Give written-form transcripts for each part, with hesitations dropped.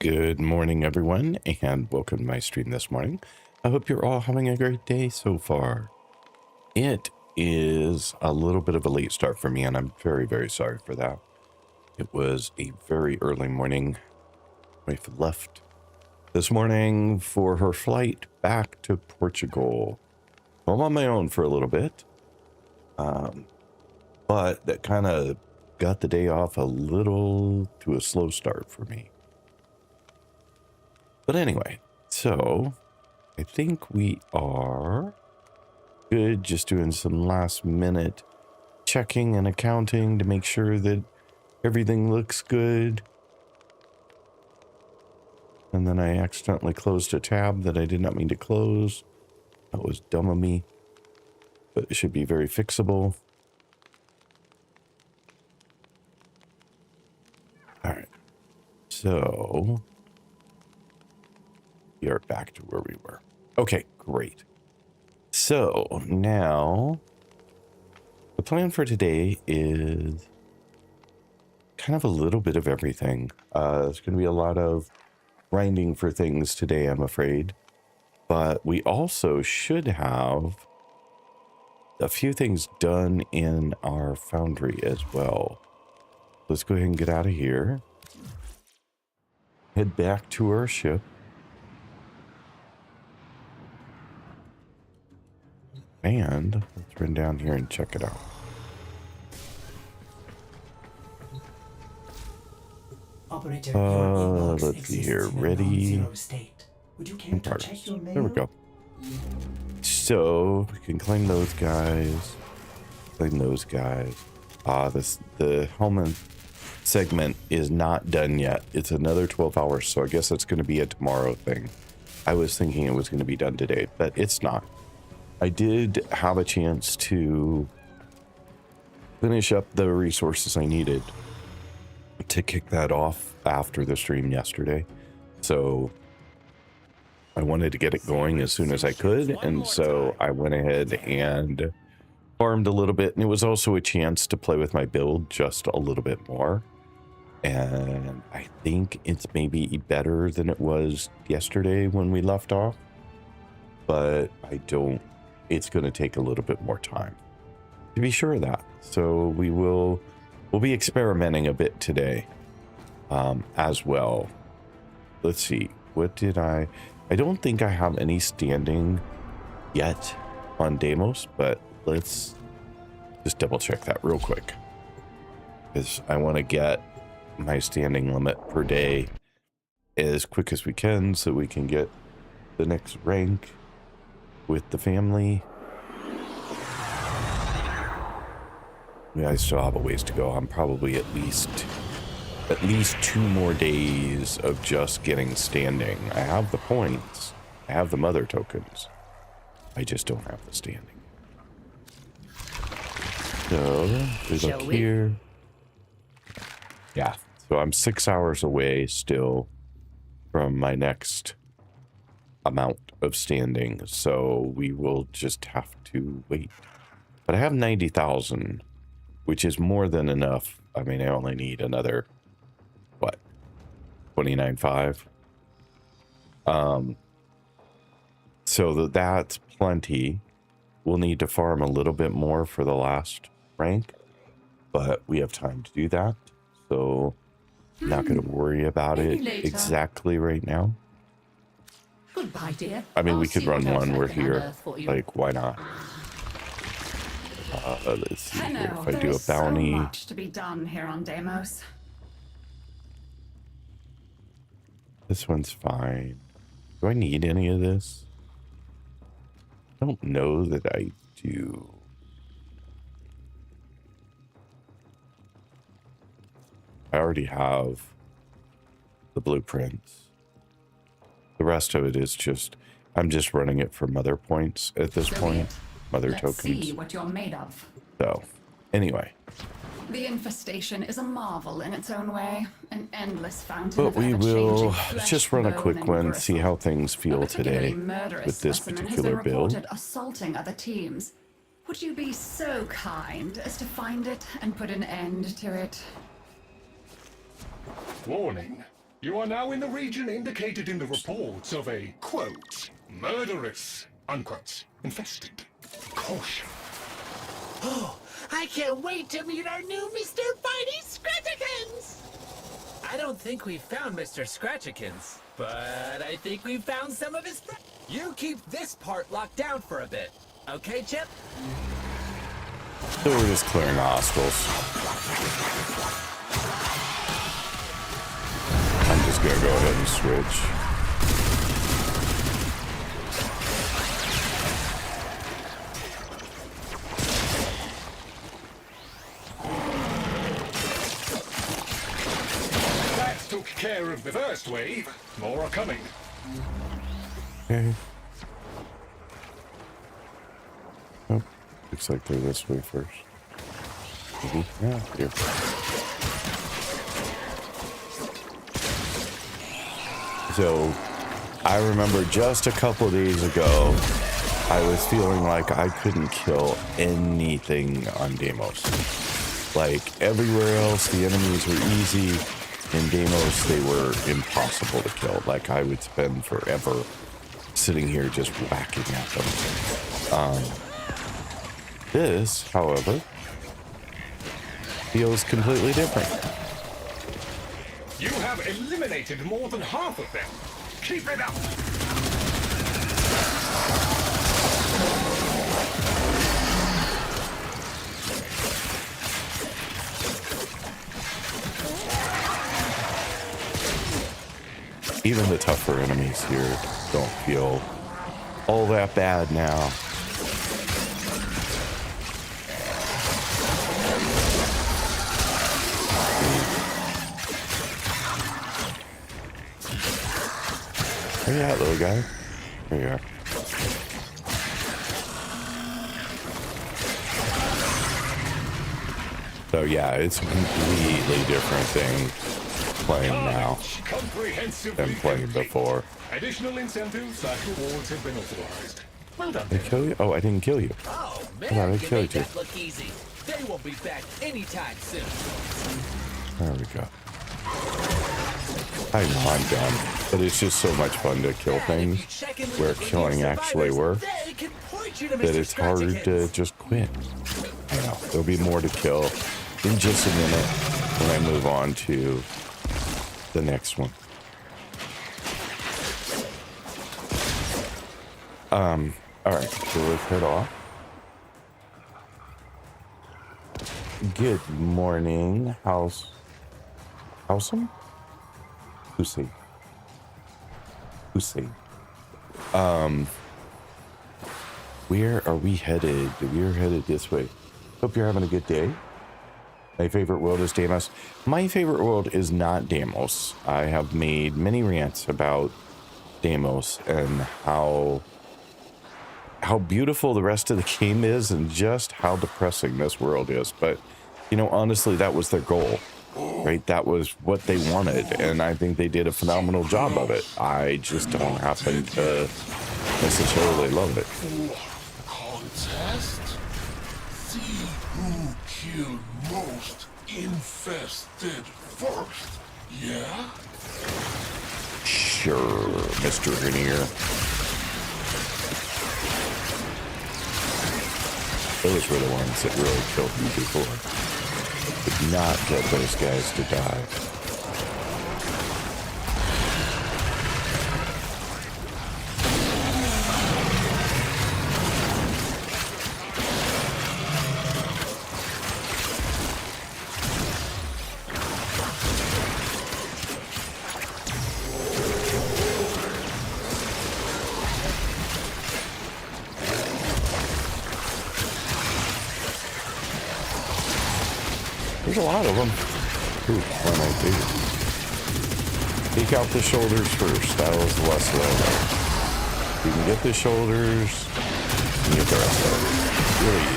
Good morning, everyone, and welcome to my stream this morning. I hope you're all having a great day so far. It is a little bit of a late start for me, and I'm very, very sorry for that. It was a very early morning. My wife left this morning for her flight back to Portugal. I'm on my own for a little bit, but that kind of got the day off a little to a slow start for me. But anyway, so I think we are good, just doing some last minute checking and accounting to make sure that everything looks good. And then I accidentally closed a tab that I did not mean to close. That was dumb of me, but it should be very fixable. All right, so we are back to where we were. Okay, great. So now the plan for today is kind of a little bit of everything. There's going to be a lot of grinding for things today, I'm afraid. But we also should have a few things done in our foundry as well. Let's go ahead and get out of here. Head back to our ship. And let's run down here and check it out. Let's see here. Ready. And parts. There we go. So we can claim those guys. Claim those guys. The Hellman segment is not done yet. It's another 12 hours, so I guess it's going to be a tomorrow thing. I was thinking it was going to be done today, but it's not. I did have a chance to finish up the resources I needed to kick that off after the stream yesterday. So I wanted to get it going as soon as I could. And so I went ahead and farmed a little bit. And it was also a chance to play with my build just a little bit more. And I think it's maybe better than it was yesterday when we left off. But it's going to take a little bit more time to be sure of that. So we'll be experimenting a bit today as well. Let's see. What did I don't think I have any standing yet on Deimos, but let's just double check that real quick, because I want to get my standing limit per day as quick as we can so we can get the next rank with the family. I still have a ways to go. I'm probably at least 2 more days of just getting standing. I have the points. I have the mother tokens. I just don't have the standing. So we look here. Yeah. So I'm 6 hours away still from my next amount of standing. So we will just have to wait. But I have 90,000, which is more than enough. I mean, I only need another, what, 29.5? So that's plenty. We'll need to farm a little bit more for the last rank, but we have time to do that. So I'm not going to worry about it exactly right now. Goodbye, dear. I mean, we could run one. We're here. Like, why not? Let's see here. If I do a bounty. So much to be done here on Deimos. This one's fine. Do I need any of this? I don't know that I do. I already have the blueprints. The rest of it is just, I'm just running it for mother points at this point. Mother tokens. See what you're made of. So, anyway. The infestation is a marvel in its own way, an endless fountain. But we will just run a quick one, see how things feel today with this particular build. Assaulting other teams. Would you be so kind as to find it and put an end to it? Warning. You are now in the region indicated in the reports of a, quote, murderous, unquote, infested. Caution. Oh, I can't wait to meet our new Mr. Fighty Scratchikins! I don't think we found Mr. Scratchikins, but I think we found some of his friends. You keep this part locked down for a bit, okay, Chip? So we're just clearing hostiles. I'm just gonna go ahead and switch. That took care of the first wave. More are coming. Okay. Oh, looks like they're this way first. Maybe. Yeah, here. So, I remember just a couple days ago, I was feeling like I couldn't kill anything on Deimos. Like, everywhere else, the enemies were easy. In Deimos, they were impossible to kill. Like, I would spend forever sitting here just whacking at them. This, however, feels completely different. You have eliminated more than half of them. Keep it up. Even the tougher enemies here don't feel all that bad now. Where you at, little guy? There you are. So yeah, it's a completely different thing playing now than playing before. Additional incentives/rewards have been authorized. Well done. Did I kill you? Oh, I didn't kill you. Oh, man, Come on, I you killed made you. that look easy. They won't be back anytime soon. There we go. I know I'm done, but it's just so much fun to kill things where killing actually works that it's hard to just quit. I know. There'll be more to kill in just a minute when I move on to the next one. Alright, so let's head off. Good morning, Howsome? Hussey. Where are we headed? We're headed this way. Hope you're having a good day. My favorite world is Deimos. My favorite world is not Deimos. I have made many rants about Deimos and how beautiful the rest of the game is and just how depressing this world is. But, you know, honestly, that was their goal, right? That was what they wanted, and I think they did a phenomenal job of it. I just don't happen to necessarily love it. Contest? See who killed most infested first, yeah? Sure, Mr. Veneer. Those were the ones that really killed me before. Did not get those guys to die. There's a lot of them. Ooh, one I do. Take out the shoulders first. That was the lesson I learned. You can get the shoulders, and you get the rest of it. Really easy.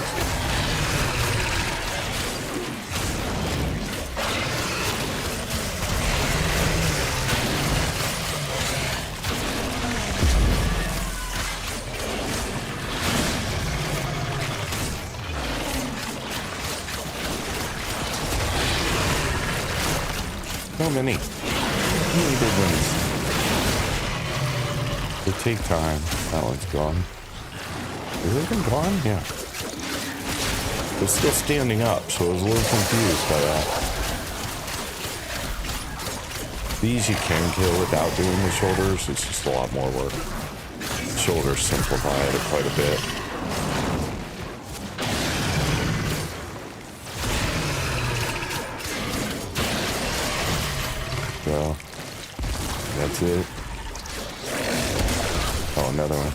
So many. Hey, big ones. They take time. That one's gone. Is it been gone? Yeah. It's still standing up, so I was a little confused by that. These you can kill without doing the shoulders. It's just a lot more work. Shoulders simplify it quite a bit. So, that's it. Oh, another one.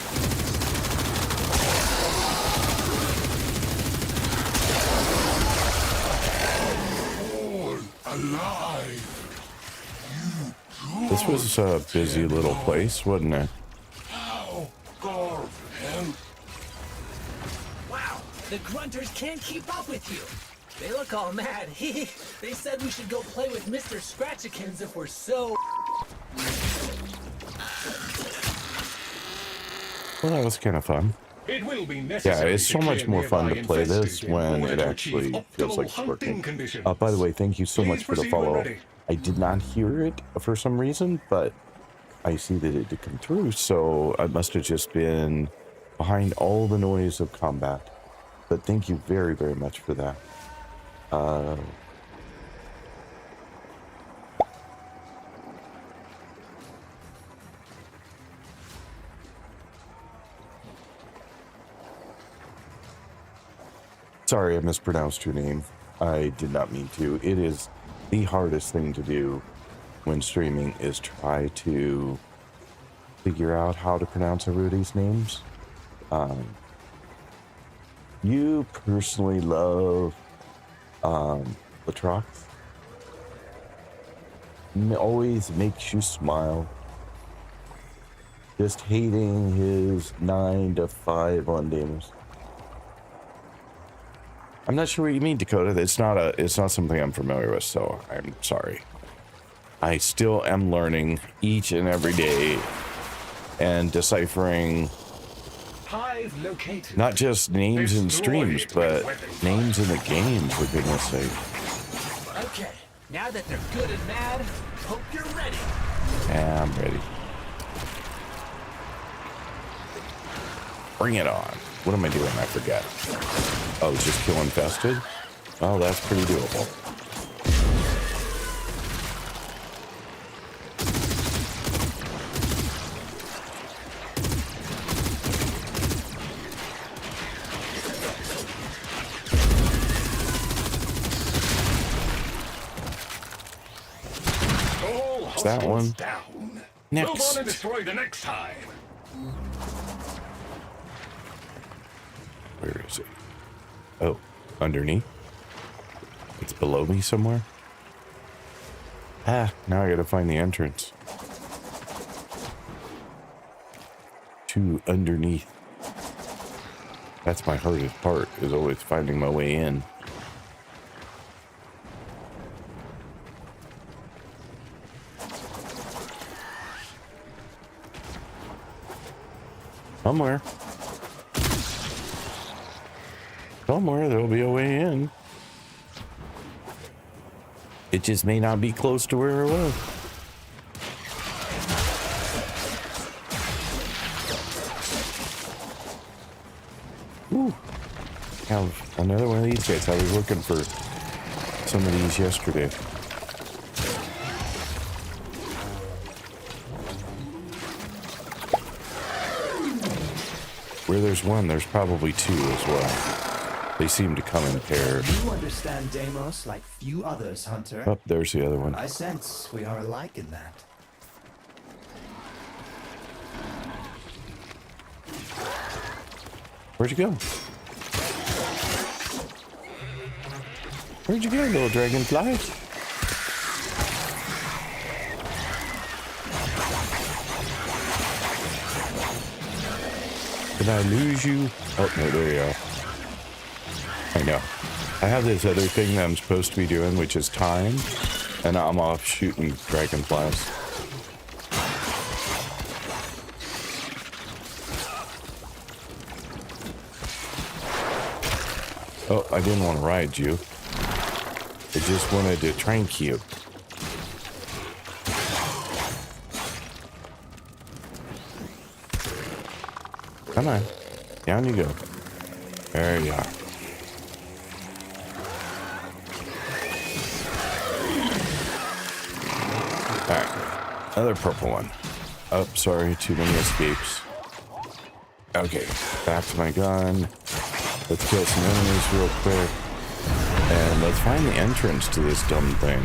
Alive. This was a busy little place, wasn't it? How? Garf, help. Wow, the grunters can't keep up with you. They look all mad. They said we should go play with Mr. Scratchikins if we're so... Well, that was kind of fun. It will be Yeah, necessary it's so to much clear more fun to nearby play this infested in when order it to actually achieve feels like optimal it's hunting working. conditions. By the way, thank you so Please much for the proceed when follow. ready. I did not hear it for some reason, but I see that it did come through, so I must have just been behind all the noise of combat. But thank you very, very much for that. Sorry, I mispronounced your name. I did not mean to. It is the hardest thing to do when streaming is try to figure out how to pronounce everybody's names. You personally love Latrox. Always makes you smile. Just hating his 9 to 5 on Damos. I'm not sure what you mean, Dakota. It's not something I'm familiar with, so I'm sorry. I still am learning each and every day and deciphering Hive located. not just names in Destroy streams, it but with weapons. names in the game, for goodness sake. Okay, now that they're good and mad, hope you're ready. Yeah, I'm ready. Bring it on. What am I doing? I forget. Oh, just kill infested? Oh, that's pretty doable. All Is that hostiles one? down. Next. Move on and destroy the next hive. Where is it? Oh, underneath? It's below me somewhere? Ah, now I gotta find the entrance. To underneath. That's my hardest part, is always finding my way in. Somewhere. Somewhere there'll be a way in. It just may not be close to where it was. Ooh. Have another one of these guys. I was looking for some of these yesterday. Where there's one, there's probably two as well. They seem to come in pairs. You understand Deimos like few others, Hunter. Oh, there's the other one. I sense we are alike in that. Where'd you go? Where'd you go, little dragonfly? Did I lose you? Oh, no, there you are. I know. I have this other thing that I'm supposed to be doing, which is time, and I'm off shooting dragonflies. Oh, I didn't want to ride you. I just wanted to trank you. Come on. Down you go. There you are. Alright. Another purple one. Oh, sorry. Too many escapes. Okay. Back to my gun. Let's kill some enemies real quick. And let's find the entrance to this dumb thing.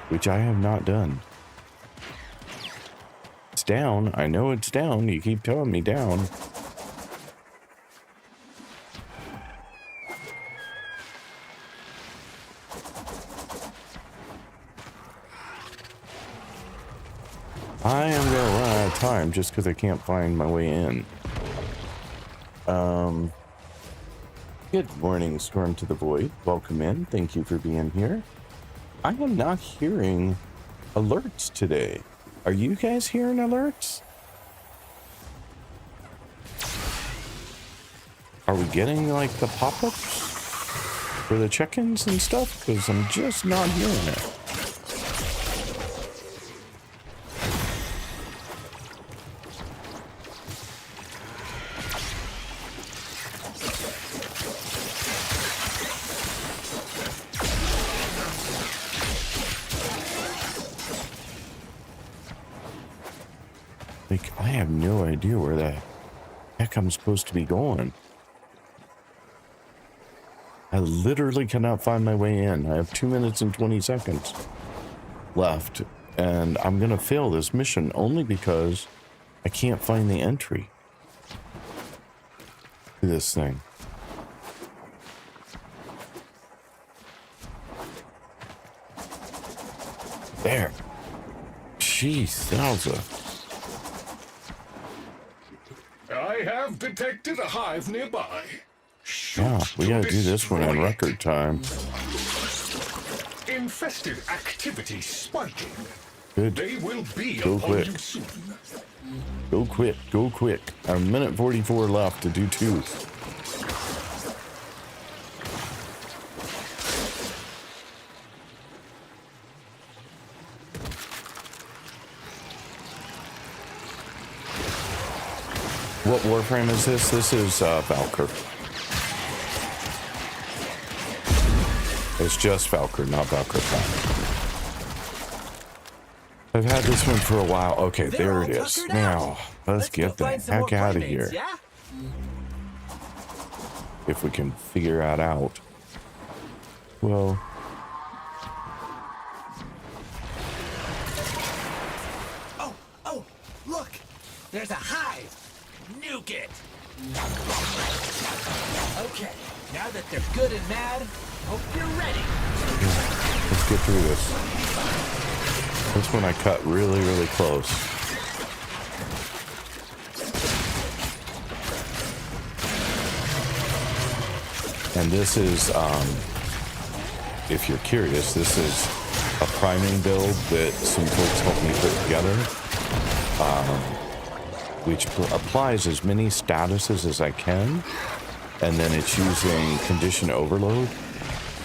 Which I have not done. It's down. I know it's down. You keep telling me down. I am going to run out of time just because I can't find my way in. Good morning, Storm to the Void. Welcome in. Thank you for being here. I am not hearing alerts today. Are you guys hearing alerts? Are we getting like the pop-ups for the check-ins and stuff? Because I'm just not hearing it. Like, I have no idea where the heck I'm supposed to be going. I literally cannot find my way in. I have 2 minutes and 20 seconds left, and I'm gonna fail this mission only because I can't find the entry to this thing. There. Jeez, that was a... I have detected a hive nearby. Yeah, we gotta do this one in record time. Infested activity spiking. Good. They will be Go upon quick. you soon. Go quick, go quick. A minute 44 left to do 2. What Warframe is this? This is Valkyr. It's just Valkyr, not Valkyr Prime. I've had this one for a while. Okay, there it is. Now, let's get the heck out of here. Yeah? If we can figure that out. Well... Oh, look! There's a hive! Nuke it! Okay, now that they're good and mad, hope you're ready. Let's get through this. This one I cut really, really close. And this is, if you're curious, this is a priming build that some folks helped me put together. Which applies as many statuses as I can, and then it's using condition overload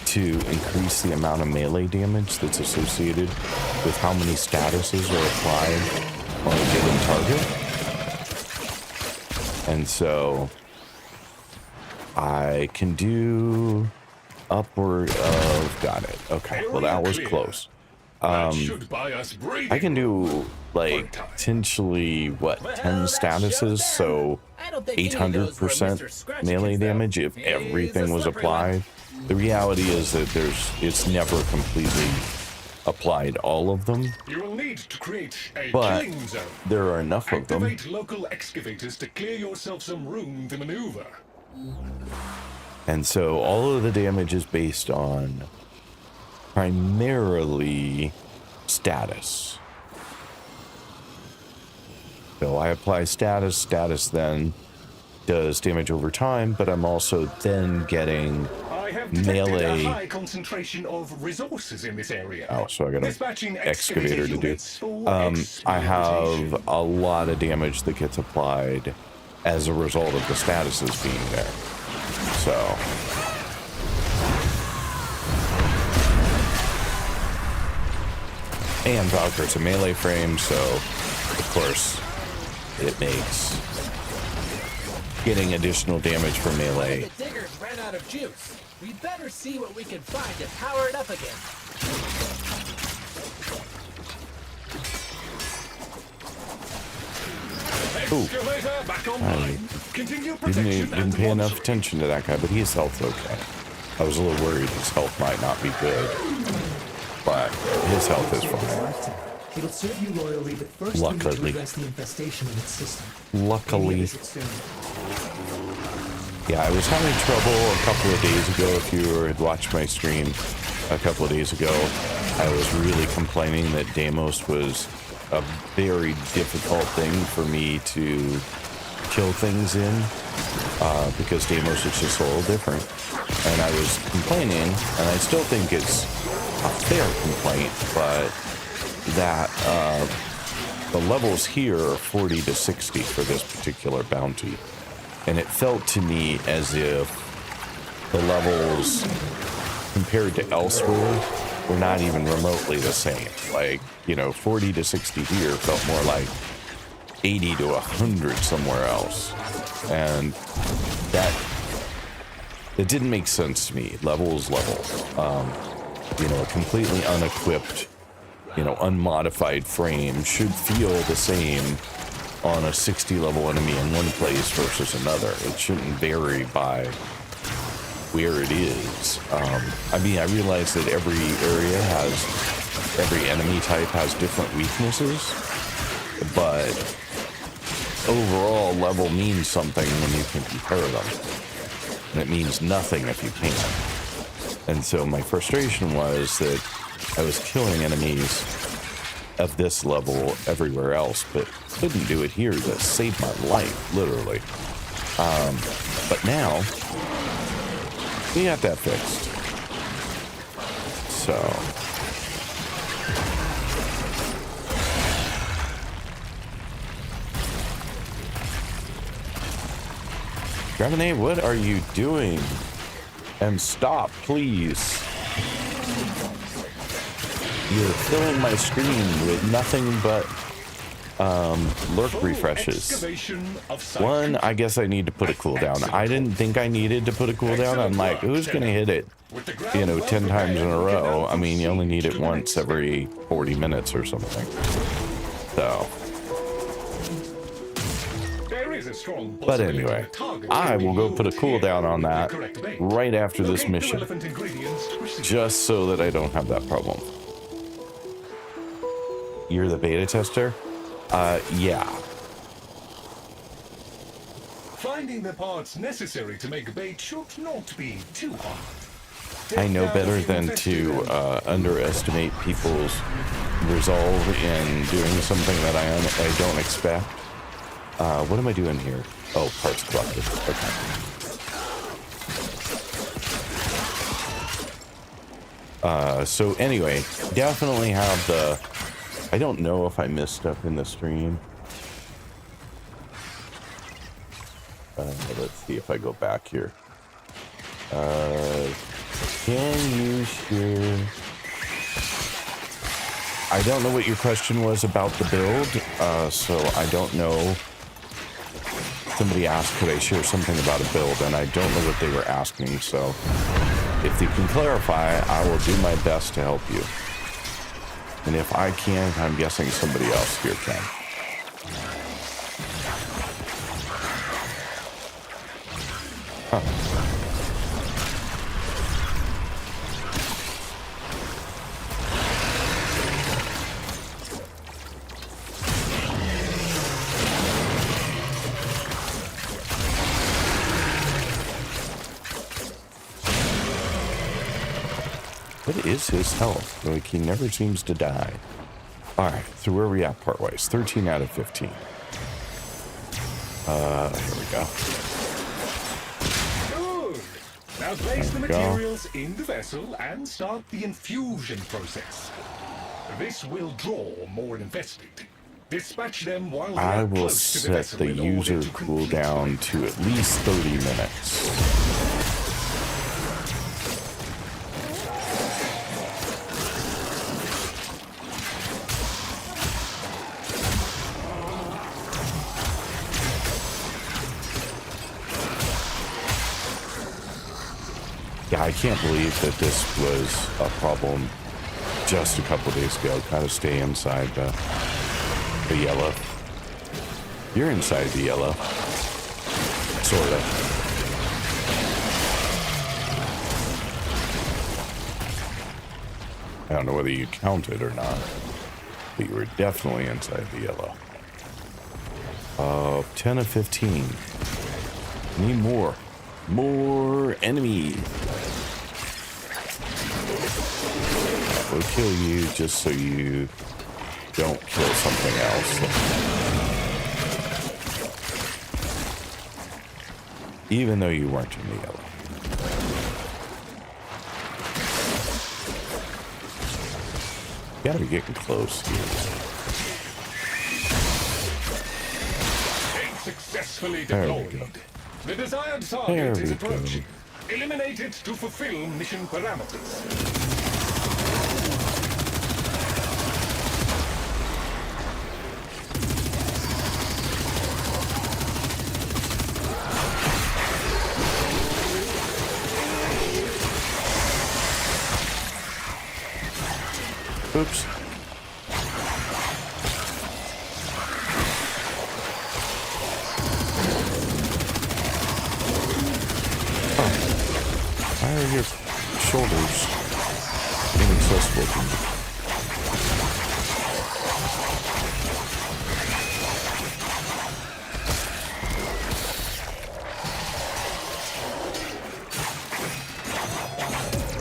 to increase the amount of melee damage that's associated with how many statuses are applied on a given target. And so I can do upward of, got it. Okay, well that was close. That should buy us breathing I can do room. like potentially what 10 statuses, so 800% melee damage if everything was applied. The reality is that it's never completely applied all of them, You will need to create a but killing zone. there are enough of them. Activate local excavators to clear yourself some room to maneuver. And so all of the damage is based on primarily status. So I apply status, status then does damage over time, but I'm also then getting I have detected melee. a high concentration of resources in this area. Oh, so I got an Dispatching excavator to do. units for I experimentation. have a lot of damage that gets applied as a result of the statuses being there. So and Valkyr's a melee frame, so of course it makes getting additional damage for melee. The diggers ran out of juice. We better see what we can find to power it up again. Excavator back online. Continue protection Didn't and pay launch. enough attention to that guy, but his health's okay. I was a little worried his health might not be good, but his health is fine. Lifetime. It'll serve you loyally, but first we need Luckily. to address the infestation in its system. Luckily, Maybe a visit soon. yeah, I was having trouble a couple of days ago. If you had watched my stream a couple of days ago, I was really complaining that Deimos was a very difficult thing for me to kill things in because Deimos is just a little different. And I was complaining, and I still think it's a fair complaint, but that the levels here are 40 to 60 for this particular bounty. And it felt to me as if the levels compared to elsewhere were not even remotely the same. Like, 40 to 60 here felt more like 80 to 100 somewhere else. And it didn't make sense to me. Level is level. A completely unequipped, unmodified frame should feel the same on a 60 level enemy in one place versus another. It shouldn't vary by where it is. I realize that every enemy type has different weaknesses, but overall level means something when you can compare them. And it means nothing if you can't. And so my frustration was that I was killing enemies of this level everywhere else, but couldn't do it here. That saved my life, literally. But now, we got that fixed. So. Dragonade, what are you doing? And stop, please. You're filling my screen with nothing but lurk refreshes. One, I guess I need to put a cooldown. I didn't think I needed to put a cooldown. I'm like, who's gonna hit it? 10 times in a row. I mean, you only need it once every 40 minutes or something. So. But anyway, I will go put a cooldown on that right after this mission, just so that I don't have that problem. You're the beta tester? Yeah. Finding the parts necessary to make bait should not be too hard. I know better than to underestimate people's resolve in doing something that I don't expect. What am I doing here? Oh, parts collected. Okay. So anyway, definitely have the... I don't know if I missed stuff in the stream. Let's see if I go back here. Can you share... I don't know what your question was about the build, so I don't know. Somebody asked, could I share something about a build, and I don't know what they were asking, so if you can clarify, I will do my best to help you. And if I can't, I'm guessing somebody else here can. Huh. What is his health? Like, he never seems to die. Alright, so where are we at part-wise? 13 out of 15. Here we go. Good. Now place the materials in the vessel and start the infusion process. This will draw more infested. Dispatch them while they I are will close to the set vessel the in order user to complete cooldown to at least 30 minutes. Yeah, I can't believe that this was a problem just a couple days ago. Gotta stay inside the yellow. You're inside the yellow. Sort of. I don't know whether you counted or not, but you were definitely inside the yellow. 10 of 15. Need more. More enemies. We'll kill you just so you don't kill something else. Even though you weren't in the yellow. Gotta be getting close here. Successfully There we deployed. go. The desired There target is we go. approaching. Eliminate it to fulfill mission parameters. Oops. Why are your shoulders inaccessible to me?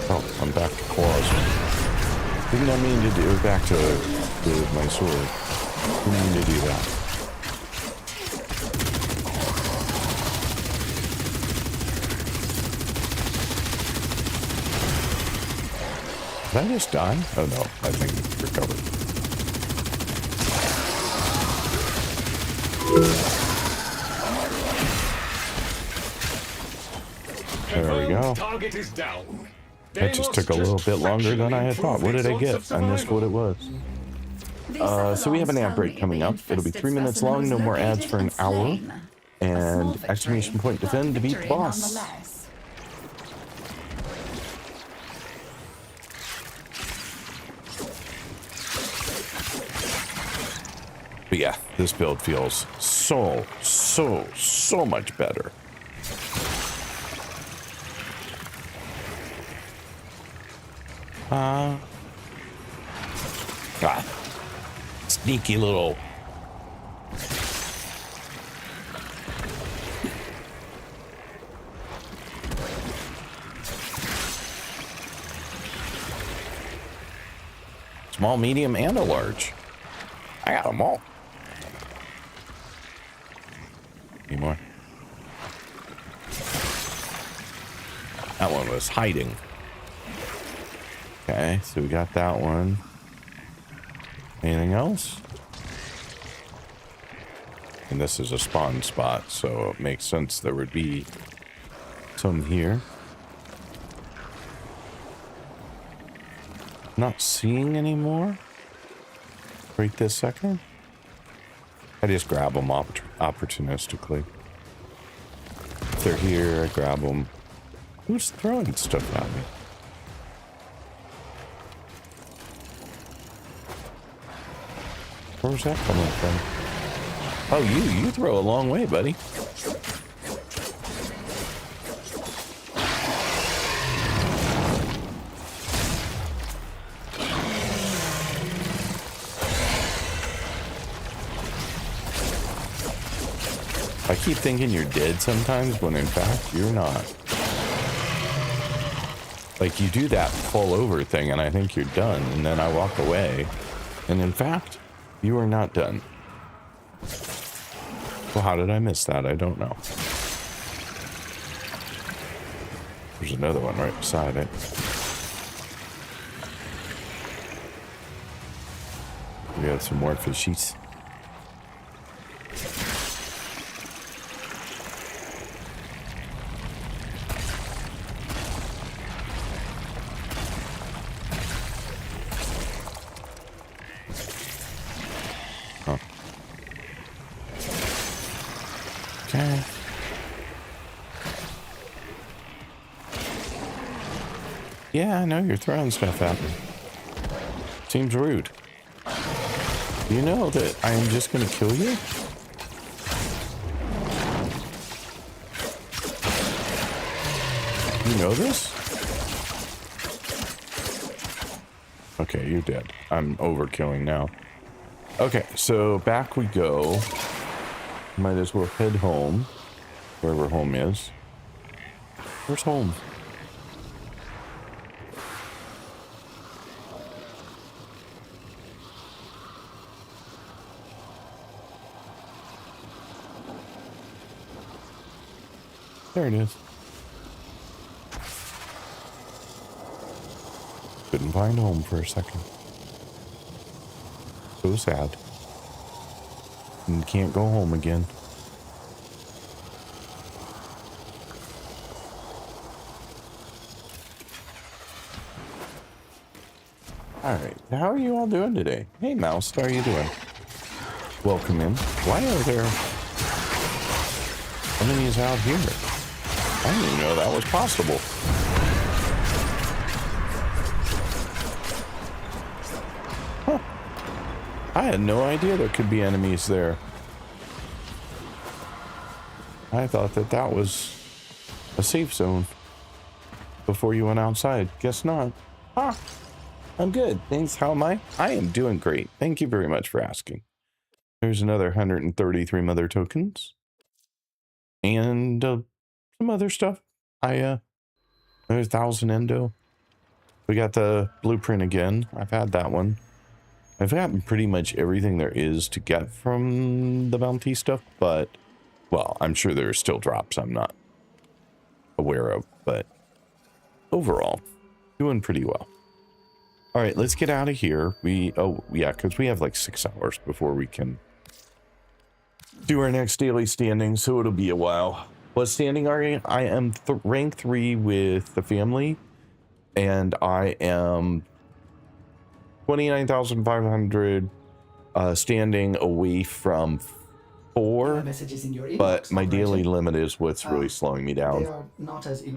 Oh, I'm back to claws. Didn't I mean to do back to my sword? Didn't mean to do that. Did I just die? Oh no, I think it's recovered. There we go. Target is down. That just took a little bit longer than I had thought. What did I get? I missed what it was. So we have an ad break coming up. It'll be 3 minutes long, no more ads for an hour. And exclamation point defend to beat the boss. But yeah, this build feels so much better. Sneaky little. Small, medium, and a large. I got them all. Any more? That one was hiding. Okay, so we got that one. Anything else? And this is a spawn spot, so it makes sense there would be some here. Not seeing any more right this second. I just grab them opportunistically. If they're here, I grab them. Who's throwing stuff at me? Where's that coming from? Oh, you throw a long way, buddy. I keep thinking you're dead sometimes when in fact you're not. Like you do that fall over thing and I think you're done, and then I walk away and in fact you are not done. Well, how did I miss that? I don't know. There's another one right beside it. We got some more fishies. Yeah, I know you're throwing stuff at me. Seems rude. You know that I am just gonna kill you? You know this? Okay, you're dead. I'm overkilling now. Okay, so back we go. Might as well head home. Wherever home is. Where's home? There it is. Couldn't find home for a second. So sad. And can't go home again. Alright, how are you all doing today? Hey Mouse, how are you doing? Welcome in. Why are there enemies out here? I didn't even know that was possible. Huh. I had no idea there could be enemies there. I thought that that was a safe zone before you went outside. Guess not. Ah, I'm good. Thanks. How am I? I am doing great. Thank you very much for asking. There's another 133 mother tokens. And some other stuff. There's 1,000 endo. We got the blueprint again. I've had that one. I've gotten pretty much everything there is to get from the bounty stuff, but, well, I'm sure there are still drops I'm not aware of, but overall, doing pretty well. All right, let's get out of here. Because we have like 6 hours before we can do our next daily standing, so it'll be a while. What standing are you? I am rank 3 with the family, and I am 29,500 standing away from 4, but my daily limit is what's really slowing me down.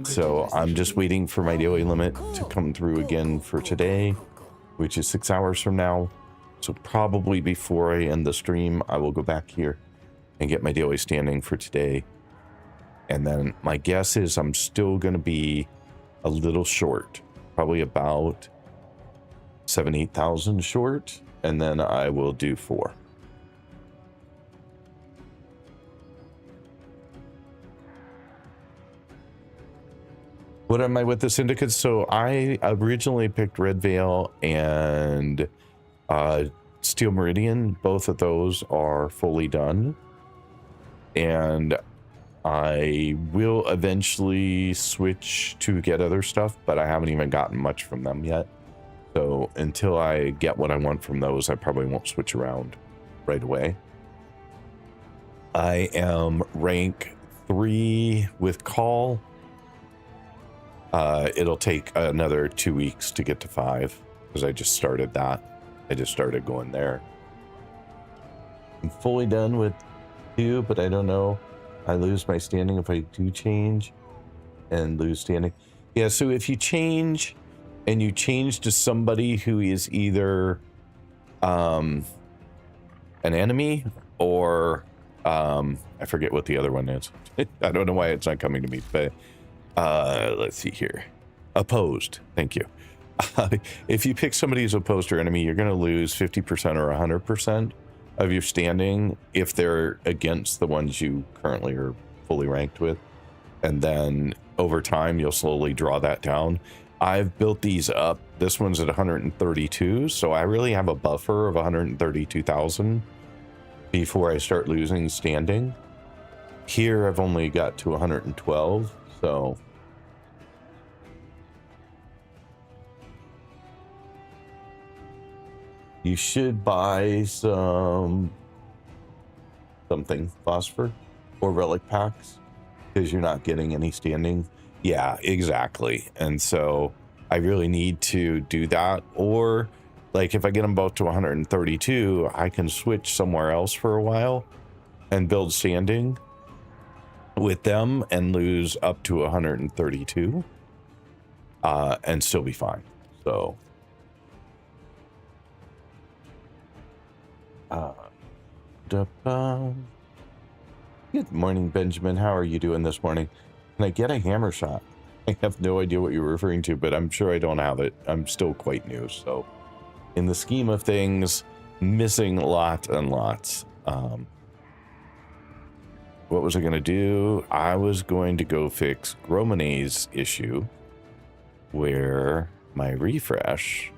So I'm just waiting for my daily limit to come through again for today, which is 6 hours from now. So probably before I end the stream, I will go back here and get my daily standing for today. And then my guess is I'm still going to be a little short, probably about 7,000-8,000 short, and then I will do 4. What am I with the syndicates? So I originally picked Red Veil and Steel Meridian. Both of those are fully done. And I will eventually switch to get other stuff, but I haven't even gotten much from them yet. So until I get what I want from those, I probably won't switch around right away. I am rank 3 with Call. It'll take another 2 weeks to get to 5 because I just started that. I just started going there. I'm fully done with 2, but I don't know. I lose my standing if I do change and lose standing. Yeah, so if you change and you change to somebody who is either an enemy or I forget what the other one is. I don't know why it's not coming to me, but let's see here. Opposed. Thank you. If you pick somebody who's opposed or enemy, you're going to lose 50% or 100% of your standing if they're against the ones you currently are fully ranked with. And then over time, you'll slowly draw that down. I've built these up. This one's at 132, so I really have a buffer of 132,000 before I start losing standing. Here, I've only got to 112, so you should buy something, phosphor or relic packs, because you're not getting any standing. Yeah, exactly. And so I really need to do that. Or like if I get them both to 132, I can switch somewhere else for a while and build standing with them and lose up to 132. and still be fine. So, good morning, Benjamin. How are you doing this morning? Can I get a hammer shot? I have no idea what you're referring to, but I'm sure I don't have it. I'm still quite new, so in the scheme of things, missing lots and lots. What was I going to do? I was going to go fix Gromane's issue, where my refresh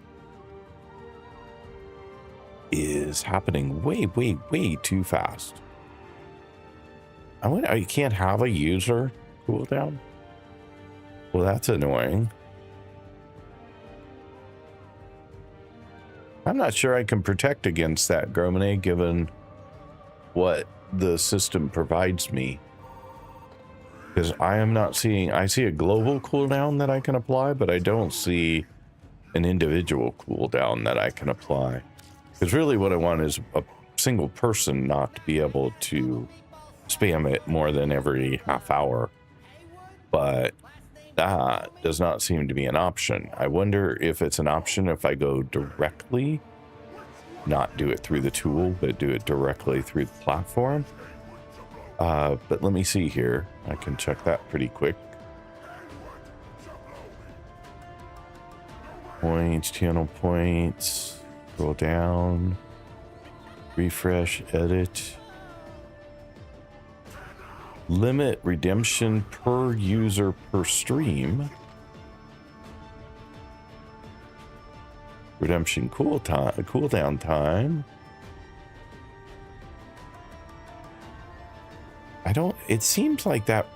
is happening way too fast. I can't have a user cooldown? Well, that's annoying. I'm not sure I can protect against that, Gromane, given what the system provides me. Because I am not seeing... I see a global cooldown that I can apply, but I don't see an individual cooldown that I can apply. Because really what I want is a single person not to be able to spam it more than every half hour. But that does not seem to be an option. I wonder if it's an option if I go directly, not do it through the tool, but do it directly through the platform. But let me see here. I can check that pretty quick. Points, channel points, scroll down, refresh, edit. Limit redemption per user per stream. Redemption cooldown time. It seems like that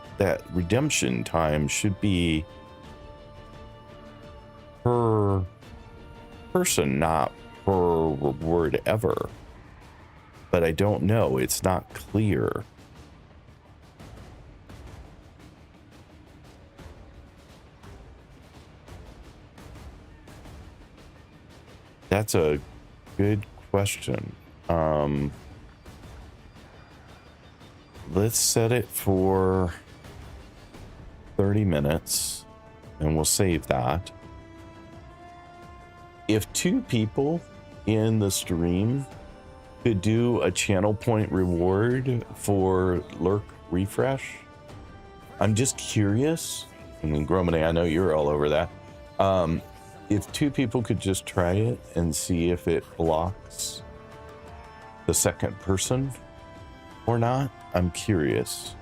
redemption time should be per person, not per reward ever. But I don't know. It's not clear. That's a good question. Let's set it for 30 minutes and we'll save that. If 2 people in the stream could do a channel point reward for lurk refresh, I'm just curious. I mean, Gromane, I know you're all over that. If 2 people could just try it and see if it blocks the second person or not, I'm curious.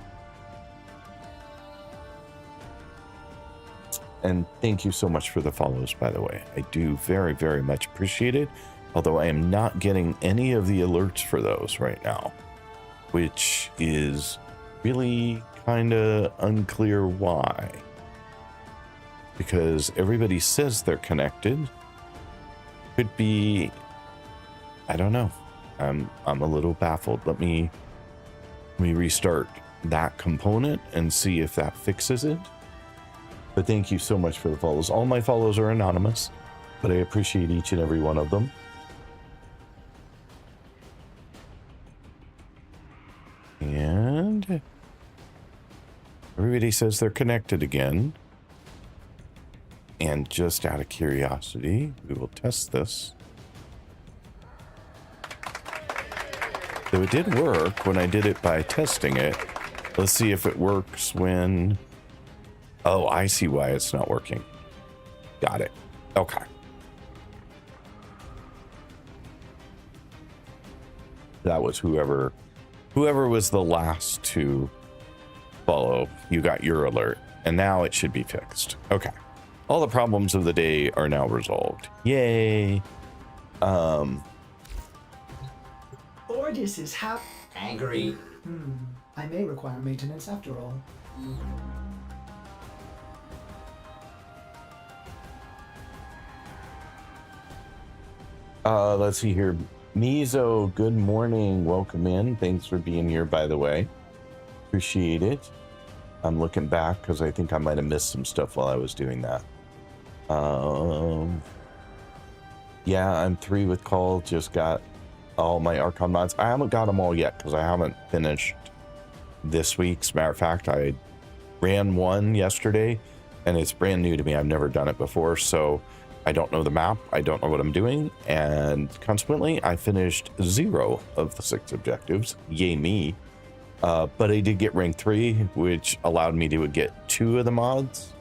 And thank you so much for the follows, by the way. I do very much appreciate it. Although I am not getting any of the alerts for those right now, which is really kind of unclear why. Because everybody says they're connected. Could be, I don't know. I'm a little baffled. Let me restart that component and see if that fixes it. But thank you so much for the follows. All my follows are anonymous, but I appreciate each and every one of them. And everybody says they're connected again. And just out of curiosity, we will test this. So it did work when I did it by testing it. Let's see if it works when... Oh, I see why it's not working. Got it. Okay. That was whoever was the last to follow. You got your alert. And now it should be fixed. Okay. All the problems of the day are now resolved. Yay. Ordis is Angry. I may require maintenance after all. Let's see here. Mizo, good morning. Welcome in. Thanks for being here, by the way. Appreciate it. I'm looking back because I think I might have missed some stuff while I was doing that. Yeah, I'm 3 with call. Just got all my Archon mods. I haven't got them all yet because I haven't finished this week's. Matter of fact, I ran one yesterday and it's brand new to me. I've never done it before, so I don't know the map. I don't know what I'm doing, and consequently, I finished 0 of the 6 objectives. Yay me. But I did get rank 3, which allowed me to get 2 of the mods.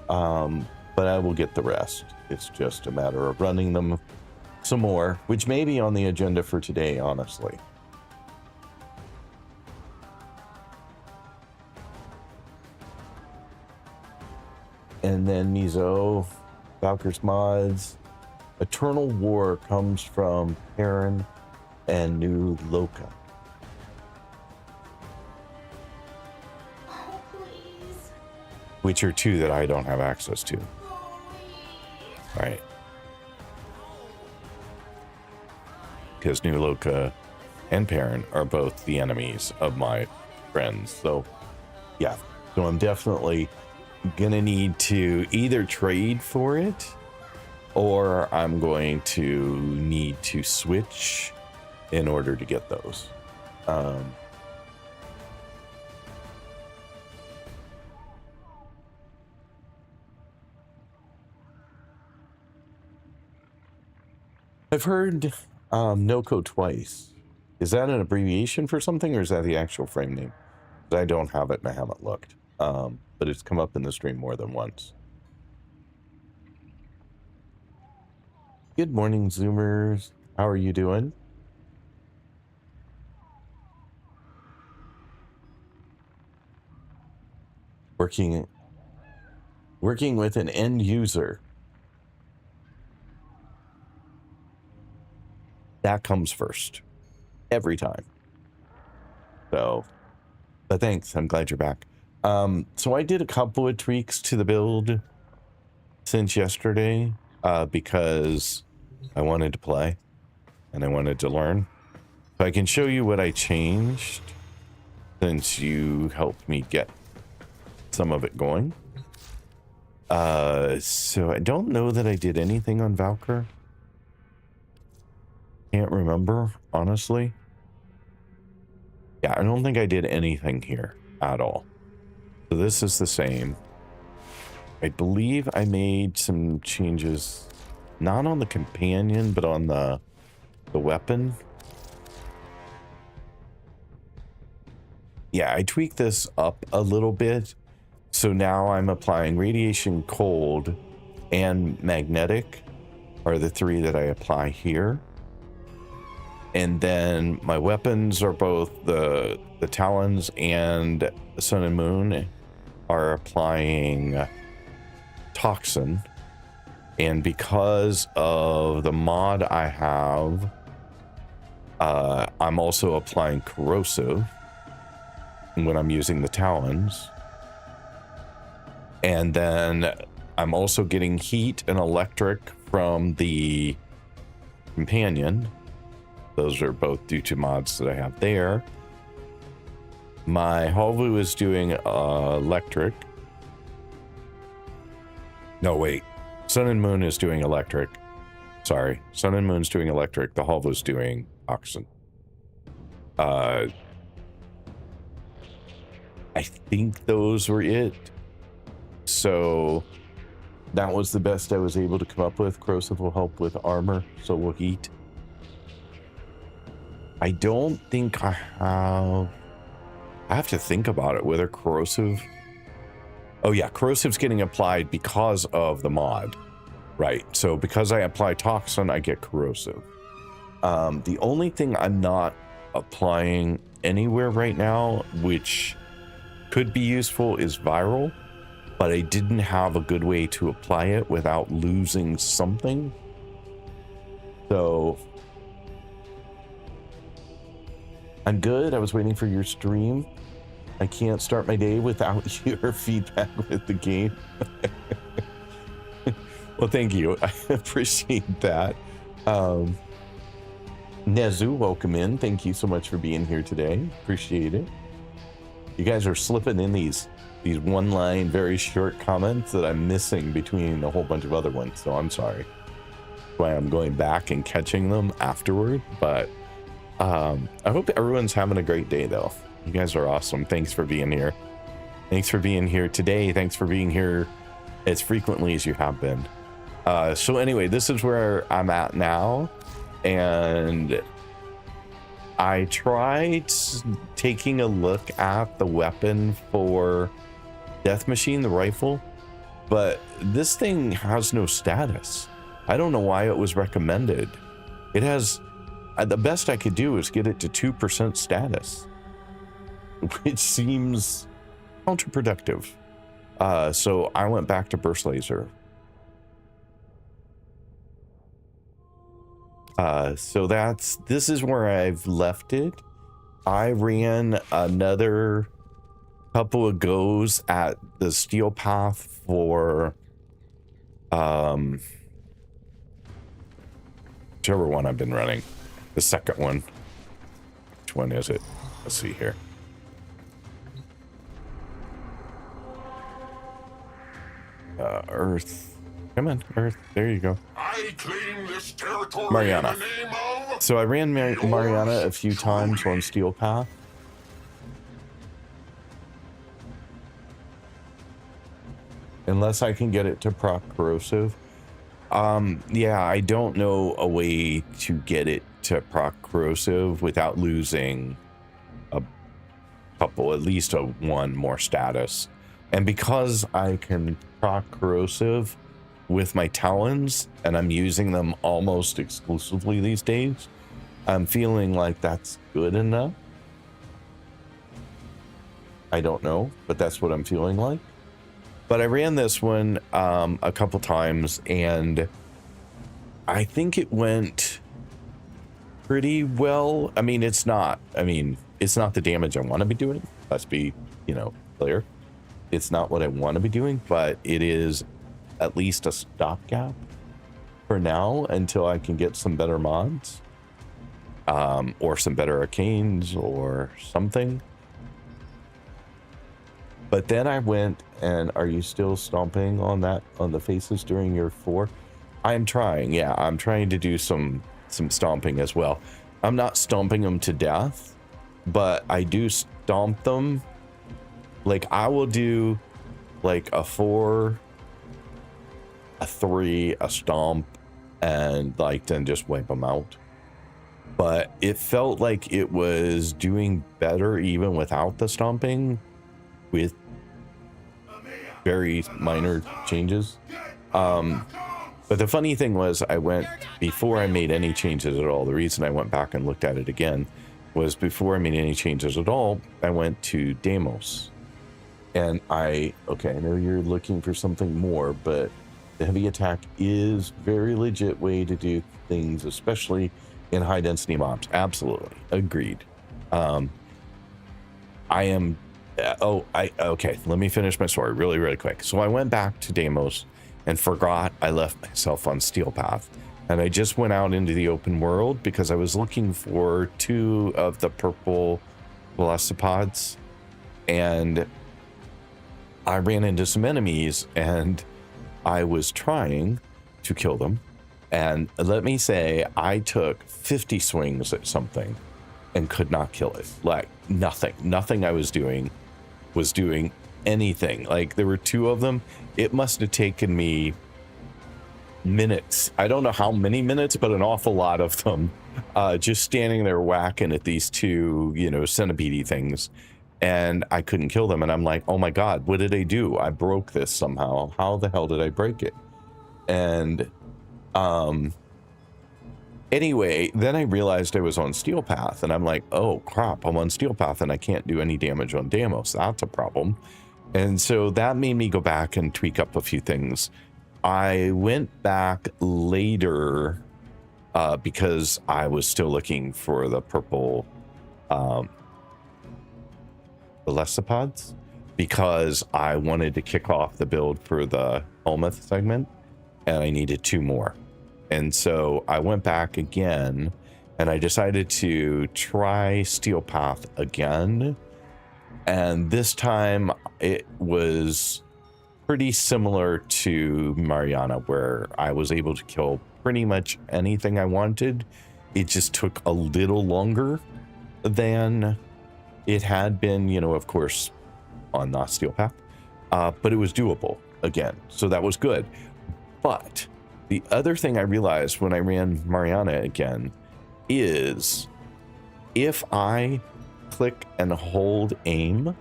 But I will get the rest. It's just a matter of running them some more, which may be on the agenda for today, honestly. And then Mizo, Valkyr's mods. Eternal War comes from Perrin and New Loka. Oh, please. Which are 2 that I don't have access to. Right. Because New Loka and Perrin are both the enemies of my friends. So, yeah. So I'm definitely gonna need to either trade for it, or I'm going to need to switch in order to get those. I've heard NOCO twice. Is that an abbreviation for something, or is that the actual frame name? I don't have it and I haven't looked. But it's come up in the stream more than once. Good morning, Zoomers. How are you doing? Working with an end user. That comes first. Every time. So, but thanks. I'm glad you're back. So I did a couple of tweaks to the build since yesterday, because I wanted to play and I wanted to learn. So I can show you what I changed since you helped me get some of it going. So I don't know that I did anything on Valkyr. Can't remember, honestly. Yeah, I don't think I did anything here at all. So this is the same. I believe I made some changes, not on the companion, but on the weapon. Yeah, I tweaked this up a little bit. So now I'm applying radiation, cold, and magnetic are the 3 that I apply here. And then my weapons are both the Talons and the Sun and Moon are applying Toxin. And because of the mod I have, I'm also applying Corrosive when I'm using the Talons. And then I'm also getting heat and electric from the companion. Those are both due to mods that I have there. My Halvu is doing electric. No, wait. Sun and Moon is doing electric. Sorry. Sun and Moon's doing electric. The Halvu's doing oxygen. I think those were it. So that was the best I was able to come up with. Corrosive will help with armor, so will heat. I don't think I have to think about it, whether corrosive. Oh yeah, corrosive's getting applied because of the mod. Right, so because I apply toxin, I get corrosive. The only thing I'm not applying anywhere right now, which could be useful, is viral. But I didn't have a good way to apply it without losing something. So I'm good. I was waiting for your stream. I can't start my day without your feedback with the game. Well, thank you. I appreciate that. Nezu, welcome in. Thank you so much for being here today. Appreciate it. You guys are slipping in these one-line, very short comments that I'm missing between a whole bunch of other ones, so I'm sorry. That's why I'm going back and catching them afterward, but I hope everyone's having a great day, though. You guys are awesome. Thanks for being here. Thanks for being here today. Thanks for being here as frequently as you have been. So anyway, this is where I'm at now, and I tried taking a look at the weapon for Death Machine, the rifle, but this thing has no status. I don't know why it was recommended. It has, the best I could do is get it to 2% status, which seems counterproductive. So I went back to Burst Laser. So this is where I've left it. I ran another couple of goes at the steel path for whichever one I've been running. The second one. Which one is it? Let's see here. Earth. Come on, Earth. There you go. I claim this territory Mariana. in the name of... So I ran Mariana a few times on Steel Path. Unless I can get it to proc corrosive. Yeah, I don't know a way to get it to proc corrosive without losing a couple, at least one more status. And because I can proc corrosive with my talons, and I'm using them almost exclusively these days, I'm feeling like that's good enough. I don't know, but that's what I'm feeling like. But I ran this one a couple times, and I think it went pretty well. I mean, it's not the damage I want to be doing. Let's be, clear. It's not what I want to be doing, but it is at least a stopgap for now until I can get some better mods, or some better arcanes or something. But then I went, and are you still stomping on the faces during your 4? I'm trying. Yeah, I'm trying to do some stomping as well. I'm not stomping them to death, but I do stomp them. Like, I will do like a 4, a 3, a stomp, and like then just wipe them out. But it felt like it was doing better even without the stomping, with very minor changes. But the funny thing was, I went, before I made any changes at all, the reason I went back and looked at it again was before I made any changes at all, I went to Deimos. And I know you're looking for something more, but the heavy attack is very legit way to do things, especially in high density mobs. Absolutely. Agreed. Okay, let me finish my story really, really quick. So I went back to Deimos and forgot I left myself on Steel Path. And I just went out into the open world because I was looking for 2 of the purple velocipods. And I ran into some enemies, and I was trying to kill them. And let me say, I took 50 swings at something and could not kill it. Like, nothing I was doing anything. Like, there were 2 of them. It must have taken me minutes. I don't know how many minutes, but an awful lot of them. Just standing there whacking at these 2, centipede things. And I couldn't kill them. And I'm like, oh my God, what did I do? I broke this somehow. How the hell did I break it? And anyway, then I realized I was on Steel Path, and I'm like, oh crap, I'm on Steel Path and I can't do any damage on Deimos. That's a problem. And so that made me go back and tweak up a few things. I went back later because I was still looking for the purple velocipods, because I wanted to kick off the build for the Helmuth segment, and I needed 2 more. And so I went back again, and I decided to try Steel Path again. And this time it was pretty similar to Mariana, where I was able to kill pretty much anything I wanted. It just took a little longer than it had been, of course, on not Steel Path, but it was doable. again. So that was good. But the other thing I realized when I ran Mariana again is if I click and hold aim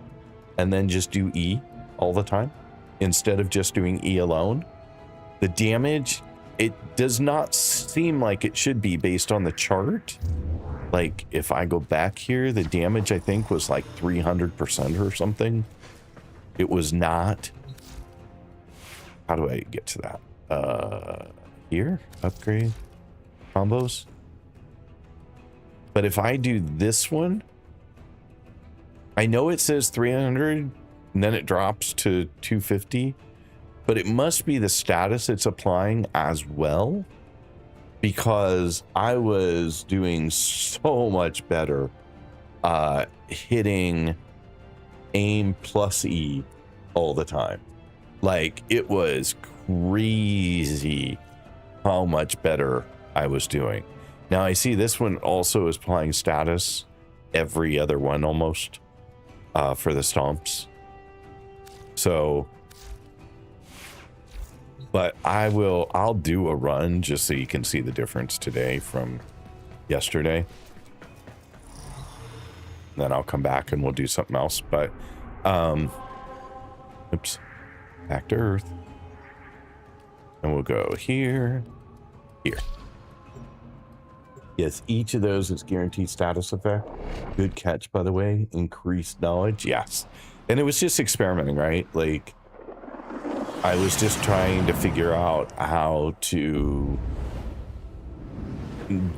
and then just do E all the time, instead of just doing E alone, the damage, it does not seem like it should be based on the chart. Like if I go back here, the damage I think was like 300% or something. It was not. How do I get to that? Here, upgrade combos. But if I do this one, I know it says 300 and then it drops to 250, but it must be the status it's applying as well, because I was doing so much better hitting aim plus E all the time. Like it was crazy how much better I was doing. Now I see this one also is applying status every other one almost for the stomps. So, but I'll do a run just so you can see the difference today from yesterday. Then I'll come back and we'll do something else. But, oops, back to Earth. And we'll go here, here. Yes, each of those is guaranteed status effect. Good catch, by the way. Increased knowledge, yes. And it was just experimenting, right? Like, I was just trying to figure out how to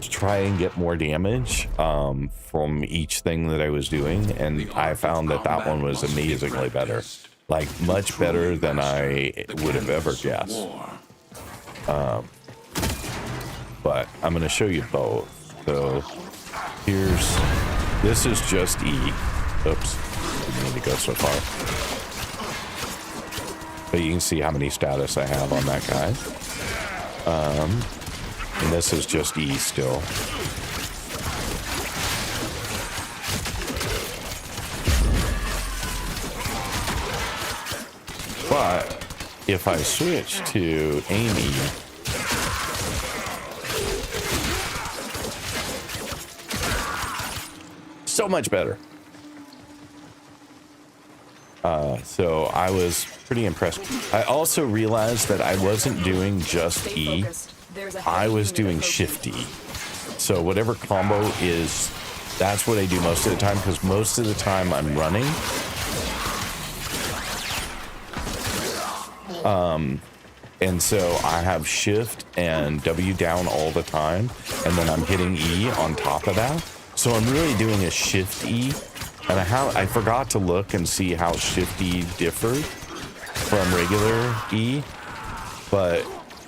try and get more damage from each thing that I was doing. And I found that that one was amazingly better. Like, much better than I would have ever guessed. But I'm going to show you both. So this is just E. Oops, didn't need to go so far. But you can see how many status I have on that guy. And this is just E still. But if I switch to Amy, so much better. So I was pretty impressed. I also realized that I wasn't doing just E. I was doing Shift E. So whatever combo is, that's what I do most of the time, because most of the time I'm running. And so I have Shift and W down all the time, and then I'm hitting E on top of that. So I'm really doing a Shift E, and I forgot to look and see how Shift E differed from regular E, but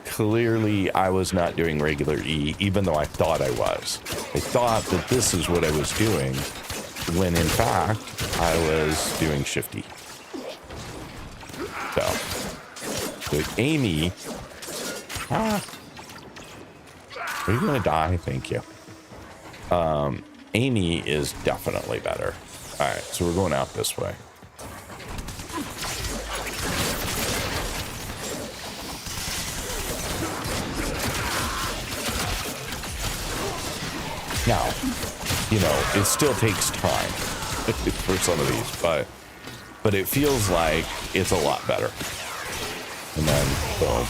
clearly I was not doing regular E, even though I thought I was. I thought that this is what I was doing, when in fact I was doing Shift E. So Amy, are you gonna die? Thank you. Amy is definitely better. All right, so we're going out this way. Now, you know, it still takes time for some of these, but it feels like it's a lot better. And then, boom.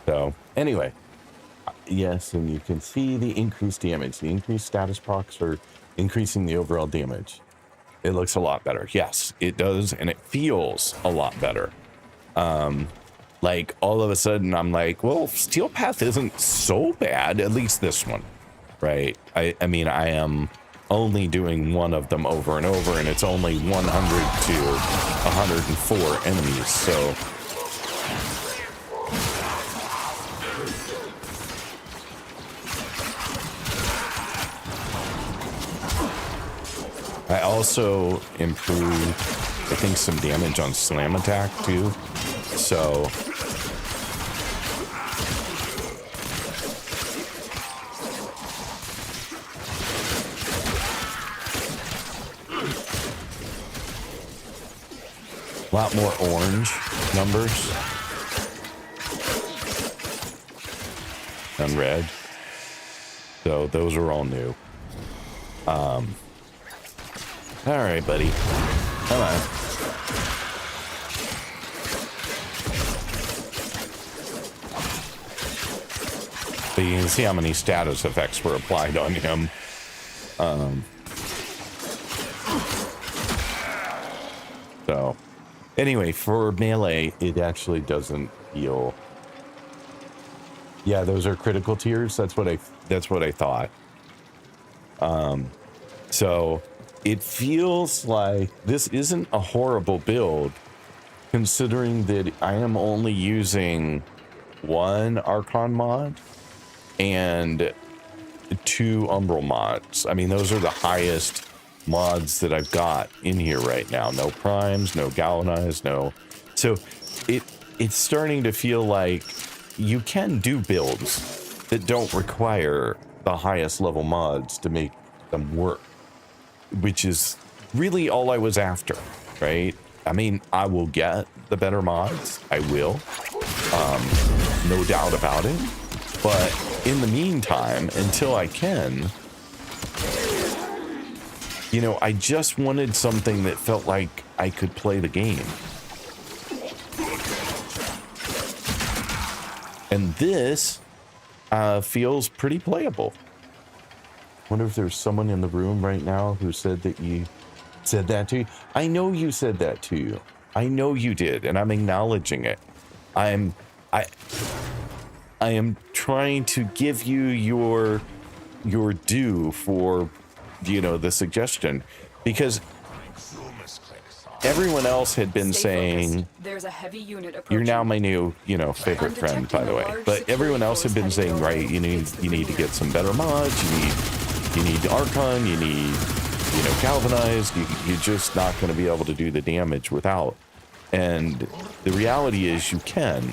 So, anyway, yes, and you can see the increased damage. The increased status procs are increasing the overall damage. It looks a lot better. Yes, it does, and it feels a lot better. Like all of a sudden I'm like, well, Steel Path isn't so bad, at least this one, right? I mean, I am only doing one of them over and over, and it's only 100 to 104 enemies, so I also improved I think some damage on slam attack too. So a lot more orange numbers than red. So those are all new. All right, buddy. Come on. So you can see how many status effects were applied on him. So anyway, for melee, it actually doesn't feel. Yeah, those are critical tiers. That's what I thought. So it feels like this isn't a horrible build, considering that I am only using one Archon mod and 2 Umbral mods. I mean, those are the highest mods that I've got in here right now. No primes, no galvanized, no. So it's starting to feel like you can do builds that don't require the highest level mods to make them work, which is really all I was after, right? I mean, I will get the better mods. I will. No doubt about it. But in the meantime, until I can, you know, I just wanted something that felt like I could play the game. And this feels pretty playable. Wonder if there's someone in the room right now who said that you said that to you. I know you said that to you. I know you did, and I'm acknowledging it. I am trying to give you your due for, you know, the suggestion, because everyone else had been saying, there's a heavy unit you're now my new, you know, favorite friend, by the way. But everyone else had been saying, right, you need to get some better mods. You need Archon. You need, you know, galvanized. You're just not going to be able to do the damage without. And the reality is, you can.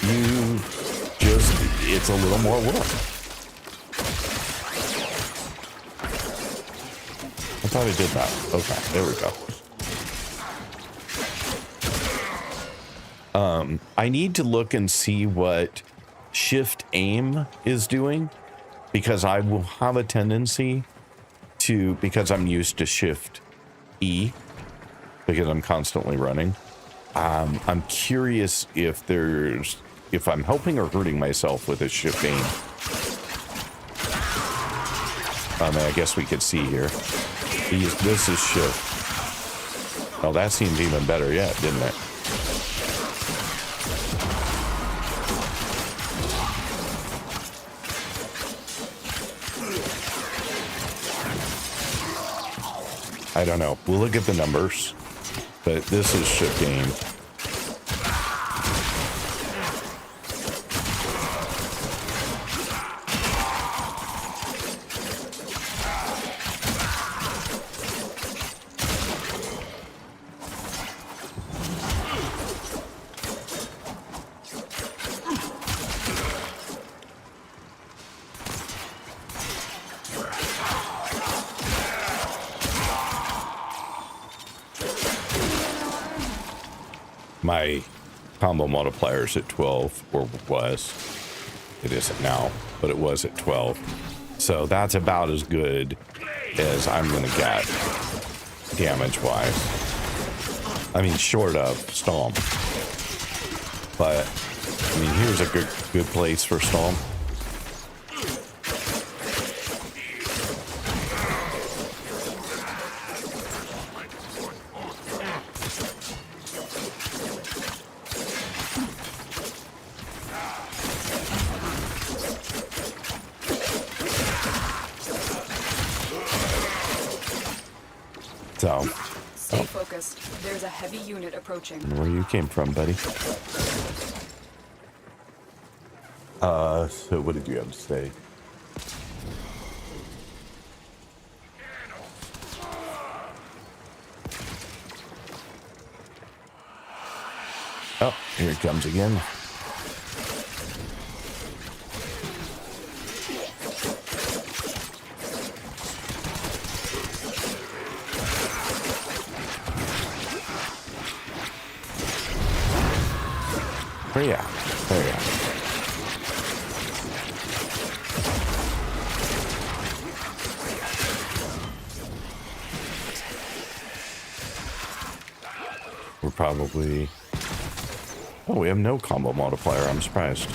You just, it's a little more work. I thought I did that. Okay, there we go. I need to look and see what shift aim is doing, because I will have a tendency to, because I'm used to shift E, because I'm constantly running. I'm curious if I'm helping or hurting myself with a shift aim. I mean, I guess we could see here. This is shift. Oh, that seemed even better yet, didn't it? I don't know. We'll look at the numbers, but this is shift aim. My combo multiplier is at 12, or was. It isn't now, but it was at 12. So that's about as good as I'm going to get damage-wise. I mean, short of Stomp. But, I mean, here's a good place for Stomp. So, stay focused. There's a heavy unit approaching. Where you came from, buddy? So what did you have to say? Oh, here it comes again. Where you at? There you are. We're probably... Oh, we have no combo multiplier. I'm surprised.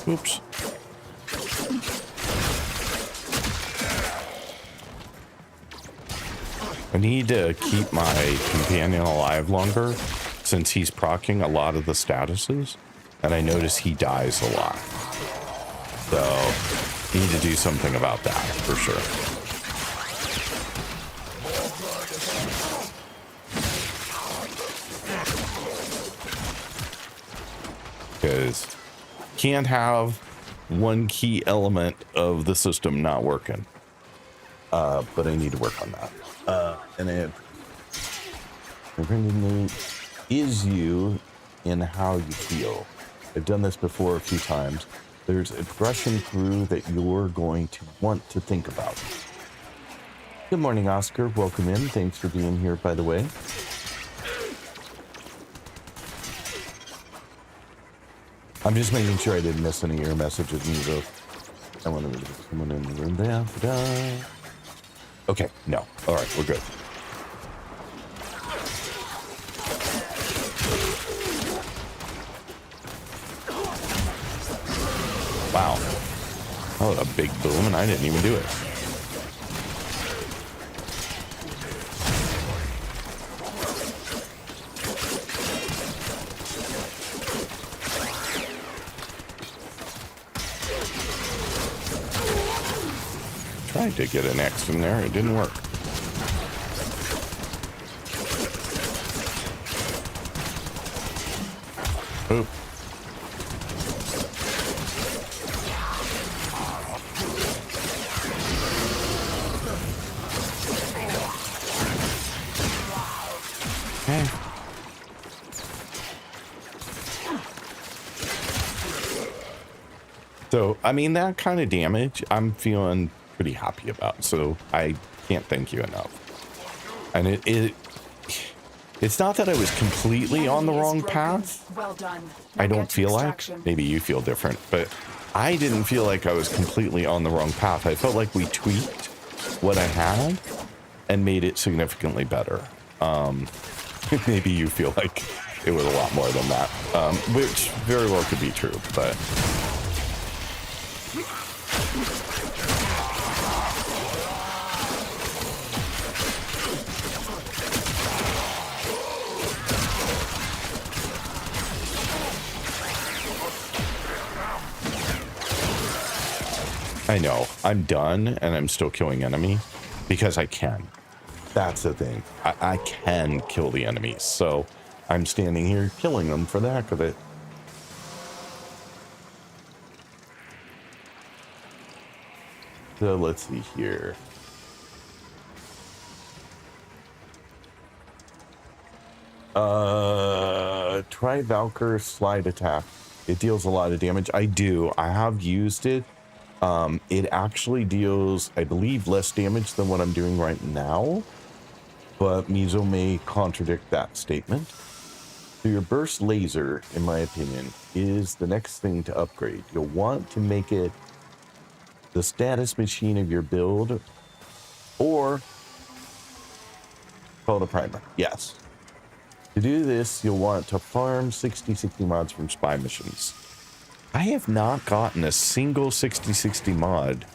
Oops. I need to keep my companion alive longer since he's proccing a lot of the statuses, and I notice he dies a lot. So, need to do something about that for sure. Because can't have one key element of the system not working. But I need to work on that. And is you in how you feel. I've done this before a few times. There's a progression through that you're going to want to think about. Good morning, Oscar. Welcome in. Thanks for being here, by the way. I'm just making sure I didn't miss any of your messages, Mizo. I want to get someone in the room there. Okay, no. All right, we're good. Wow. That was a big boom, and I didn't even do it. Tried to get an X in there, it didn't work. Oop. Okay. So, I mean, that kind of damage, I'm feeling pretty happy about, so I can't thank you enough. And it's not that I was completely on the wrong path. Well done. I don't feel like, maybe you feel different, but I didn't feel like I was completely on the wrong path. I felt like we tweaked what I had and made it significantly better. Maybe you feel like it was a lot more than that, which very well could be true, but I know, I'm done, and I'm still killing enemies because I can. That's the thing. I can kill the enemies, so I'm standing here killing them for the heck of it. So let's see here. Try Valkyr slide attack. It deals a lot of damage. I do. I have used it. It actually deals, I believe, less damage than what I'm doing right now, but Mizo may contradict that statement. So your burst laser, in my opinion, is the next thing to upgrade. You'll want to make it the status machine of your build, or call it a primer. Yes. To do this, you'll want to farm 60 mods from spy missions. I have not gotten a single 6060 mod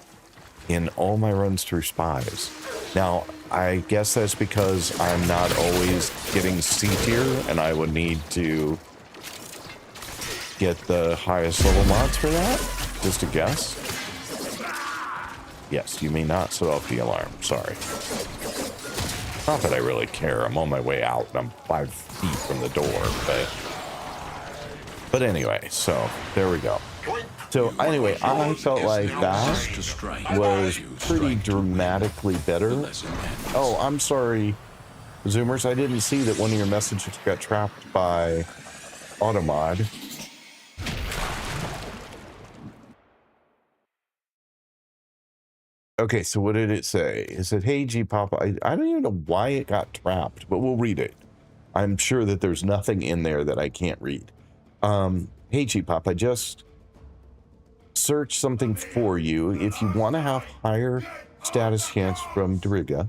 in all my runs through spies. Now, I guess that's because I'm not always getting C tier, and I would need to get the highest level mods for that. Just a guess. Yes, you may not set off the alarm. Sorry. Not that I really care. I'm on my way out, and I'm 5 feet from the door, but anyway, so there we go. So anyway, I felt like that was pretty dramatically better. Oh, I'm sorry, Zoomers. I didn't see that one of your messages got trapped by Automod. Okay, so what did it say? It said, hey, G-Papa, I don't even know why it got trapped, but we'll read it. I'm sure that there's nothing in there that I can't read. Hey, G-Pop, I just searched something for you. If you want to have higher status chance from Doriga,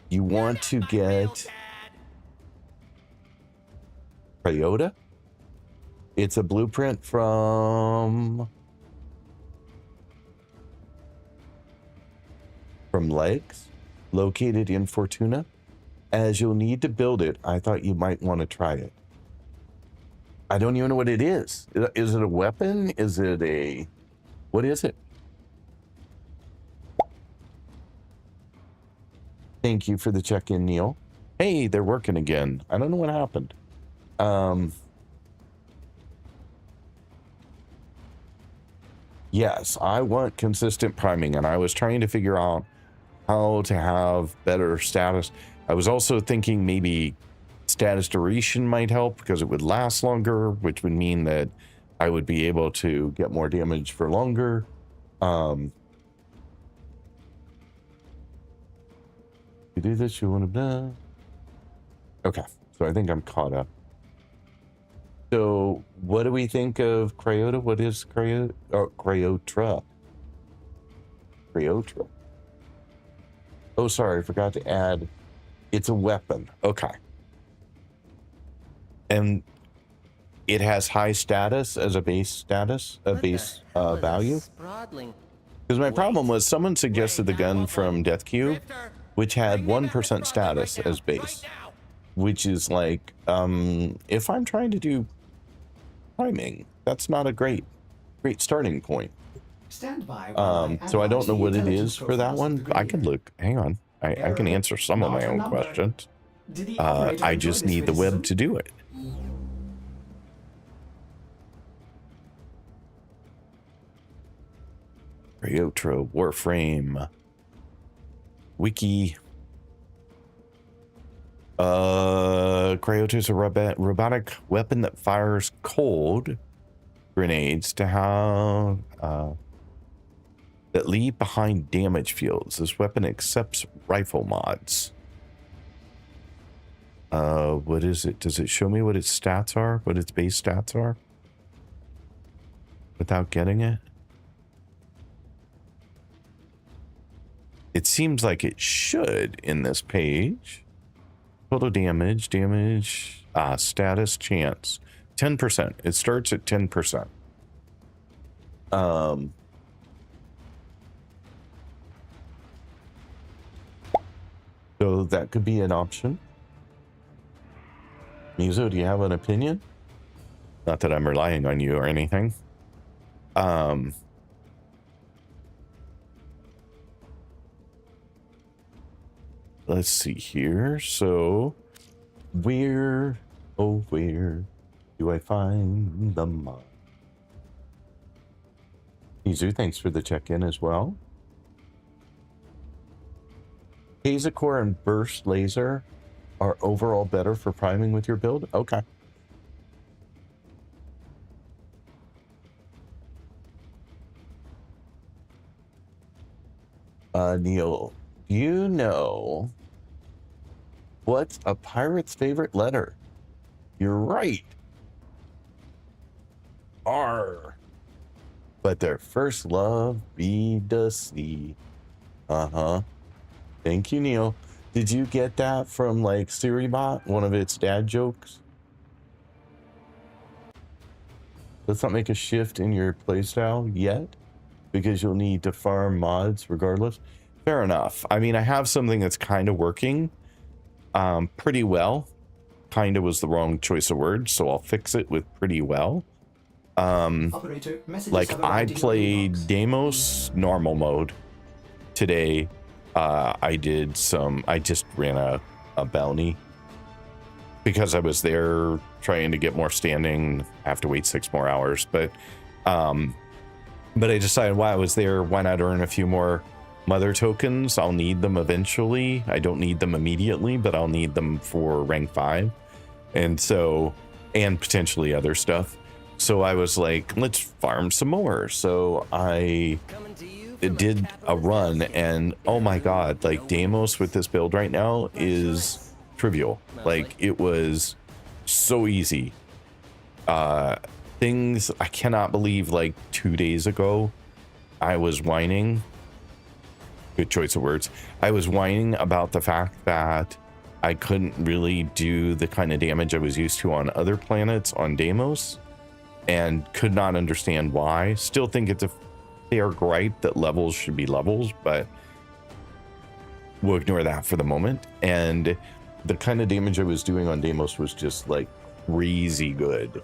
you want to get Crayota. It's a blueprint from Legs, located in Fortuna. As you'll need to build it, I thought you might want to try it. I don't even know what it is. Is it a weapon? Is it a... What is it? Thank you for the check-in, Neil. Hey, they're working again. I don't know what happened. Yes, I want consistent priming, and I was trying to figure out how to have better status. I was also thinking maybe status duration might help because it would last longer, which would mean that I would be able to get more damage for longer. You do this, you want to... Okay, so I think I'm caught up. So what do we think of Crayota? What is Crayota? Oh, Crayotra. Crayotra. Oh, sorry, I forgot to add. It's a weapon. Okay. And it has high status as a base status, a base value. Because my problem was someone suggested the gun from Death Cube, which had 1% status as base, which is like, if I'm trying to do priming, that's not a great starting point. Stand by. So I don't know what it is for that one. I can look. Hang on. I can answer some of my own questions. I just need the web to do it. Ryotro, Warframe, Wiki. Cryota is a robotic weapon that fires cold grenades to have that leave behind damage fields. This weapon accepts rifle mods. What is it? Does it show me what its stats are? What its base stats are? Without getting it? It seems like it should in this page. Total damage, status, chance. 10%. It starts at 10%. So that could be an option. Mizo, do you have an opinion? Not that I'm relying on you or anything. Let's see here. So, where do I find the mod? Mizu, thanks for the check-in as well. Haza Core and Burst Laser are overall better for priming with your build? Okay. Neil, you know what's a pirate's favorite letter? You're right. R. But their first love be the sea. Uh-huh. Thank you, Neil. Did you get that from, like, Siribot, one of its dad jokes? Let's not make a shift in your playstyle yet, because you'll need to farm mods regardless. Fair enough. I mean, I have something that's kind of working pretty well. Kind of was the wrong choice of words, so I'll fix it with pretty well. Operator, messages Like have I arrived in your played inbox. Deimos normal mode today. I just ran a bounty because I was there trying to get more standing. I have to wait 6 more hours, but I decided while I was there, why not earn a few more mother tokens? I'll need them eventually. I don't need them immediately, but I'll need them for rank 5. And potentially other stuff. So I was like, let's farm some more. So I did a run, and oh my god, like Deimos with this build right now is trivial. Like it was so easy. Things I cannot believe, like 2 days ago I was whining, good choice of words, I was whining about the fact that I couldn't really do the kind of damage I was used to on other planets on Deimos, and could not understand why. Still think it's a fair gripe that levels should be levels, but we'll ignore that for the moment. And the kind of damage I was doing on Deimos was just like crazy good.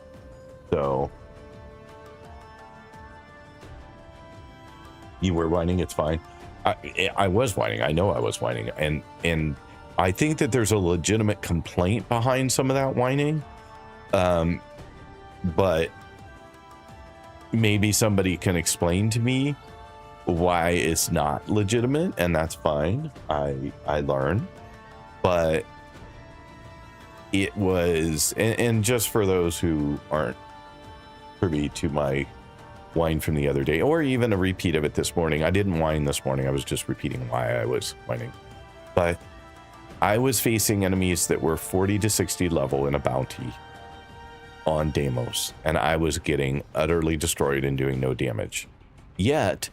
So you were whining, it's fine. I was whining. I know I was whining, and I think that there's a legitimate complaint behind some of that whining, but maybe somebody can explain to me why it's not legitimate, and that's fine. I learn, but it was, and just for those who aren't privy to my whine from the other day, or even a repeat of it this morning, I didn't whine this morning. I was just repeating why I was whining. But I was facing enemies that were 40 to 60 level in a bounty on Deimos, and I was getting utterly destroyed and doing no damage. Yet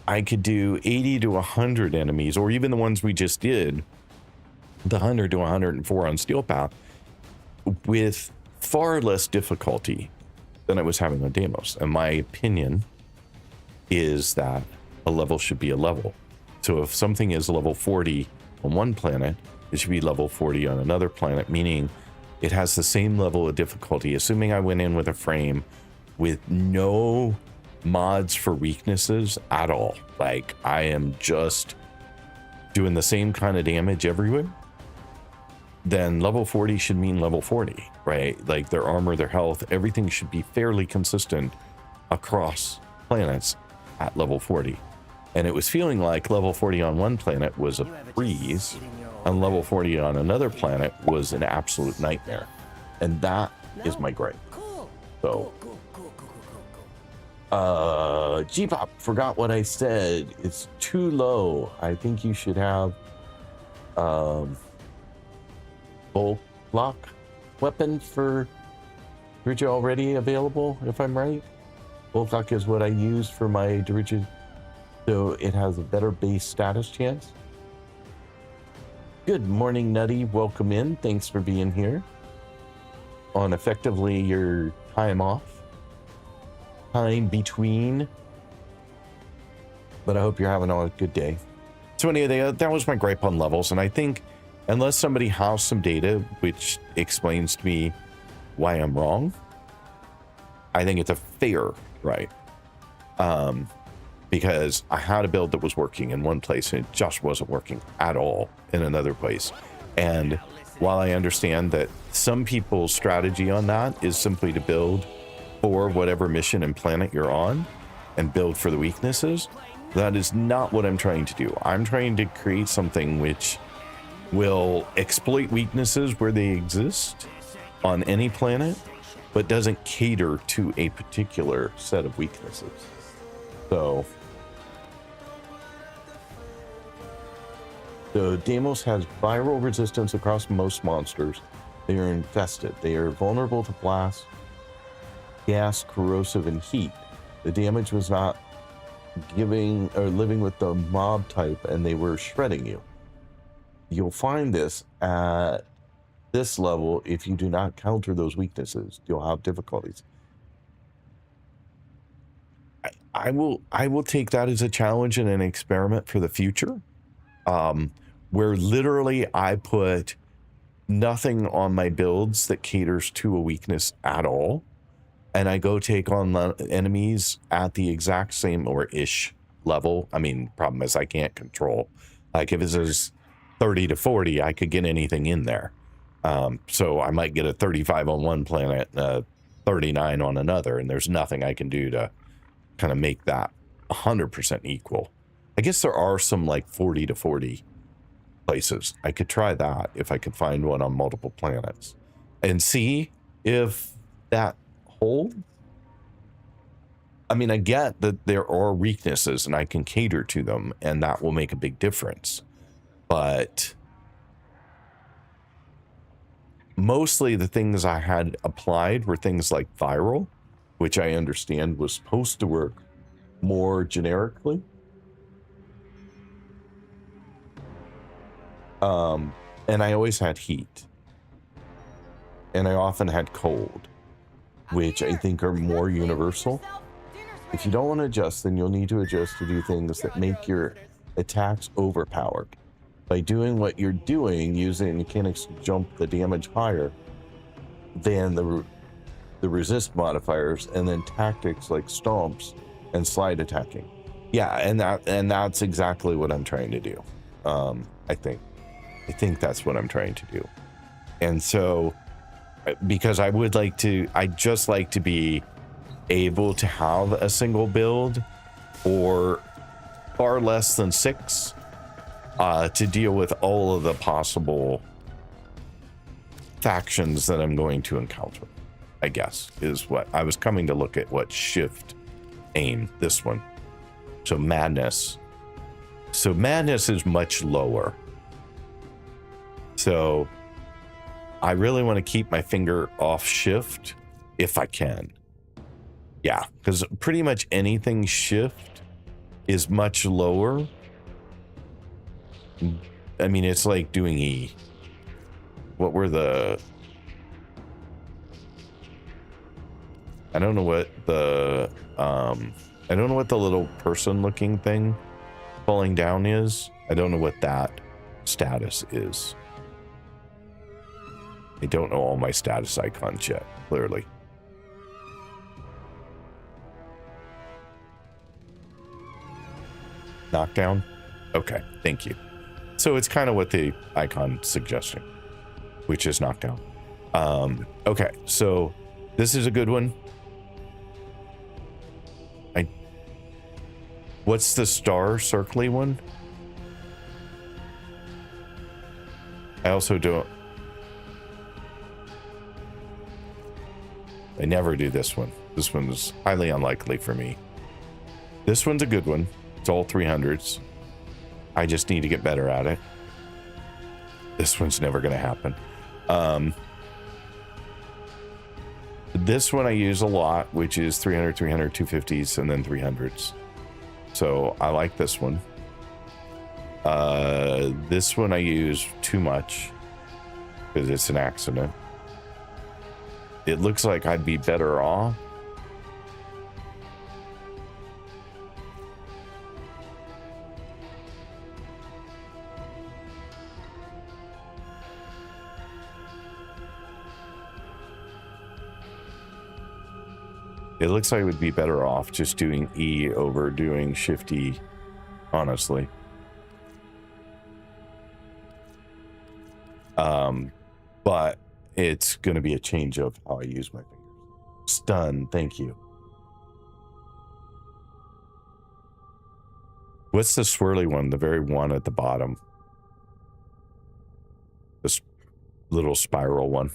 I could do 80 to 100 enemies, or even the ones we just did, the 100 to 104 on Steel Path, with far less difficulty than I was having on Deimos. And my opinion is that a level should be a level. So if something is level 40 on one planet, it should be level 40 on another planet, meaning it has the same level of difficulty, assuming I went in with a frame with no mods for weaknesses at all. Like I am just doing the same kind of damage everywhere. Then level 40 should mean level 40, right? Like their armor, their health, everything should be fairly consistent across planets at level 40. And it was feeling like level 40 on one planet was a breeze, and level 40 on another planet was an absolute nightmare. And that is my gripe. So, G-Pop, forgot what I said. It's too low. I think you should have bulk lock weapon for Dirige already available, if I'm right. Bulk lock is what I use for my Dirige, so it has a better base status chance. Good morning, Nutty. Welcome in. Thanks for being here on effectively your time off, time between. But I hope you're having a good day. So anyway, that was my gripe on levels, and I think unless somebody has some data which explains to me why I'm wrong, I think it's a fair gripe. Because I had a build that was working in one place and it just wasn't working at all in another place. And while I understand that some people's strategy on that is simply to build for whatever mission and planet you're on and build for the weaknesses, that is not what I'm trying to do. I'm trying to create something which will exploit weaknesses where they exist on any planet, but doesn't cater to a particular set of weaknesses. So Deimos has viral resistance across most monsters. They are infested. They are vulnerable to blast, gas, corrosive, and heat. The damage was not giving or living with the mob type, and they were shredding you. You'll find this at this level. If you do not counter those weaknesses, you'll have difficulties. I will take that as a challenge and an experiment for the future. Where literally I put nothing on my builds that caters to a weakness at all. And I go take on the enemies at the exact same or ish level. I mean, problem is I can't control. Like if it says 30 to 40, I could get anything in there. So I might get a 35 on one planet, 39 on another, and there's nothing I can do to kind of make that 100% equal. I guess there are some like 40 to 40 places. I could try that if I could find one on multiple planets and see if that hold. I mean, I get that there are weaknesses and I can cater to them and that will make a big difference. But mostly the things I had applied were things like viral, which I understand was supposed to work more generically. And I always had heat. And I often had cold, which I think are more universal. If you don't want to adjust, then you'll need to adjust to do things that make your attacks overpowered. By doing what you're doing, using mechanics to jump the damage higher than the resist modifiers, and then tactics like stomps and slide attacking. Yeah, and that's exactly what I'm trying to do. I think that's what I'm trying to do. And so, because I'd just like to be able to have a single build or far less than 6 to deal with all of the possible factions that I'm going to encounter, I guess, is what I was coming to look at. What shift aim this one. So madness is much lower. So I really want to keep my finger off shift if I can. Yeah, because pretty much anything shift is much lower. I mean, it's like doing E. What were the... I don't know what the little person looking thing falling down is. I don't know what that status is. I don't know all my status icons yet, clearly. Knockdown? Okay, thank you. So it's kind of what the icon's suggesting, which is knockdown. Okay, so this is a good one. What's the star circly one? I also don't... I never do this one. This one's highly unlikely for me. This one's a good one. It's all 300s. I just need to get better at it. This one's never going to happen. This one I use a lot, which is 300, 300, 250s, and then 300s. So I like this one. This one I use too much because it's an accident. It looks like I'd be better off. It looks like I would be better off just doing E over doing Shift E, honestly. But it's going to be a change of how I use my fingers. Stun, thank you. What's the swirly one? The very one at the bottom. This little spiral one.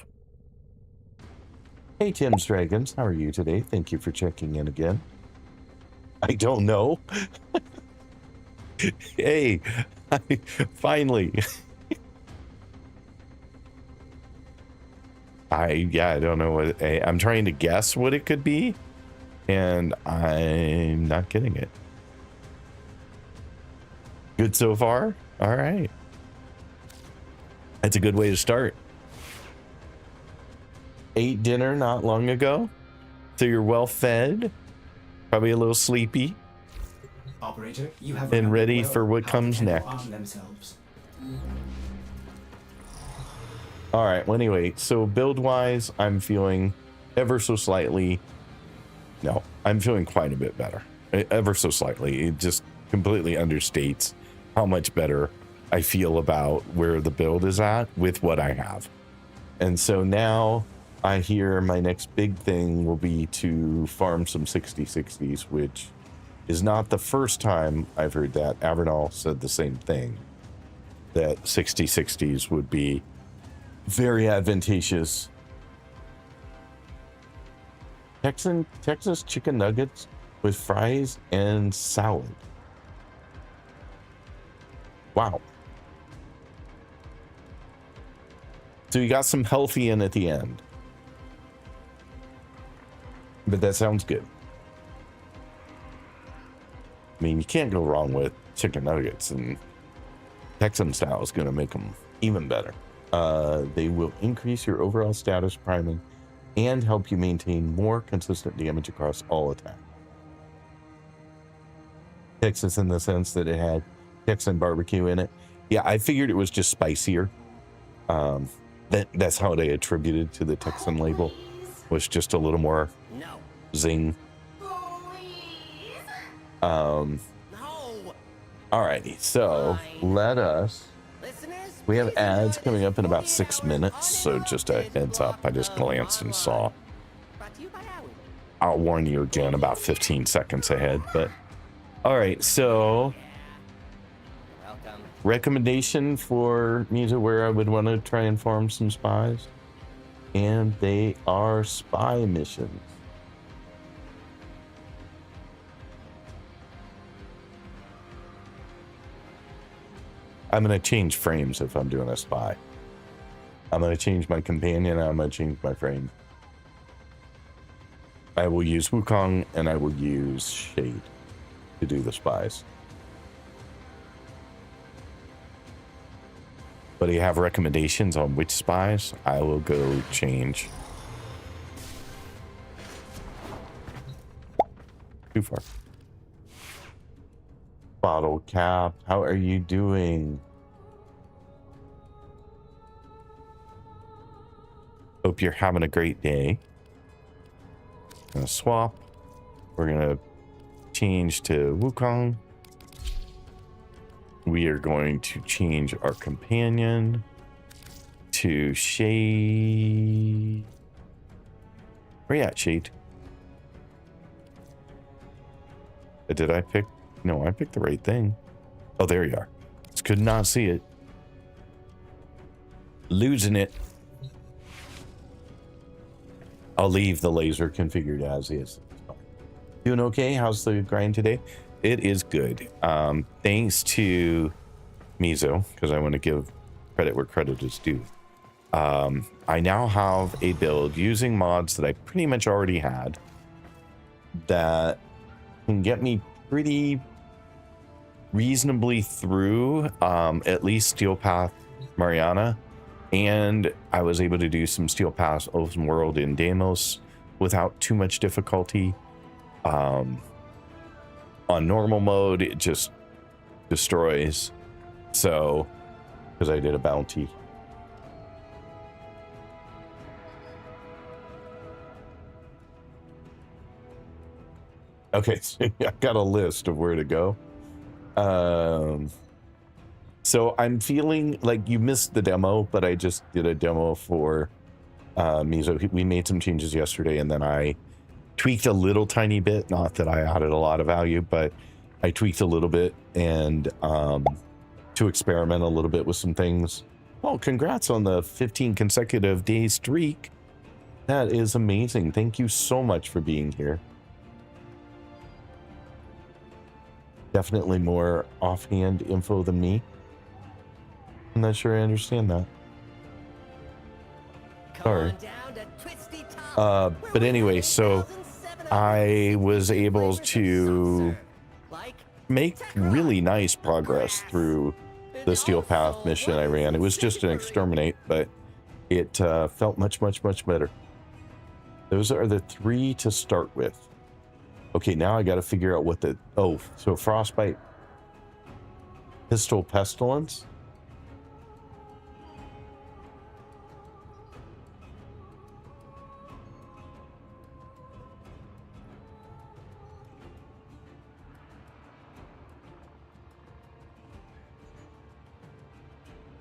Hey, Tim's Dragons, how are you today? Thank you for checking in again. I don't know. Hey, finally. I don't know what I'm trying to guess what it could be, and I'm not getting it. Good so far? All right. That's a good way to start. Ate dinner not long ago, so you're well fed. Probably a little sleepy Operator, you have and remembered ready well for what how comes they cannot next. arm themselves. All right. Well, anyway, so build wise, I'm feeling ever so slightly. No, I'm feeling quite a bit better. Ever so slightly. It just completely understates how much better I feel about where the build is at with what I have. And so now I hear my next big thing will be to farm some 6060s, which is not the first time I've heard that. Avernal said the same thing, that 6060s would be very advantageous. Texas chicken nuggets with fries and salad. Wow. So you got some healthy in at the end. But that sounds good. I mean, you can't go wrong with chicken nuggets, and Texan style is going to make them even better. They will increase your overall status priming and help you maintain more consistent damage across all attacks. Texas in the sense that it had Texan barbecue in it. Yeah, I figured it was just spicier. That's how they attributed to the Texan label, was just a little more zing. Alrighty, so let us. We have ads coming up in about 6 minutes, so just a heads up. I just glanced and saw. I'll warn you again about 15 seconds ahead, but all right, so recommendation for Misa where I would want to try and farm some spies, and they are spy missions. I'm going to change frames if I'm doing a spy. I'm going to change my companion. I'm going to change my frame. I will use Wukong and I will use Shade to do the spies. But do you have recommendations on which spies? I will go change. Too far. Bottle Cap, how are you doing? Hope you're having a great day. Gonna swap. We're gonna change to Wukong. We are going to change our companion to Shade. Where you at, Shade? Did I pick? No, I picked the right thing. Oh, there you are. Just could not see it. Losing it. I'll leave the laser configured as is. Doing okay? How's the grind today? It is good. Thanks to Mizo, because I want to give credit where credit is due. I now have a build using mods that I pretty much already had that can get me pretty reasonably through at least Steel Path Mariana, and I was able to do some Steel Path Open World in Deimos without too much difficulty. On normal mode it just destroys, so because I did a bounty. Okay, so I got a list of where to go. So I'm feeling like you missed the demo, but I just did a demo for Mizo. We made some changes yesterday, and then I tweaked a little tiny bit. Not that I added a lot of value, but I tweaked a little bit and to experiment a little bit with some things. Oh, congrats on the 15 consecutive day streak. That is amazing. Thank you so much for being here. Definitely more offhand info than me. I'm not sure I understand that. Sorry. But anyway, so I was able to make really nice progress through the Steel Path mission I ran. It was just an exterminate, but it felt much better. Those are the 3 to start with. Okay, now I got to figure out what the... Oh, so Frostbite. Pistol Pestilence.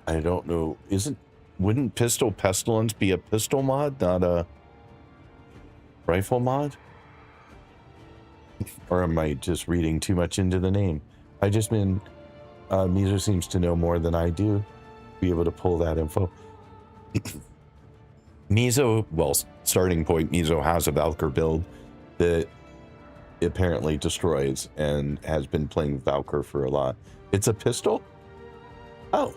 I don't know. Wouldn't Pistol Pestilence be a pistol mod, not a rifle mod? Or am I just reading too much into the name? I just mean Mizo seems to know more than I do. Be able to pull that info. Mizo, well, starting point, Mizo has a Valkyr build that apparently destroys and has been playing Valkyr for a lot. It's a pistol? Oh.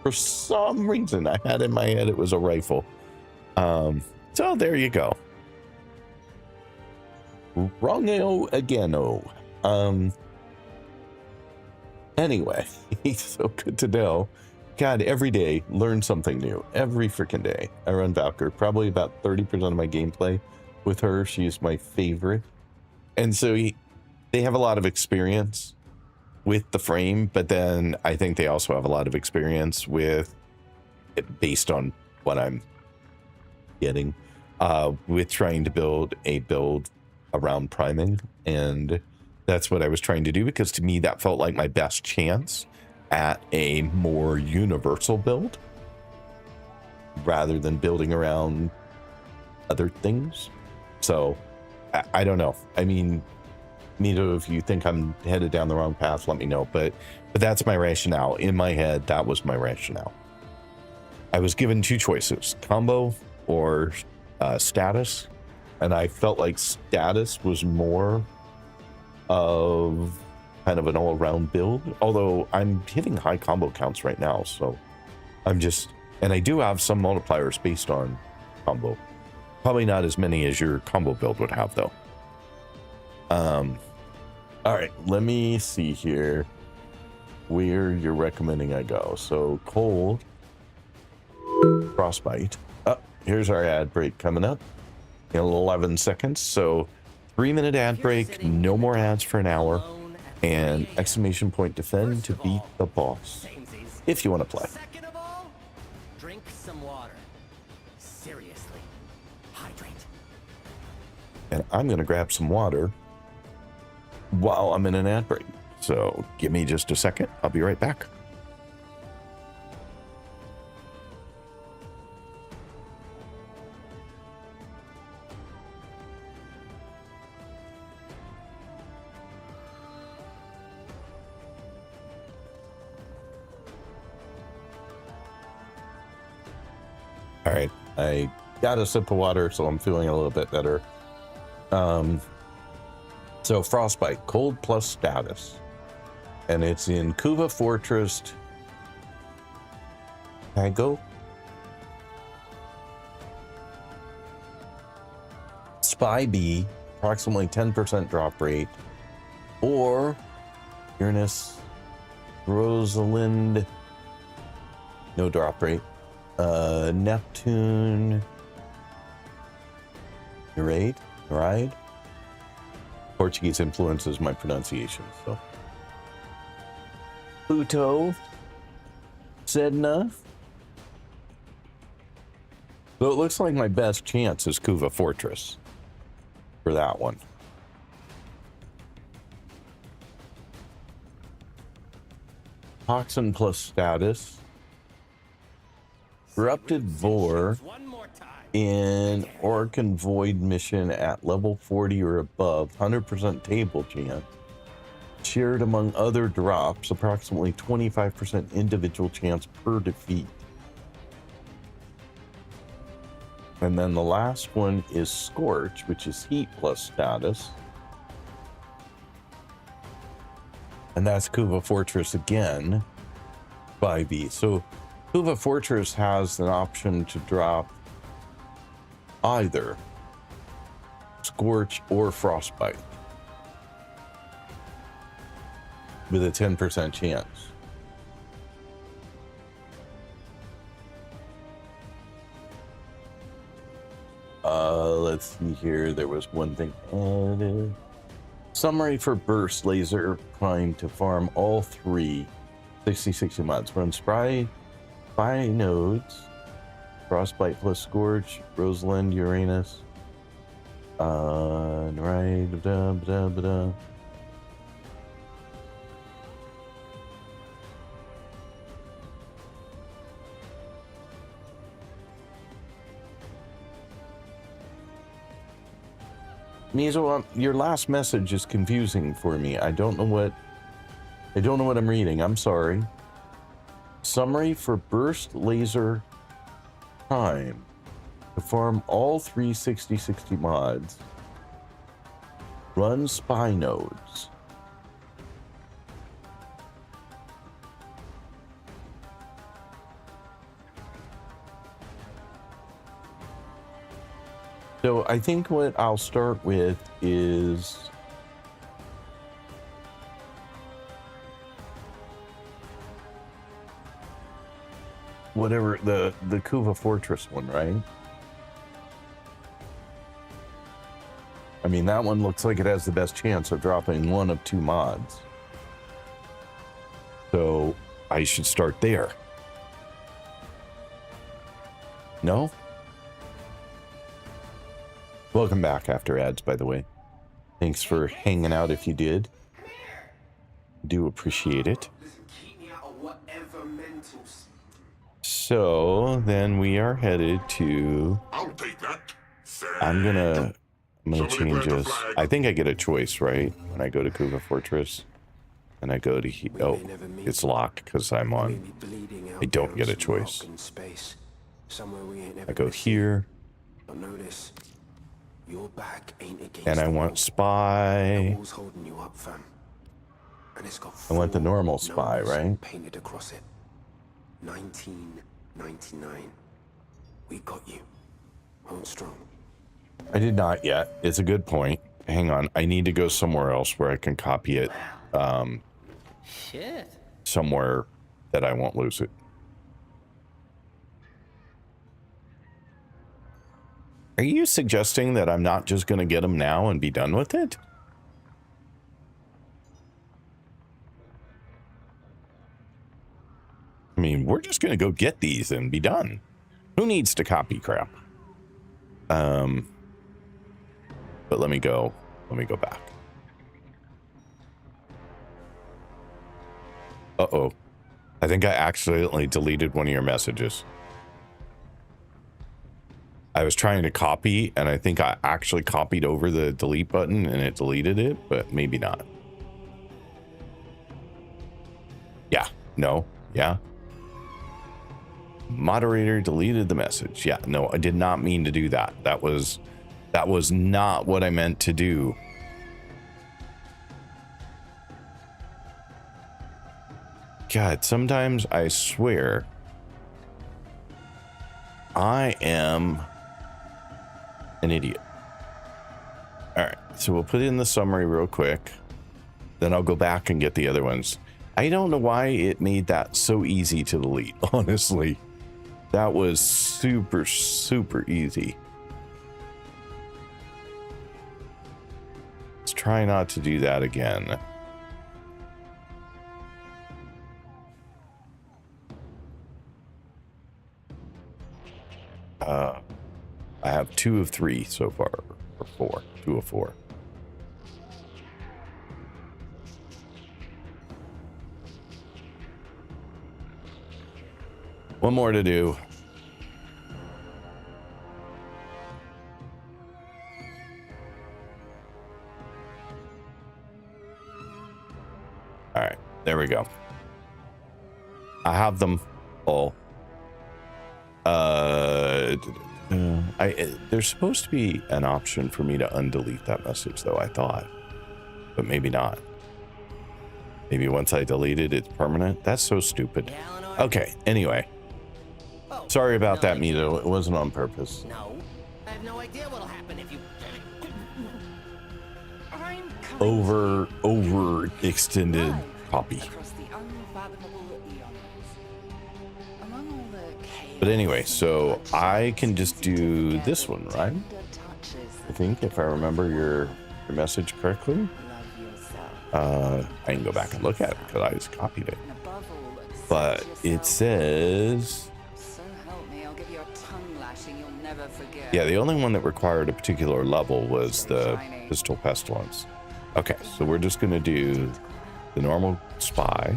For some reason, I had in my head it was a rifle. So there you go. Wrong-o again-o. Anyway, so good to know. God, every day, learn something new. Every freaking day. I run Valkyr. Probably about 30% of my gameplay with her. She is my favorite. And so they have a lot of experience with the frame, but then I think they also have a lot of experience with it based on what I'm getting with trying to build a build around priming. And that's what I was trying to do, because to me that felt like my best chance at a more universal build rather than building around other things. So I don't know. I mean, Mito, if you think I'm headed down the wrong path, let me know. But that's my rationale. In my head, that was my rationale. I was given two choices, combo or status. And I felt like status was more of kind of an all-around build. Although I'm hitting high combo counts right now. So I'm just... And I do have some multipliers based on combo. Probably not as many as your combo build would have, though. All right, let me see here where you're recommending I go. So cold, frostbite. Oh, here's our ad break coming up in 11 seconds. So 3-minute ad break, no more ads for an hour, and exclamation point defend to beat the boss. If you want to play. Second of all, drink some water. Seriously, hydrate. And I'm going to grab some water while I'm in an ad break. So give me just a second. I'll be right back. All right, I got a sip of water, so I'm feeling a little bit better. So Frostbite, cold plus status. And it's in Kuva Fortress, Pago. Spy Bee, approximately 10% drop rate. Or Uranus, Rosalind, no drop rate. Neptune, Nereid. Portuguese influences my pronunciation, so. Pluto, Sedna. So it looks like my best chance is Kuva Fortress for that one. Toxin plus status. Corrupted Vor in Orcan Void mission at level 40 or above, 100% table chance. Shared among other drops, approximately 25% individual chance per defeat. And then the last one is Scorch, which is heat plus status. And that's Kuva Fortress again, 5e. So Kuva Fortress has an option to drop either Scorch or Frostbite with a 10% chance. let's see here. There was one thing added. Summary for burst laser prime to farm all three 60 mods. Run spy nodes, frostbite plus scourge, Rosalind, Uranus. Right. Mizo, your last message is confusing for me. I don't know what I'm reading. I'm sorry. Summary for burst laser prime to farm all three 60 mods. Run spy nodes. So I think what I'll start with is whatever the Kuva Fortress one, right? I mean, that one looks like it has the best chance of dropping one of two mods. So I should start there. No? Welcome back after ads, by the way. Thanks for hanging out if you did. Do appreciate it. So then we are headed to... I'll take that. I'm gonna Somebody change plant a this. flag. I think I get a choice, right? When I go to Kuva Fortress. And I go to... Oh, it's locked because I'm on... I don't get a choice. I go here. Your back ain't against And I the want wall. spy. The wall's holding you up, fam. And it's got I want the four normal spy, numbers right? painted across it. 1999. We got you. Hold strong. I did not yet. It's a good point. Hang on. I need to go somewhere else where I can copy it. Shit. Somewhere that I won't lose it. Are you suggesting that I'm not just going to get them now and be done with it? I mean, we're just going to go get these and be done. Who needs to copy crap? But let me go back. Uh-oh. I think I accidentally deleted one of your messages. I was trying to copy, and I think I actually copied over the delete button, and it deleted it, but maybe not. Yeah. No. Yeah. Moderator deleted the message. Yeah. No, I did not mean to do that. That was not what I meant to do. God, sometimes I swear I am an idiot. All right, so we'll put in the summary real quick. Then I'll go back and get the other ones. I don't know why it made that so easy to delete, honestly. That was super, super easy. Let's try not to do that again. I have 2 of 3 so far, or 4, 2 of 4. One more to do. All right, there we go. I have them all. There's supposed to be an option for me to undelete that message, though, I thought. But maybe not. Maybe once I delete it, it's permanent. That's so stupid. Okay, anyway. Sorry about that, Mito. It wasn't on purpose. No. I have no idea what'll happen if you... Overextended copy. But anyway, so I can just do this one, right? I think if I remember your message correctly. I can go back and look at it because I just copied it. But it says, So help me, I'll give you a tongue lashing you'll never forget. yeah, the only one that required a particular level was the pistol pestilence. Okay, so we're just gonna do the normal spy.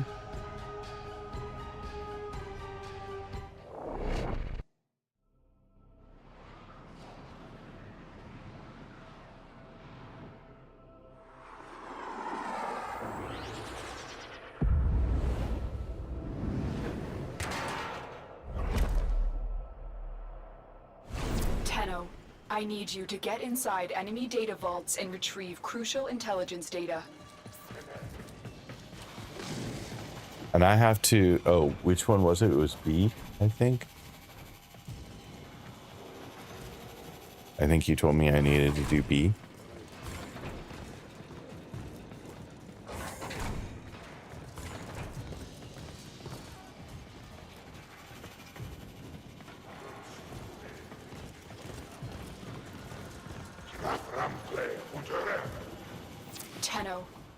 I need you to get inside enemy data vaults and retrieve crucial intelligence data. And I have to, oh, which one was it? It was B, I think. I think you told me I needed to do B.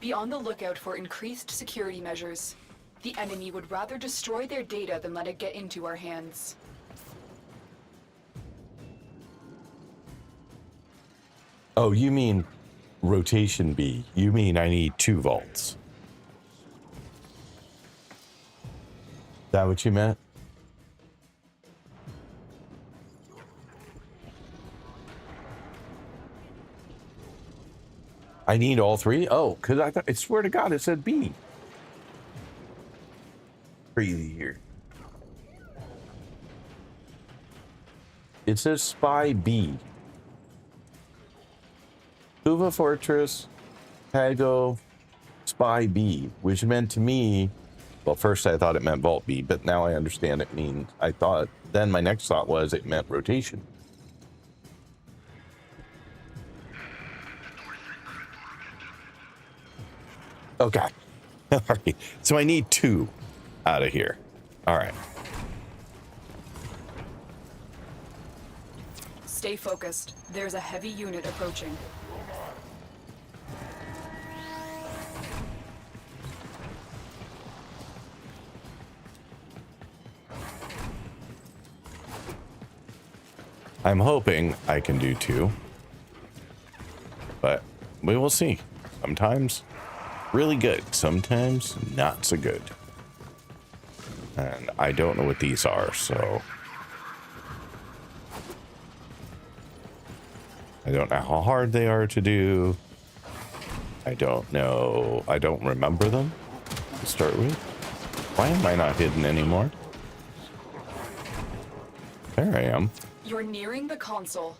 Be on the lookout for increased security measures. The enemy would rather destroy their data than let it get into our hands. Oh, you mean rotation B. You mean I need 2 vaults. Is that what you meant? I need all 3? Oh, because I swear to God, it said B. Crazy here. It says Spy B. Tuva Fortress, Pago, Spy B, which meant to me, well, first I thought it meant Vault B, but now I understand it means, then my next thought was it meant rotation. Okay. All right. So I need 2 out of here. All right. Stay focused. There's a heavy unit approaching. I'm hoping I can do 2. But we will see. Sometimes really good, sometimes not so good. And I don't know what these are, so I don't know how hard they are to do. I don't know. I don't remember them to start with. Why am I not hidden anymore? There I am. You're nearing the console.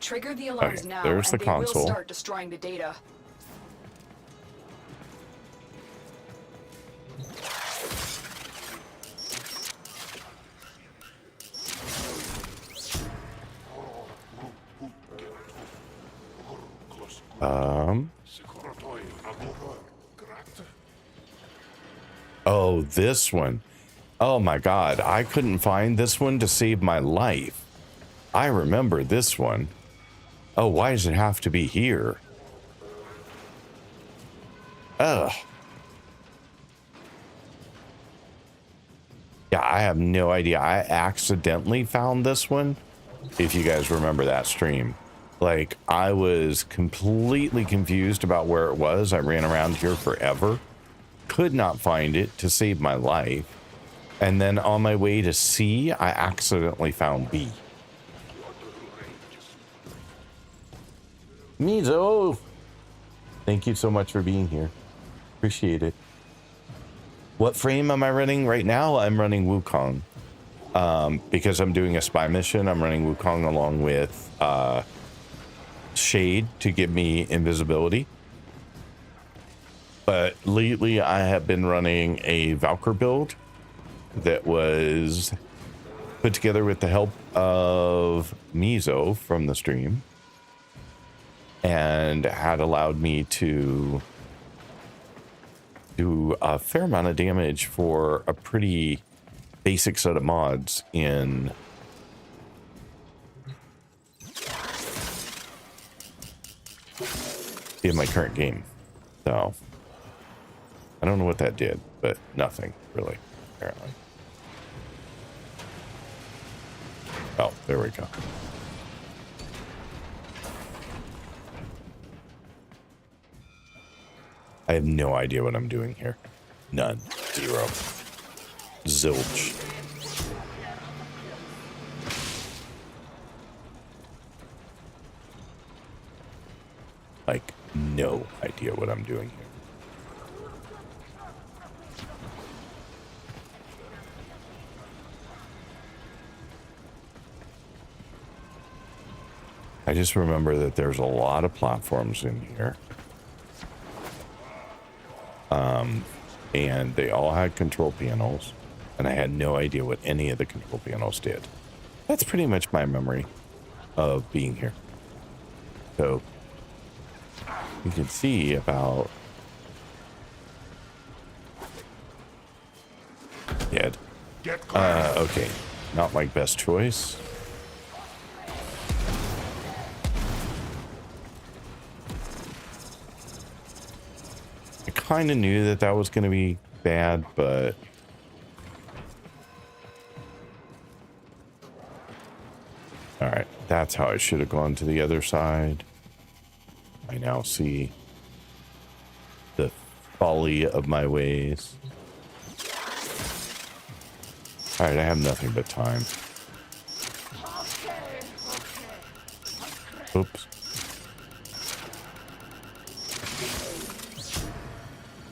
Trigger the alarms Okay, now, there's and the they will console. start destroying the data. Oh, this one. Oh my God, I couldn't find this one to save my life. I remember this one. Oh, why does it have to be here? Ugh. Yeah, I have no idea. I accidentally found this one. If you guys remember that stream. Like, I was completely confused about where it was. I ran around here forever. Could not find it to save my life. And then on my way to C, I accidentally found B. Mizo! Thank you so much for being here. Appreciate it. What frame am I running right now? I'm running Wukong. Because I'm doing a spy mission, I'm running Wukong along with Shade to give me invisibility. But lately I have been running a Valkyr build that was put together with the help of Mizo from the stream and had allowed me to do a fair amount of damage for a pretty basic set of mods in in my current game. So I don't know what that did, but nothing really, apparently. Oh, there we go. I have no idea what I'm doing here. None. Zero. Zilch. Like, no idea what I'm doing here. I just remember that there's a lot of platforms in here. And they all had control panels, and I had no idea what any of the control panels did. That's pretty much my memory of being here. So you can see about dead. Okay, not my best choice. I kind of knew that that was going to be bad, but all right, that's how I should have gone to the other side. I now see the folly of my ways. All right, I have nothing but time. Oops.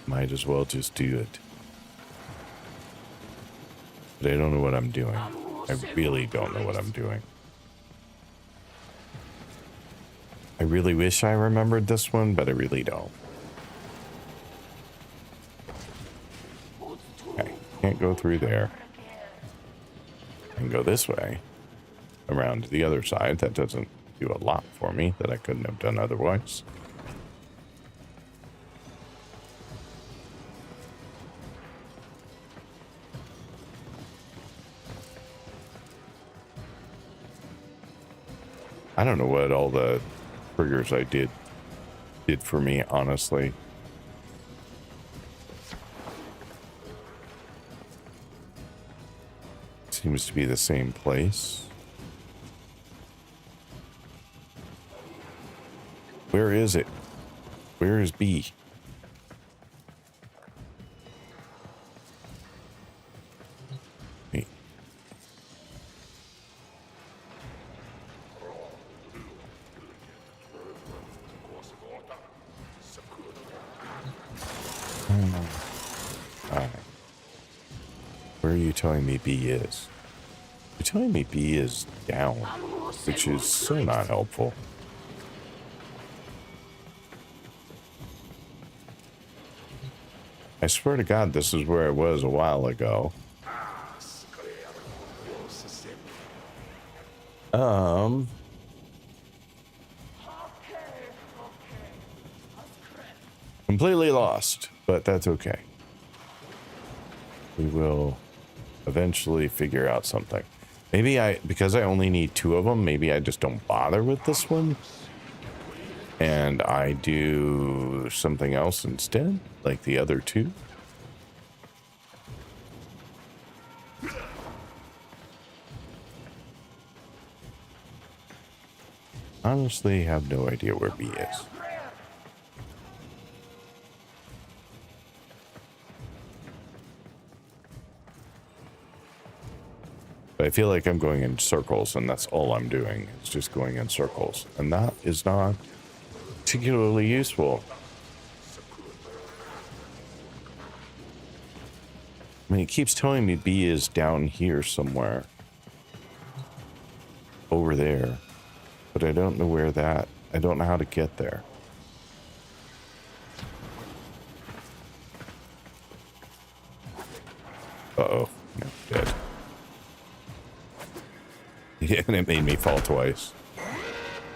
Might as well just do it. But I don't know what I'm doing. I really don't know what I'm doing. I really wish I remembered this one, but I really don't. Okay, can't go through there. I can go this way, around to the other side. That doesn't do a lot for me that I couldn't have done otherwise. I don't know what all the triggers I did for me, honestly. Seems to be the same place. Where is it? Where is B? Where are you telling me B is? You're telling me B is down, which is so not helpful. I swear to God, this is where I was a while ago. Completely lost, but that's okay. We will eventually figure out something. Maybe because I only need 2 of them, maybe I just don't bother with this one. And I do something else instead, like the other 2. Honestly, have no idea where B is. But I feel like I'm going in circles, and that's all I'm doing. It's just going in circles. And that is not particularly useful. I mean, it keeps telling me B is down here somewhere. Over there. But I don't know where that... I don't know how to get there. Uh-oh. No, dead. Yeah, and it made me fall twice.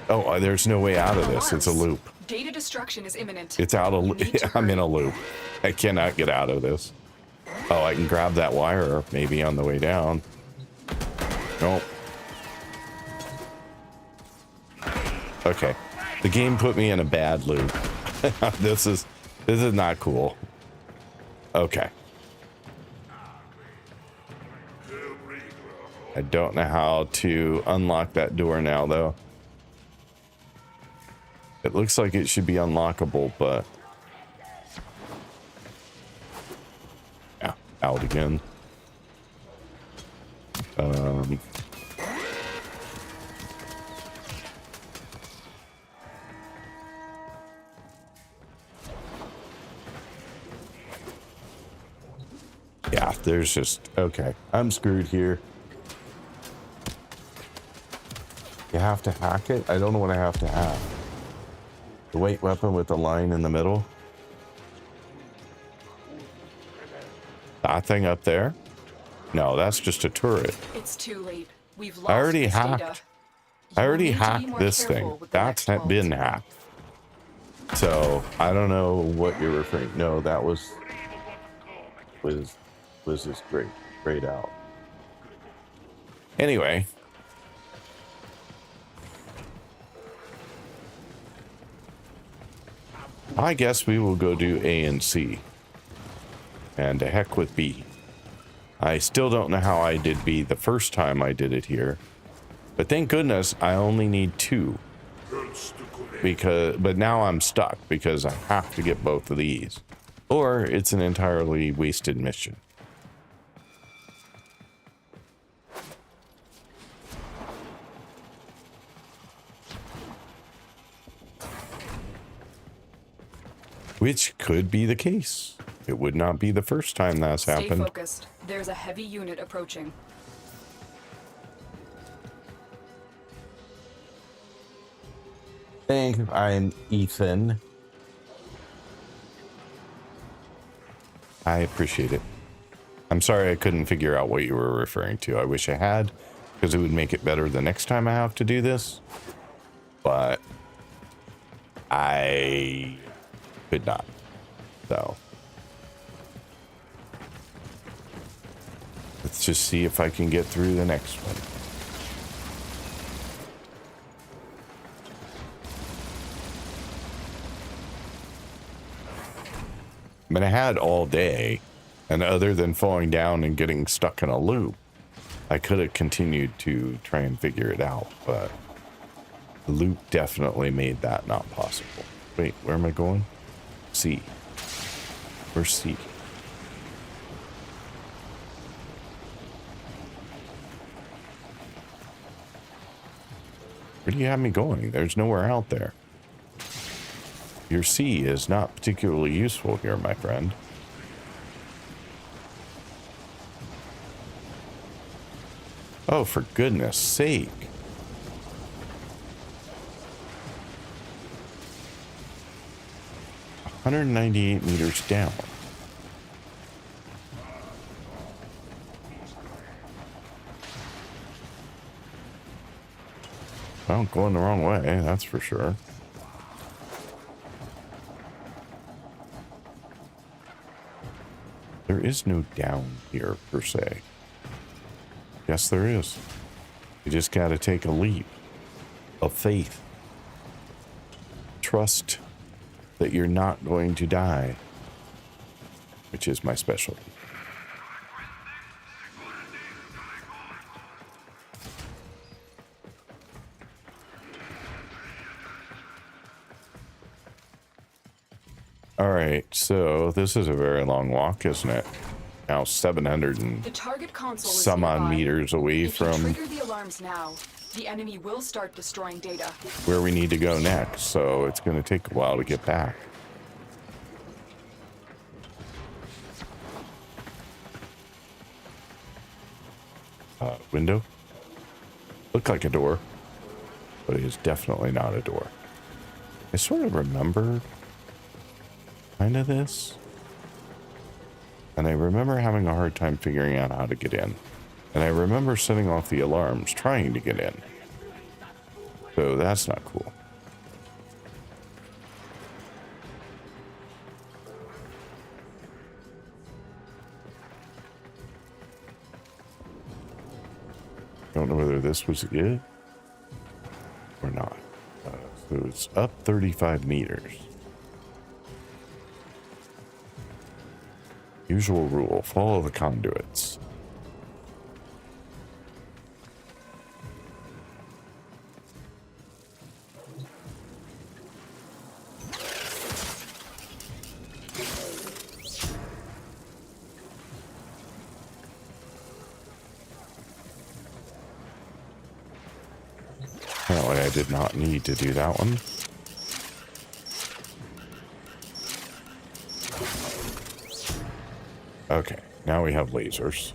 Oh, there's no way out of this. It's a loop. Data destruction is imminent. It's out of... I'm in a loop. I cannot get out of this. Oh, I can grab that wire maybe on the way down. Nope. Okay. The game put me in a bad loop. This is not cool. Okay. I don't know how to unlock that door now, though. It looks like it should be unlockable, but yeah, out again. Yeah, there's just, okay, I'm screwed here. You have to hack it? I don't know what I have to hack. The weight weapon with the line in the middle. That thing up there? No, that's just a turret. It's too late. We've lost I already this hacked. data. I already You'll need to be hacked more this careful thing. with the That's next been vault. hacked. So I don't know what you're referring. No, that was this grayed out. Anyway. I guess we will go do A and C. And to heck with B. I still don't know how I did B the first time I did it here. But thank goodness I only need 2. But now I'm stuck because I have to get both of these. Or it's an entirely wasted mission. Which could be the case. It would not be the first time that's Stay happened. focused. There's a heavy unit approaching. I'm Ethan. I appreciate it. I'm sorry I couldn't figure out what you were referring to. I wish I had, because it would make it better the next time I have to do this. But I could not. So let's just see if I can get through the next one. I mean, I had all day, and other than falling down and getting stuck in a loop, I could have continued to try and figure it out, but the loop definitely made that not possible. Wait, where am I going? C. Where's C? Where do you have me going? There's nowhere out there. Your C is not particularly useful here, my friend. Oh, for goodness sake. $198 meters down. Well, going the wrong way, that's for sure. There is no down here, per se. Yes, there is. You just got to take a leap of faith. Trust that you're not going to die, which is my specialty. All right, so this is a very long walk, isn't it? Now 700 and The target console is some odd nearby. meters away If you from trigger the alarms now, the enemy will start destroying data. where we need to go next, so it's going to take a while to get back. Window? Looked like a door, but it is definitely not a door. I sort of remember kind of this, and I remember having a hard time figuring out how to get in, and I remember setting off the alarms trying to get in, so that's not cool. Don't know whether this was it or not. So it's up 35 meters. Usual rule, follow the conduits. Apparently I did not need to do that one. Okay, now we have lasers.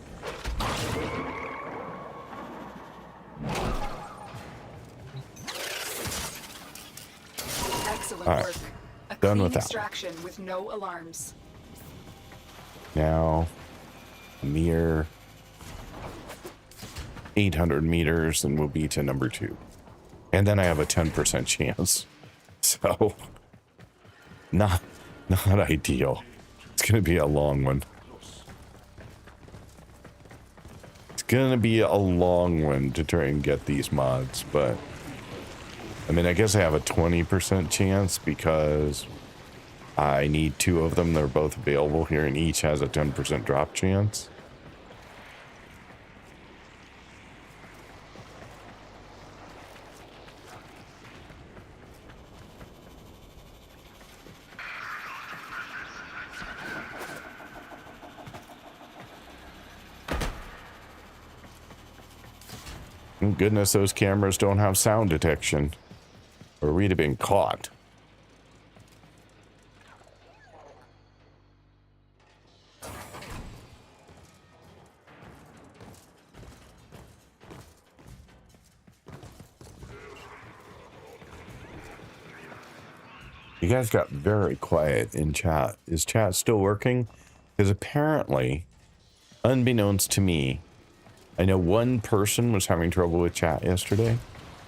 Excellent All right, work. A done clean with that. extraction with no alarms. Now, a mere 800 meters and we'll be to number 2. And then I have a 10% chance. So, not ideal. It's going to be a long one. It's going to be a long one to try and get these mods, but I mean, I guess I have a 20% chance because I need 2 of them. They're both available here and each has a 10% drop chance. Thank goodness those cameras don't have sound detection, or we'd have been caught. You guys got very quiet in chat. Is chat still working? Because apparently, unbeknownst to me, I know one person was having trouble with chat yesterday.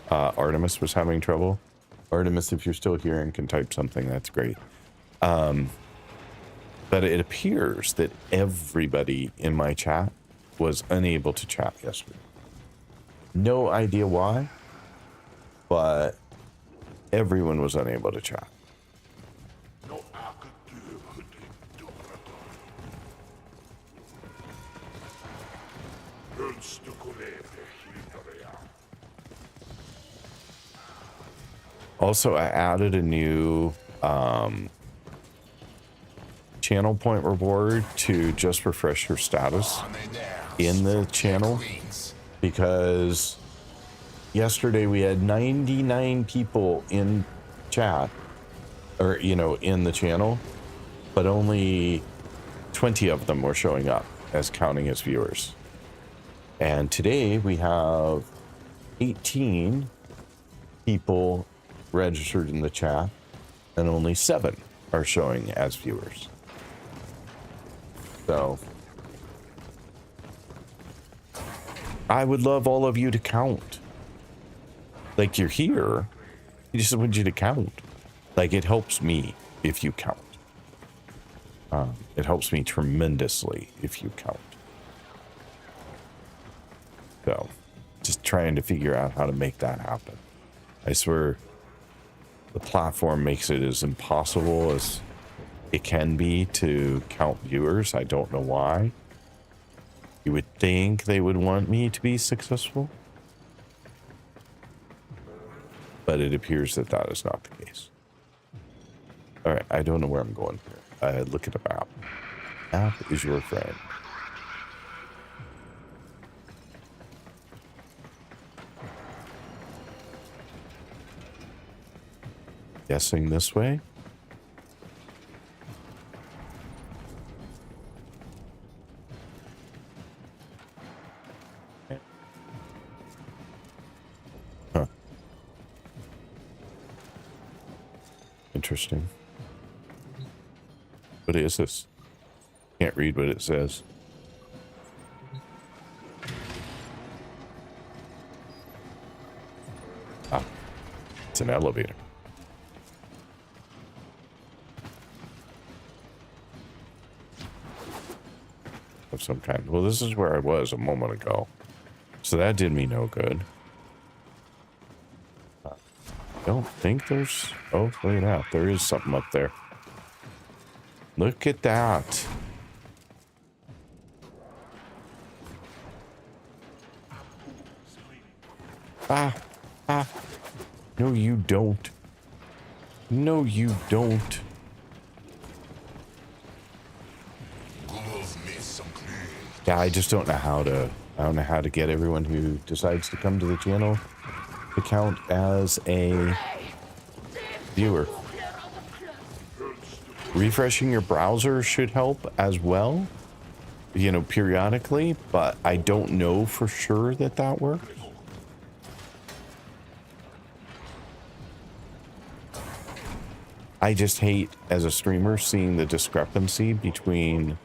Artemis was having trouble. Artemis, if you're still here and can type something, that's great. But it appears that everybody in my chat was unable to chat yesterday. No idea why, but everyone was unable to chat. Also, I added a new channel point reward to just refresh your status in the channel, because yesterday we had 99 people in chat, or in the channel, but only 20 of them were showing up as counting as viewers. And today we have 18 people registered in the chat and only 7 are showing as viewers. So I would love all of you to count. Like, you're here, I just want you to count. Like, it helps me if you count. It helps me tremendously if you count. So just trying to figure out how to make that happen. I swear the platform makes it as impossible as it can be to count viewers. I don't know why. You would think they would want me to be successful, but it appears that that is not the case. All right, I don't know where I'm going here. Look at the map. Map is your friend. Guessing this way. Huh. Interesting. What is this? Can't read what it says. Ah, it's an elevator. Of some kind. Well, this is where I was a moment ago, so that did me no good. I don't think there's... Oh, look at that. There is something up there. Look at that. Ah, ah. No, you don't. No, you don't. Yeah, I just don't know how to. I don't know how to get everyone who decides to come to the channel to count as a viewer. Refreshing your browser should help as well, you know, periodically, but I don't know for sure that that works. I just hate, as a streamer, seeing the discrepancy between...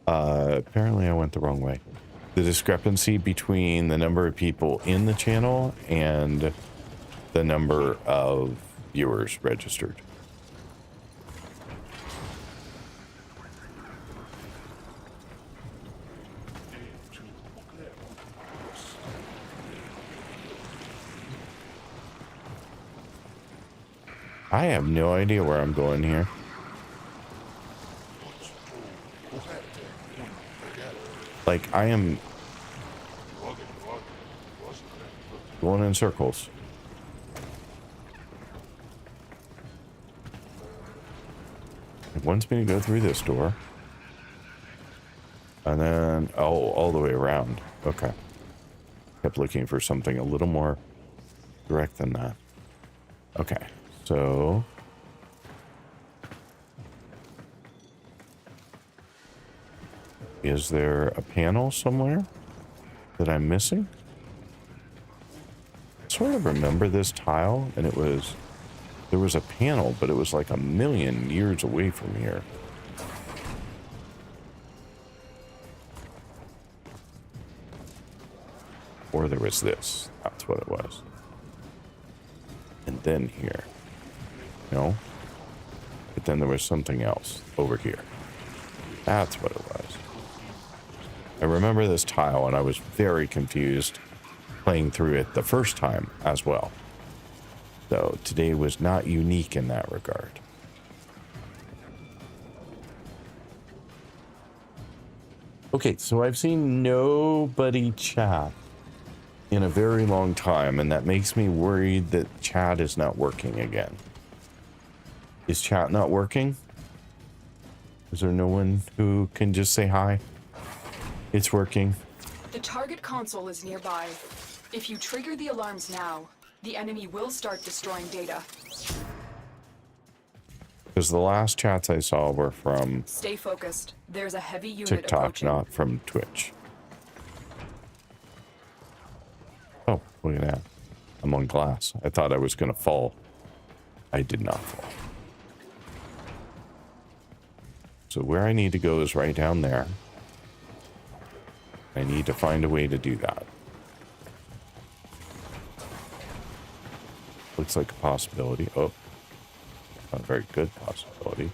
apparently I went the wrong way. The discrepancy between the number of people in the channel and the number of viewers registered. I have no idea where I'm going here. Like, I am going in circles. It wants me to go through this door. And then, oh, all the way around. Okay. Kept looking for something a little more direct than that. Okay, so... is there a panel somewhere that I'm missing? I sort of remember this tile, and it was... there was a panel, but it was like a million years away from here. Or there was this. That's what it was. And then here. No? But then there was something else over here. That's what it was. I remember this tile, and I was very confused playing through it the first time as well. So today was not unique in that regard. Okay, so I've seen nobody chat in a very long time, and that makes me worried that chat is not working again. Is chat not working? Is there no one who can just say hi? It's working. The target console is nearby. If you trigger the alarms now, the enemy will start destroying data. Because the last chats I saw were from... stay focused. There's a heavy unit TikTok, approaching. not from Twitch. Oh, look at that. I'm on glass. I thought I was going to fall. I did not fall. So where I need to go is right down there. I need to find a way to do that. Looks like a possibility. Oh, not a very good possibility.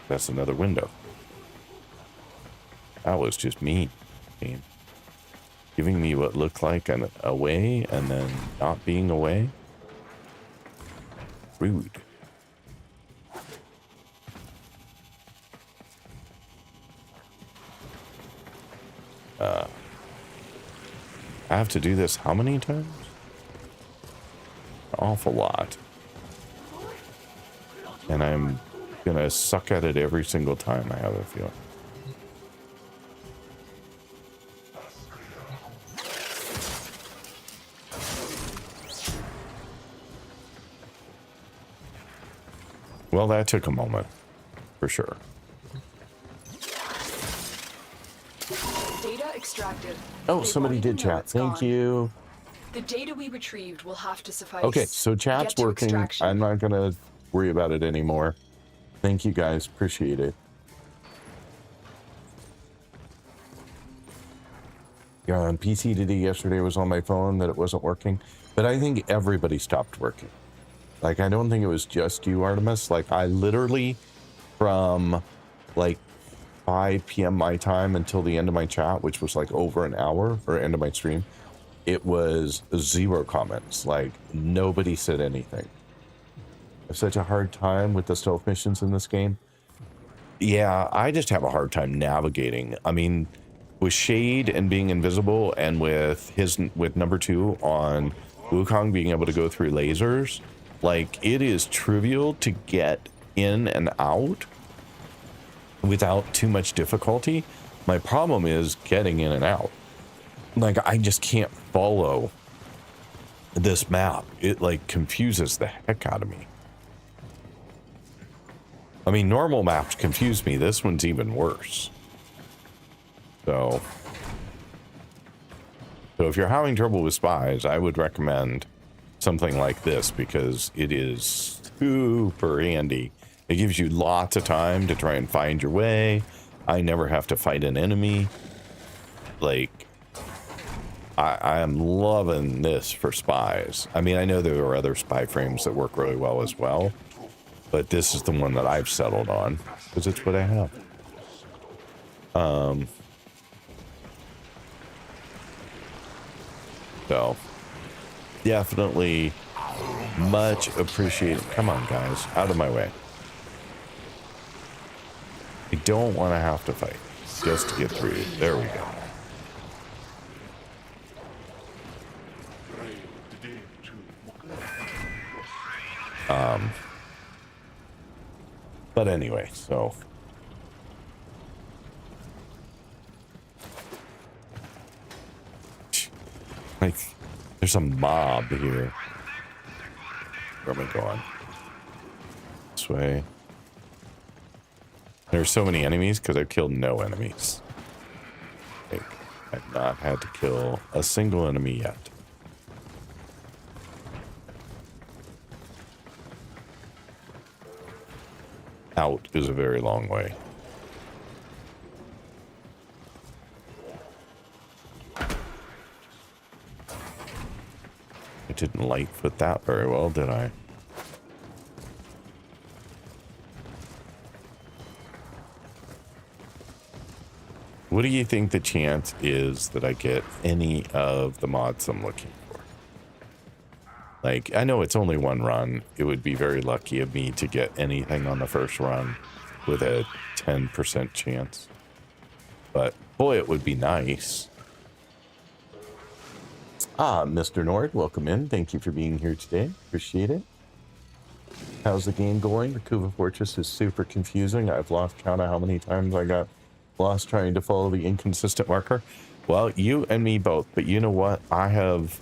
That's another window. That was just mean. Giving me what looked like a way and then not being a way. Rude. I have to do this how many times? An awful lot. And I'm gonna suck at it every single time, I have a feeling. Well, that took a moment, for sure. Data extracted. Oh, They somebody won't did even know chat. it's Thank gone. you. The data we retrieved will have to suffice. Okay, so chat's Get to working. extraction. I'm not gonna worry about it anymore. Thank you guys. Appreciate it. Yeah, on PC today yesterday was on my phone that it wasn't working, but I think everybody stopped working. Like, I don't think it was just you, Artemis. Like, I literally, from like 5 p.m. my time until the end of my chat, which was like over an hour, or end of my stream, it was 0 comments. Like, nobody said anything. I have such a hard time with the stealth missions in this game. Yeah, I just have a hard time navigating. I mean, with Shade and being invisible, and with number 2 on Wukong being able to go through lasers, like, it is trivial to get in and out without too much difficulty. My problem is getting in and out. Like, I just can't follow this map. It, like, confuses the heck out of me. I mean, normal maps confuse me. This one's even worse. So if you're having trouble with spies, I would recommend something like this, because it is super handy. It gives you lots of time to try and find your way. I never have to fight an enemy. Like, I am loving this for spies. I mean, I know there are other spy frames that work really well as well, but this is the one that I've settled on because it's what I have. So definitely much appreciated. Come on, guys, out of my way. I don't want to have to fight just to get through. There we go. But anyway, so like, there's a mob here. Where am I going? This way. There's so many enemies because I've killed no enemies. Like, I've not had to kill a single enemy yet. Out is a very long way. I didn't lightfoot that very well, did I? What do you think the chance is that I get any of the mods I'm looking for? Like, I know it's only one run. It would be very lucky of me to get anything on the first run with a 10% chance. But boy, it would be nice. Ah, Mr. Nord, welcome in. Thank you for being here today. Appreciate it. How's the game going? Rakuva Fortress is super confusing. I've lost count of how many times I got lost trying to follow the inconsistent marker. Well, you and me both, but you know what? I have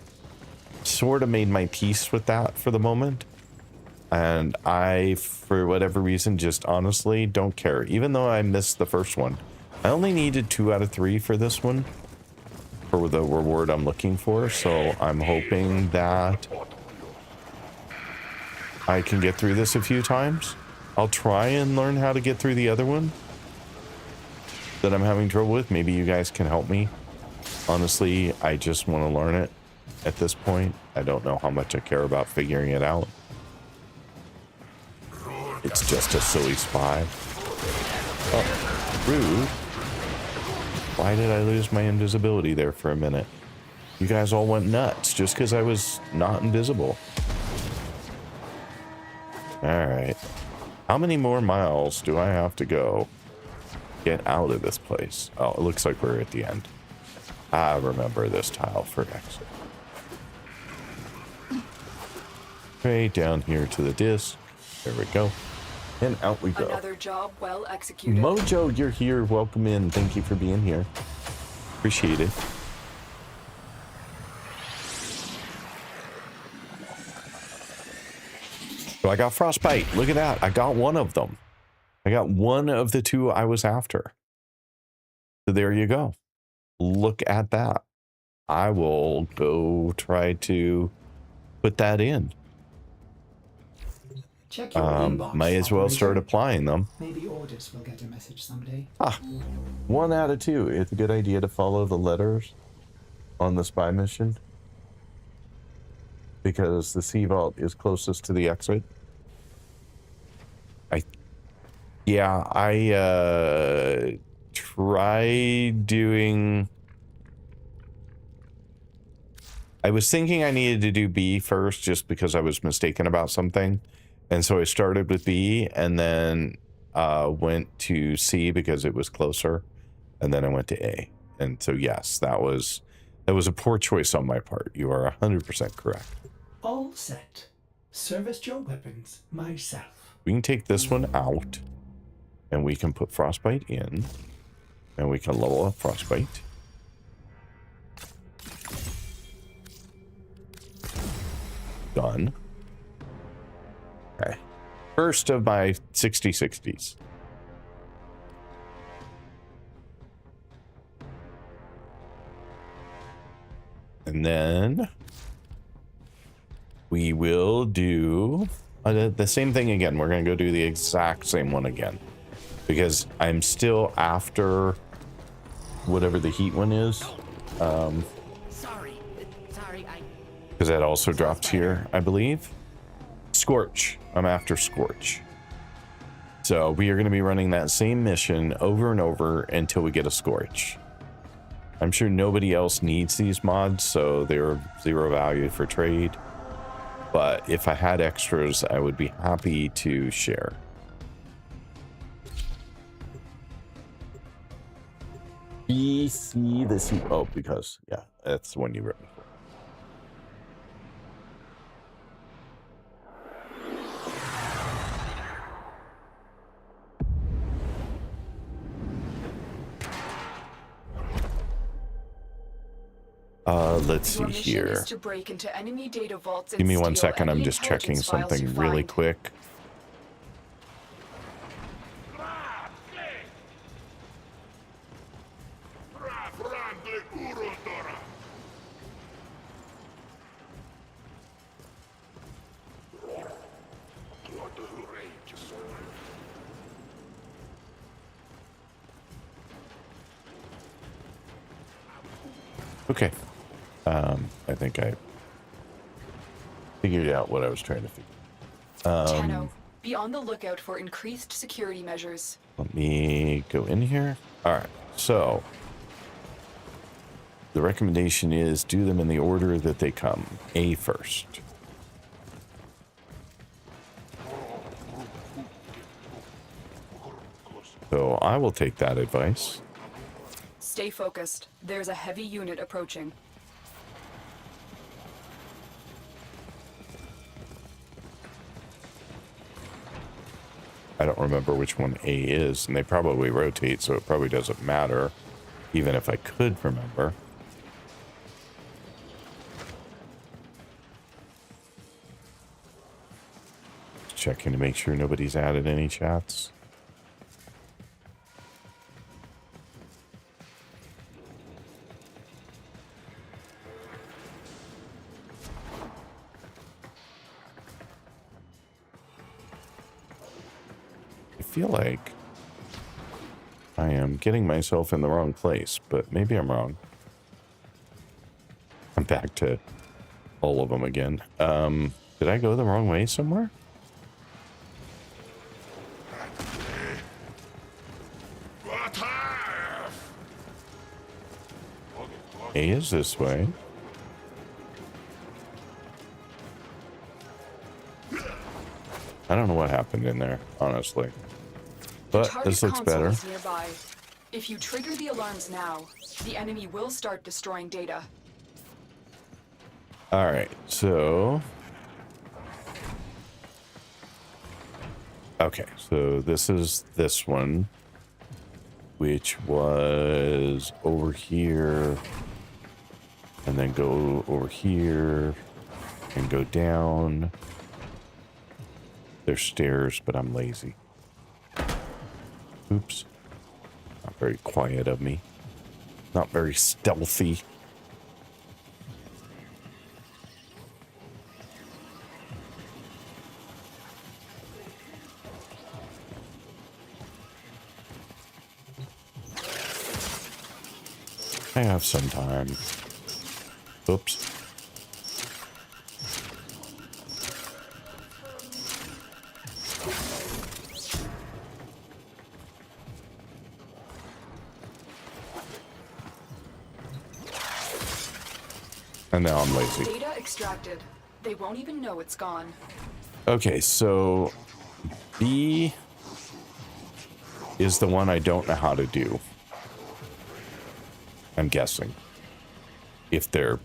sort of made my peace with that for the moment, and I, for whatever reason, just honestly don't care. Even though I missed the first one, I only needed 2 out of 3 for this one for the reward I'm looking for, so I'm hoping that I can get through this a few times. I'll try and learn how to get through the other one that I'm having trouble with. Maybe you guys can help me. Honestly, I just want to learn it at this point. I don't know how much I care about figuring it out. It's just a silly spy. Oh, rude. Why did I lose my invisibility there for a minute? You guys all went nuts just because I was not invisible. Alright. How many more miles do I have to go get out of this place? Oh, it looks like we're at the end. I remember this tile for exit. Okay, down here to the disc. There we go. And out we go. Another job well executed. Mojo, you're here. Welcome in. Thank you for being here. Appreciate it. So I got frostbite. Look at that. I got one of them. I got one of the 2 I was after. So there you go. Look at that. I will go try to put that in. Check your inbox, Might as well operator. start applying them. Maybe Ordis will get a message someday. 1 out of 2. It's a good idea to follow the letters on the spy mission, because the sea vault is closest to the exit. I tried doing... I was thinking I needed to do B first just because I was mistaken about something. And so I started with B and then went to C because it was closer. And then I went to A. And so yes, that was a poor choice on my part. You are 100% correct. All set. Service your weapons myself. We can take this one out, and we can put frostbite in, and we can level up frostbite. Done. Okay. First of my 60/60s. And then we will do the same thing again. We're going to go do the exact same one again. Because I'm still after whatever the heat one is. Sorry, Because that also drops here, I believe. Scorch. I'm after Scorch. So we are going to be running that same mission over and over until we get a Scorch. I'm sure nobody else needs these mods, so they're 0 value for trade. But if I had extras, I would be happy to share. BC the C. Oh, because, yeah, that's the one you wrote me for. Let's see Your mission here. is to break into enemy data vaults and Give me 1 steal second. I'm any just checking intelligence files something you really find. quick. Okay. I think I figured out what I was trying to figure. Tenno, be on the lookout for increased security measures. Let me go in here. All right. So the recommendation is do them in the order that they come. A first. So I will take that advice. Stay focused. There's a heavy unit approaching. I don't remember which one A is, and they probably rotate, so it probably doesn't matter, even if I could remember. Checking to make sure nobody's added any chats. I feel like I am getting myself in the wrong place, but maybe I'm wrong. I'm back to all of them again. Did I go the wrong way somewhere? A is this way. I don't know what happened in there, honestly. But Target this looks console better. is nearby. If you trigger the alarms now, the enemy will start destroying data. All right, so... Okay, so this is this one, which was over here, and then go over here, and go down. There's stairs, but I'm lazy. Oops. Not very quiet of me. Not very stealthy. I have some time. Oops. And now I'm lazy. Data extracted. They won't even know it's gone. Okay, so B is the one I don't know how to do. I'm guessing. If they're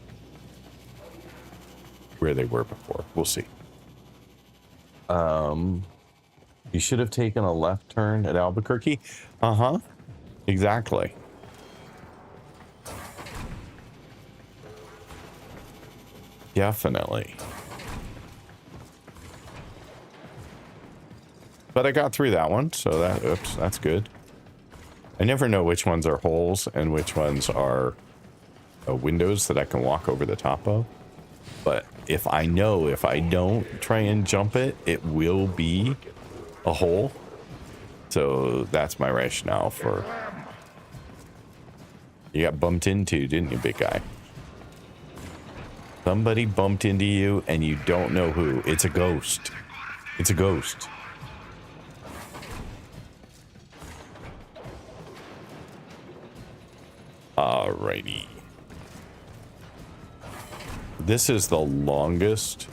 where they were before. We'll see. You should have taken a left turn at Albuquerque. Uh-huh. Exactly. Definitely. But I got through that one, so that's good. I never know which ones are holes and which ones are windows that I can walk over the top of. But if I don't try and jump it, it will be a hole. So that's my rationale for... You got bumped into, didn't you, big guy? Somebody bumped into you and you don't know who. It's a ghost. It's a ghost. Alrighty. This is the longest,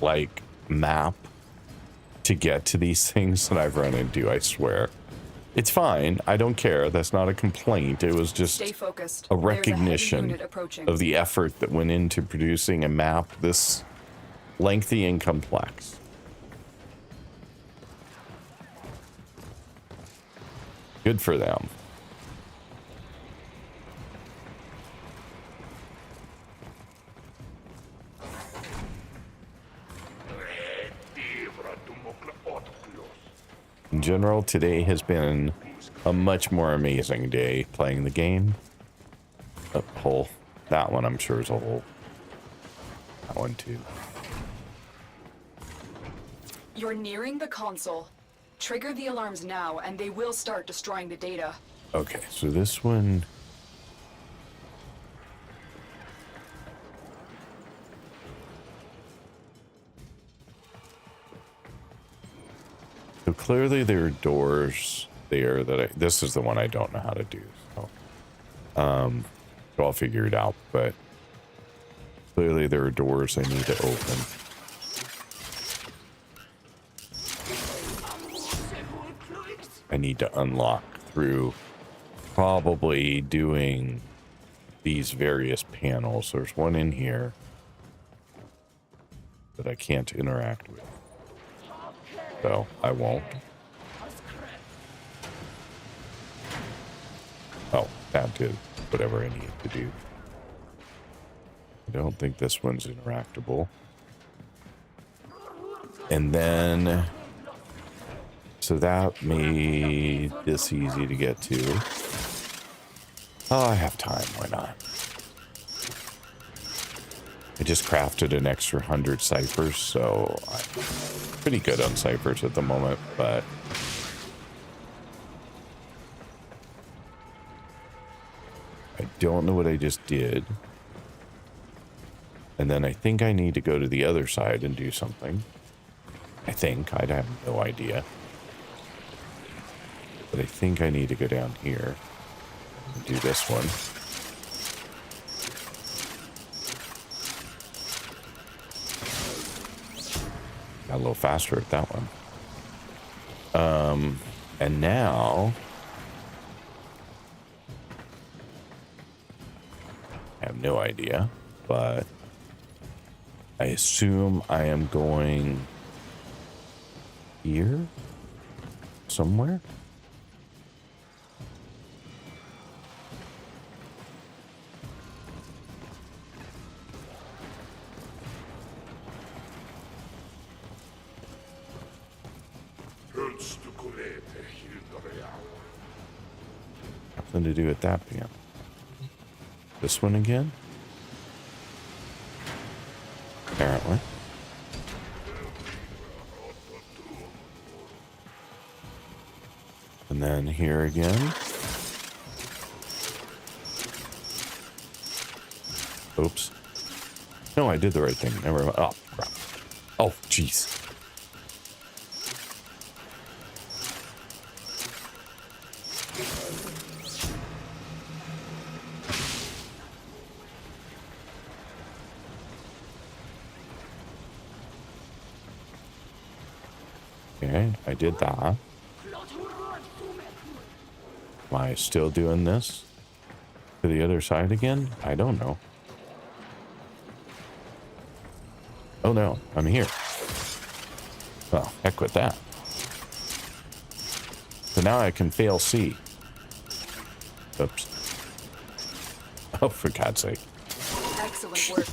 like, map to get to these things that I've run into, I swear. It's fine. I don't care. That's not a complaint. It was just Stay focused. a There's a heavy recognition unit approaching. of the effort that went into producing a map this lengthy and complex. Good for them. In general, today has been a much more amazing day playing the game. A hole. That one I'm sure is a hole. That one too. You're nearing the console. Trigger the alarms now, and they will start destroying the data. Okay, so this one... So clearly there are doors there that this is the one I don't know how to do. So, so I'll figure it out, but clearly there are doors I need to open. I need to unlock through probably doing these various panels. There's one in here that I can't interact with. So I won't. Oh, that did whatever I need to do. I don't think this one's interactable. And then, so that made this easy to get to. Oh, I have time, why not? I just crafted an extra 100 ciphers, so I'm pretty good on ciphers at the moment, but I don't know what I just did. And then I think I need to go to the other side and do something. I think. I have no idea. But I think I need to go down here and do this one. Got a little faster at that one. And now I have no idea, but I assume I am going here somewhere. Nothing to do with that piano. This one again? Apparently. And then here again. Oops. No, I did the right thing. Never mind. Oh, crap. Oh, jeez. Okay, I did that. Am I still doing this to the other side again? I don't know. Oh no, I'm here. Well, heck with that. So now I can fail C. Oops. Oh, for God's sake. Excellent work.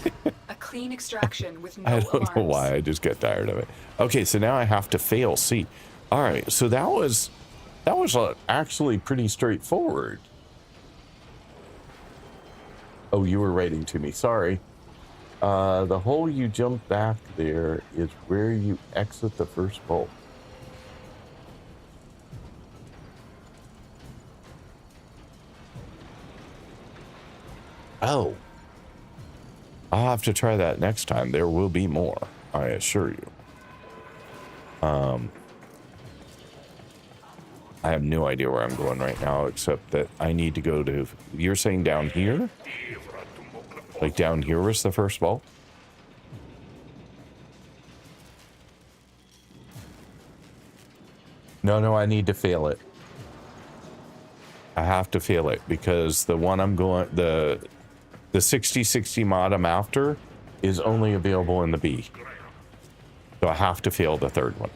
A clean extraction with no I don't know alarms. why, I just got tired of it. Okay, so now I have to fail C. All right, so that was actually pretty straightforward. Oh, you were writing to me, sorry. The hole you jump back there is where you exit the first bolt. Oh. I'll have to try that next time. There will be more, I assure you. I have no idea where I'm going right now, except that I need to go to... You're saying down here? Like down here was the first vault? No, I need to fail it. I have to fail it because the one I'm going... The 6060 mod I'm after is only available in the B. So I have to fail the third one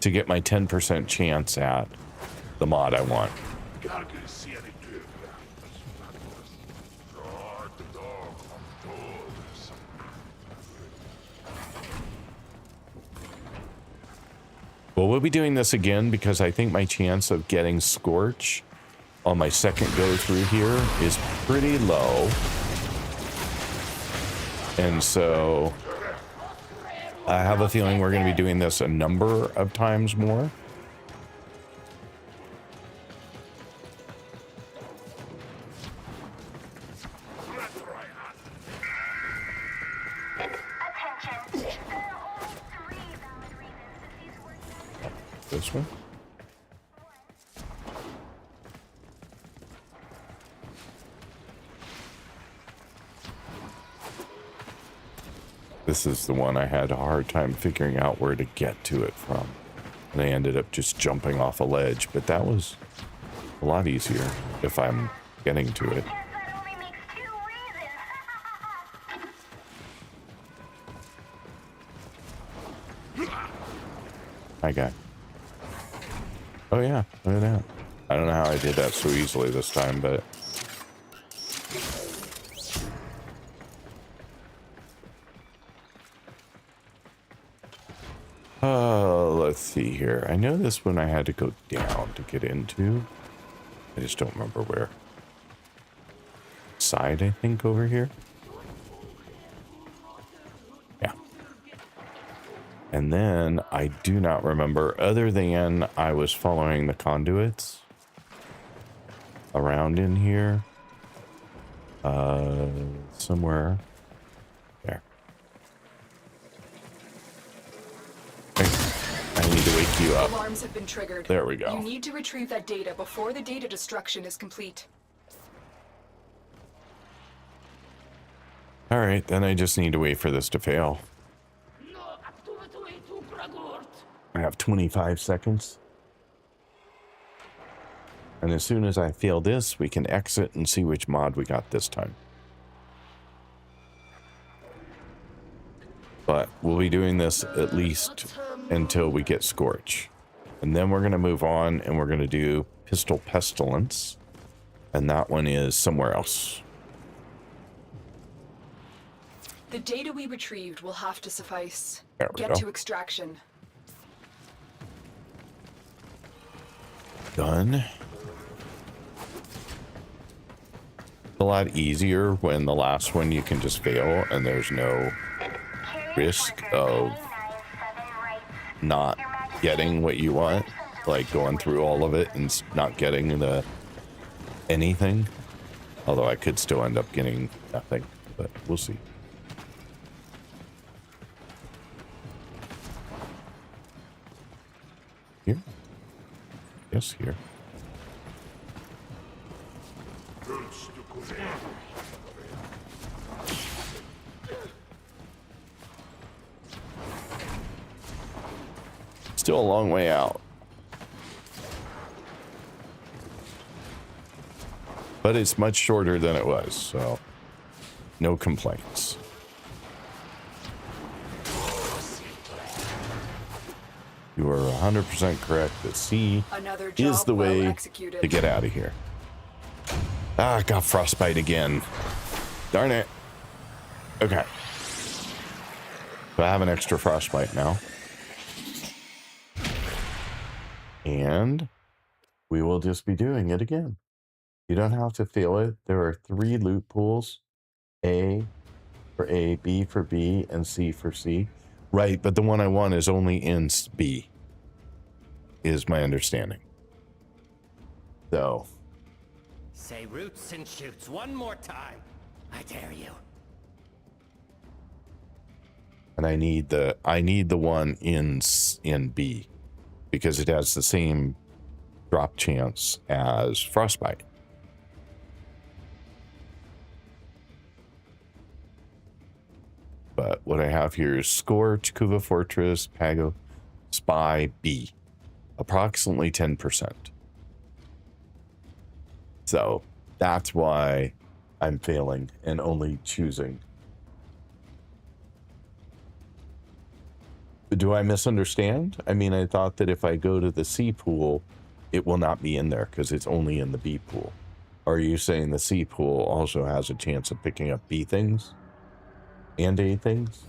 to get my 10% chance at the mod I want. Well, we'll be doing this again because I think my chance of getting Scorch on my second go through here is pretty low. And so I have a feeling we're going to be doing this a number of times more. This one? This is the one I had a hard time figuring out where to get to it from. And I ended up just jumping off a ledge, but that was a lot easier if I'm getting to it. Hi, guy. Oh yeah, look at that. I don't know how I did that so easily this time, but... let's see here. I know this one I had to go down to get into. I just don't remember where. Side, I think, over here. Yeah. And then I do not remember, other than I was following the conduits around in here. Somewhere. There. I need to wake you up. Alarms have been triggered. There we go. You need to retrieve that data before the data destruction is complete. All right, then I just need to wait for this to fail. I have 25 seconds. And as soon as I fail this, we can exit and see which mod we got this time. But we'll be doing this at least until we get Scorch. And then we're going to move on and we're going to do Pistol Pestilence. And that one is somewhere else. The data we retrieved will have to suffice. There we Get go. to extraction. Done. A lot easier when the last one you can just fail and there's no risk of not getting what you want, like going through all of it and not getting the anything. Although I could still end up getting nothing, but we'll see. Here? Yes, here. Still a long way out. but it's much shorter than it was, so no complaints. You are 100% correct that C Another job is the well way executed. to get out of here. Ah, I got frostbite again. Darn it. Okay. So I have an extra frostbite now. And we will just be doing it again. You don't have to feel it. There are 3 loot pools. A for A, B for B, and C for C. Right, but the one I want is only in B, is my understanding. So. Say roots and shoots one more time. I dare you. And I need the one in B because it has the same drop chance as frostbite. But what I have here is Scorch, Kuva Fortress, Pago, Spy, B. Approximately 10%. So that's why I'm failing and only choosing. Do I misunderstand? I mean, I thought that if I go to the C pool, it will not be in there because it's only in the B pool. Are you saying the C pool also has a chance of picking up B things? And A things?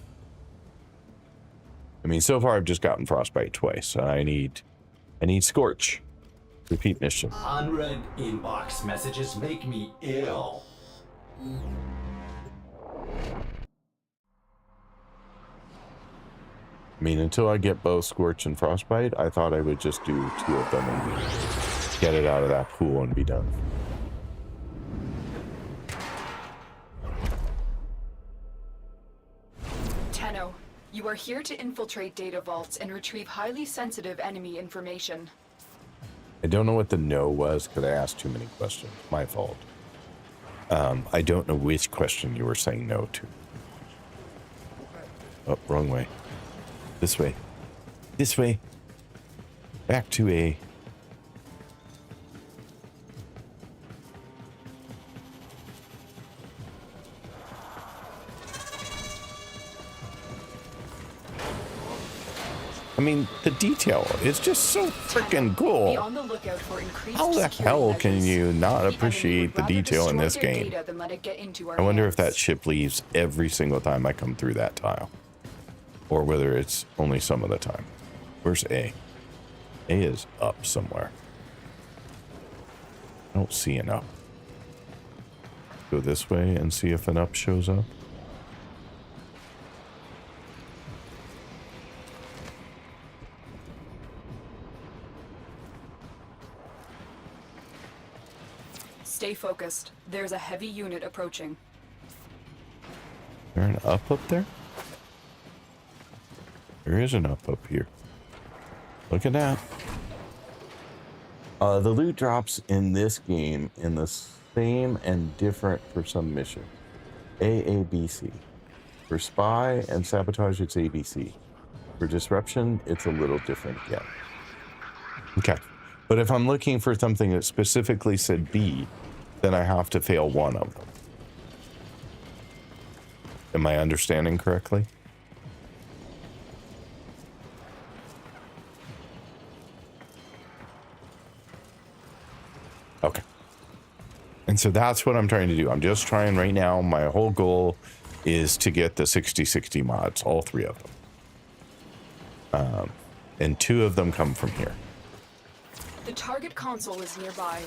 I mean, so far I've just gotten frostbite twice. So I need Scorch. Repeat mission. Unread inbox messages make me ill. I mean, until I get both Scorch and Frostbite, I thought I would just do 2 of them and get it out of that pool and be done. Tenno, you are here to infiltrate data vaults and retrieve highly sensitive enemy information. I don't know what the no was because I asked too many questions. My fault. I don't know which question you were saying no to. Oh, wrong way. This way. This way. Back to A. I mean, the detail is just so freaking Be cool. on the lookout for increased How the security hell can measures. you not The enemy appreciate would the rather detail in destroy this their game? data than let it get into our I wonder if that hands. ship leaves every single time I come through that tile. Or whether it's only some of the time. Where's A? A is up somewhere. I don't see an up. Go this way and see if an up shows up. Stay focused. There's a heavy unit approaching. Is there an up there? There is an up here. Look at that. The loot drops in this game in the same and different for some mission. A, B, C. For spy and sabotage, it's A, B, C. For disruption, it's a little different again. Okay. But if I'm looking for something that specifically said B, then I have to fail one of them. Am I understanding correctly? Okay. And so that's what I'm trying to do. I'm just trying right now. My whole goal is to get the 60/60 mods, all 3 of them. And 2 of them come from here. The target console is nearby.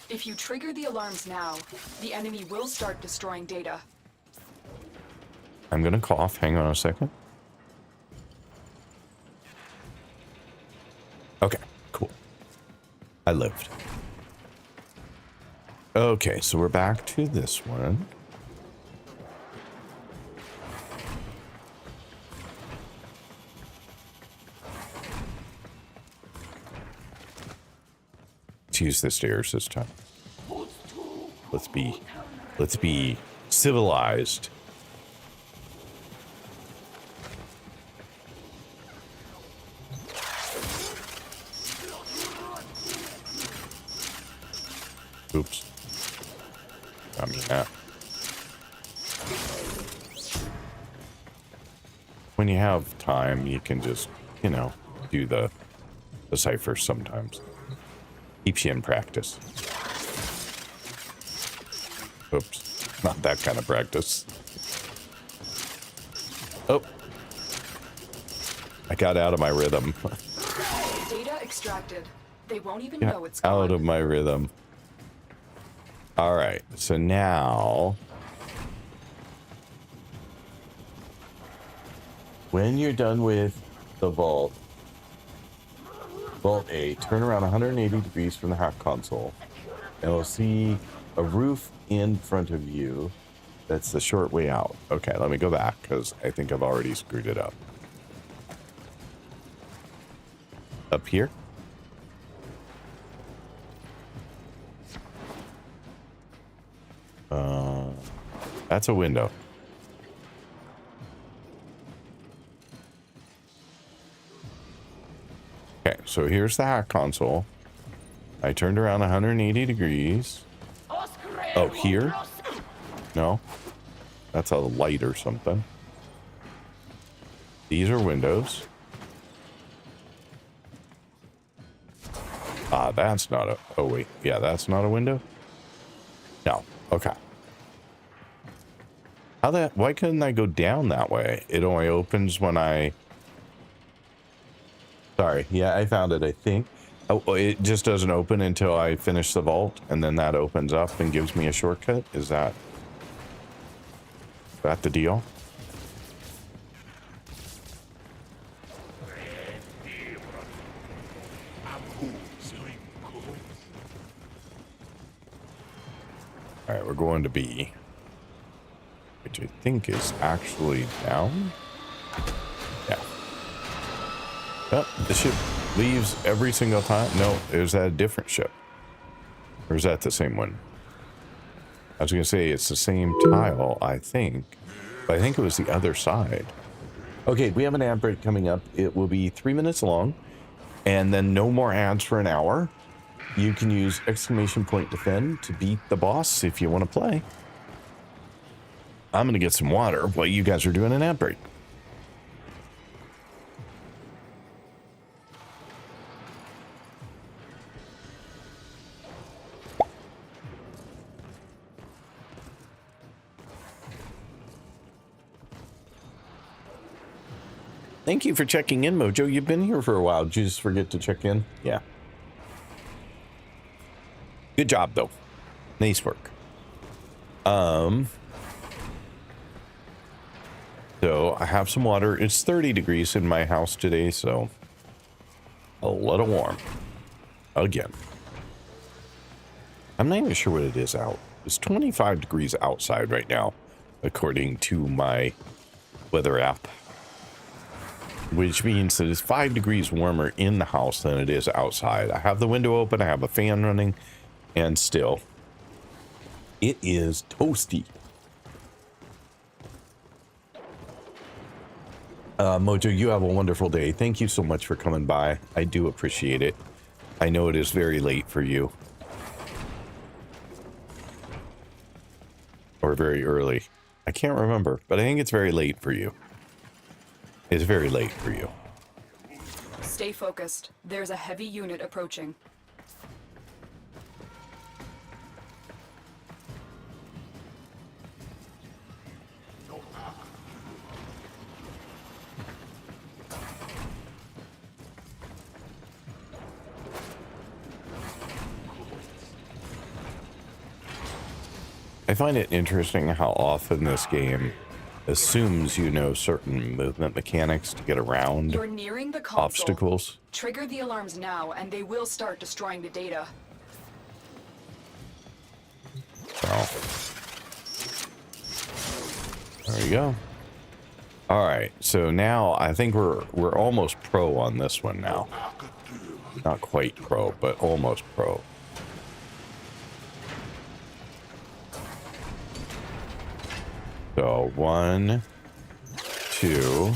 If you trigger the alarms now, the enemy will start destroying data. I'm going to cough. Hang on a second. Okay, cool. I lived. Okay, so we're back to this one. Let's use the stairs this time. Let's be civilized. Oops. I mean that. When you have time, you can just, you know, do the ciphers sometimes. Keeps you in practice. Oops, not that kind of practice. Oh, I got out of my rhythm. Data extracted. They won't even Got know it's gone. out of my rhythm. All right, so now when you're done with the vault A, turn around 180 degrees from the hack console, and we'll see a roof in front of you. That's the short way out. Okay, let me go back because I think I've already screwed it up. Up here. That's a window. Okay, so here's the hack console. I turned around 180 degrees. Oh, here? No. That's a light or something. These are windows. Ah, that's not a... Oh, wait. Yeah, that's not a window? No. Okay. How that... Why couldn't I go down that way? It only opens when I... Sorry. Yeah, I found it, I think. Oh, it just doesn't open until I finish the vault, and then that opens up and gives me a shortcut? Is that the deal? All right, we're going to B, which I think is actually down. Yeah. Oh, the ship leaves every single time. No, is that a different ship? Or is that the same one? I was going to say it's the same tile, I think. But I think it was the other side. Okay, we have an ad break coming up. It will be 3 minutes long. And then no more ads for an hour. You can use !defend to beat the boss if you want to play. I'm going to get some water while you guys are doing an ad break. Thank you for checking in, Mojo. You've been here for a while. Did you just forget to check in? Yeah. Good job, though. Nice work. So I have some water. It's 30 degrees in my house today, so a little warm. Again. I'm not even sure what it is out. It's 25 degrees outside right now, according to my weather app. Which means that it's 5 degrees warmer in the house than it is outside. I have the window open, I have a fan running, and still, it is toasty. Mojo, you have a wonderful day. Thank you so much for coming by. I do appreciate it. I know it is very late for you. Or very early. I can't remember, but I think it's very late for you. It's very late for you. Stay focused. There's a heavy unit approaching. I find it interesting how often this game assumes you know certain movement mechanics to get around You're nearing the console. obstacles. Trigger the alarms now, and they will start destroying the data. So, there you go. All right, so now I think we're almost pro on this one now. Not quite pro, but almost pro. So 1, 2.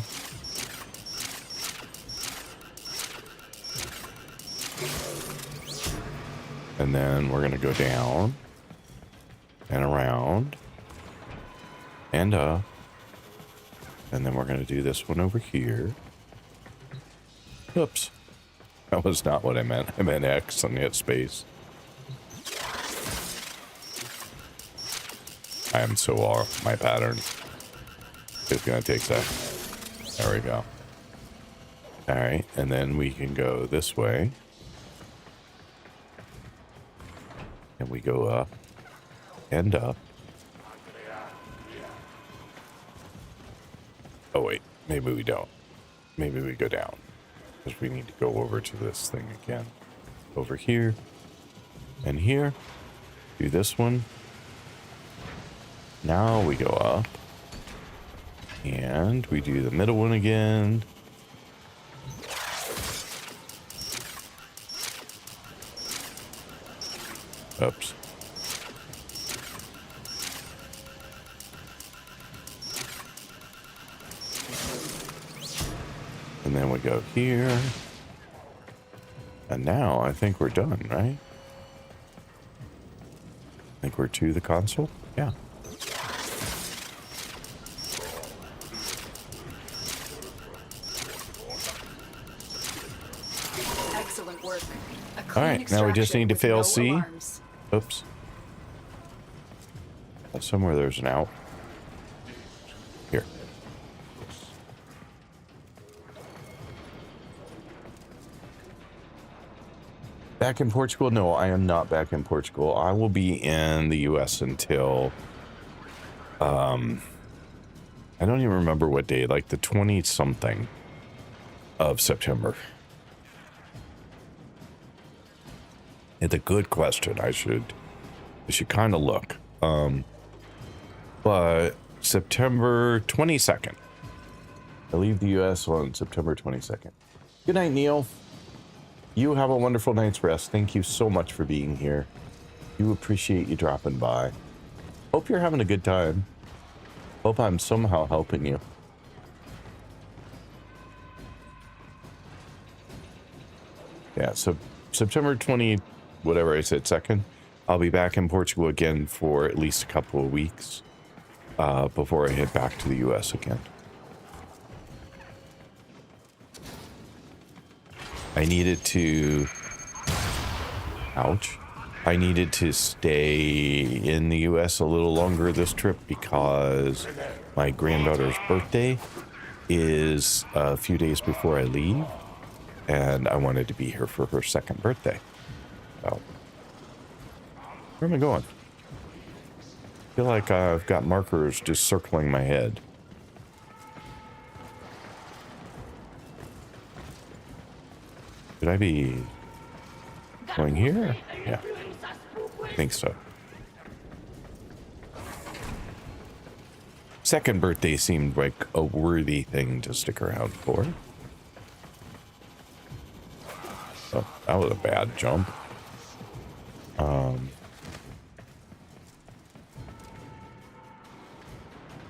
And then we're going to go down. and around and up. And then we're going to do this one over here. Oops. That was not what I meant. I meant X and hit space. I am so off my pattern. It's going to take a sec. There we go. All right. And then we can go this way. And we go up and up. Oh, wait. Maybe we don't. Maybe we go down. Because we need to go over to this thing again. Over here. And here. Do this one. Now we go up. And we do the middle one again. Oops. And then we go here. And now I think we're done, right? I think we're to the console? Yeah. Excellent work. All right, now we just need to fail C. Oops. Somewhere there's an out. Here. Back in Portugal? No, I am not back in Portugal. I will be in the US until I don't even remember what day, like the 20-something of September. It's a good question. I should kind of look. But September 22nd. I leave the US on September 22nd. Good night, Neil. You have a wonderful night's rest. Thank you so much for being here. You appreciate you dropping by. Hope you're having a good time. Hope I'm somehow helping you. Yeah, so September 20, whatever I said, 2nd, I'll be back in Portugal again for at least a couple of weeks before I head back to the US again. I needed to... Ouch. I needed to stay in the US a little longer this trip because my granddaughter's birthday is a few days before I leave, and I wanted to be here for her 2nd birthday. So, where am I going? I feel like I've got markers just circling my head. Should I be going here? Yeah, I think so. 2nd birthday seemed like a worthy thing to stick around for. Oh, that was a bad jump.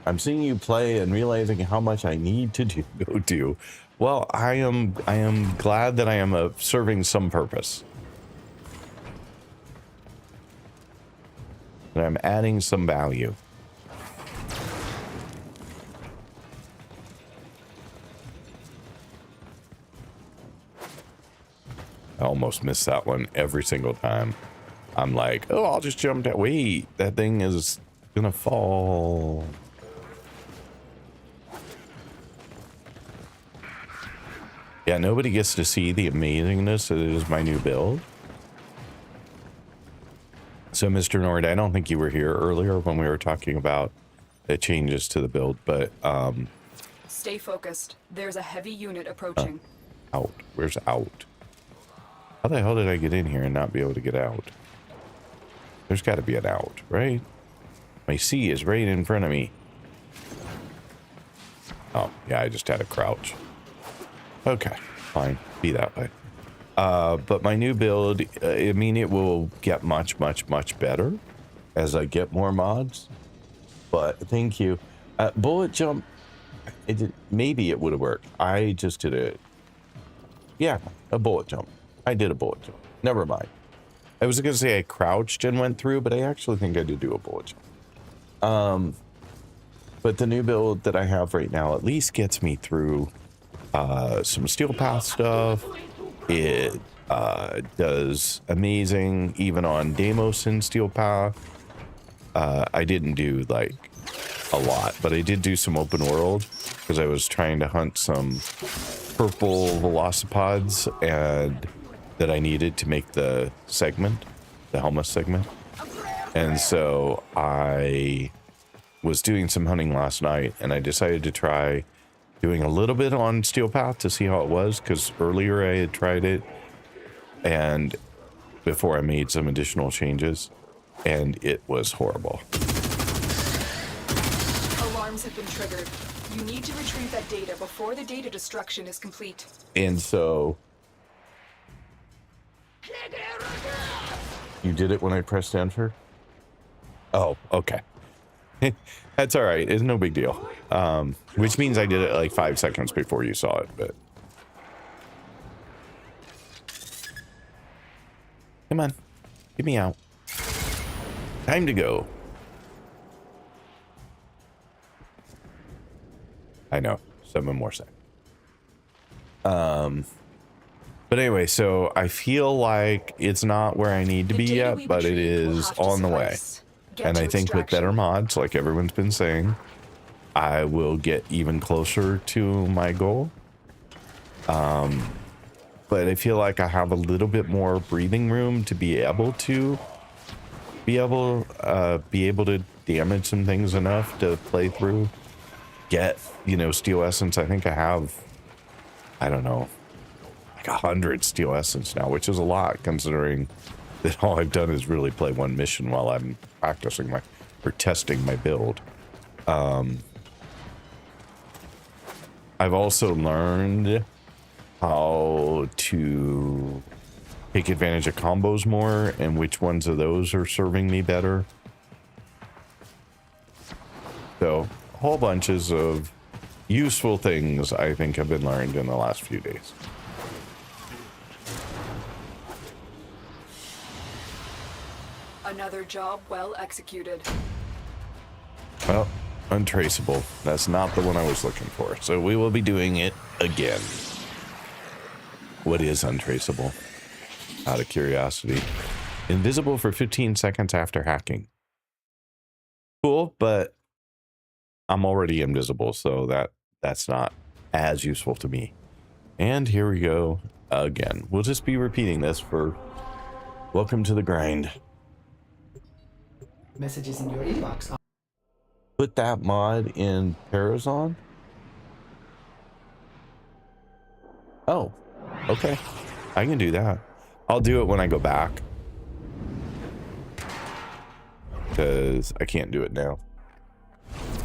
I'm seeing you play and realizing how much I need to go do. Well, I am glad that I am serving some purpose. That I'm adding some value. I almost miss that one every single time. I'm like, oh, I'll just jump down. Wait, that thing is gonna fall. Yeah, nobody gets to see the amazingness that is my new build. So, Mr. Nord, I don't think you were here earlier when we were talking about the changes to the build, but Stay focused. There's a heavy unit approaching. out. Where's out? How the hell did I get in here and not be able to get out? There's got to be an out, right? My C is right in front of me. Oh, yeah, I just had a crouch. Okay, fine. Be that way. But my new build, I mean, it will get much, much, much better as I get more mods. But thank you. Bullet jump, maybe it would have worked. I just did it. Yeah, a bullet jump. I did a bullet jump. Never mind. I was going to say I crouched and went through, but I actually think I did do a bullet jump. But the new build that I have right now at least gets me through some steel path stuff. It does amazing even on Deimos and steel path. I didn't do like a lot, but I did do some open world because I was trying to hunt some purple velocipods and that I needed to make the segment, the Helma segment. And so I was doing some hunting last night, and I decided to try doing a little bit on steel path to see how it was, because earlier I had tried it and before I made some additional changes, and it was horrible. Alarms have been triggered. You need to retrieve that data before the data destruction is complete. And so you did it when I pressed enter? Oh, okay. That's all right. It's no big deal. Which means I did it like 5 seconds before you saw it, but come on, get me out. Time to go. I know, 7 more seconds. But anyway, so I feel like it's not where I need to be yet, but it is on the way. And I think with better mods, like everyone's been saying, I will get even closer to my goal. But I feel like I have a little bit more breathing room to be able to damage some things enough to play through, get, you know, steel essence. I think I have, I don't know, like 100 steel essence now, which is a lot considering that all I've done is really play one mission while I'm practicing or testing my build. I've also learned how to take advantage of combos more and which ones of those are serving me better. So whole bunches of useful things I think have been learned in the last few days. Another job well executed. Well, untraceable. That's not the one I was looking for. So we will be doing it again. What is untraceable? Out of curiosity. Invisible for 15 seconds after hacking. Cool, but I'm already invisible, so that's not as useful to me. And here we go again. We'll just be repeating this for welcome to the grind. Messages in your inbox. Put that mod in Parazon? Oh, okay. I can do that. I'll do it when I go back, because I can't do it now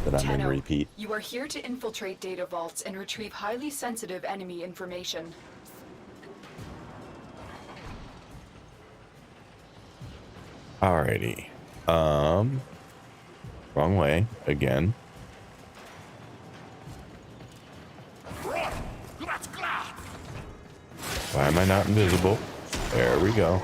that I'm in repeat. You are here to infiltrate data vaults and retrieve highly sensitive enemy information. Alrighty. Wrong way again. Why am I not invisible? There we go.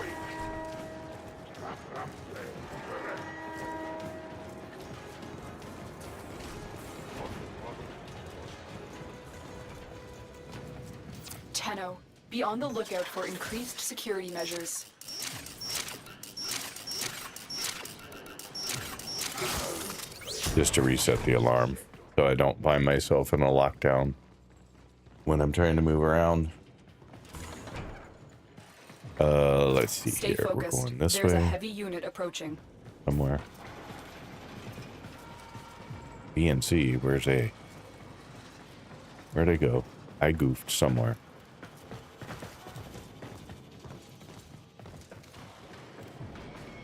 Tenno, be on the lookout for increased security measures. Just to reset the alarm so I don't find myself in a lockdown when I'm trying to move around. Let's see. Stay here. focused. We're going this There's way. a heavy unit approaching. Somewhere. B and C, where's A? Where'd I go? I goofed somewhere.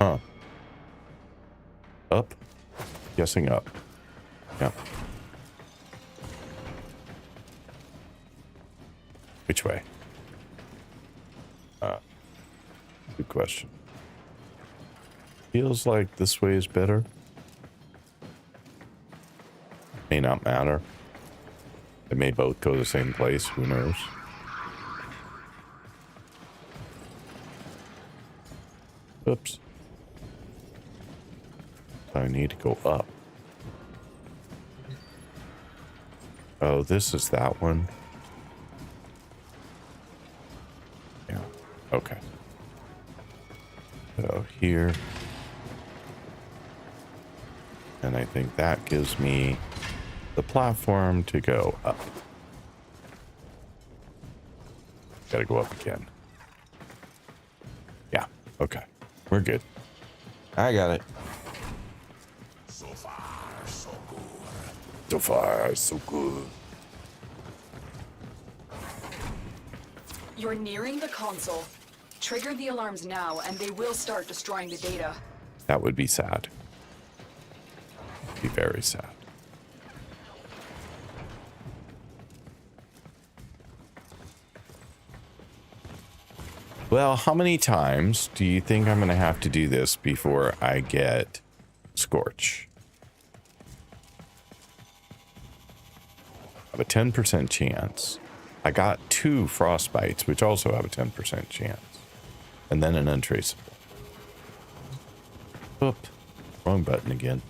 Huh. Up? Guessing up. Yeah. Which way? Good question. Feels like this way is better. May not matter. They may both go the same place. Who knows? Oops. I need to go up. Oh, this is that one. Yeah. Okay. So here. And I think that gives me the platform to go up. Gotta go up again. Yeah. Okay. We're good. I got it. So far, so good. So far, so good. You're nearing the console. Trigger the alarms now, and they will start destroying the data. That would be sad. Be very sad. Well, how many times do you think I'm going to have to do this before I get Scorch? I have a 10% chance. I got 2 Frostbites, which also have a 10% chance. And then an Untraceable. Oop. Wrong button again.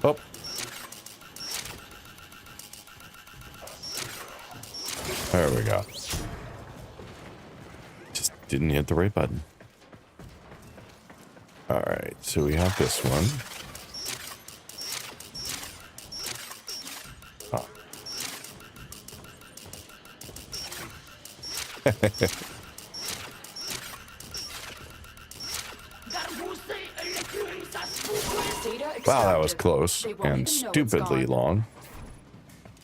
Oh. There we go. Just didn't hit the right button. All right, so we have this one. Oh. Wow, that was close and stupidly long.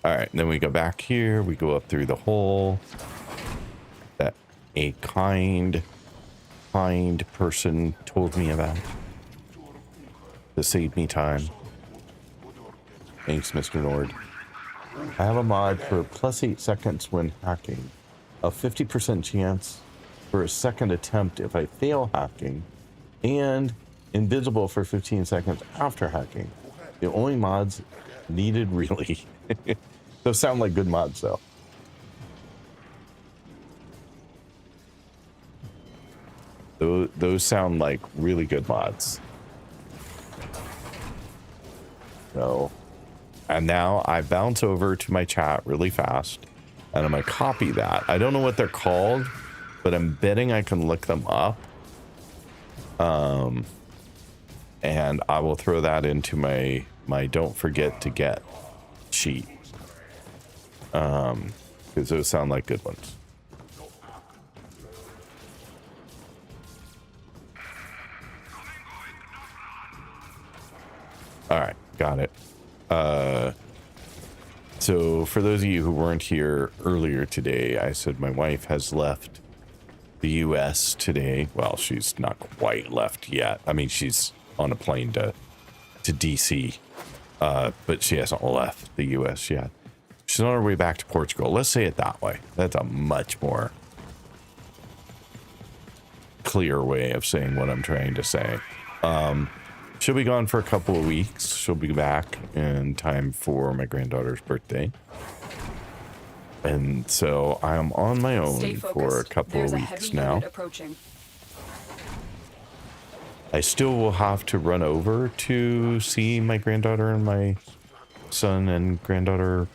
All right, then we go back here. We go up through the hole that a kind person told me about to save me time. Thanks, Mr. Nord. I have a mod for +8 seconds when hacking, a 50% chance for a second attempt if I fail hacking, and invisible for 15 seconds after hacking. The only mods needed, really. Those sound like good mods, though. Those sound like really good mods. So, and now I bounce over to my chat really fast, and I'm gonna copy that. I don't know what they're called, but I'm betting I can look them up. And I will throw that into my don't forget to get sheet. Because those sound like good ones. All right, got it. So for those of you who weren't here earlier today, I said my wife has left the US today. Well, she's not quite left yet. I mean, she's on a plane to DC, but she hasn't left the US yet. She's on her way back to Portugal. Let's say it that way. That's a much more clear way of saying what I'm trying to say. She'll be gone for a couple of weeks. She'll be back in time for my granddaughter's birthday. And so I'm on my own for a couple of weeks now. I still will have to run over to see my granddaughter and my son and daughter-in-law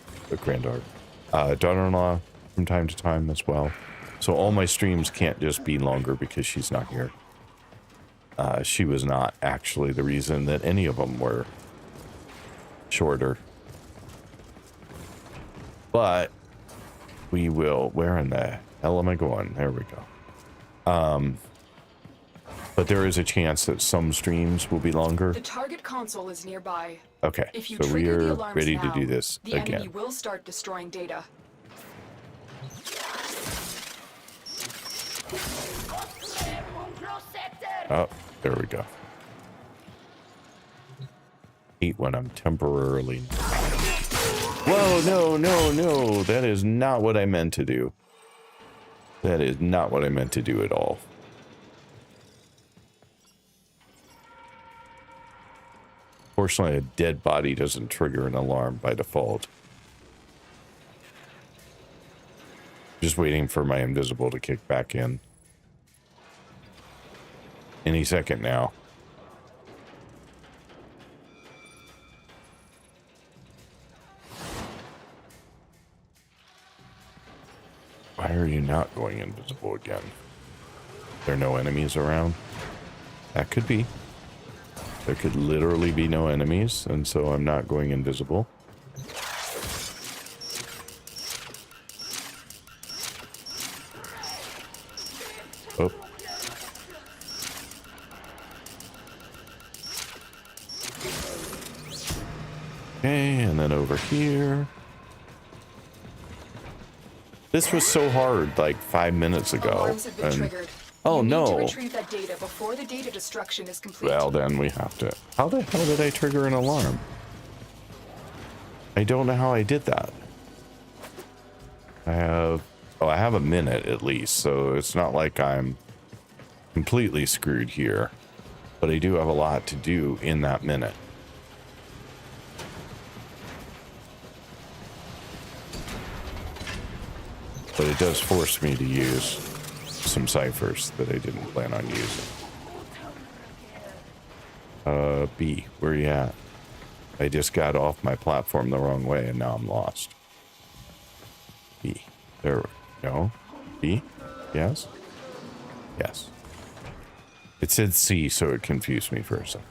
from time to time as well. So all my streams can't just be longer because she's not here. She was not actually the reason that any of them were shorter. But we will, where in the hell am I going? There we go. But there is a chance that some streams will be longer. The target console is nearby. Okay, so we are ready to do this again. The enemy will start destroying data. Oh, there we go. Hate when I'm temporarily... Whoa, no, no, no. That is not what I meant to do. That is not what I meant to do at all. Fortunately, a dead body doesn't trigger an alarm by default. Just waiting for my invisible to kick back in. Any second now. Why are you not going invisible again? There are no enemies around? That could be. There could literally be no enemies, and so I'm not going invisible. Oh. Okay, and then over here. This was so hard like 5 minutes ago. Alarms have been triggered. Oh, You need no. to retrieve that data before the data destruction is complete. Well, then we have to. How the hell did I trigger an alarm? I don't know how I did that. I have a minute at least, so it's not like I'm completely screwed here. But I do have a lot to do in that minute. But it does force me to use some ciphers that I didn't plan on using. B, where are you at? I just got off my platform the wrong way and now I'm lost. B, there we go. B, yes? Yes. It said C, so it confused me for a second.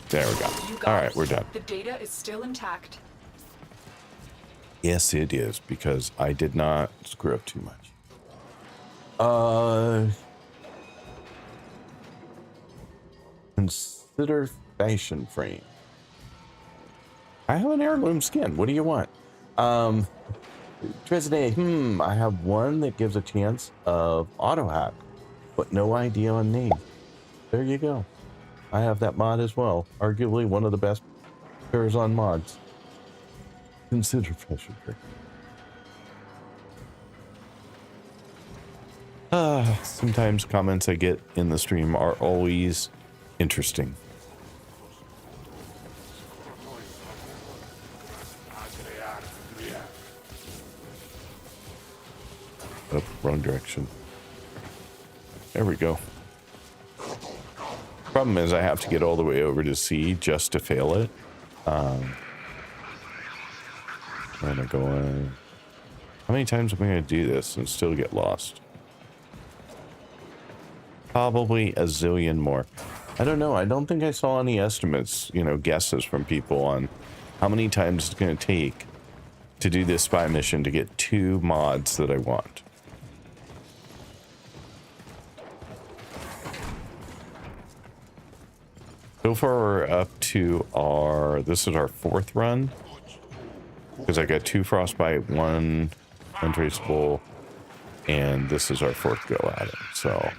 There we go. All right, we're done. The data is still intact. Yes, it is, because I did not screw up too much. Consider fashion frame. I have an heirloom skin. What do you want? Tresnay, I have one that gives a chance of auto hack, but no idea on name. There you go. I have that mod as well. Arguably one of the best Parazon mods. Consider fashion frame. Sometimes comments I get in the stream are always interesting. Oh, wrong direction. There we go. Problem is I have to get all the way over to C just to fail it. I'm gonna go in. How many times am I gonna do this and still get lost? Probably a zillion more. I don't know. I don't think I saw any estimates, guesses from people on how many times it's going to take to do this spy mission to get 2 mods that I want. So far we're up to this is our 4th run. Because I got 2 frostbite, 1 untraceable, and this is our 4th go at it, so.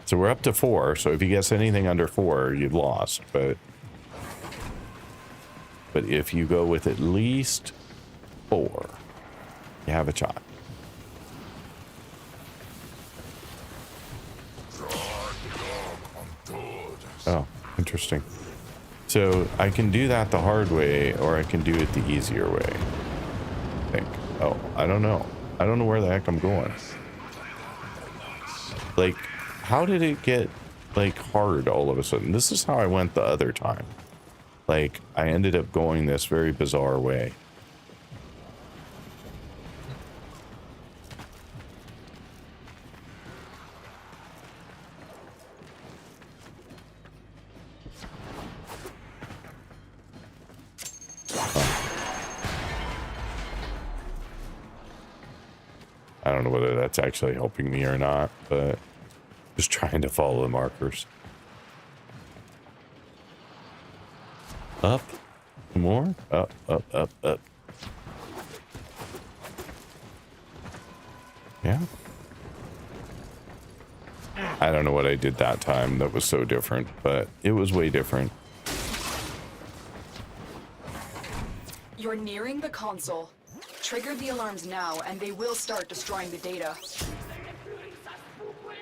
So we're up to 4, so if you guess anything under 4, you've lost, but if you go with at least 4, you have a shot. Oh, interesting. So I can do that the hard way, or I can do it the easier way, I think. Oh, I don't know. I don't know where the heck I'm going. Like, how did it get, like, hard all of a sudden? This is how I went the other time. Like, I ended up going this very bizarre way. I don't know whether that's actually helping me or not, but just trying to follow the markers. Up. More. Up, up, up, up. Yeah. I don't know what I did that time that was so different, but it was way different. You're nearing the console. Trigger the alarms now, and they will start destroying the data.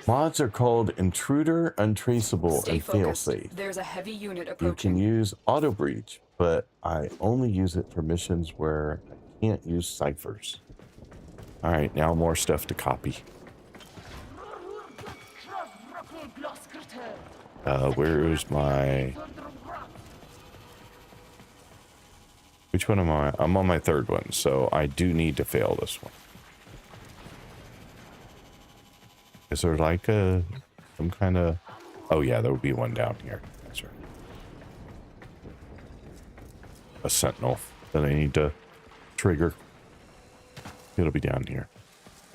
Mods are called Intruder, Untraceable, Stay and focused. Failsafe. There's a heavy unit You approaching. can use Auto Breach, but I only use it for missions where I can't use ciphers. All right, now more stuff to copy. Where's my... Which one am I? I'm on my third one, so I do need to fail this one. Is there like some kind of... Oh yeah, there would be one down here. That's right. A sentinel that I need to trigger. It'll be down here.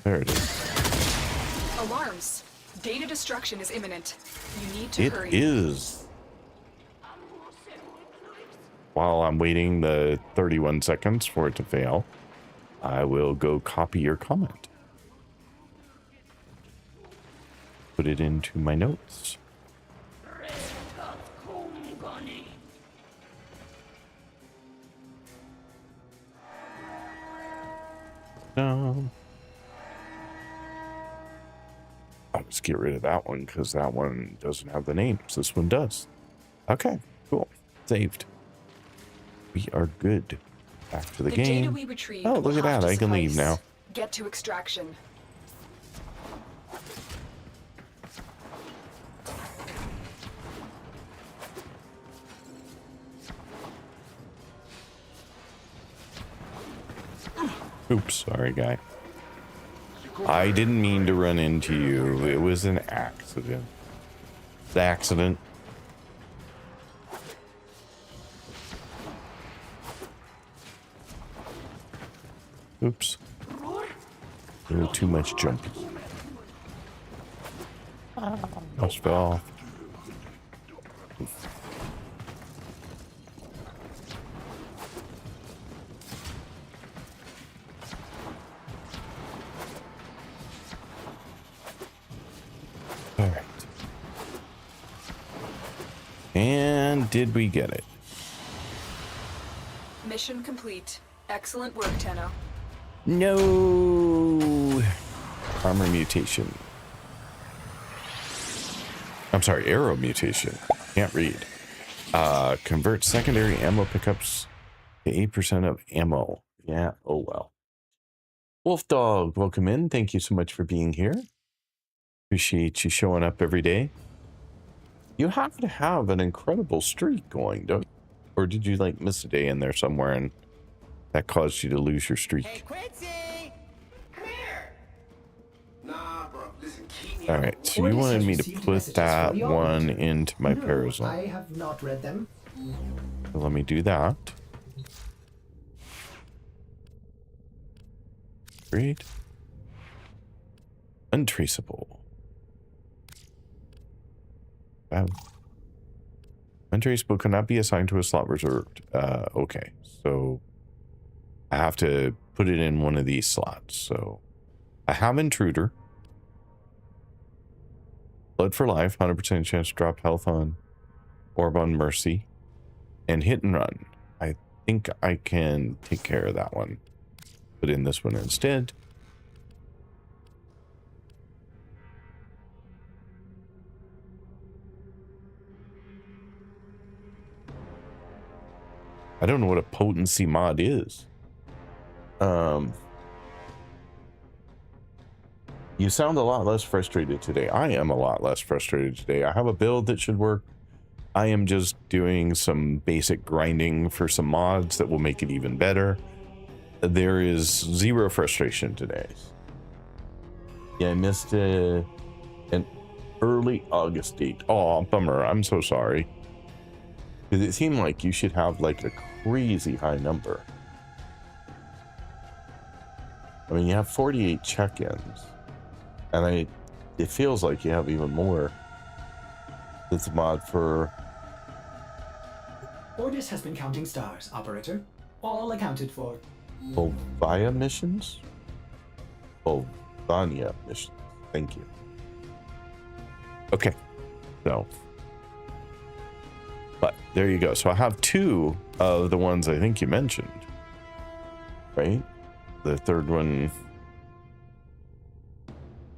There it is. Alarms. Data destruction is imminent. You need to hurry. It is. While I'm waiting the 31 seconds for it to fail, I will go copy your comment. Put it into my notes. I'll just get rid of that one because that one doesn't have the names. This one does. Okay, cool. Saved. We are good. Back to the game. Data we retrieved Oh, look at that. I can leave now. Get to extraction. Oops, sorry, guy. I didn't mean to run into you. It was an accident. It's an accident. Oops. A little too much jumping. Almost fell off. All right. And did we get it? Mission complete. Excellent work, Tenno. No. Armor mutation. I'm sorry, arrow mutation. Can't read. Convert secondary ammo pickups to 8% of ammo. Yeah, oh well. Wolf Dog, welcome in. Thank you so much for being here. Appreciate you showing up every day. You have to have an incredible streak going, don't you? Or did you like miss a day in there somewhere and that caused you to lose your streak? Hey, Quincy! Come here! Nah, bro. Listen, keep me All right, so you wanted me to put that one into my Parazone. I have not read them. So let me do that. Great. Untraceable. Wow. Untraceable cannot be assigned to a slot reserved. Okay, so I have to put it in one of these slots. So I have Intruder. Blood for Life, 100% chance to drop health on Orb on Mercy. And Hit and Run. I think I can take care of that one. Put in this one instead. I don't know what a potency mod is. You sound a lot less frustrated today. I am a lot less frustrated today. I have a build that should work. I am just doing some basic grinding for some mods that will make it even better. There is zero frustration today. Yeah, I missed an early August date. Oh, bummer. I'm so sorry. Because it seemed like you should have like a crazy high number. I mean, you have 48 check-ins. And it feels like you have even more. It's a mod for... Ordis has been counting stars, operator. All accounted for. Volvia missions? Volvania missions. Thank you. Okay. So... But there you go. So I have two of the ones I think you mentioned. Right? The third one...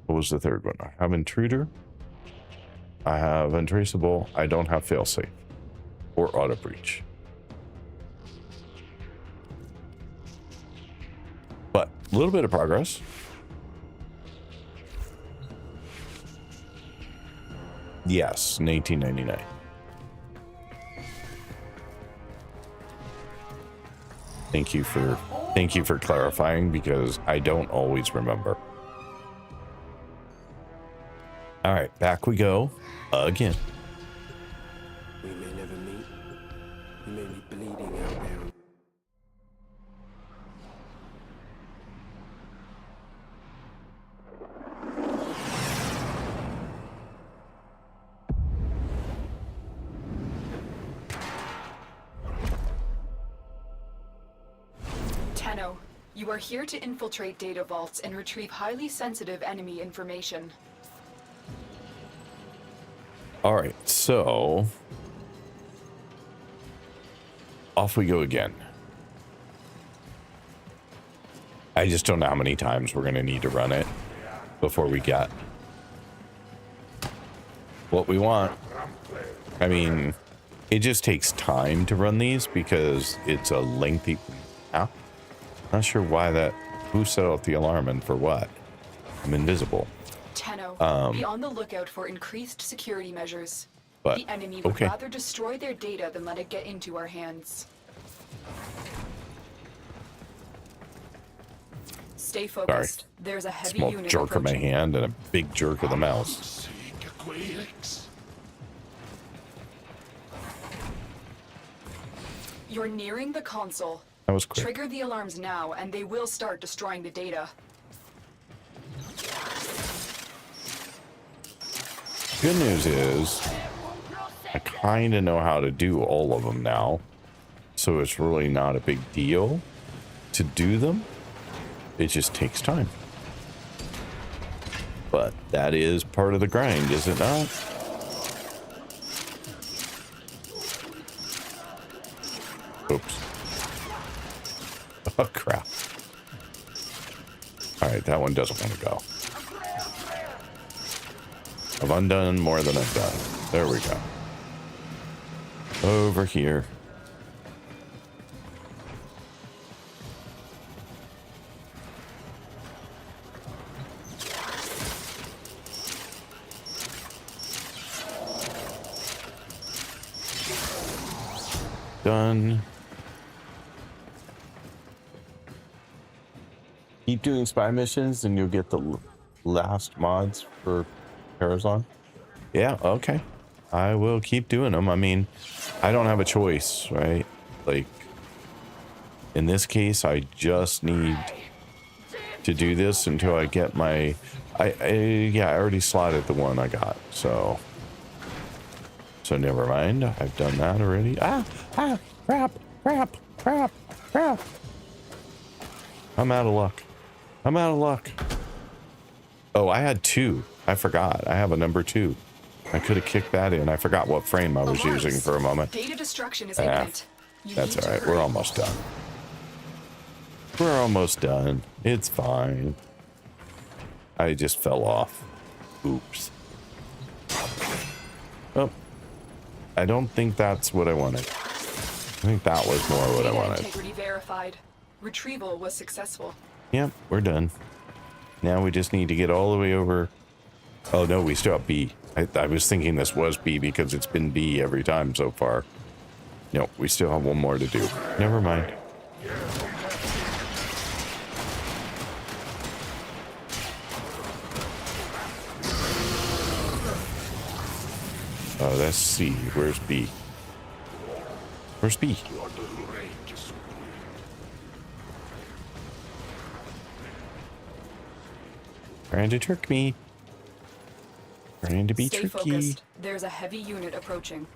What was the third one? I have intruder. I have untraceable. I don't have failsafe or auto breach. But a little bit of progress. Yes, in 1899. Thank you for clarifying, because I don't always remember. All right, back we go again. We may never meet. You may be bleeding out there. Tenno, you are here to infiltrate data vaults and retrieve highly sensitive enemy information. All right, so off we go again. I just don't know how many times we're going to need to run it before we get what we want. I mean, it just takes time to run these because it's a lengthy... Ow. Not sure why that... Who set off the alarm and for what? I'm invisible. Tenno, be on the lookout for increased security measures. But, the enemy would okay. rather destroy their data than let it get into our hands. Stay focused. Sorry. There's a heavy Small unit jerk of my approaching. hand and a big jerk of the mouse. You're nearing the console. That was quick. Trigger the alarms now, and they will start destroying the data. Good news is I kind of know how to do all of them now, so it's really not a big deal to do them. It just takes time. But that is part of the grind, is it not? Oops. Oh, crap. All right, that one doesn't want to go. I've undone more than I've done. There we go. Over here. Done. Keep doing spy missions and you'll get the last mods for Parazon. Yeah, okay. I will keep doing them. I mean, I don't have a choice, right? Like, in this case, I just need to do this until I get my... yeah, I already slotted the one I got, so never mind. I've done that already. Crap. I'm out of luck. Oh, I had 2. I forgot. I have a number 2. I could have kicked that in. I forgot what frame I was using for a moment. Data destruction is imminent. That's all right. We're almost done. It's fine. I just fell off. Oops. Oh. I don't think that's what I wanted. I think that was more what I wanted. Integrity verified. Retrieval was successful. Yep, we're done. Now we just need to get all the way over. Oh no, we still have B. I was thinking this was B because it's been B every time so far. No, we still have one more to do. Never mind. Oh, that's C. Where's B? Where's B? Trying to trick me. Trying to be Stay tricky. Focused. There's a heavy unit approaching.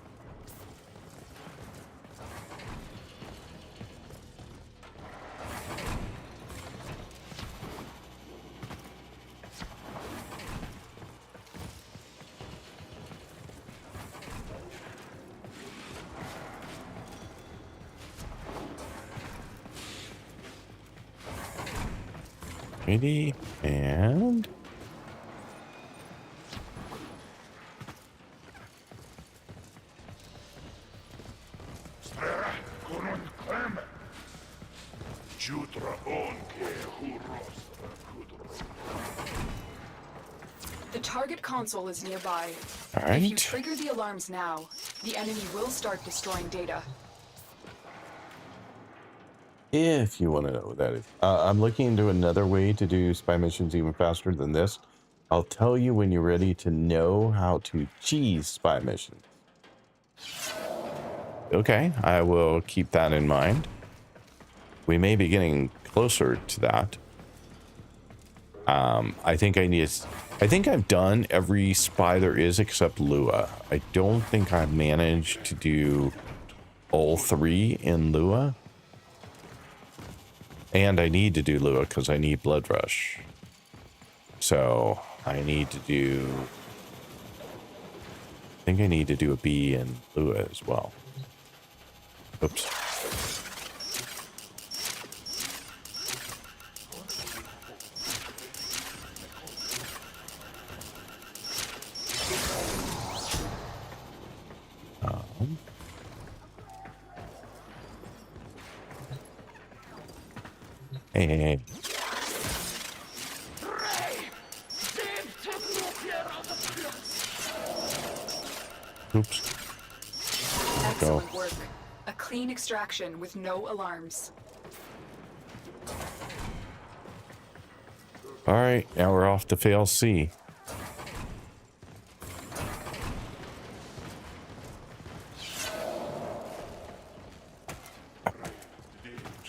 Ready, and The target console is nearby. All If you right. trigger the alarms now, the enemy will start destroying data. If you want to know what that is. I'm looking into another way to do spy missions even faster than this. I'll tell you when you're ready to know how to cheese spy missions. Okay, I will keep that in mind. We may be getting closer to that. I think I've done every spy there is except Lua. I don't think I've managed to do all 3 in Lua. And I need to do Lua because I need Blood Rush. So I need to do... I think I need to do a B in Lua as well. Oops. Hey. Oops. Excellent work. A clean extraction with no alarms. All right, now we're off to fail C.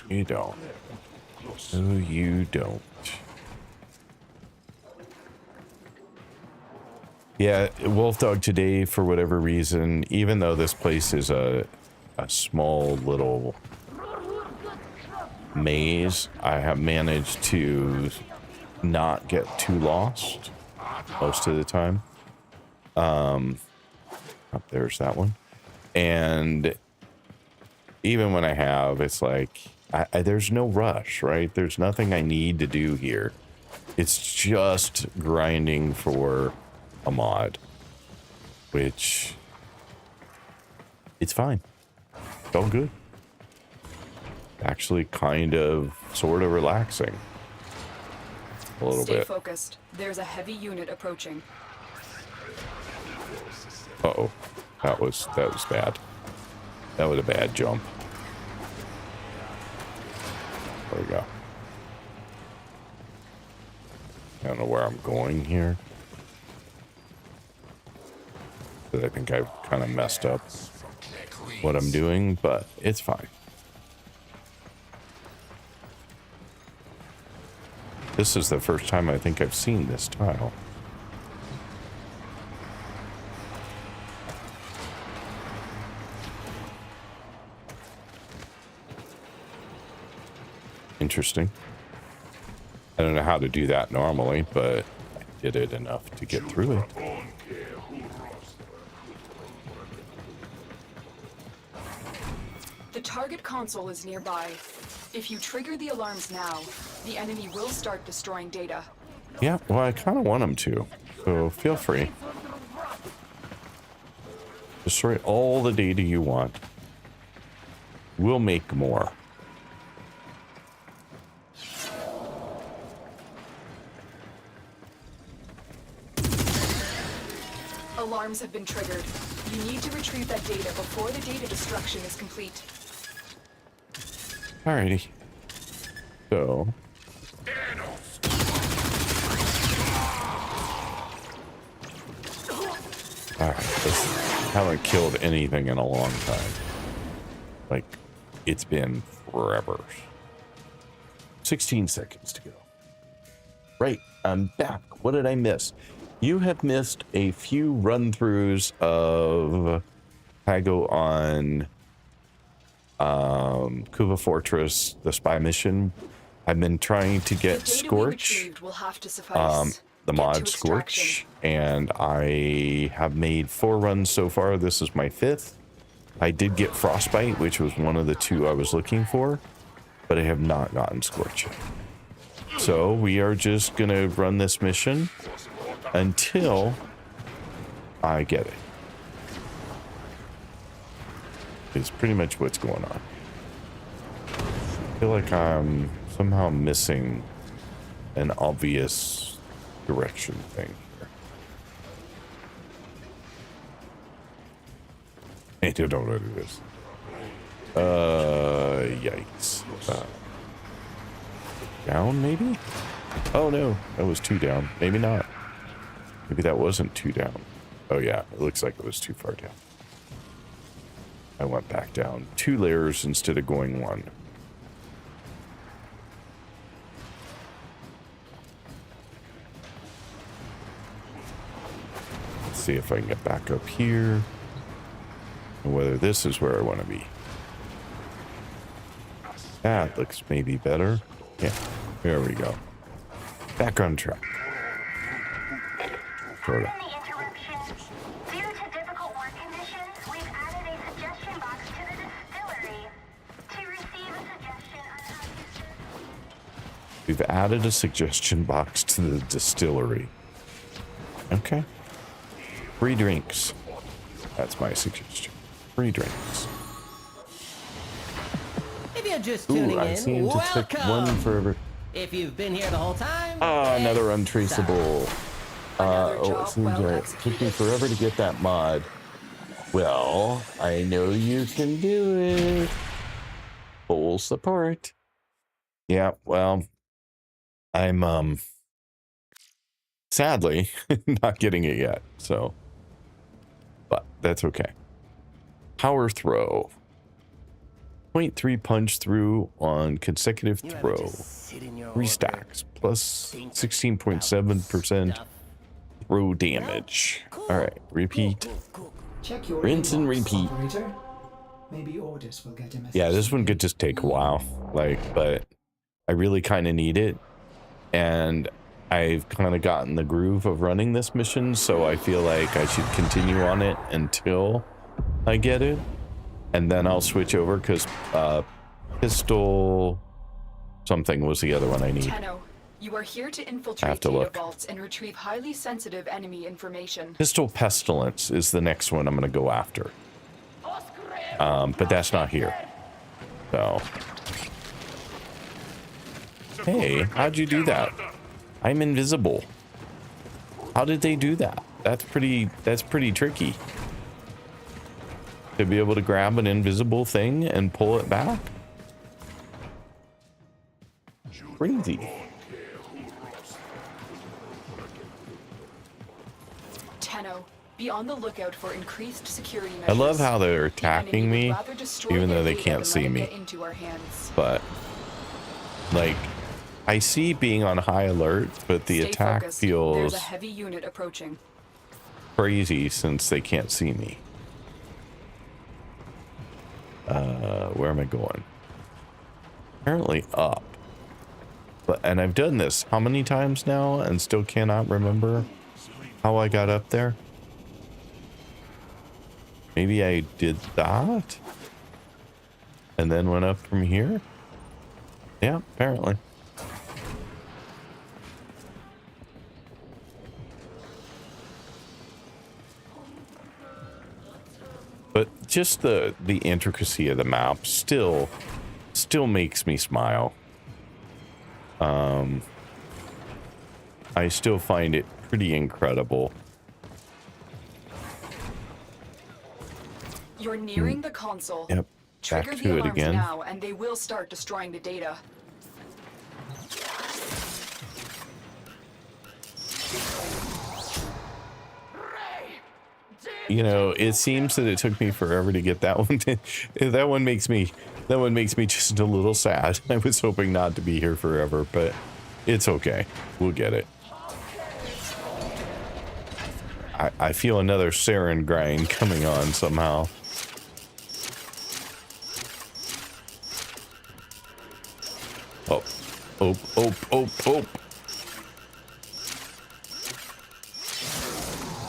You don't. No, you don't. Yeah, Wolf Dog today, for whatever reason, even though this place is a small little maze, I have managed to not get too lost most of the time. There's that one. And even when I have, it's like, there's no rush, right? There's nothing I need to do here. It's just grinding for a mod, which it's fine. It's all good. Actually kind of sort of relaxing. A little Stay bit. focused. There's a heavy unit approaching. Uh-oh. That was bad. That was a bad jump. There we go. I don't know where I'm going here. But I think I've kind of messed up what I'm doing, but it's fine. This is the first time I think I've seen this tile. Interesting. I don't know how to do that normally, but I did it enough to get through it. The target console is nearby. If you trigger the alarms now, the enemy will start destroying data. Yeah, well, I kind of want them to, so feel free. Destroy all the data you want. We'll make more. Alarms have been triggered. You need to retrieve that data before the data destruction is complete. Alrighty. So. Alright, haven't killed anything in a long time. Like, it's been forever. 16 seconds to go. Right, I'm back. What did I miss? You have missed a few run-throughs of Pago on Kuva Fortress, the spy mission. I've been trying to get Scorch, will have to suffice. the mod Scorch, and I have made 4 runs so far. This is my 5th. I did get Frostbite, which was one of the 2 I was looking for, but I have not gotten Scorch yet. So we are just gonna run this mission until I get it. It's pretty much what's going on. I feel like I'm somehow missing an obvious direction thing here. I don't know what it is. Yikes. Down, maybe? Oh, no. That was 2 down. Maybe not. Maybe that wasn't 2 down. Oh, yeah. It looks like it was too far down. I went back down 2 layers instead of going 1. Let's see if I can get back up here. And whether this is where I want to be. That looks maybe better. Yeah, there we go. Back on track. Sort of. Due to difficult work conditions, we've added a suggestion box to the distillery. To receive a suggestion on how to... We've added a suggestion box to the distillery. Okay. Free drinks. That's my suggestion. Free drinks. If you're just tuning I in, seem to welcome. pick one forever. If you've been here the whole time, Another untraceable. It seems like it took me forever to get that mod. Well, I know you can do it. Full support. Yeah, well, I'm sadly not getting it yet, so, but that's okay. Power throw. 0.3 punch through on consecutive throw. 3 stacks plus 16.7% throw damage. All right, repeat. Check your Rinse and inbox, repeat. operator. Maybe orders will get a message. Yeah, this one could just take a while, but I really kind of need it, and I've kind of gotten the groove of running this mission, so I feel like I should continue on it until I get it, and then I'll switch over because pistol something was the other one I need. Tenno, you are here to infiltrate I have to data look. vaults and retrieve highly sensitive enemy information. Pistol pestilence is the next one I'm going to go after, but that's not here. So, hey, how'd you do that? I'm invisible. How did they do that? That's pretty tricky. To be able to grab an invisible thing and pull it back? Crazy. Tenno, be on the lookout for increased security measures. I love how they're The attacking enemy would me, rather destroy even their though they data can't than see let it me. get into our hands. But, like, I see being on high alert, but the Stay attack focused. There's feels a heavy unit approaching. crazy since they can't see me. Where am I going? Apparently up. And I've done this how many times now and still cannot remember how I got up there? Maybe I did that and then went up from here? Yeah, apparently. But just the intricacy of the map still makes me smile. I still find it pretty incredible. You're nearing the console. Yep. Trigger Back the to it alarms again. now, and they will start destroying the data. You know, it seems that it took me forever to get that one. That one makes me just a little sad. I was hoping not to be here forever, but it's okay. We'll get it. I feel another sarin grind coming on somehow. Oh, oh, oh, oh, oh.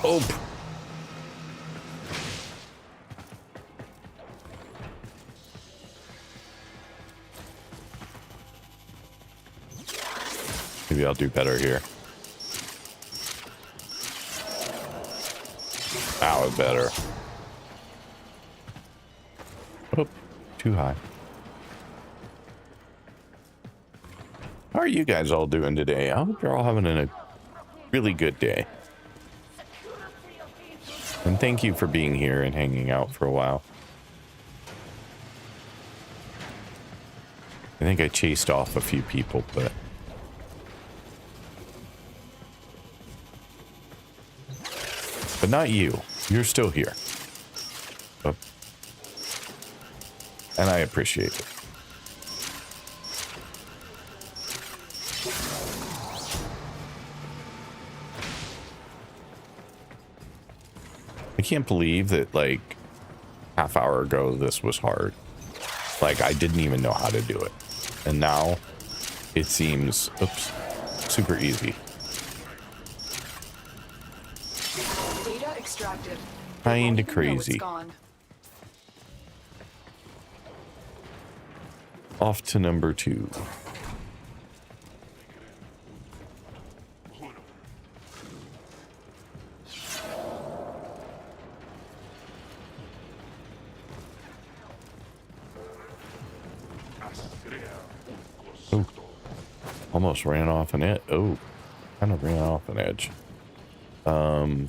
Oh. Maybe I'll do better here. Ow, better. Oh, too high. How are you guys all doing today? I hope you're all having a really good day. And thank you for being here and hanging out for a while. I think I chased off a few people, but... But not you. You're still here. Oh. And I appreciate it. I can't believe that, like, half hour ago this was hard. Like, I didn't even know how to do it. And now it seems, oops, super easy. Data extracted. Kinda crazy. Off to number 2. Oh, almost ran off an edge. Oh, kind of ran off an edge. All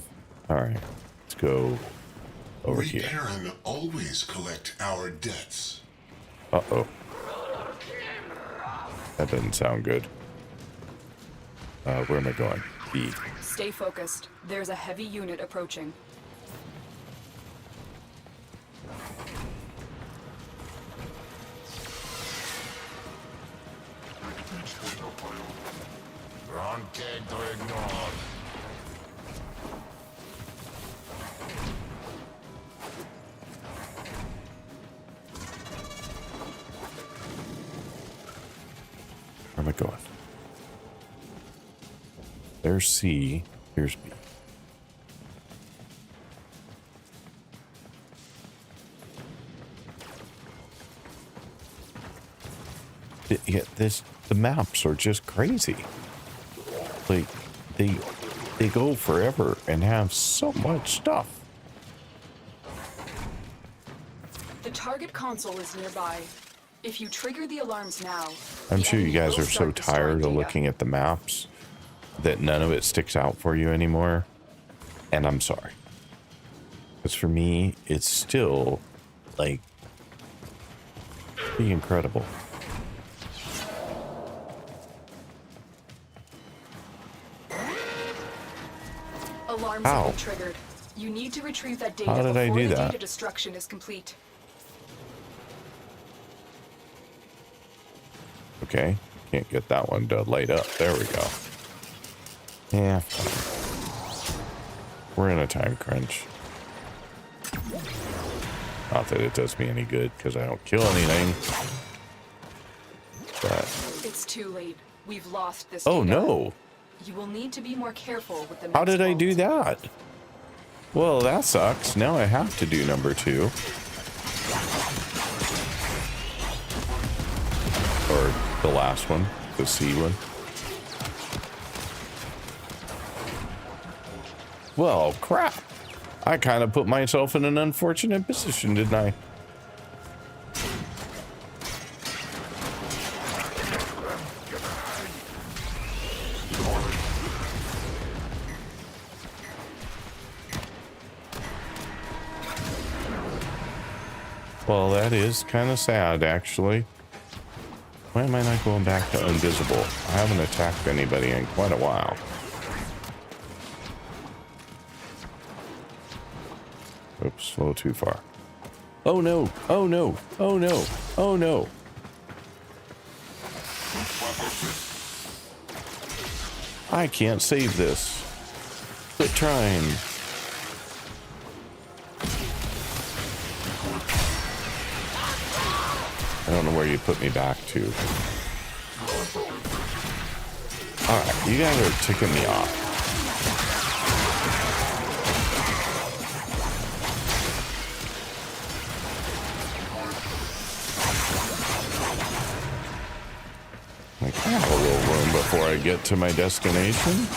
right, let's go over here. Aaron always collect our debts. Uh-oh. That doesn't sound good. Where am I going? B. Stay focused. There's a heavy unit approaching. Where am I going? There's C. Here's B. Yeah, the maps are just crazy. Like, they go forever and have so much stuff. The target console is nearby. If you trigger the alarms now, I'm sure you guys are so tired of looking at the maps that none of it sticks out for you anymore. And I'm sorry. Because for me, it's still, like, pretty incredible. Alarms have been triggered. You need to retrieve that data How did I before do the that? data destruction is complete. Okay, can't get that one to light up. There we go. Yeah, we're in a time crunch. Not that it does me any good because I don't kill anything. But It's too late. We've lost this. oh data. no! You will need to be more careful with the. How next did I vault. do that? Well, that sucks. Now I have to do number 2. Or the last one, the C one. Well, crap. I kind of put myself in an unfortunate position, didn't I? Well, that is kind of sad, actually. Why am I not going back to invisible? I haven't attacked anybody in quite a while. Oops, a little too far. Oh no! Oh no! Oh no! Oh no! I can't save this. Quit trying. I don't know where you put me back to. Alright, you guys are ticking me off. Like, I have a little room before I get to my destination.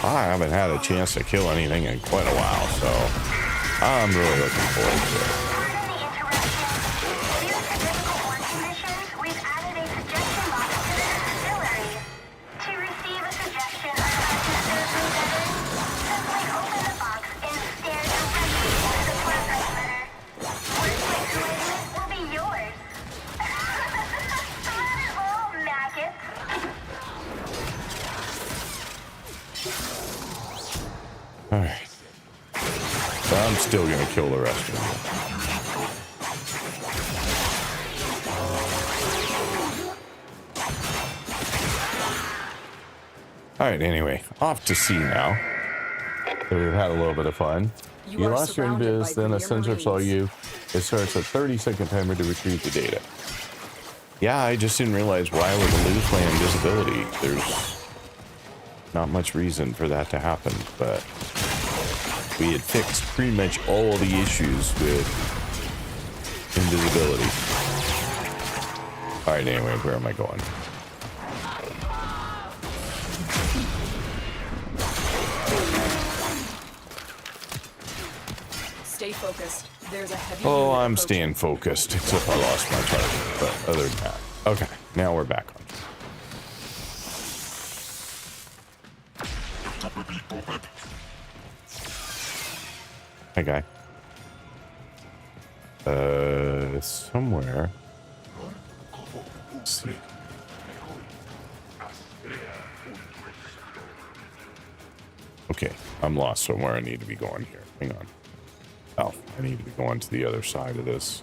I haven't had a chance to kill anything in quite a while, so I'm really looking forward to it. still gonna kill the rest of them. All right, anyway, off to sea now. So we've had a little bit of fun. You lost your invis, then a sensor saw you. It starts a 30-second timer to retrieve the data. Yeah, I just didn't realize why I would lose my invisibility. There's not much reason for that to happen, but we had fixed pretty much all the issues with invisibility. All right, anyway, where am I going? Stay focused. There's a heavy. Oh, I'm staying focused, except I lost my target. But other than that, okay, now we're back on. Hey, guy. Somewhere. Let's see. Okay, I'm lost somewhere. I need to be going here. Hang on. Oh, I need to be going to the other side of this.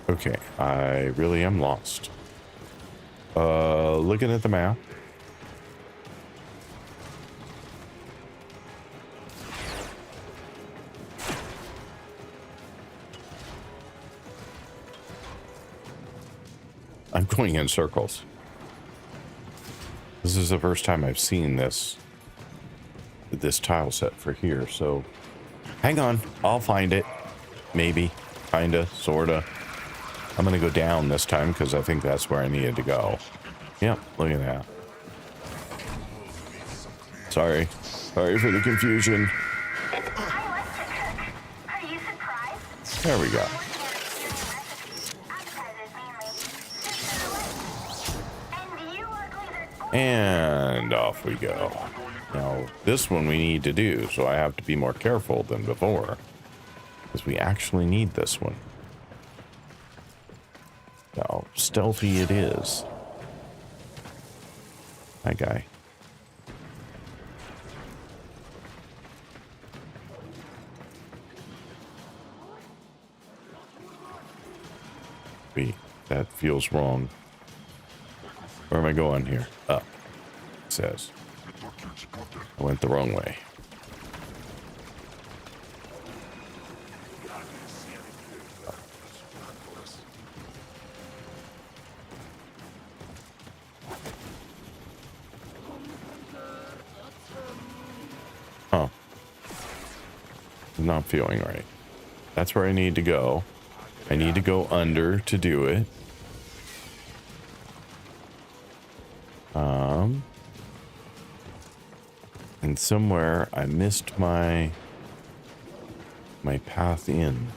Okay, I really am lost. Looking at the map. I'm going in circles. This is the first time I've seen this tile set for here, so hang on, I'll find it. Maybe, kinda, sorta. I'm gonna go down this time because I think that's where I needed to go. Yep, look at that. Sorry for the confusion. There we go. And off we go. Now, this one we need to do, so I have to be more careful than before. Because we actually need this one. How stealthy it is. Hi, guy. Wait, that feels wrong. Where am I going here? Up. It says. I went the wrong way. Huh. Not feeling right. That's where I need to go. I need to go under to do it. And somewhere I missed my path in.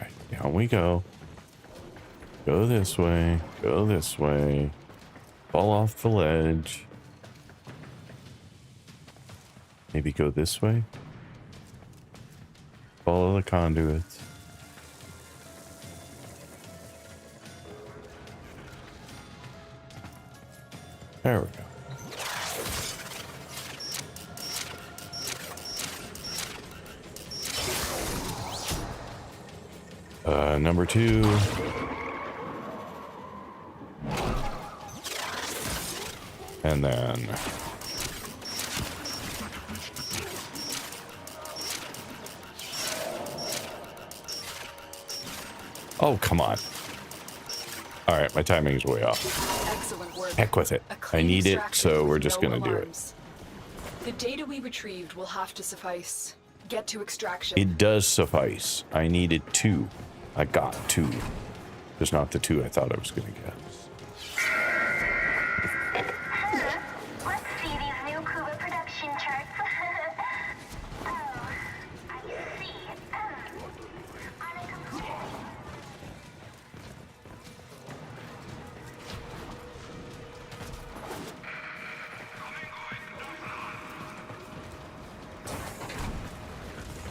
Right, down we go. Go this way. Go this way. Fall off the ledge. Maybe go this way. Follow the conduits. There we go. Number 2. And then... Oh, come on. All right, my timing is way off. Excellent work. Heck with it. I need it, so we're just going to do it. The data we retrieved will have to suffice. Get to extraction. It does suffice. I needed 2. I got 2. Just not the 2 I thought I was going to get. Let's see these new Kuba production charts. Oh, I see. On a computer.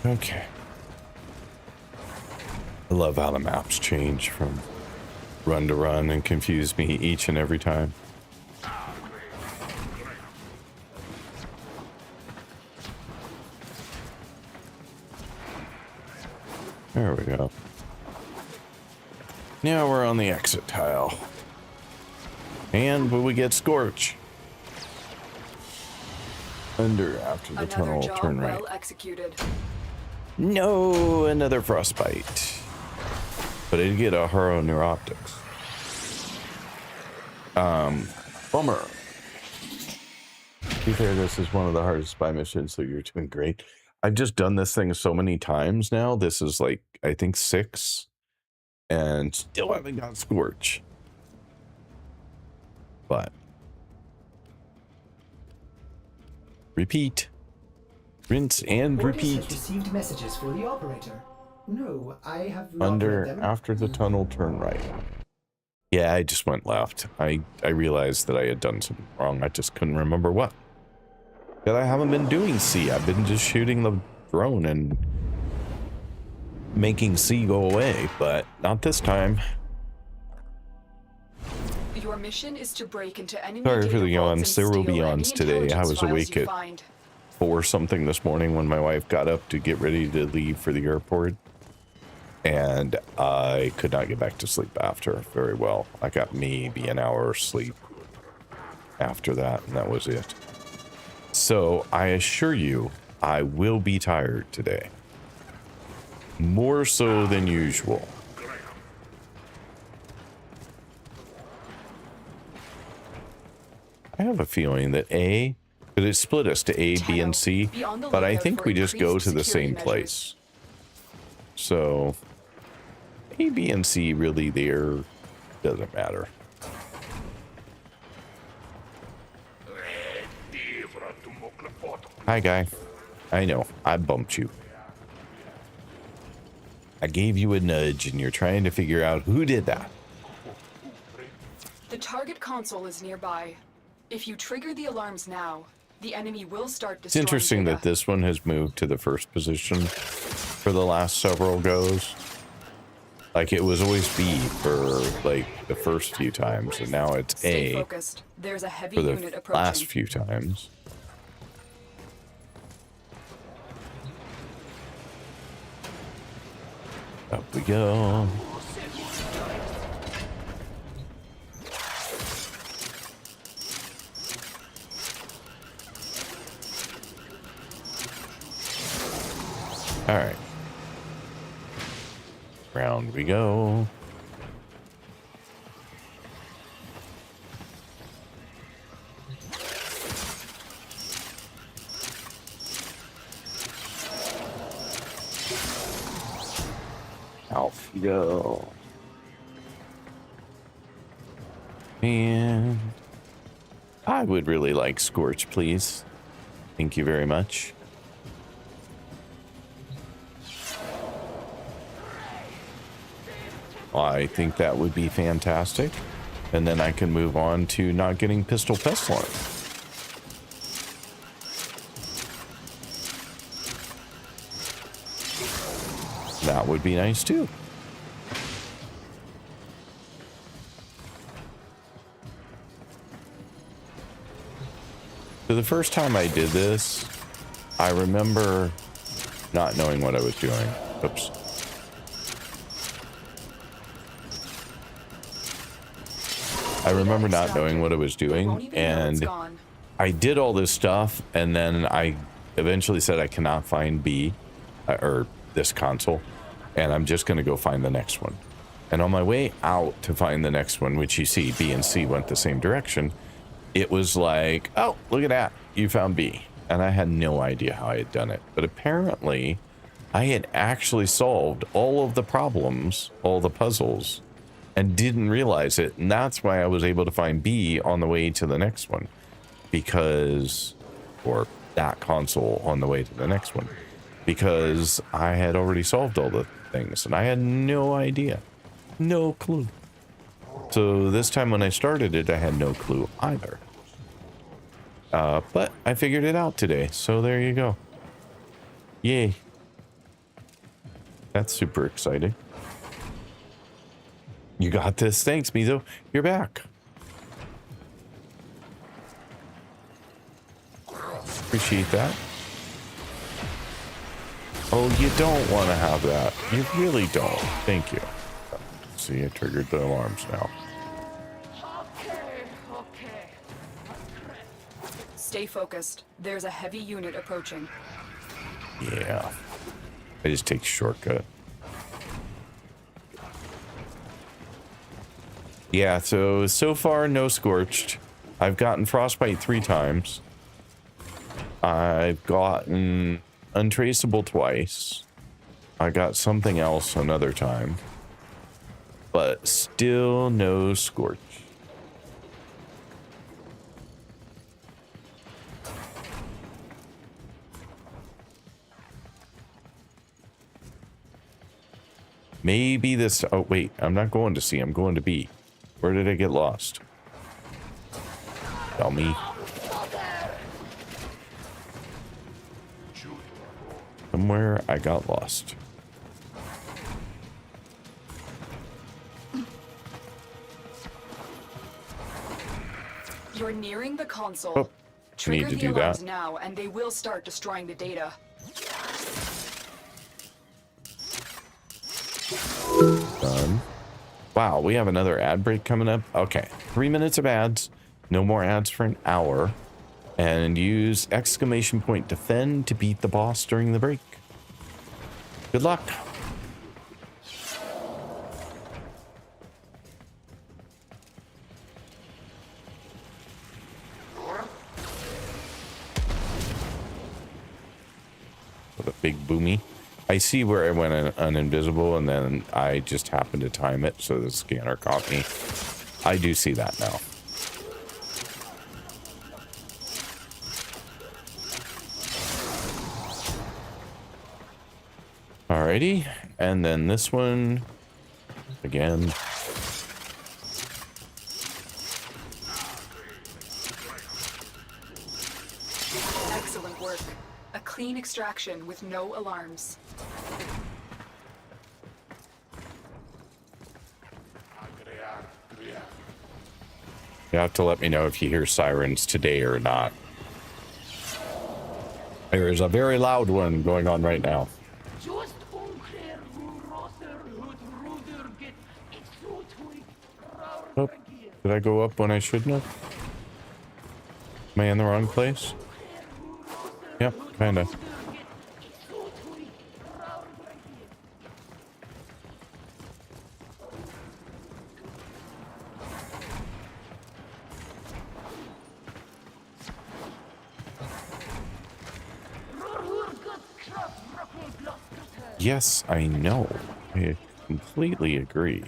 Okay. I love how the maps change from run to run and confuse me each and every time. There we go. Now we're on the exit tile. And will we get Scorch? Under after the tunnel, turn right. Well executed. No, another frostbite. But I did get a Haro Neuroptics. Bummer. To be fair, this is one of the hardest spy missions, so you're doing great. I've just done this thing so many times now. This is like, I think 6. And still haven't got Scorch. But repeat. Rinse and Orders repeat. has received messages for the operator. No, I have not Under read them. after the tunnel, turn right. Yeah, I just went left. I realized that I had done something wrong. I just couldn't remember what. That I haven't been doing C. I've been just shooting the drone and making C go away, but not this time. Your mission is to break into enemy Sorry for the data yawns. vaults There and will be steal yawns any today. I intelligence was files awake you at find. 4 something this morning when my wife got up to get ready to leave for the airport. And I could not get back to sleep after very well. I got maybe an hour of sleep after that, and that was it. So I assure you, I will be tired today. More so than usual. I have a feeling that A, because it split us to A, B, and C, but I think we just go to the same place. So A, B, and C really there doesn't matter. Hi, guy. I know, I bumped you. I gave you a nudge and you're trying to figure out who did that. The target console is nearby. If you trigger the alarms now, the enemy will start It's destroying interesting data. that this one has moved to the first position for the last several goes. Like it was always B for like the first few times, and now it's Stay A focused. There's a heavy for the unit approaching. last few times. Up we go. All right. Round we go. Off you go. And I would really like Scorch, please. Thank you very much. I think that would be fantastic. And then I can move on to not getting Pistol Pestilence. That would be nice too. So the first time I did this, I remember not knowing what I was doing. Oops. I remember not knowing what I was doing, and I did all this stuff, and then I eventually said I cannot find B, or this console, and I'm just going to go find the next one. And on my way out to find the next one, which you see B and C went the same direction, it was like, oh, look at that, you found B. And I had no idea how I had done it. But apparently, I had actually solved all of the problems, all the puzzles, and didn't realize it. And that's why I was able to find B on the way to the next one. Because, or that console on the way to the next one. Because I had already solved all the things. And I had no idea. No clue. So this time when I started it, I had no clue either. But I figured it out today. So there you go. Yay. That's super exciting. You got this. Thanks, Mizo. You're back. Appreciate that. Oh, you don't want to have that. You really don't. Thank you. See, I triggered the alarms now. Stay focused. There's a heavy unit approaching. Yeah. I just take a shortcut. Yeah, so far, no scorched. I've gotten frostbite 3 times. I've gotten untraceable twice. I got something else another time. But still no scorch. Maybe this... Oh, wait. I'm not going to C. I'm going to B. Where did I get lost? Tell me. Somewhere I got lost. You're nearing the console. Oh, Trigger need to the do alarms that. now, and they will start destroying the data. Done. Wow, we have another ad break coming up. Okay, 3 minutes of ads. No more ads for an hour. And use exclamation point defend to beat the boss during the break. Good luck. With a big boomy. I see where I went uninvisible, and then I just happened to time it, so the scanner caught me. I do see that now. Alrighty, and then this one again. Excellent work. A clean extraction with no alarms. You have to let me know if you hear sirens today or not. There is a very loud one going on right now. Oh, did I go up when I shouldn't have? Am I in the wrong place? Yep, kinda. Yes, I know. I completely agree.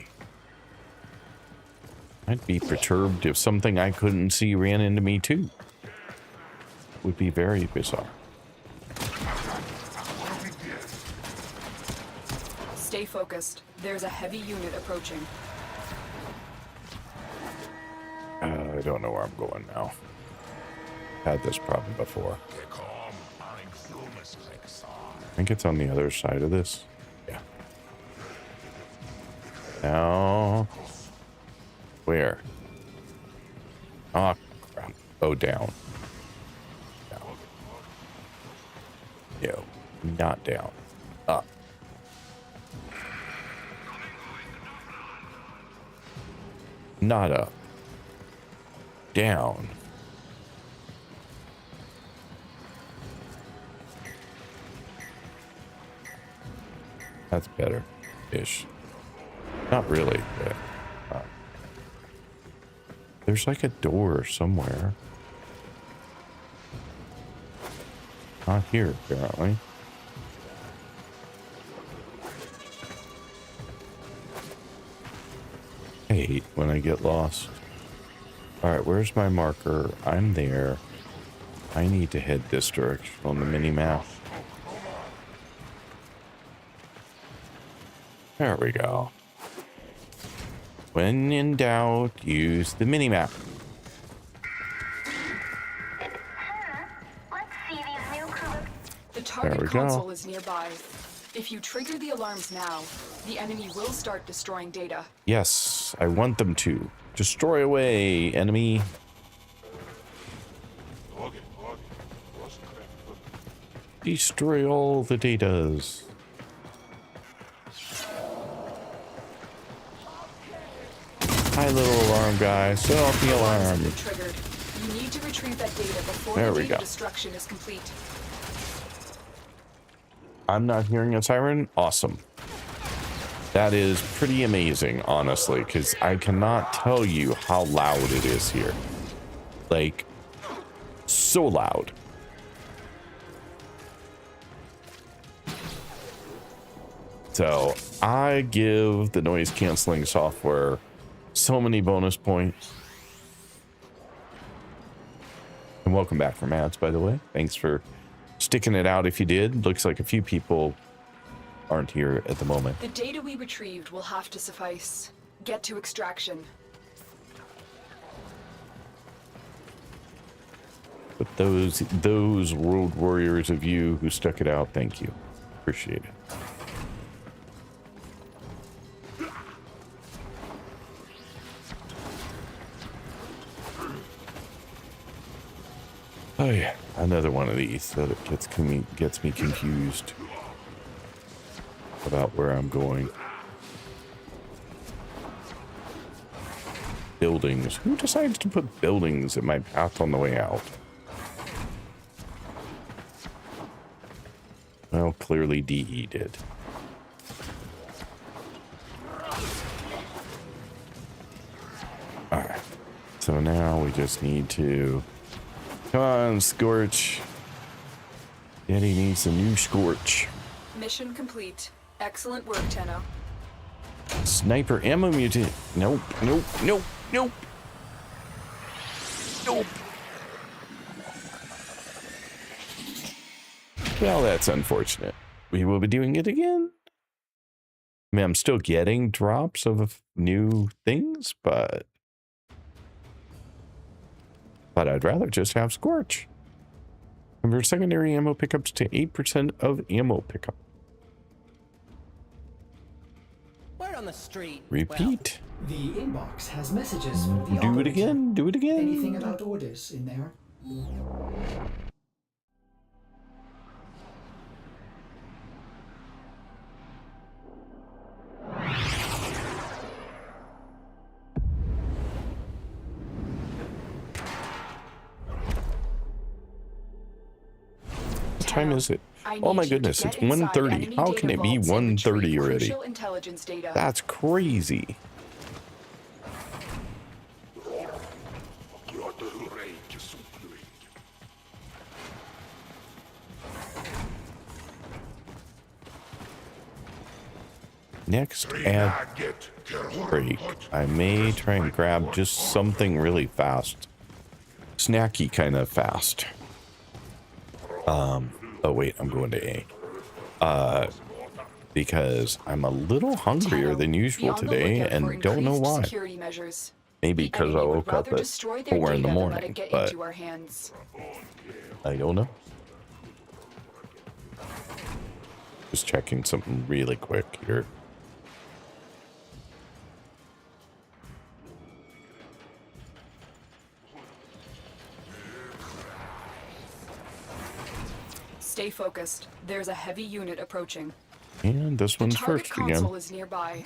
I'd be perturbed if something I couldn't see ran into me too. Would be very bizarre. Stay focused. There's a heavy unit approaching. I don't know where I'm going now. Had this problem before. I think it's on the other side of this. Yeah. Now, where? Oh, crap. Oh, down. Down. No, not down. Up. Not up. Down. That's better-ish. Not really, but... there's like a door somewhere. Not here, apparently. I hate when I get lost. Alright, where's my marker? I'm there. I need to head this direction on the mini-map. There we go. When in doubt, use the mini-map. The target console is nearby. If you trigger the alarms now, the enemy will start destroying data. Yes, I want them to. Destroy away, enemy. Destroy all the datas. Hi, little alarm guy. Set off the alarm. Triggered. You need to retrieve that data before There the we data go. destruction is complete. I'm not hearing a siren. Awesome. That is pretty amazing, honestly, because I cannot tell you how loud it is here. Like, so loud. So I give the noise canceling software so many bonus points. And welcome back from ads, by the way. Thanks for sticking it out if you did. Looks like a few people aren't here at the moment. The data we retrieved will have to suffice. Get to extraction. But those road warriors of you who stuck it out, thank you. Appreciate it. Oh yeah, another one of these that gets me confused about where I'm going. Buildings. Who decides to put buildings in my path on the way out? Well, clearly DE did. Alright. So now we just need to... Come on, Scorch. Daddy needs a new Scorch. Mission complete. Excellent work, Tenno. Sniper ammo mutant. Nope, nope, nope, nope. Nope. Well, that's unfortunate. We will be doing it again. I mean, I'm still getting drops of new things, but I'd rather just have Scorch. Convert secondary ammo pickups to 8% of ammo pickup. Word on the street. Repeat. Well, the inbox has messages from the Do it operator. again. Do it again. Anything about orders in there? What time is it? Oh my goodness, it's 1:30. How can it be 1:30 already? That's crazy. Next ad break. I may try and grab just something really fast. Snacky kind of fast. Oh wait, I'm going to A. Because I'm a little hungrier than usual today and don't know why. Maybe because I woke up at 4 in the morning, but I don't know. Just checking something really quick here. Stay focused. There's a heavy unit approaching. And this one's Target first console again. is nearby.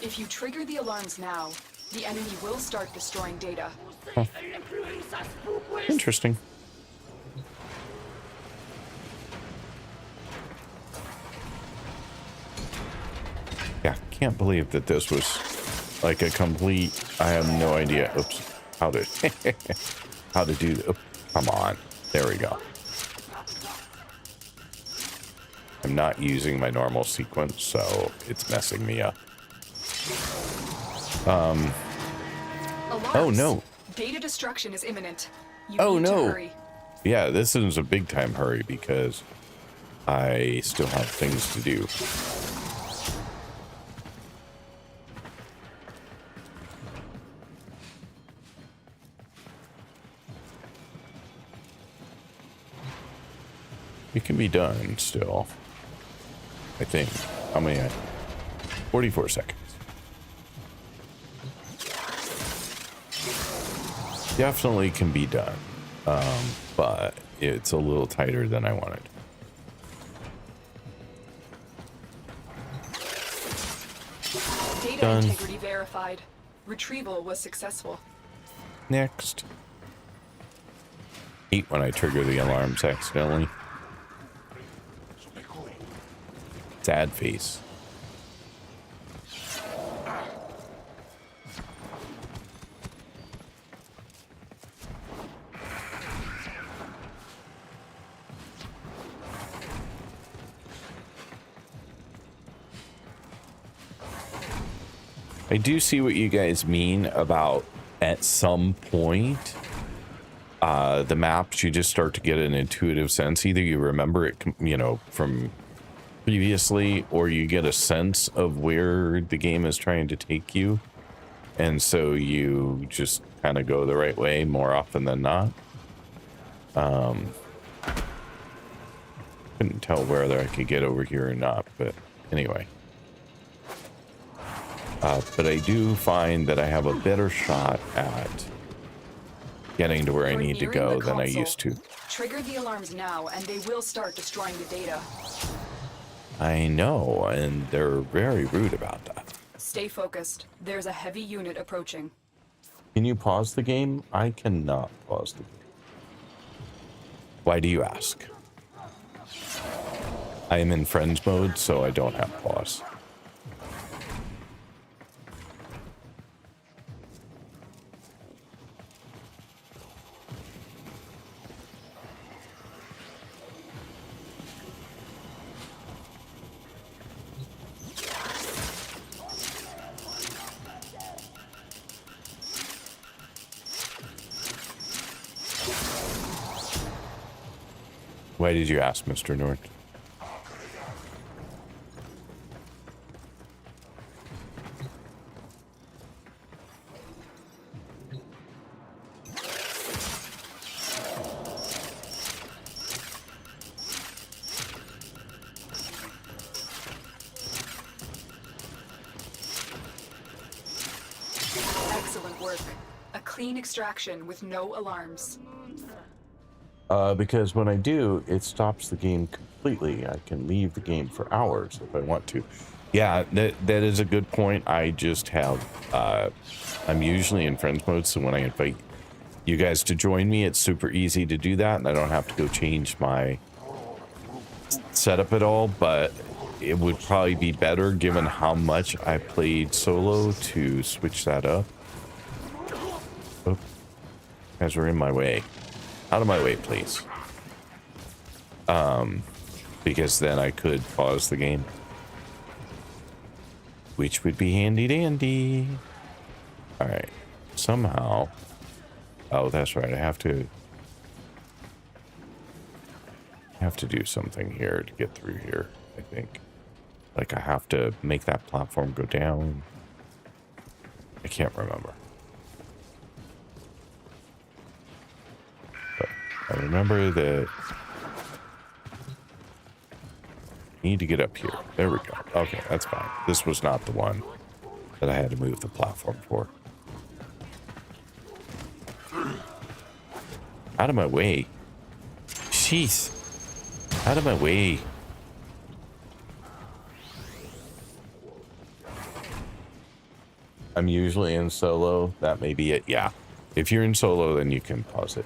If you trigger the alarms now, the enemy will start destroying data. Huh. Interesting. Yeah, can't believe that this was like a complete... I have no idea. Oops. How to do... Oops, come on. There we go. I'm not using my normal sequence, so it's messing me up. Alarms. Oh no. Data destruction is imminent. You Oh need to no. hurry. Yeah, this is a big time hurry because I still have things to do. It can be done still. I think. How many? 44 seconds. Definitely can be done, but it's a little tighter than I wanted. Data Done. integrity verified. Retrieval was successful. Next. Hate when I trigger the alarms accidentally. Sad face. I do see what you guys mean about at some point the maps, you just start to get an intuitive sense. Either you remember it, you know, from previously, or you get a sense of where the game is trying to take you, and so you just kind of go the right way more often than not. Couldn't tell whether I could get over here or not, but anyway. But I do find that I have a better shot at getting to where I need to go than I used to. Trigger the alarms now, and they will start destroying the data. I know, and they're very rude about that. Stay focused. There's a heavy unit approaching. Can you pause the game? I cannot pause the game. Why do you ask? I am in friends mode, so I don't have pause. Why did you ask, Mr. North? Excellent work. A clean extraction with no alarms. Because when I do, it stops the game completely. I can leave the game for hours if I want to. Yeah, that is a good point. I just have, I'm usually in friends mode, so when I invite you guys to join me, it's super easy to do that, and I don't have to go change my setup at all, but it would probably be better, given how much I played solo, to switch that up. Oh, you guys are in my way. Out of my way, please. Because then I could pause the game, which would be handy dandy. All right, somehow. Oh, that's right. I have to do something here to get through here. I think, like, I have to make that platform go down. I can't remember. I remember that I need to get up here. There we go. Okay, that's fine. This was not the one that I had to move the platform for. Out of my way. Jeez. Out of my way. I'm usually in solo. That may be it. Yeah. If you're in solo, then you can pause it.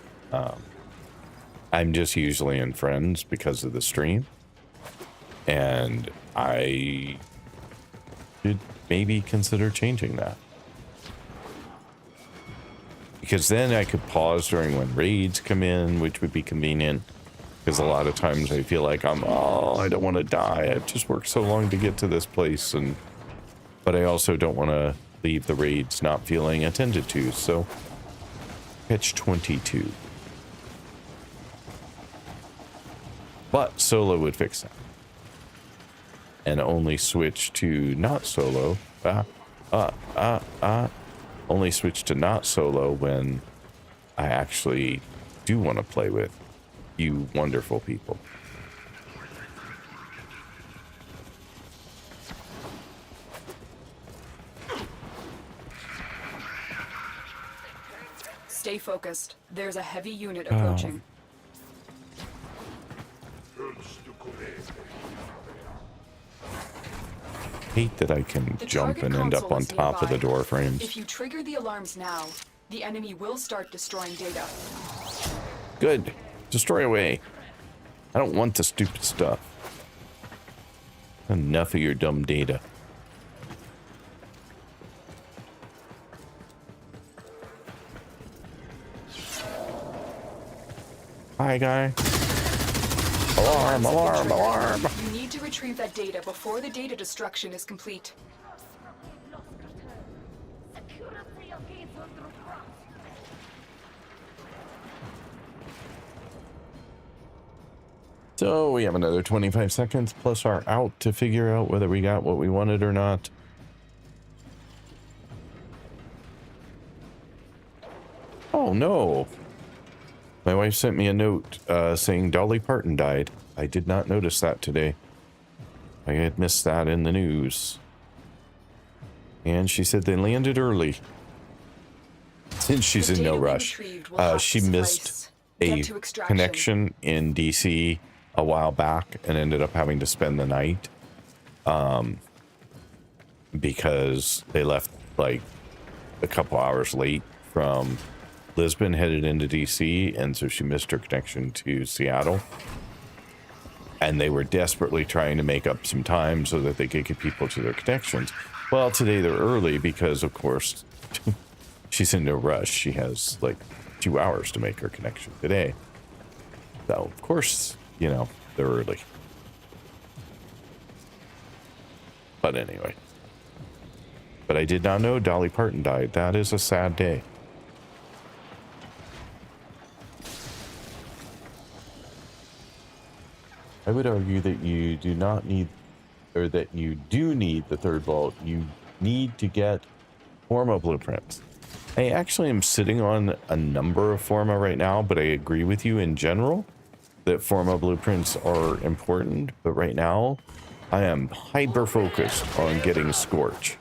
I'm just usually in friends because of the stream, and I should maybe consider changing that, because then I could pause during when raids come in, which would be convenient, because a lot of times I feel like I don't want to die. I've just worked so long to get to this place, but I also don't want to leave the raids not feeling attended to. So catch 22. But solo would fix that. And only switch to not solo. Only switch to not solo when I actually do want to play with you wonderful people. Stay focused. There's a heavy unit approaching. Hate that I can The jump target and end up console on is top of the nearby. door frames. If you trigger the alarms now, the enemy will start destroying data. Good. Destroy away. I don't want the stupid stuff. Enough of your dumb data. Hi, guy. Alarm, alarm, alarm. You need to retrieve that data before the data destruction is complete. So we have another 25 seconds plus our out to figure out whether we got what we wanted or not. Oh no. My wife sent me a note saying Dolly Parton died. I did not notice that today. I had missed that in the news. And she said they landed early. Since she's in no rush. She missed a connection in DC a while back and ended up having to spend the night. Because they left like a couple hours late from Lisbon, headed into DC, and so she missed her connection to Seattle. And they were desperately trying to make up some time so that they could get people to their connections. Well, today they're early because, of course, she's in no rush. She has like 2 hours to make her connection today. So, of course, you know, they're early. But anyway. But I did not know Dolly Parton died. That is a sad day. I would argue that you do not need, or that you do need the third vault. You need to get Forma blueprints. I actually am sitting on a number of Forma right now, but I agree with you in general that Forma blueprints are important. But right now, I am hyper focused on getting Scorch.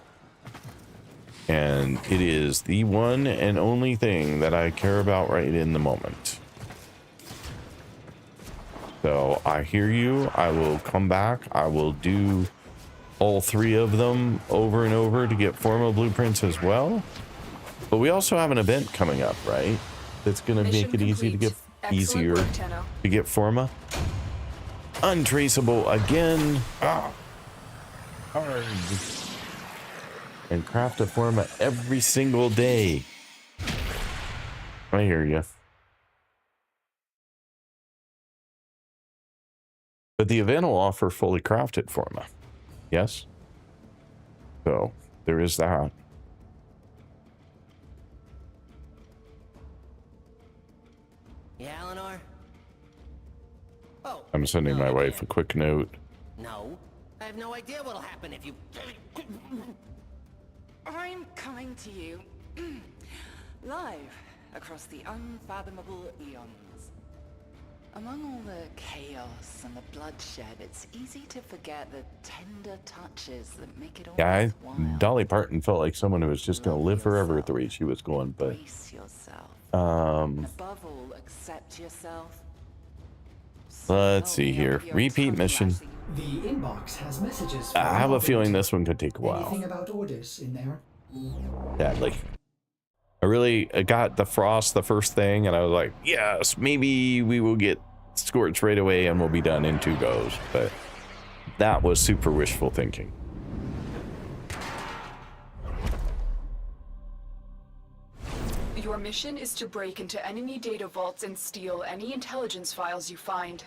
And it is the one and only thing that I care about right in the moment. So I hear you. I will come back. I will do all 3 of them over and over to get Forma blueprints as well. But we also have an event coming up, right? That's going to make it easy to get easier to get Forma. Untraceable again. Ah, hard. And craft a Forma every single day. I hear you. But the event will offer fully crafted Forma. Yes? So, there is that. Yeah, Eleanor? Oh. I'm sending my wife a quick note. No. I have no idea what'll happen if you... I'm coming to you live across the unfathomable eons. Among all the chaos and the bloodshed, it's easy to forget the tender touches that make it all worthwhile. Dolly Parton felt like someone who was just going to live forever the way she was going, but above all, accept yourself. Let's see here. Repeat mission. The inbox has messages. I have a feeling this one could take a while. Anything about orders in there? Sadly. I got the frost the first thing, and I was like, yes, maybe we will get Scorch right away and we'll be done in 2 goes. But that was super wishful thinking. Your mission is to break into enemy data vaults and steal any intelligence files you find.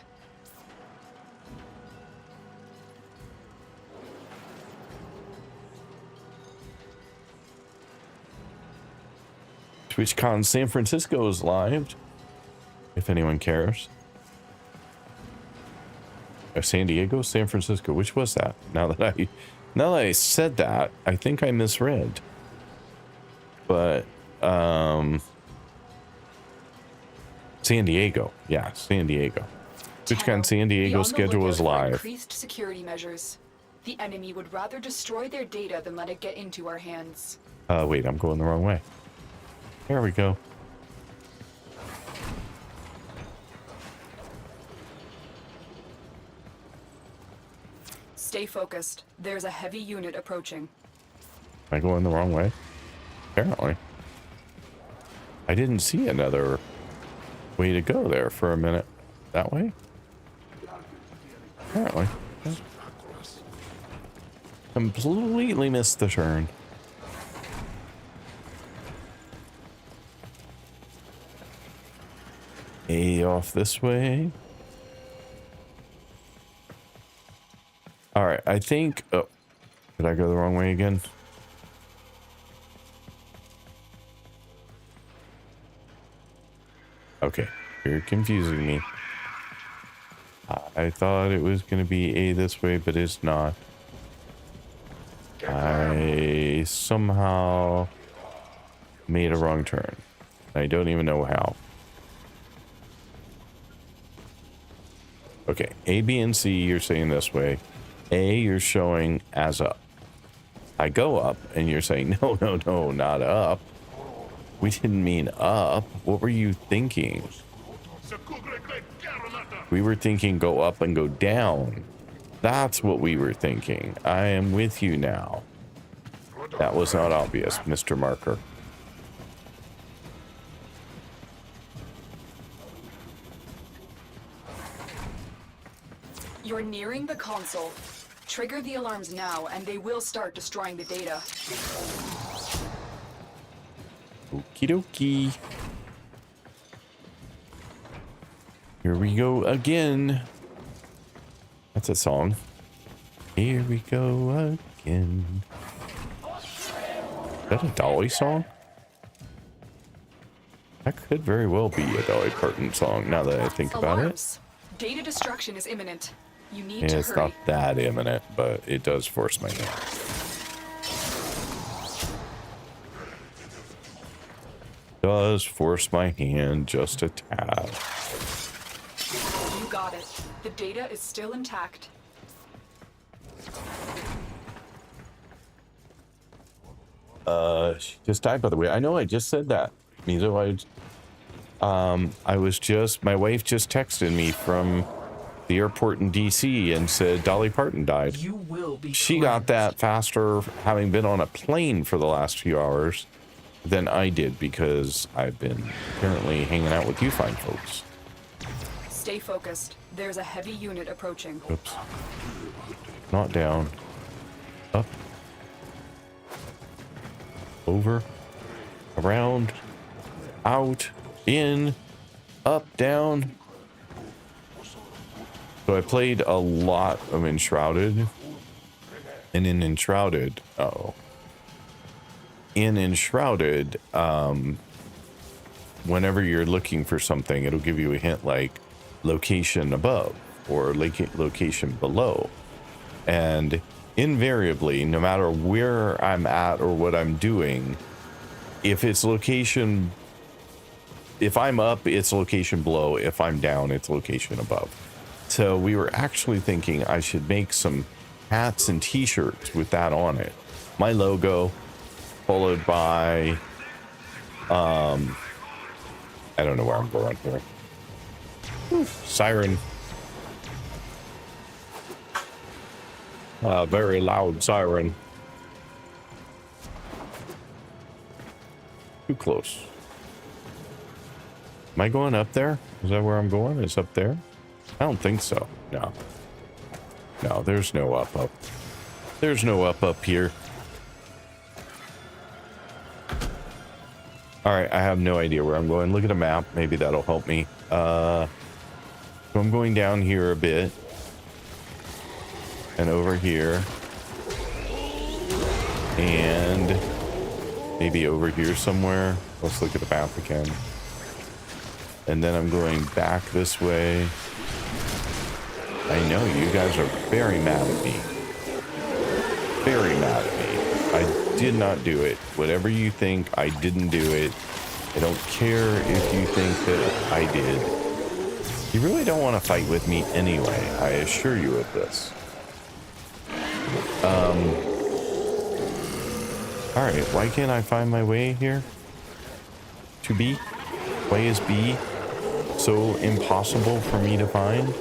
TwitchCon San Francisco is live, if anyone cares. San Diego, San Francisco, which was that? Now that I said that, I think I misread. But San Diego, yeah, San Diego. TwitchCon San Diego schedule is live. Increased security measures. The enemy would rather destroy their data than let it get into our hands. Wait, I'm going the wrong way. There we go. Stay focused. There's a heavy unit approaching. Am I going the wrong way? Apparently. I didn't see another way to go there for a minute. That way? Apparently. Yeah. Completely missed the turn. A off this way. All right, I think... Oh, did I go the wrong way again? Okay, you're confusing me. I thought it was going to be A this way, but it's not. I somehow made a wrong turn. I don't even know how. Okay, A, B, and C, you're saying this way. A, you're showing as up. I go up, and you're saying, no, no, no, not up. We didn't mean up. What were you thinking? We were thinking go up and go down. That's what we were thinking. I am with you now. That was not obvious, Mr. Marker. You're nearing the console. Trigger the alarms now, and they will start destroying the data. Okie dokie. Here we go again. That's a song. Here we go again. Is that a Dolly song? That could very well be a Dolly Parton song now that I think about it. Data destruction is imminent. You need And to it's hurry. not that imminent, but it does force my hand. Does force my hand just a tad. You got it. The data is still intact. She just died, by the way. I know I just said that. Mizo, I was just, my wife just texted me from the airport in DC and said Dolly Parton died. You will be She got that faster, having been on a plane for the last few hours, than I did, because I've been apparently hanging out with you fine folks. Stay focused. There's a heavy unit approaching. Oops. Not down. Up. Over. Around. Out. In. Up. Down. So I played a lot of Enshrouded. And in Enshrouded... Uh-oh. In Enshrouded, whenever you're looking for something, it'll give you a hint like location above or location below. And invariably, no matter where I'm at or what I'm doing, if it's location, if I'm up, it's location below. If I'm down, it's location above. So we were actually thinking I should make some hats and t-shirts with that on it. My logo, followed by, I don't know where I'm going here. Siren. Very loud siren. Too close. Am I going up there? Is that where I'm going? Is up there? I don't think so. No. No, there's no up. There's no up here. All right, I have no idea where I'm going. Look at a map. Maybe that'll help me. So I'm going down here a bit. And over here. And maybe over here somewhere. Let's look at the map again. And then I'm going back this way. I know you guys are very mad at me. Very mad at me. I did not do it. Whatever you think, I didn't do it. I don't care if you think that I did. You really don't want to fight with me anyway. I assure you of this. All right, why can't I find my way here? To B? Why is B so impossible for me to find?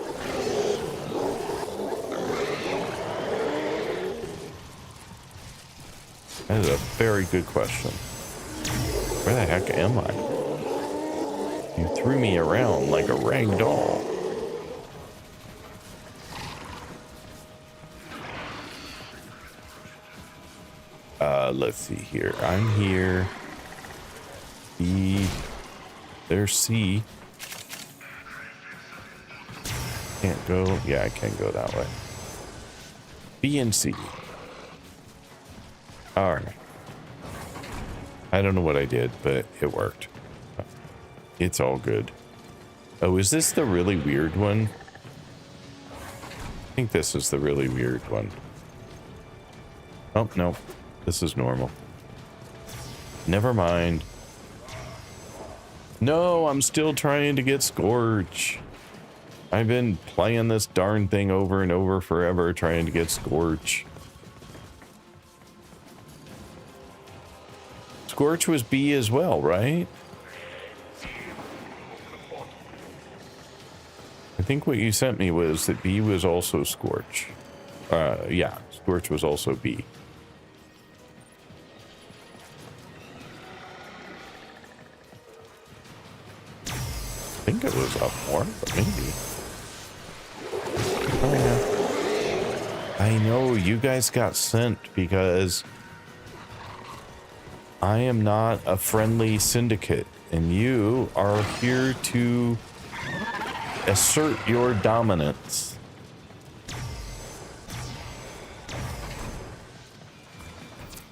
That is a very good question. Where the heck am I? You threw me around like a rag doll. Let's see here. I'm here. B. There's C. Can't go. Yeah, I can go that way. B and C. All right. I don't know what I did, but it worked. It's all good. Oh, is this the really weird one? I think this is the really weird one. Oh, no. This is normal. Never mind. No, I'm still trying to get Scorch. I've been playing this darn thing over and over forever trying to get Scorch. Scorch was B as well, right? I think what you sent me was that B was also Scorch. Yeah, Scorch was also B. I think it was up more, but maybe. Oh, yeah. I know you guys got sent because I am not a friendly syndicate, and you are here to assert your dominance.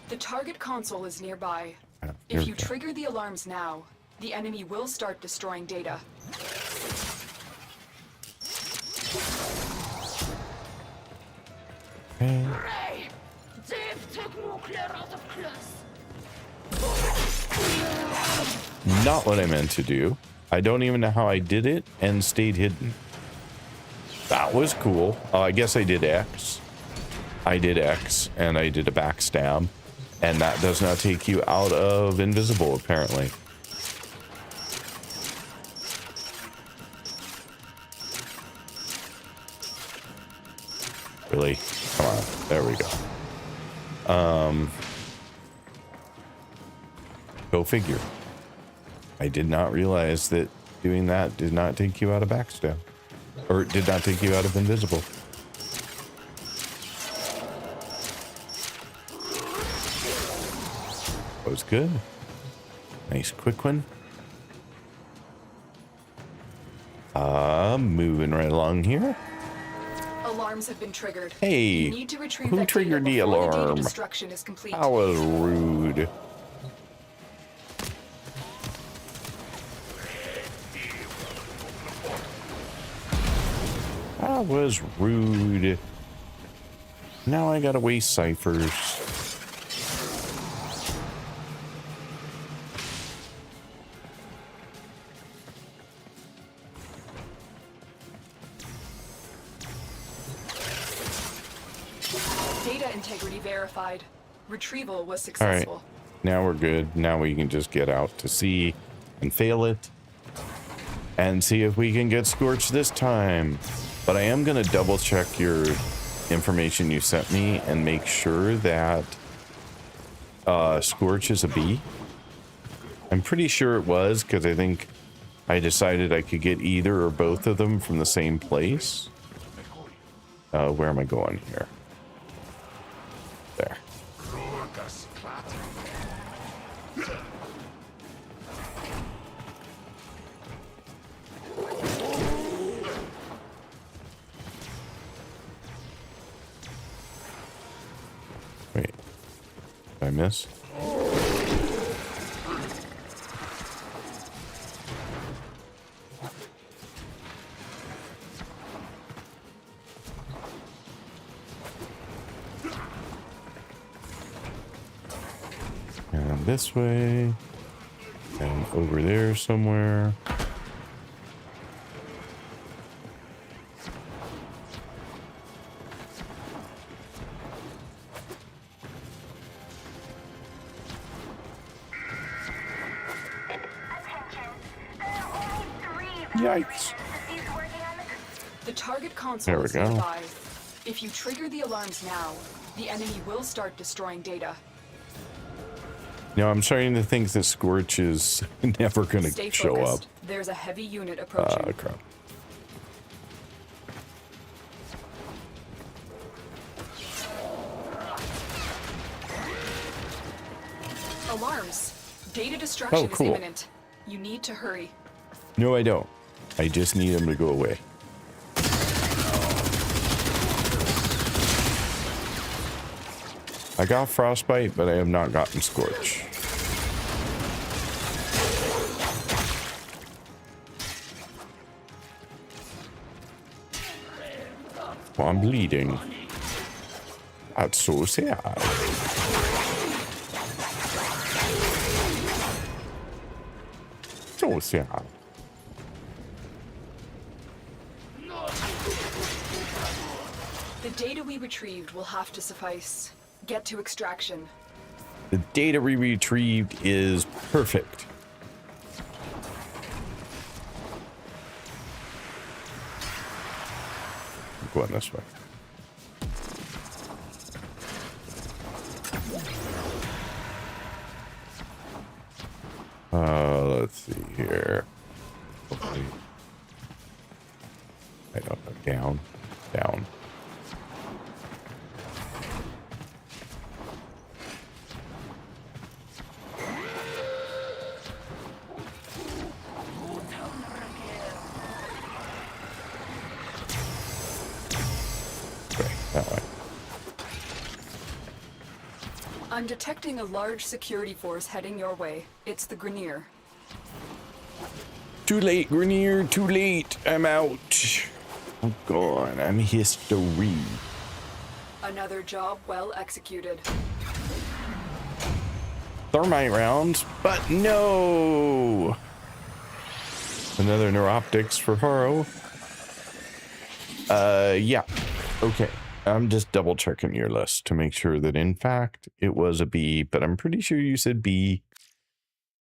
The target console is nearby. If you trigger the alarms now, the enemy will start destroying data. Not what I meant to do. I don't even know how I did it and stayed hidden. That was cool. I guess I did X. I did X and I did a backstab. And that does not take you out of invisible, apparently. Really? Come on. There we go. Go figure. I did not realize that doing that did not take you out of backstab. Or did not take you out of invisible. That was good. Nice quick one. Moving right along here. Alarms have been triggered. Hey, you need to retrieve who triggered the alarm? The data destruction is complete. That was rude. That was rude. Now I gotta waste ciphers. Data integrity verified. Retrieval was successful. All right, now we're good. Now we can just get out to sea and fail it and see if we can get Scorch this time. But I am gonna double check your information you sent me and make sure that Scorch is a B. I'm pretty sure it was because I think I decided I could get either or both of them from the same place. Where am I going here? There. Wait, did I miss? And this way, and over there somewhere. Yikes. The target console There we is go. nearby. If you trigger the alarms now, the enemy will start destroying data. No, I'm starting to think that Scorch is never going to Stay show focused. up. There's a heavy unit approaching. Crap. Alarms. Data destruction cool. is imminent. You need to hurry. No, I don't. I just need him to go away. I got Frostbite, but I have not gotten Scorch. Well, I'm bleeding. That's so sad. So sad. The data we retrieved will have to suffice. Get to extraction. The data we retrieved is perfect. I'm going this way. Let's see here. Hopefully. I don't know. Down. Down. Okay, that way. I'm detecting a large security force heading your way. It's the Grenier. Too late, Grenier, too late. I'm out. I'm gone. I'm history. Another job well executed. Thermite rounds, but no. Another neuroptics for Haro. Yeah. Okay. I'm just double checking your list to make sure that in fact it was a B, but I'm pretty sure you said B.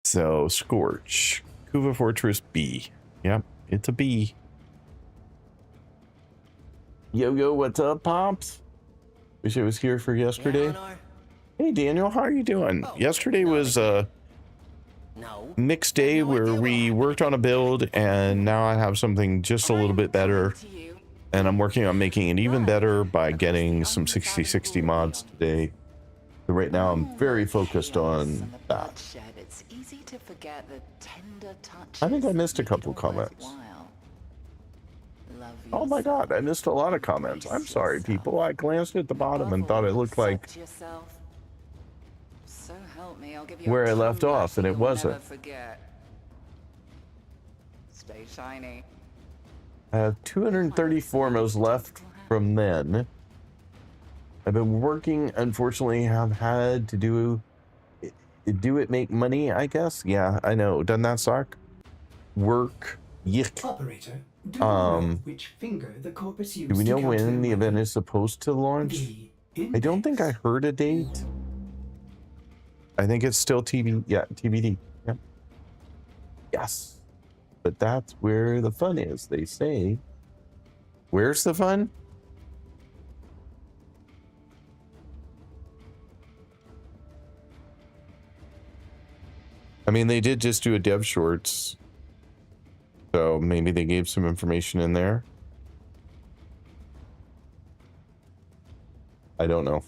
So Scorch. Kuva Fortress B. Yep, it's a B. Yo, what's up, Pops? Wish I was here for yesterday. Hey, Daniel, how are you doing? Yesterday was a mixed day where we worked on a build, and now I have something just a little bit better. And I'm working on making it even better by getting some 6060 mods today. So right now, I'm very focused on that. I think I missed a couple comments. Oh my god, I missed a lot of comments. I'm sorry, people. I glanced at the bottom and thought it looked like where I left off, and it wasn't. Stay shiny. I have 234 mo's left from then. I've been working, unfortunately, have had to do it make money, I guess? Yeah, I know. Doesn't that suck? Work. Yick. Operator, do you know which finger the corpus used Do we know to when count the event is supposed to launch? I don't think I heard a date. I think it's still TBD. Yeah, TBD. Yep. Yes. But that's where the fun is, they say. Where's the fun? I mean, they did just do a dev shorts. So maybe they gave some information in there. I don't know.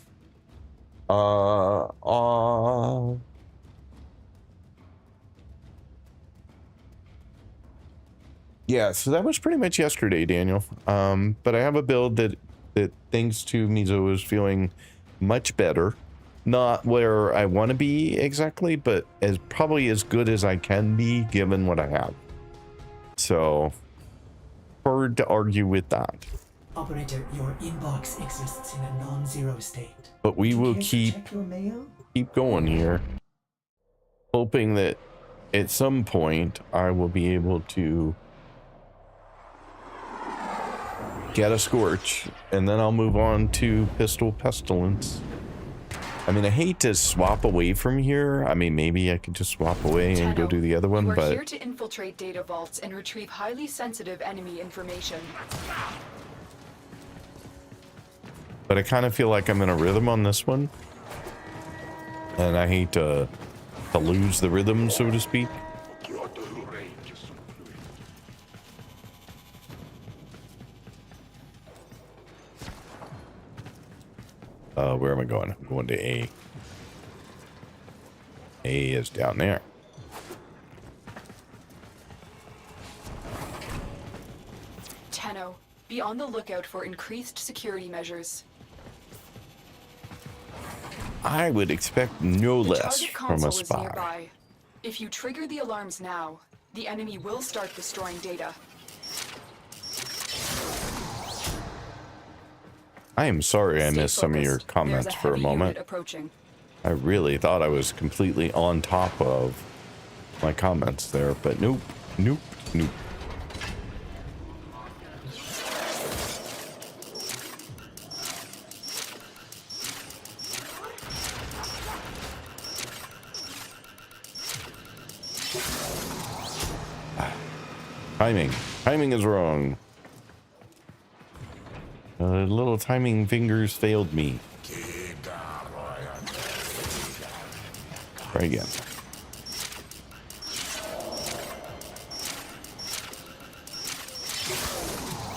Yeah, so that was pretty much yesterday, Daniel. But I have a build that thanks to Mizo is feeling much better. Not where I want to be exactly, but as probably as good as I can be given what I have. So hard to argue with that. Operator, your inbox exists in a non-zero state. But we will keep going here, hoping that at some point I will be able to get a Scorch, and then I'll move on to Pistol Pestilence. I mean, I hate to swap away from here. I mean, maybe I could just swap away and go do the other one, We're but here to infiltrate data vaults and retrieve highly sensitive enemy information. I kind of feel like I'm in a rhythm on this one, and I hate to to lose the rhythm, so to speak. Where am I going? I'm going to A. A is down there. Tenno, be on the lookout for increased security measures. I would expect no less Target from a console is spy. nearby. If you trigger the alarms now, the enemy will start destroying data. I am sorry I Stay missed some of your focused. comments There's a for a heavy moment. unit approaching. I really thought I was completely on top of my comments there, but nope, nope, nope. Timing is wrong. Little timing fingers failed me. Try again.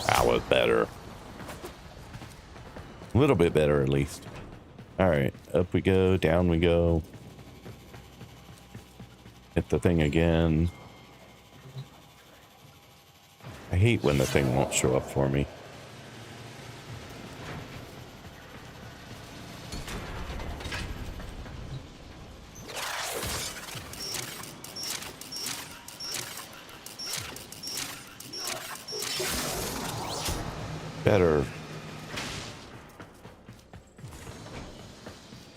That was better. A little bit better, at least. All right, up we go, down we go. Hit the thing again. I hate when the thing won't show up for me. Better.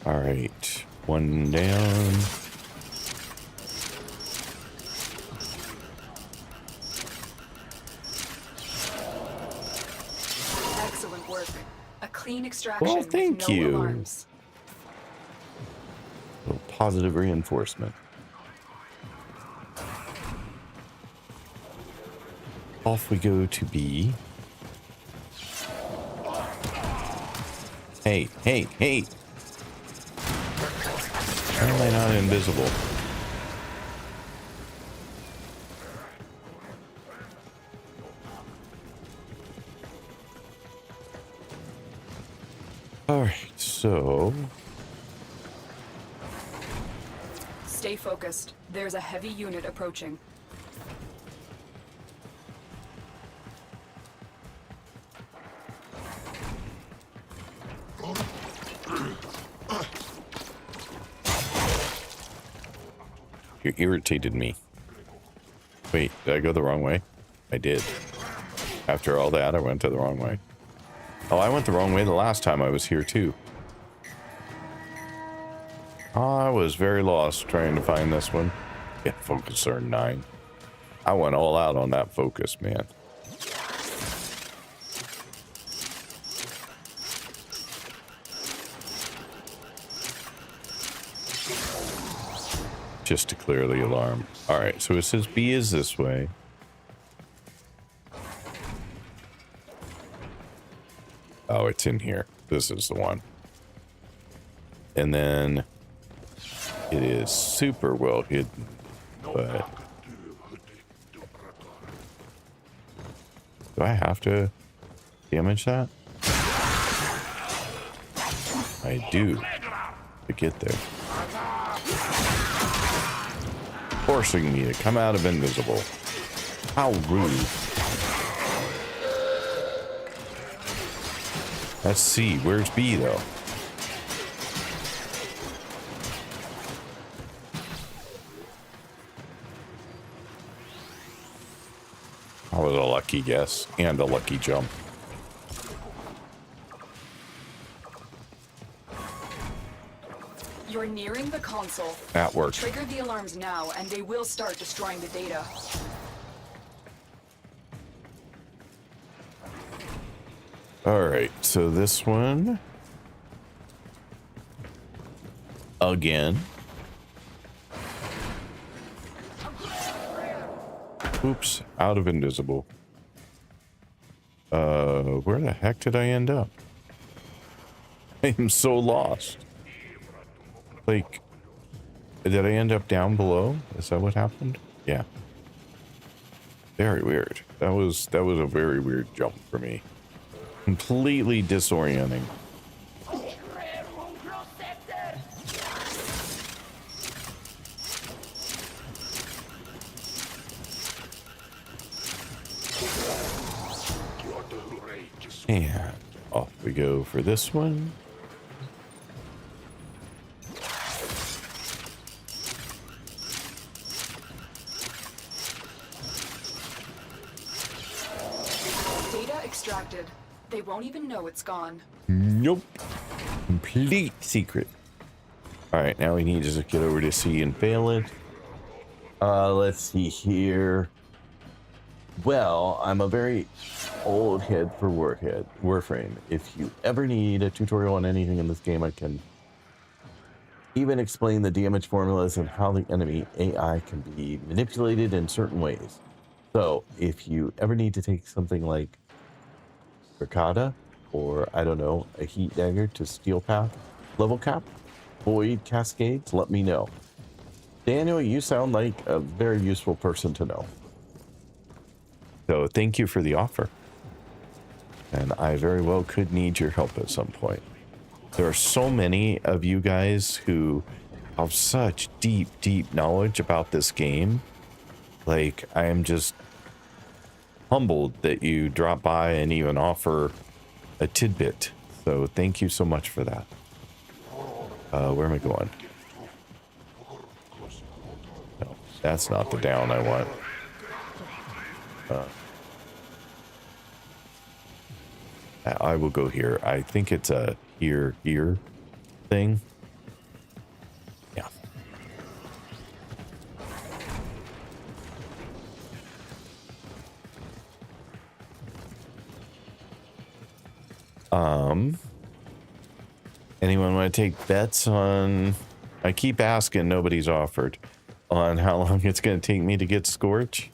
All right, one down. Excellent work. A clean extraction. Well, with thank no you. alarms. A little positive reinforcement. Off we go to B. Hey, hey, hey! Why am I not invisible? Alright, so... Stay focused. There's a heavy unit approaching. You irritated me. Wait, did I go the wrong way? I did. After all that, I went to the wrong way. Oh, I went the wrong way the last time I was here, too. I was very lost trying to find this one. Yeah, Focuser 9. I went all out on that focus, man. Just to clear the alarm. Alright, so it says B is this way. Oh, it's in here. This is the one. And then it is super well hidden, but do I have to damage that? I do to get there. Forcing me to come out of invisible. How rude. Let's see, where's B though? That was a lucky guess and a lucky jump. You're nearing the console. That worked. Trigger the alarms now, and they will start destroying the data. Alright, so this one. Again. Oops, out of invisible. Where the heck did I end up? I am so lost. Like, Did I end up down below? Is that what happened? Yeah. Very weird. That was a very weird jump for me. Completely disorienting. And off we go for this one. Data extracted. They won't even know it's gone. Nope. Complete secret. All right, now we need to just get over to C and fail it. Let's see here. Well, I'm a very old head for Warframe. If you ever need a tutorial on anything in this game, I can even explain the damage formulas and how the enemy AI can be manipulated in certain ways. So if you ever need to take something like Ricada, or I don't know, a heat dagger to steel path, level cap, void cascades, let me know. Daniel, you sound like a very useful person to know. So thank you for the offer. And I very well could need your help at some point. There are so many of you guys who have such deep, deep knowledge about this game. Like, I am just humbled that you drop by and even offer a tidbit. So thank you so much for that. Where am I going? No, that's not the down I want. I will go here. I think it's a here thing. Yeah. Anyone want to take bets on... I keep asking, nobody's offered, on how long it's going to take me to get Scorch.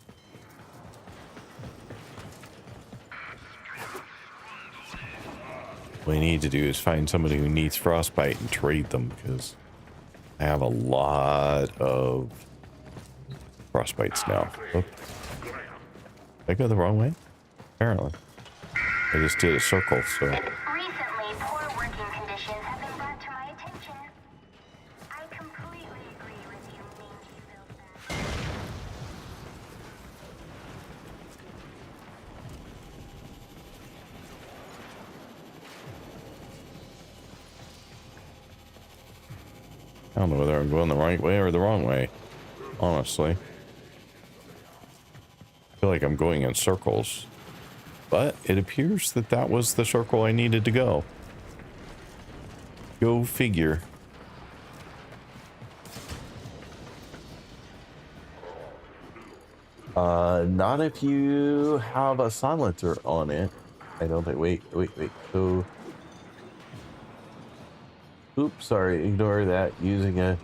What I need to do is find somebody who needs Frostbite and trade them, because I have a lot of Frostbites now. Oh. Did I go the wrong way? Apparently. I just did a circle, so... Recently, poor working conditions have been brought to my attention. I completely agree with you, mangy build. I don't know whether I'm going the right way or the wrong way, honestly. I feel like I'm going in circles. But it appears that that was the circle I needed to go. Go figure. Not if you have a silencer on it. I don't think. Wait. So, oops, sorry. Ignore that. Using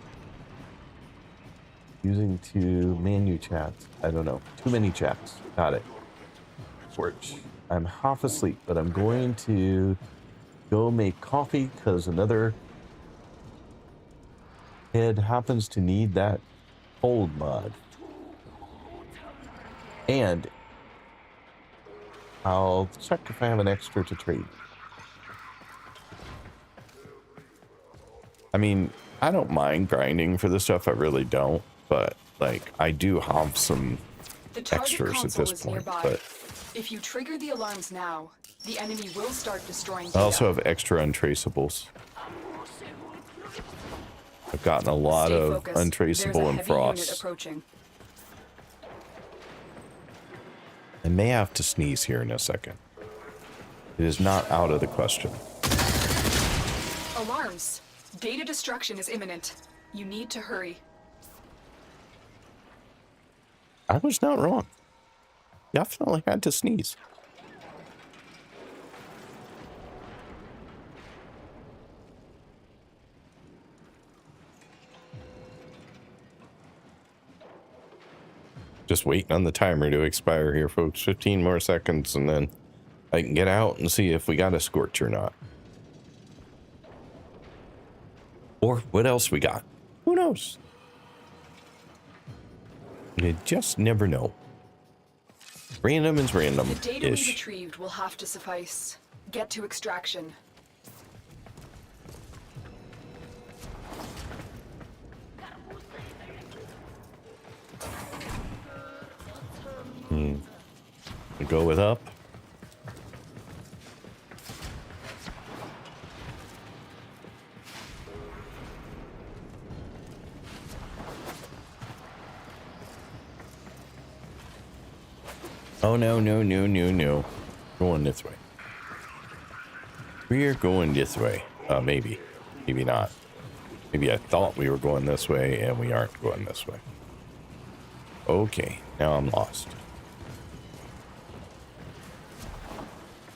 to menu chats. I don't know. Too many chats. Got it. Works. I'm half asleep, but I'm going to go make coffee because another head happens to need that cold mod. And I'll check if I have an extra to trade. I mean, I don't mind grinding for this stuff. I really don't. But, like, I do have some extras at this point. But if you trigger the alarms now, the enemy will start destroying data. I also have extra untraceables. I've gotten a lot of untraceable and frost. I may have to sneeze here in a second. It is not out of the question. Alarms. Data destruction is imminent. You need to hurry. I was not wrong. Definitely had to sneeze. Just waiting on the timer to expire here, folks. 15 more seconds, and then I can get out and see if we got a Scorch or not. Or what else we got. Who knows? You just never know. Random is random. The data we retrieved will have to suffice. Get to extraction. Go with up. Oh, no. Going this way. We're going this way. Maybe. Maybe not. Maybe I thought we were going this way and we aren't going this way. Okay, now I'm lost.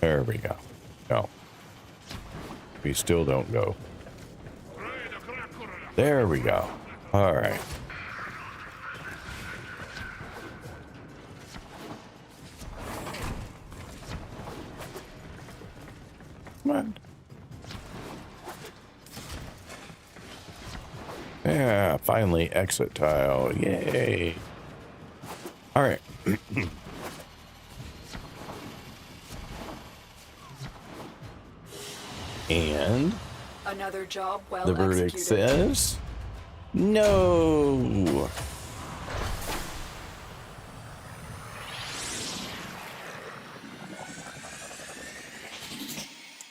There we go. No. We still don't go. There we go. All right. Come on. Yeah, finally exit tile. Yay. All right. And another job well the verdict executed. says no.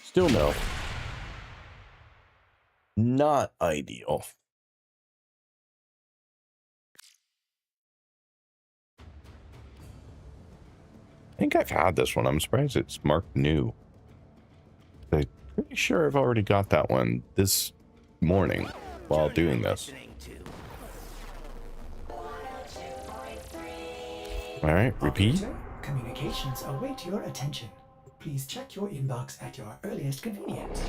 Still no. Not ideal. I think I've had this one. I'm surprised it's marked new. I'm pretty sure I've already got that one this morning while doing this. All right, repeat. Operator, communications await your attention. Please check your inbox at your earliest convenience.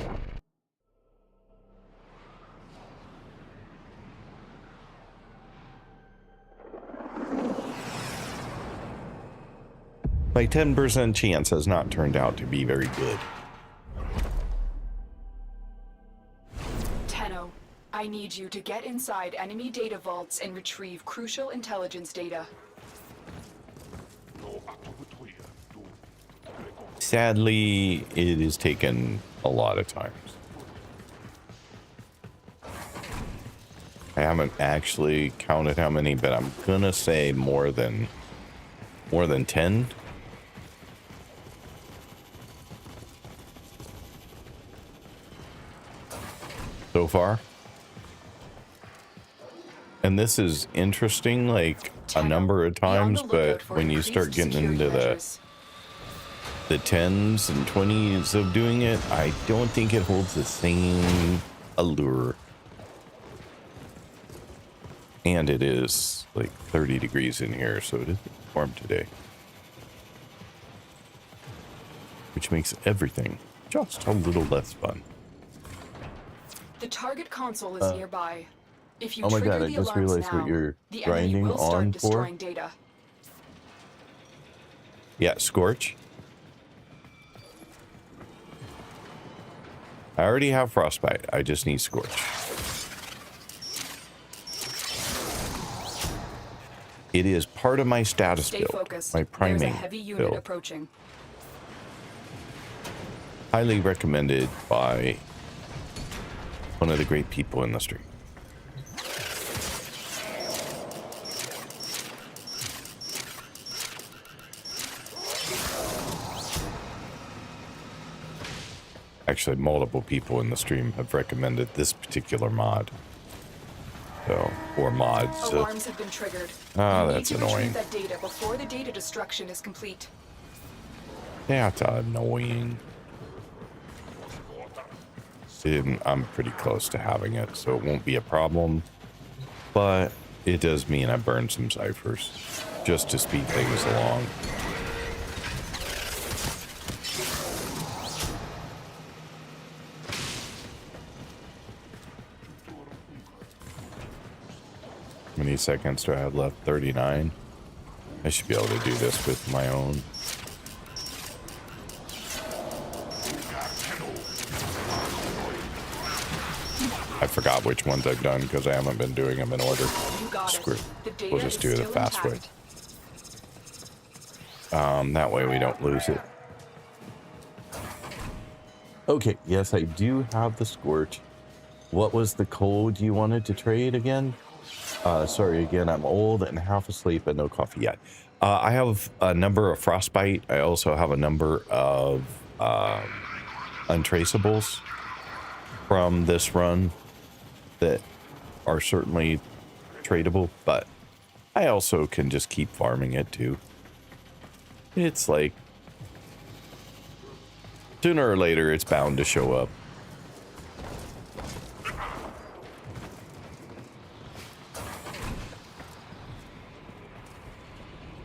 My 10% chance has not turned out to be very good. Tenno, I need you to get inside enemy data vaults and retrieve crucial intelligence data. Sadly, it has taken a lot of times. I haven't actually counted how many, but I'm gonna say more than 10. So far. And this is interesting, like a number of times, but when you start getting into the 10s and 20s of doing it, I don't think it holds the same allure. And it is like 30 degrees in here, so it is warm today. Which makes everything just a little less fun. The target console is nearby. If you oh my trigger god, I the just alarms realized now, what you're the enemy grinding will start on destroying for. data. Yeah, Scorch. I already have Frostbite. I just need Scorch. It is part of my status Stay build, focused. my priming There's a heavy unit build. approaching. Highly recommended by one of the great people in the stream. Actually, multiple people in the stream have recommended this particular mod. So, or mods. Alarms have been triggered. Ah, You that's need to annoying. retrieve that data before the data destruction is complete. That's annoying. I'm pretty close to having it, so it won't be a problem. But it does mean I burn some ciphers just to speed things along. How many seconds do I have left? 39. I should be able to do this with my own. I forgot which ones I've done because I haven't been doing them in order. You got Screw it. it. The data We'll just is do it the still fast way. intact. That way we don't lose it. Okay, yes, I do have the Scorch. What was the code you wanted to trade again? Sorry, again, I'm old and half asleep and no coffee yet. I have a number of Frostbite. I also have a number of Untraceables from this run that are certainly tradable, but I also can just keep farming it too. It's like, sooner or later, it's bound to show up.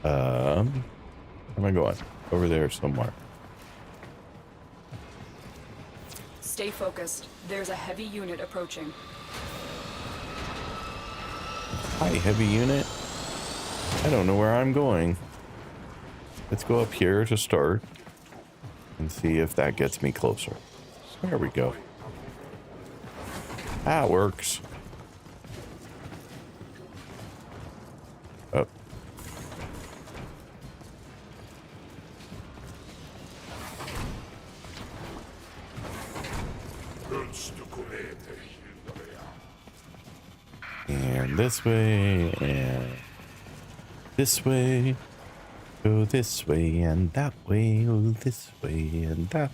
Where am I going? Over there somewhere. Stay focused. There's a heavy unit approaching. Hi, heavy unit. I don't know where I'm going. Let's go up here to start and see if that gets me closer. There we go. That works. Oh. And this way, and this way. Go this way and that way. Go this way and that.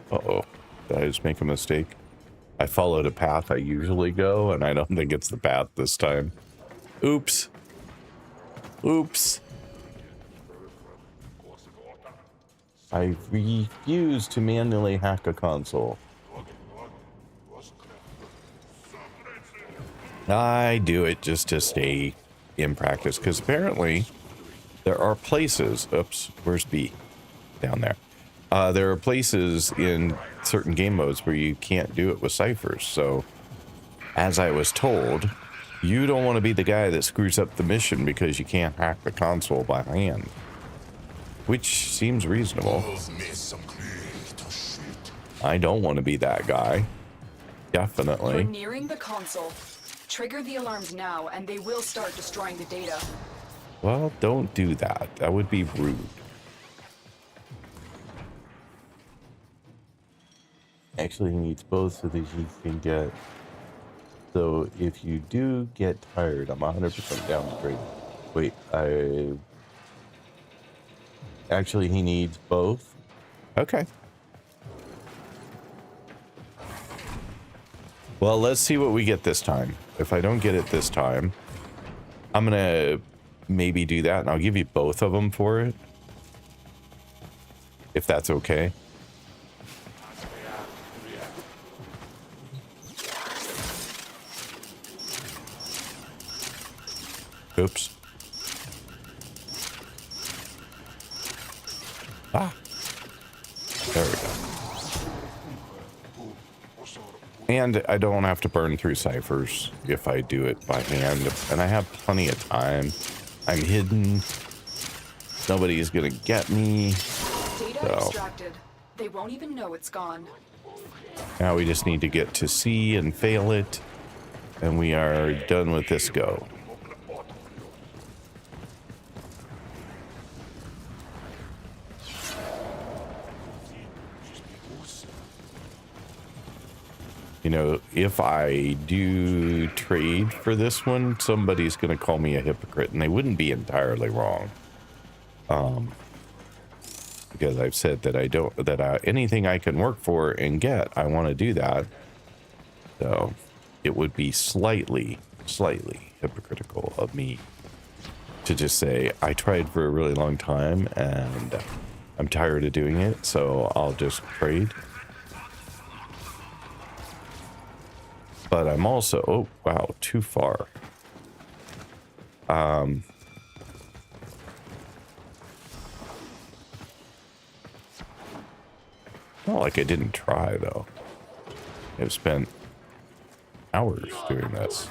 Uh-oh. Did I just make a mistake? I followed a path I usually go, and I don't think it's the path this time. Oops. Oops. I refuse to manually hack a console. I do it just to stay in practice, because apparently there are places... Oops, where's B? Down there. There are places in certain game modes where you can't do it with ciphers, so as I was told, you don't want to be the guy that screws up the mission because you can't hack the console by hand. Which seems reasonable. I don't want to be that guy. Definitely. You're nearing the console. Trigger the alarms now, and they will start destroying the data. Well, don't do that. That would be rude. Actually, he needs both so that he can get... So, if you do get tired, I'm 100% down to trade. Wait, Actually, he needs both. Okay. Well, let's see what we get this time. If I don't get it this time, I'm gonna maybe do that, and I'll give you both of them for it. If that's okay. Oops. Ah. There we go. And I don't have to burn through ciphers if I do it by hand. And I have plenty of time. I'm hidden. Nobody's gonna get me. Data extracted. They won't even know it's gone. Now we just need to get to C and fail it. And we are done with this go. You know, if I do trade for this one, somebody's going to call me a hypocrite, and they wouldn't be entirely wrong. Because I've said that I don't, that anything I can work for and get, I want to do that. So it would be slightly hypocritical of me to just say, I tried for a really long time and I'm tired of doing it, so I'll just trade. But I'm also, oh, wow, too far. Not like I didn't try, though. I've spent hours doing this.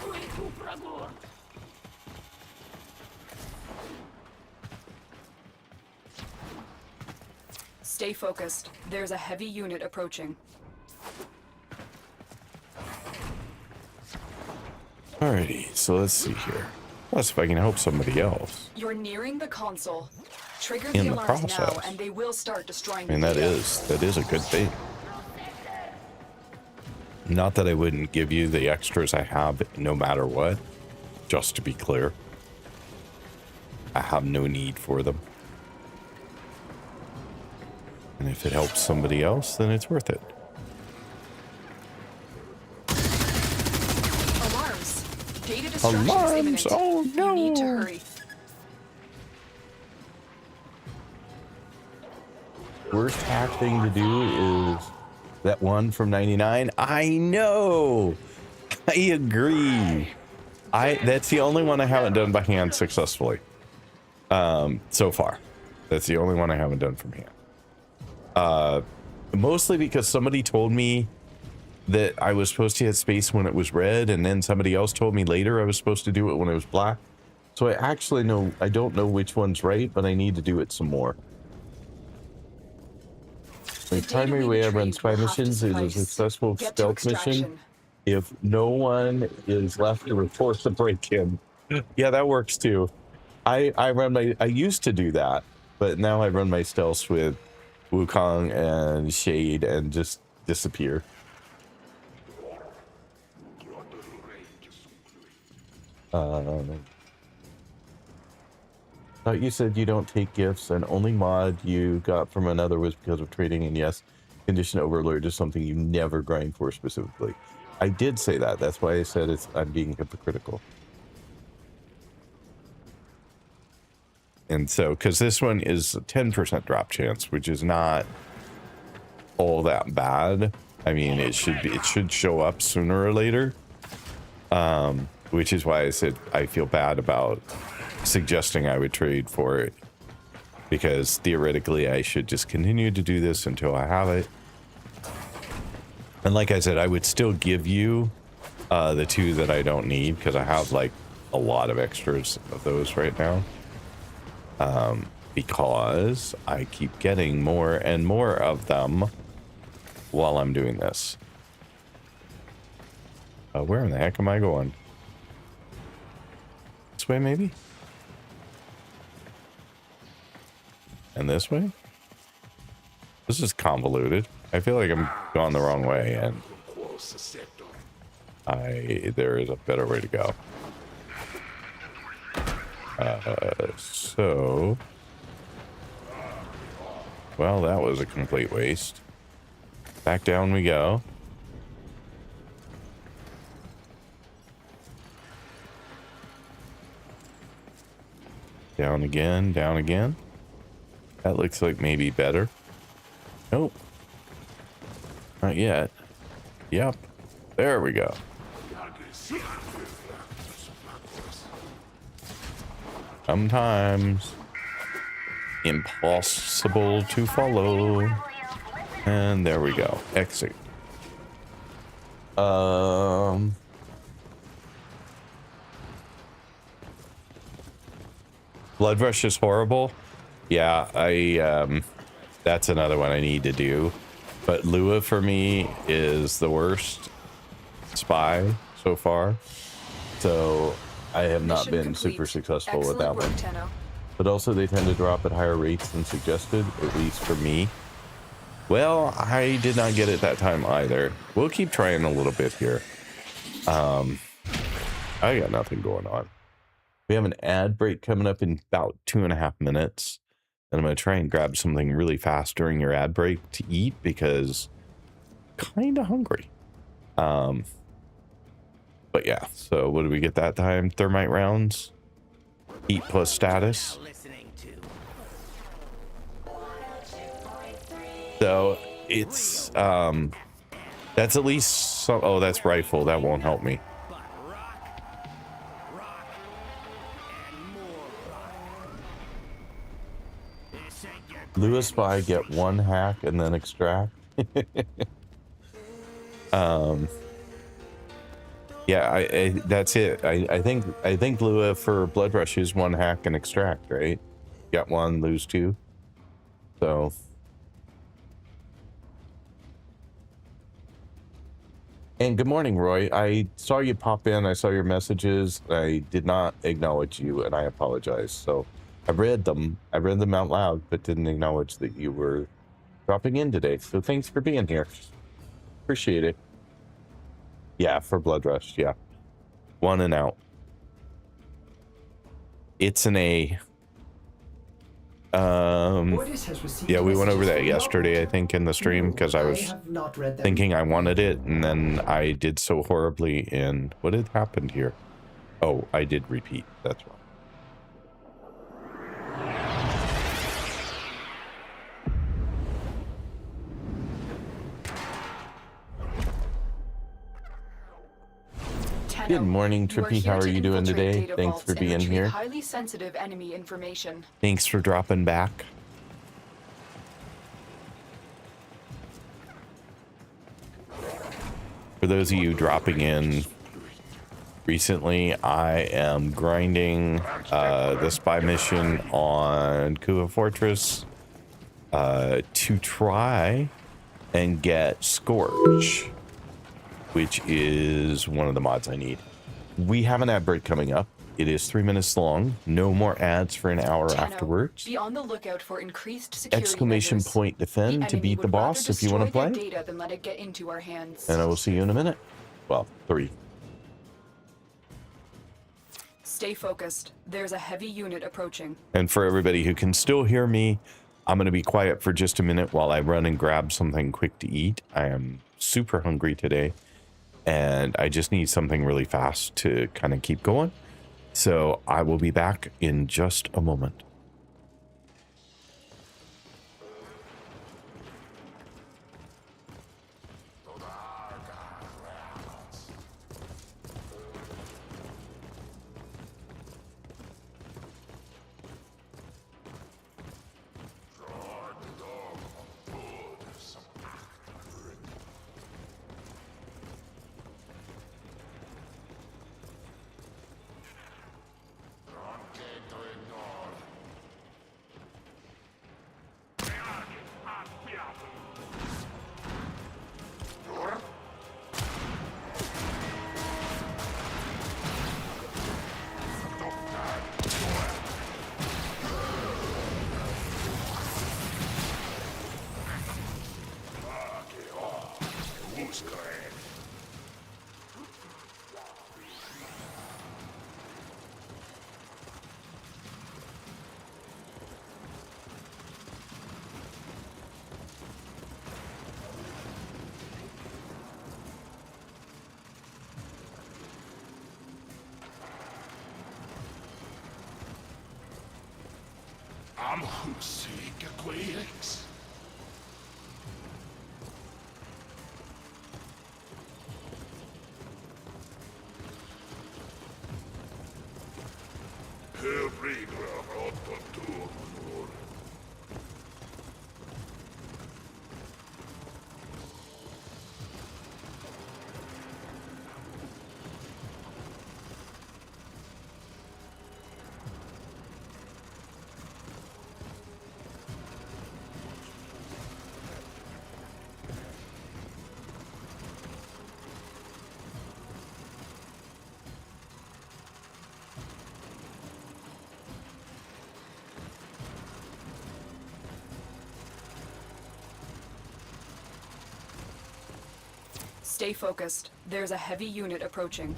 Stay focused. There's a heavy unit approaching. Alrighty, so let's see here. Let's see if I can help somebody else. You're nearing the console. Trigger In the the alarms now, process. and they will start destroying I mean, the data. that is a good thing. Not that I wouldn't give you the extras I have no matter what, just to be clear. I have no need for them. And if it helps somebody else, then it's worth it. Alarms. Data destruction is Alarms! imminent. Oh no! You need to hurry. Worst hack thing to do is that one from 99. I know. I agree. That's the only one I haven't done by hand successfully. So far. That's the only one I haven't done from hand. Mostly because somebody told me that I was supposed to hit space when it was red, and then somebody else told me later I was supposed to do it when it was black. So I don't know which one's right, but I need to do it some more. The primary way I run spy missions is a successful stealth mission. If no one is left to report the break-in. Yeah, that works too. I used to do that, but now I run my stealths with Wukong and Shade and just disappear. Thought you said you don't take gifts, and only mod you got from another was because of trading, and yes, condition overlord is something you never grind for specifically. I did say that. That's why I said I'm being hypocritical. And so, because this one is a 10% drop chance, which is not all that bad. I mean, it should show up sooner or later. Which is why I said I feel bad about suggesting I would trade for it, because theoretically I should just continue to do this until I have it. And like I said, I would still give you the two that I don't need, because I have like a lot of extras of those right now, because I keep getting more and more of them while I'm doing this. Where in the heck am I going? This way, maybe? And this way? This is convoluted. I feel like I'm going the wrong way, and there is a better way to go. So, well, that was a complete waste. Back down we go. Down again, down again. That looks like maybe better. Nope. Not yet. Yep. There we go. Sometimes impossible to follow. And there we go. Exit. Blood Rush is horrible. Yeah, that's another one I need to do. But Lua for me is the worst spy so far. So I have not been super successful with that one. But also they tend to drop at higher rates than suggested, at least for me. Well, I did not get it that time either. We'll keep trying a little bit here. I got nothing going on. We have an ad break coming up in about 2.5 minutes. And I'm going to try and grab something really fast during your ad break to eat, because kind of hungry. But yeah, so what did we get that time? Thermite rounds. Eat plus status. So it's, that's at least some, oh, that's rifle. That won't help me. Lua Spy, get one hack and then extract. Yeah, that's it. I think Lua for Blood Rush is one hack and extract, right? Got one, lose two. So And good morning, Roy. I saw you pop in. I saw your messages. I did not acknowledge you, and I apologize. So I read them. I read them out loud, but didn't acknowledge that you were dropping in today. So thanks for being here. Appreciate it. Yeah, for Blood Rush. Yeah. 1 and out. It's an A. Yeah, we went over that yesterday, I think, in the stream, because I was thinking I wanted it, and then I did so horribly in... What had happened here? Oh, I did repeat. That's why. Good morning, Trippy. How are you doing today? Thanks for being here. Highly sensitive enemy information. Thanks for dropping back. For those of you dropping in recently, I am grinding the spy mission on Kuva Fortress to try and get Scourge, which is one of the mods I need. We have an ad break coming up. It is 3 minutes long. No more ads for an hour afterwards. Be on the lookout for increased security Exclamation measures. point defend to beat the boss if you want to play. Data than let it get into our hands. And I will see you in a minute. Well, 3. Stay focused. There's a heavy unit approaching. And for everybody who can still hear me, I'm going to be quiet for just a minute while I run and grab something quick to eat. I am super hungry today, and I just need something really fast to kind of keep going. So I will be back in just a moment. I'm sick of Quakes. Stay focused. There's a heavy unit approaching.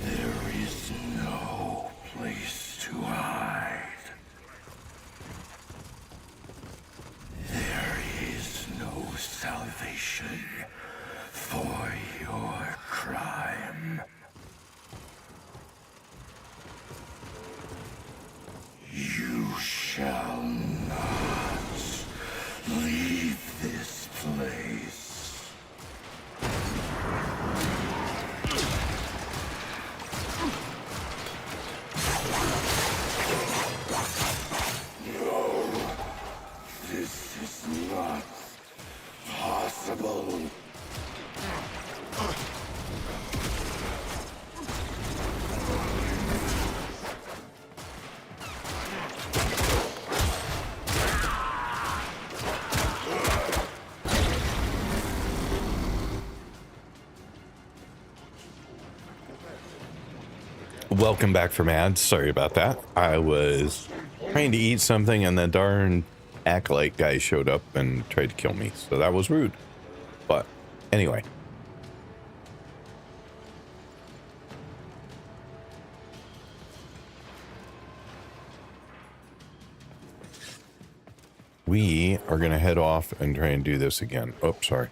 There is no place to hide. There is no salvation for your crime. You shall not leave this place. Welcome back from ads. Sorry about that. I was trying to eat something and the darn acolyte guy showed up and tried to kill me. So that was rude. But anyway. We are going to head off and try and do this again. Oh, sorry.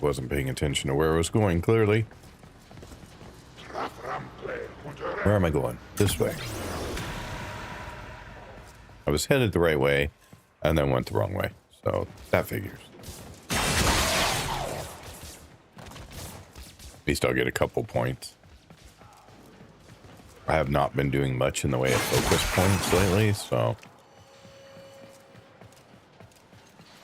Wasn't paying attention to where I was going, clearly. Where am I going? This way. I was headed the right way and then went the wrong way. So that figures. At least I'll get a couple points. I have not been doing much in the way of focus points lately, so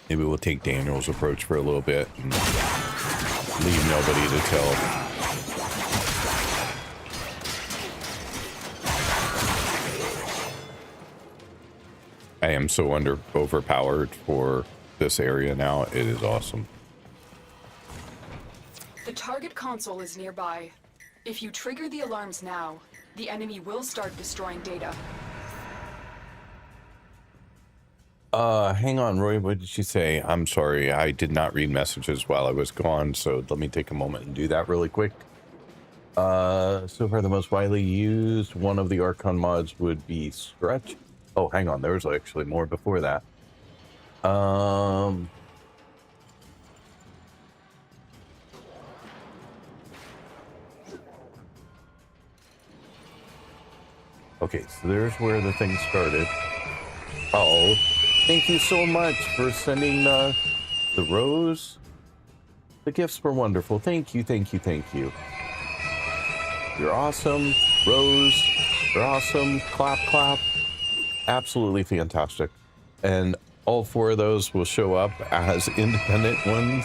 maybe we'll take Daniel's approach for a little bit and leave nobody to tell. I am so overpowered for this area now. It is awesome. The target console is nearby. If you trigger the alarms now, the enemy will start destroying data. Hang on, Roy. What did you say? I'm sorry. I did not read messages while I was gone, so let me take a moment and do that really quick. So far the most widely used one of the Archon mods would be Stretch. Oh, hang on. There was actually more before that. Okay, so there's where the thing started. Oh, thank you so much for sending the rose. The gifts were wonderful. Thank you, thank you, thank you. You're awesome. Rose, you're awesome. Clap, clap. Absolutely fantastic. And all 4 of those will show up as independent ones,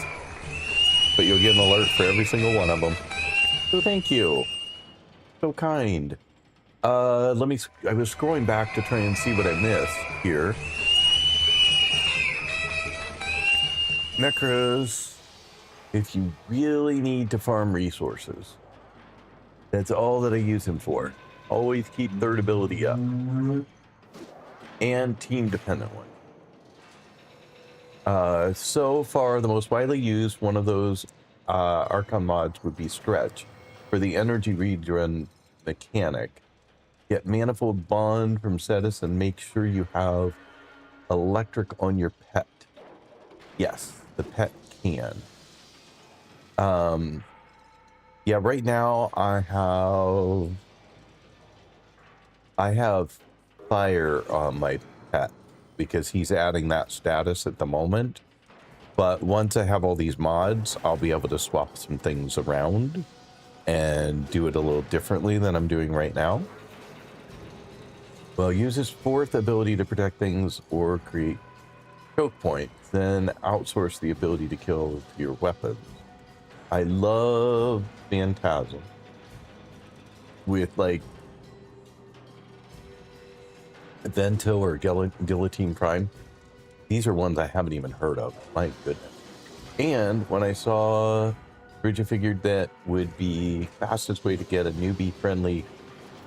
but you'll get an alert for every single one of them. So thank you. So kind. I was scrolling back to try and see what I missed here. Necros, if you really need to farm resources, that's all that I use him for. Always keep 3rd ability up. And team dependent one. So far, the most widely used one of those Archon mods would be Stretch for the energy regen mechanic. Get Manifold Bond from Cetus and make sure you have electric on your pet. Yes, the pet can. Yeah, right now I have fire on my pet because he's adding that status at the moment. But once I have all these mods, I'll be able to swap some things around and do it a little differently than I'm doing right now. Well, use his 4th ability to protect things or create choke points, then outsource the ability to kill to your weapons. I love Phantasm with like Vento or Guillotine Prime. These are ones I haven't even heard of. My goodness. And when I saw Bridget figured that would be fastest way to get a newbie friendly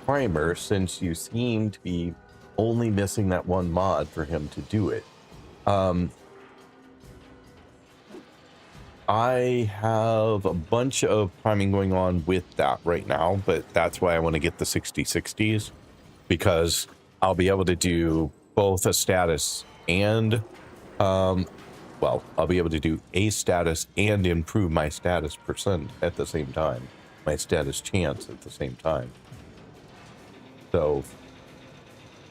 primer, since you seem to be only missing that one mod for him to do it. I have a bunch of priming going on with that right now, but that's why I want to get the 60/60s, because I'll be able to do both a status and well, I'll be able to do a status and improve my status percent at the same time, my status chance at the same time. So,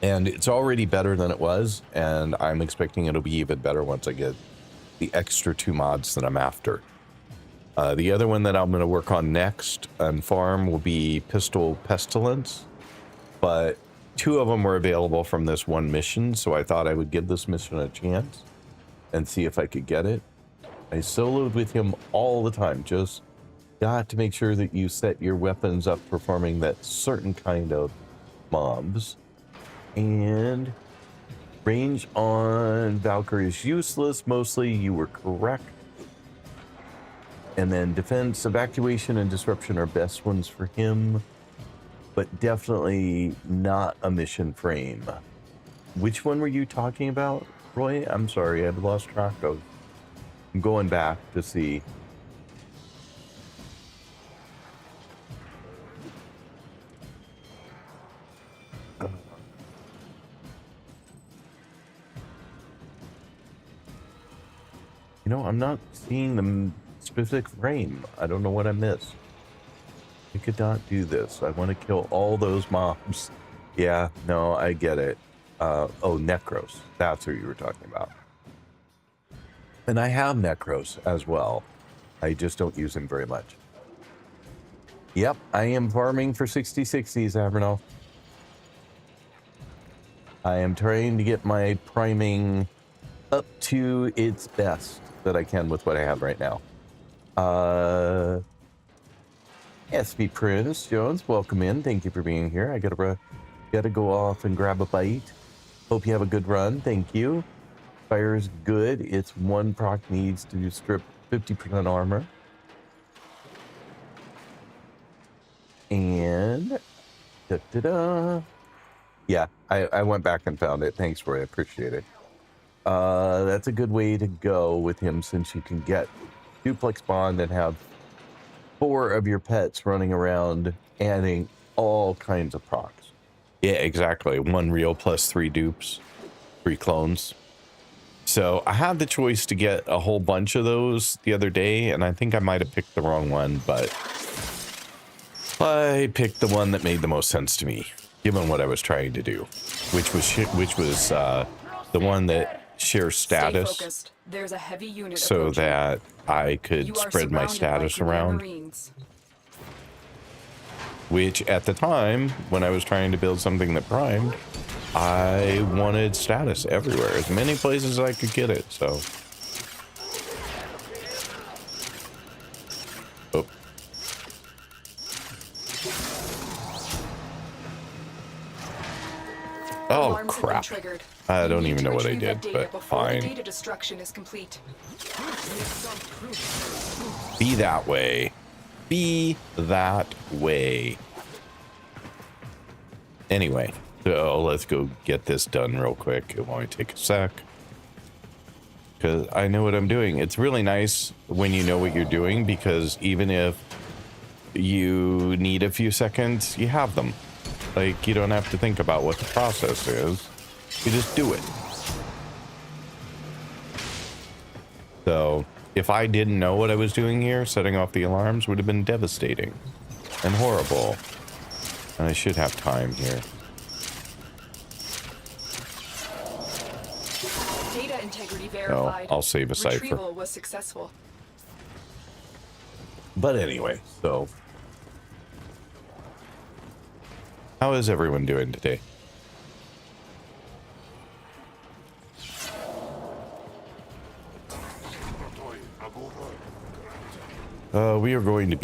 and it's already better than it was, and I'm expecting it'll be even better once I get the extra 2 mods that I'm after. The other one that I'm going to work on next and farm will be Pistol Pestilence, but 2 of them were available from this one mission, so I thought I would give this mission a chance and see if I could get it. I soloed with him all the time. Just got to make sure that you set your weapons up for farming that certain kind of mobs. And range on Valkyrie is useless. Mostly you were correct. And then defense, evacuation, and disruption are best ones for him. but definitely not a mission frame. Which one were you talking about, Roy? I'm sorry, I've lost track of. I'm going back to see. You know, I'm not seeing the specific frame. I don't know what I missed. I could not do this. I want to kill all those mobs. Yeah, no, I get it. Oh, Necros. That's who you were talking about. And I have Necros as well. I just don't use them very much. Yep, I am farming for 6060s, Avernal. I am trying to get my priming up to its best that I can with what I have right now. SB Prince Jones, welcome in. Thank you for being here. I gotta go off and grab a bite. Hope you have a good run. Thank you. Fire is good. It's one proc needs to strip 50% armor. And yeah, I went back and found it. Thanks, Roy. I appreciate it. That's a good way to go with him, since you can get duplex bond and have 4 of your pets running around adding all kinds of procs. Yeah, exactly. 1 real plus 3 dupes, 3 clones. So I had the choice to get a whole bunch of those the other day, and I think I might have picked the wrong one, but I picked the one that made the most sense to me, given what I was trying to do, which was the one that shares status. There's a heavy unit so approaching. that I could spread my status around. Marines. Which at the time, when I was trying to build something that primed, I wanted status everywhere, as many places as I could get it, so. Oh. Oh, crap. I don't even know what I did, but fine. Data destruction is complete. Be that way. Be that way. Anyway, so let's go get this done real quick. It won't take a sec, because I know what I'm doing. It's really nice when you know what you're doing, because even if you need a few seconds, you have them. Like, you don't have to think about what the process is. You just do it. So if I didn't know what I was doing here, setting off the alarms would have been devastating and horrible. And I should have time here. Data integrity verified. No, I'll save a cipher. Retrieval was successful. But anyway, so how is everyone doing today? We are going to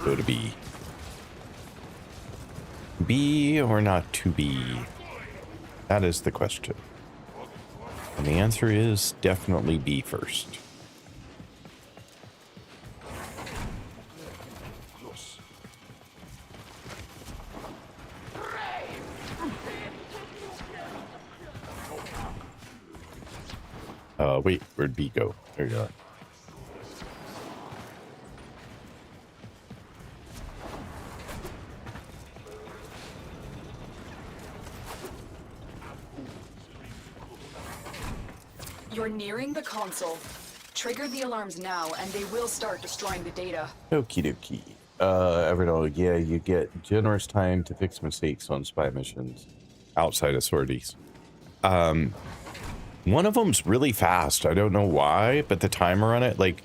go to B. Be or not to be? That is the question. And the answer is definitely B first. Wait, where'd B go? There you are. You're nearing the console. Trigger the alarms now, and they will start destroying the data. Okie dokie. Everett, yeah, you get generous time to fix mistakes on spy missions outside of sorties. One of them's really fast. I don't know why, but the timer on it, like,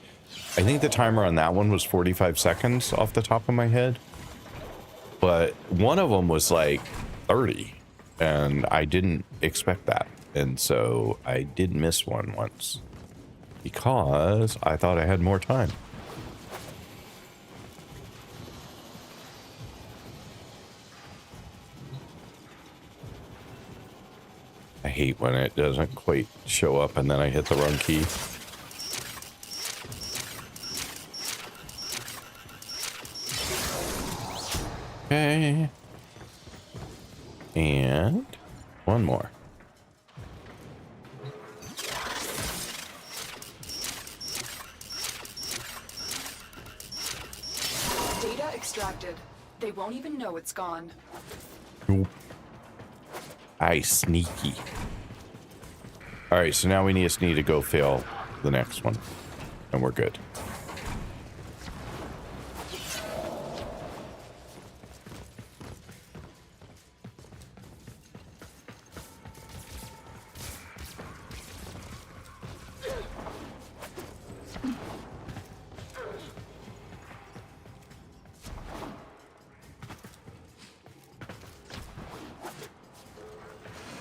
I think the timer on that one was 45 seconds off the top of my head. But one of them was like 30, and I didn't expect that. And so I did miss one once because I thought I had more time. I hate when it doesn't quite show up and then I hit the wrong key. Okay. And one more. Data extracted. They won't even know it's gone. Nope. I sneaky. All right, so now we just need to go fail the next one, and we're good.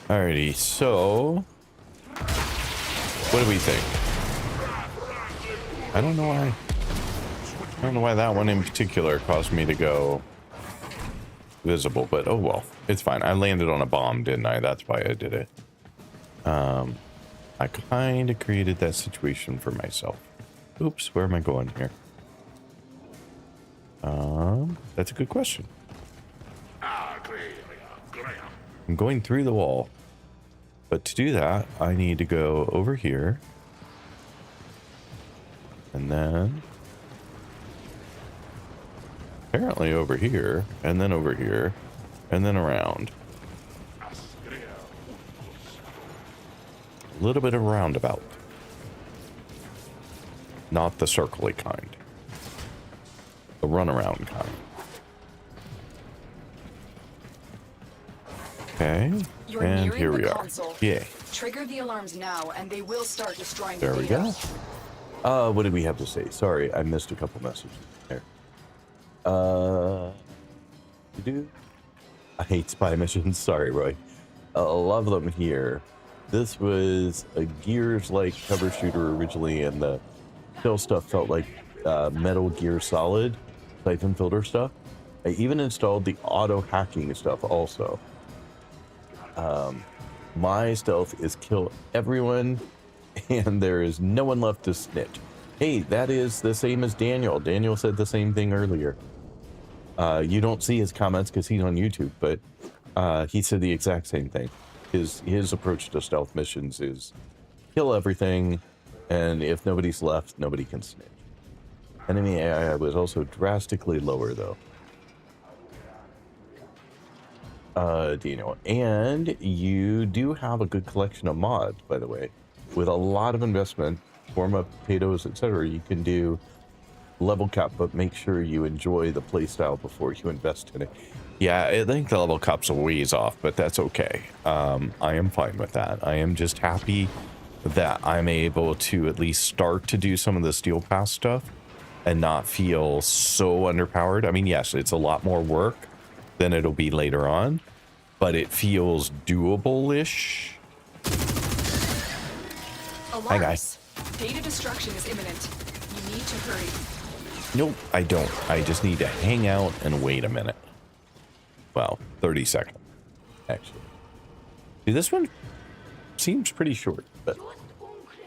Alrighty, so what do we think? I don't know why. I don't know why that one in particular caused me to go visible, but oh well, it's fine. I landed on a bomb, didn't I? That's why I did it. I kind of created that situation for myself. Oops, where am I going here? That's a good question. I'm going through the wall. But to do that, I need to go over here. And then apparently over here, and then over here, and then around. A little bit of roundabout. Not the circly kind. The runaround kind. Okay. You're and nearing here the we are. console. Yay. Trigger the alarms now, and they will start destroying There the we data. go. What did we have to say? Sorry, I missed a couple messages there. I hate spy missions. Sorry, Roy. A lot of them here. This was a Gears-like cover shooter originally, and the kill stuff felt like Metal Gear Solid siphon filter stuff. I even installed the auto hacking stuff also. My stealth is kill everyone, and there is no one left to snitch. Hey, that is the same as Daniel. Daniel said the same thing earlier. You don't see his comments because he's on YouTube, but he said the exact same thing. His approach to stealth missions is kill everything, and if nobody's left, nobody can snitch. Enemy AI was also drastically lower, though. Dino, and you do have a good collection of mods, by the way, with a lot of investment, form up potatoes, etc. You can do level cap, but make sure you enjoy the playstyle before you invest in it. Yeah, I think the level cap's a ways off, but that's okay. I am fine with that. I am just happy that I'm able to at least start to do some of the Steel Pass stuff and not feel so underpowered. I mean, yes, it's a lot more work than it'll be later on, but it feels doable-ish. Alarms. Hi, guys. Data destruction is imminent. You need to hurry. Nope, I don't. I just need to hang out and wait a minute. Well, 30 seconds, actually. See, this one seems pretty short, but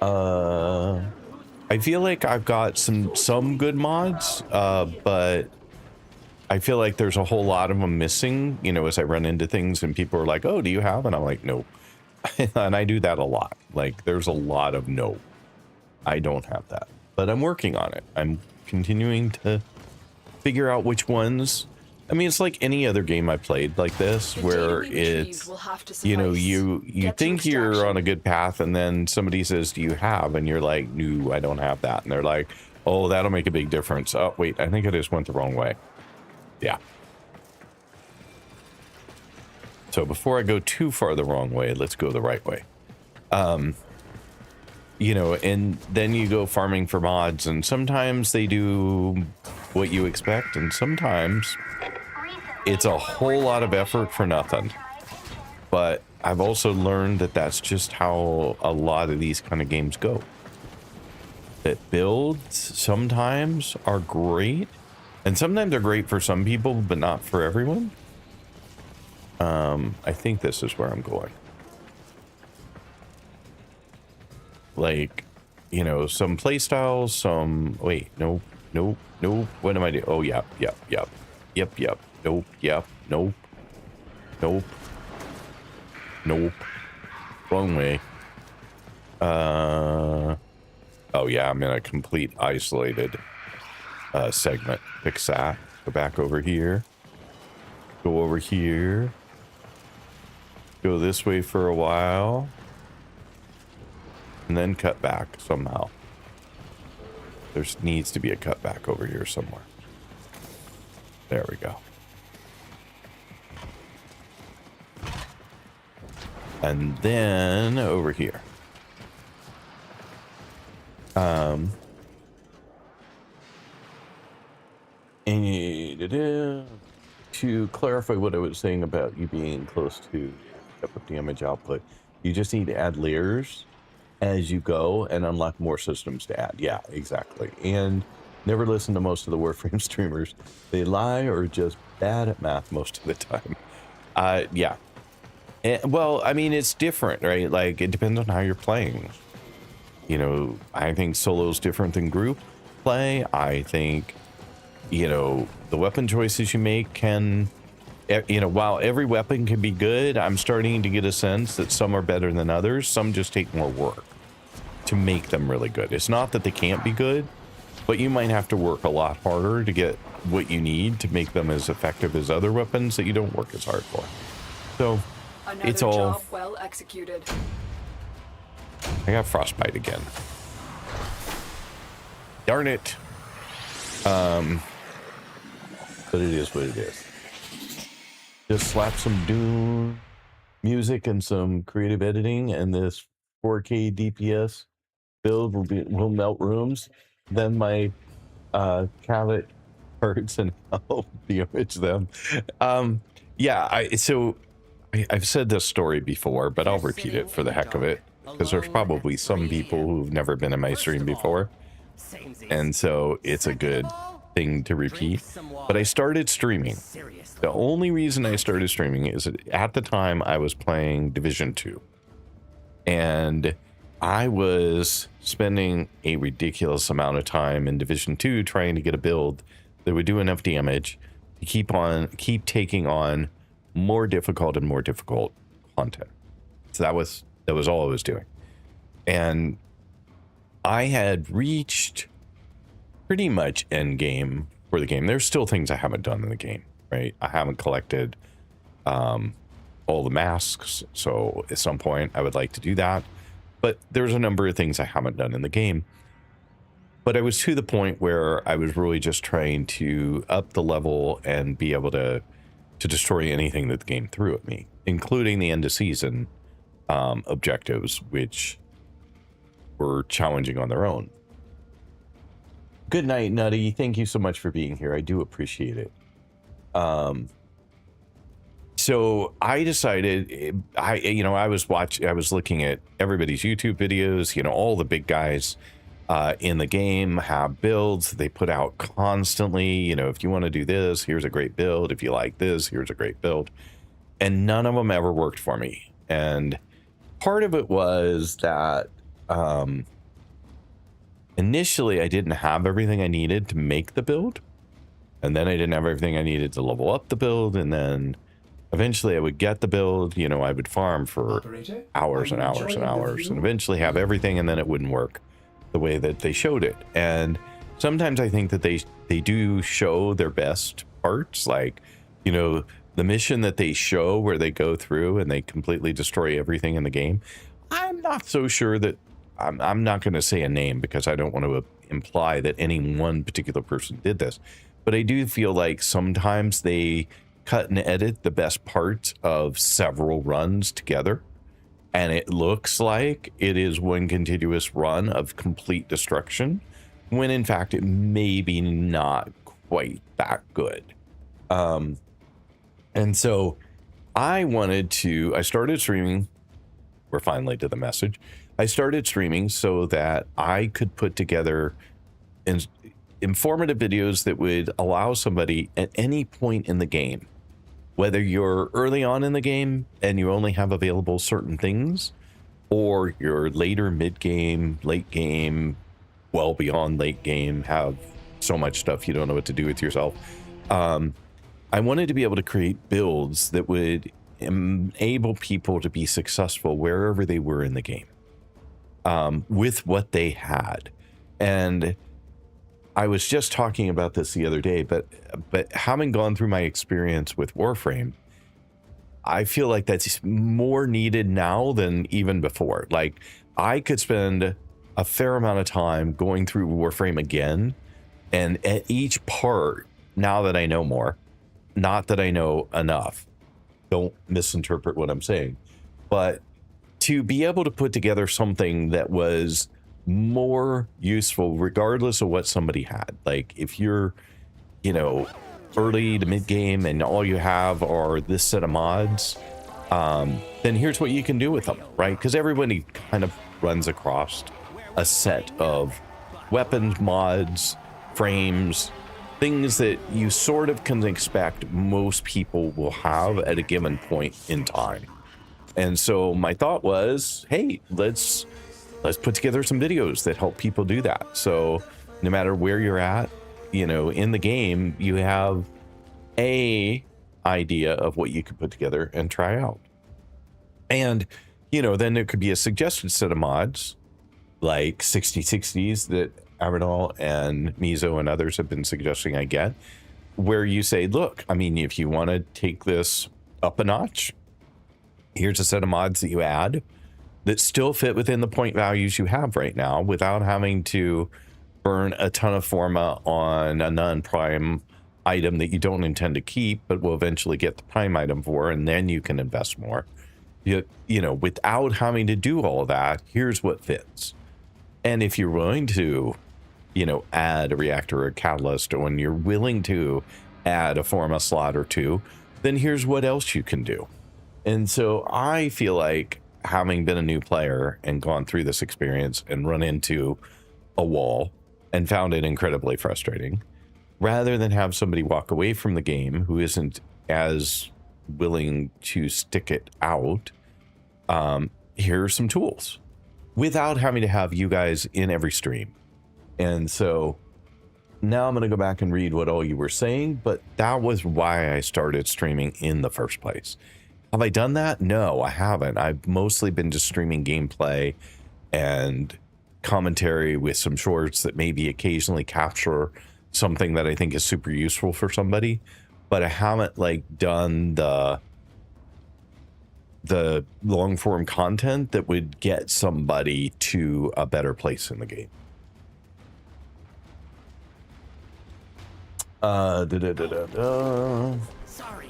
I feel like I've got some good mods, but I feel like there's a whole lot of them missing, you know, as I run into things and people are like, oh, do you have? And I'm like, no. And I do that a lot. Like, there's a lot of no. I don't have that. But I'm working on it. I'm continuing to figure out which ones. I mean, it's like any other game I played like this, where it's, you know, you think you're on a good path, and then somebody says, do you have? And you're like, no, I don't have that. And they're like, oh, that'll make a big difference. Oh, wait, I think I just went the wrong way. Yeah. So before I go too far the wrong way, let's go the right way. You know, and then you go farming for mods, and sometimes they do what you expect, and sometimes it's a whole lot of effort for nothing. But I've also learned that that's just how a lot of these kind of games go. That builds sometimes are great, and sometimes they're great for some people, but not for everyone. I think this is where I'm going. Like, you know, some playstyles, some... Wait, no. What am I doing? Oh, yeah. Yep, yep. Nope, yep, nope. Nope. Nope. Wrong way. Oh yeah, I'm in a complete isolated segment. Fix that. Go back over here. Go over here. Go this way for a while. And then cut back somehow. There needs to be a cut back over here somewhere. There we go. And then over here. To clarify what I was saying about you being close to step up damage output, you just need to add layers as you go and unlock more systems to add. Yeah, exactly. And never listen to most of the Warframe streamers. They lie or are just bad at math most of the time. Yeah. Well, I mean, it's different, right? Like, it depends on how you're playing. You know, I think solo's different than group play. I think, you know, the weapon choices you make can, you know, while every weapon can be good, I'm starting to get a sense that some are better than others. Some just take more work to make them really good. It's not that they can't be good, but you might have to work a lot harder to get what you need to make them as effective as other weapons that you don't work as hard for. So Another it's all job well executed. I got frostbite again. Darn it. But it is what it is. Just slap some Doom music and some creative editing, and this 4K DPS build will melt rooms. Then my Cavett hurts and I'll damage them. Yeah, I've said this story before, but I'll repeat it for the heck of it, because there's probably some people who've never been in my stream before, and so it's a good thing to repeat. But I started streaming. The only reason I started streaming is that at the time I was playing Division 2, and I was spending a ridiculous amount of time in Division 2 trying to get a build that would do enough damage to keep taking on more difficult and more difficult content. So that was all I was doing. And I had reached pretty much end game for the game. There's still things I haven't done in the game, right? I haven't collected all the masks, so at some point I would like to do that. But there's a number of things I haven't done in the game. But I was to the point where I was really just trying to up the level and be able to destroy anything that the game threw at me, including the end of season objectives, which were challenging on their own. Good night, Nutty. Thank you so much for being here. I do appreciate it. So I decided, I was looking at everybody's YouTube videos. You know, all the big guys in the game have builds they put out constantly. You know, if you want to do this, here's a great build. If you like this, here's a great build. And none of them ever worked for me. And part of it was that initially I didn't have everything I needed to make the build. And then I didn't have everything I needed to level up the build. And then eventually I would get the build, you know, I would farm for hours and hours and hours and eventually have everything, and then it wouldn't work the way that they showed it. And sometimes I think that they do show their best parts, like, you know, the mission that they show where they go through and they completely destroy everything in the game. I'm not so sure that I'm not going to say a name because I don't want to imply that any one particular person did this, but I do feel like sometimes they cut and edit the best parts of several runs together, and it looks like it is one continuous run of complete destruction, when in fact it may be not quite that good. And so I started streaming. We're finally to the message. I started streaming so that I could put together informative videos that would allow somebody at any point in the game, whether you're early on in the game and you only have available certain things, or you're later, mid-game, late game, well beyond late game, have so much stuff you don't know what to do with yourself. I wanted to be able to create builds that would enable people to be successful wherever they were in the game, with what they had. And I was just talking about this the other day, but having gone through my experience with Warframe, I feel like that's more needed now than even before. Like, I could spend a fair amount of time going through Warframe again, and at each part, now that I know more, not that I know enough, don't misinterpret what I'm saying, but to be able to put together something that was more useful regardless of what somebody had. Like, if you're, you know, early to mid game and all you have are this set of mods, then here's what you can do with them, right? Because everybody kind of runs across a set of weapons, mods, frames, things that you sort of can expect most people will have at a given point in time. And so my thought was, hey, let's put together some videos that help people do that. So no matter where you're at, you know, in the game, you have a idea of what you could put together and try out. And, you know, then there could be a suggested set of mods like 6060s that Arenal and Mizo and others have been suggesting I get, where you say, look, I mean, if you want to take this up a notch, here's a set of mods that you add that still fit within the point values you have right now without having to burn a ton of forma on a non-prime item that you don't intend to keep, but will eventually get the prime item for, and then you can invest more. You know, without having to do all that, here's what fits. And if you're willing to, you know, add a reactor or a catalyst, or when you're willing to add a forma slot or two, then here's what else you can do. And so I feel like, having been a new player and gone through this experience and run into a wall and found it incredibly frustrating, rather than have somebody walk away from the game who isn't as willing to stick it out, here are some tools without having to have you guys in every stream. And so now I'm going to go back and read what all you were saying, but that was why I started streaming in the first place. Have I done that? No, I haven't. I've mostly been just streaming gameplay and commentary with some shorts that maybe occasionally capture something that I think is super useful for somebody, but I haven't like done the long form content that would get somebody to a better place in the game. Sorry.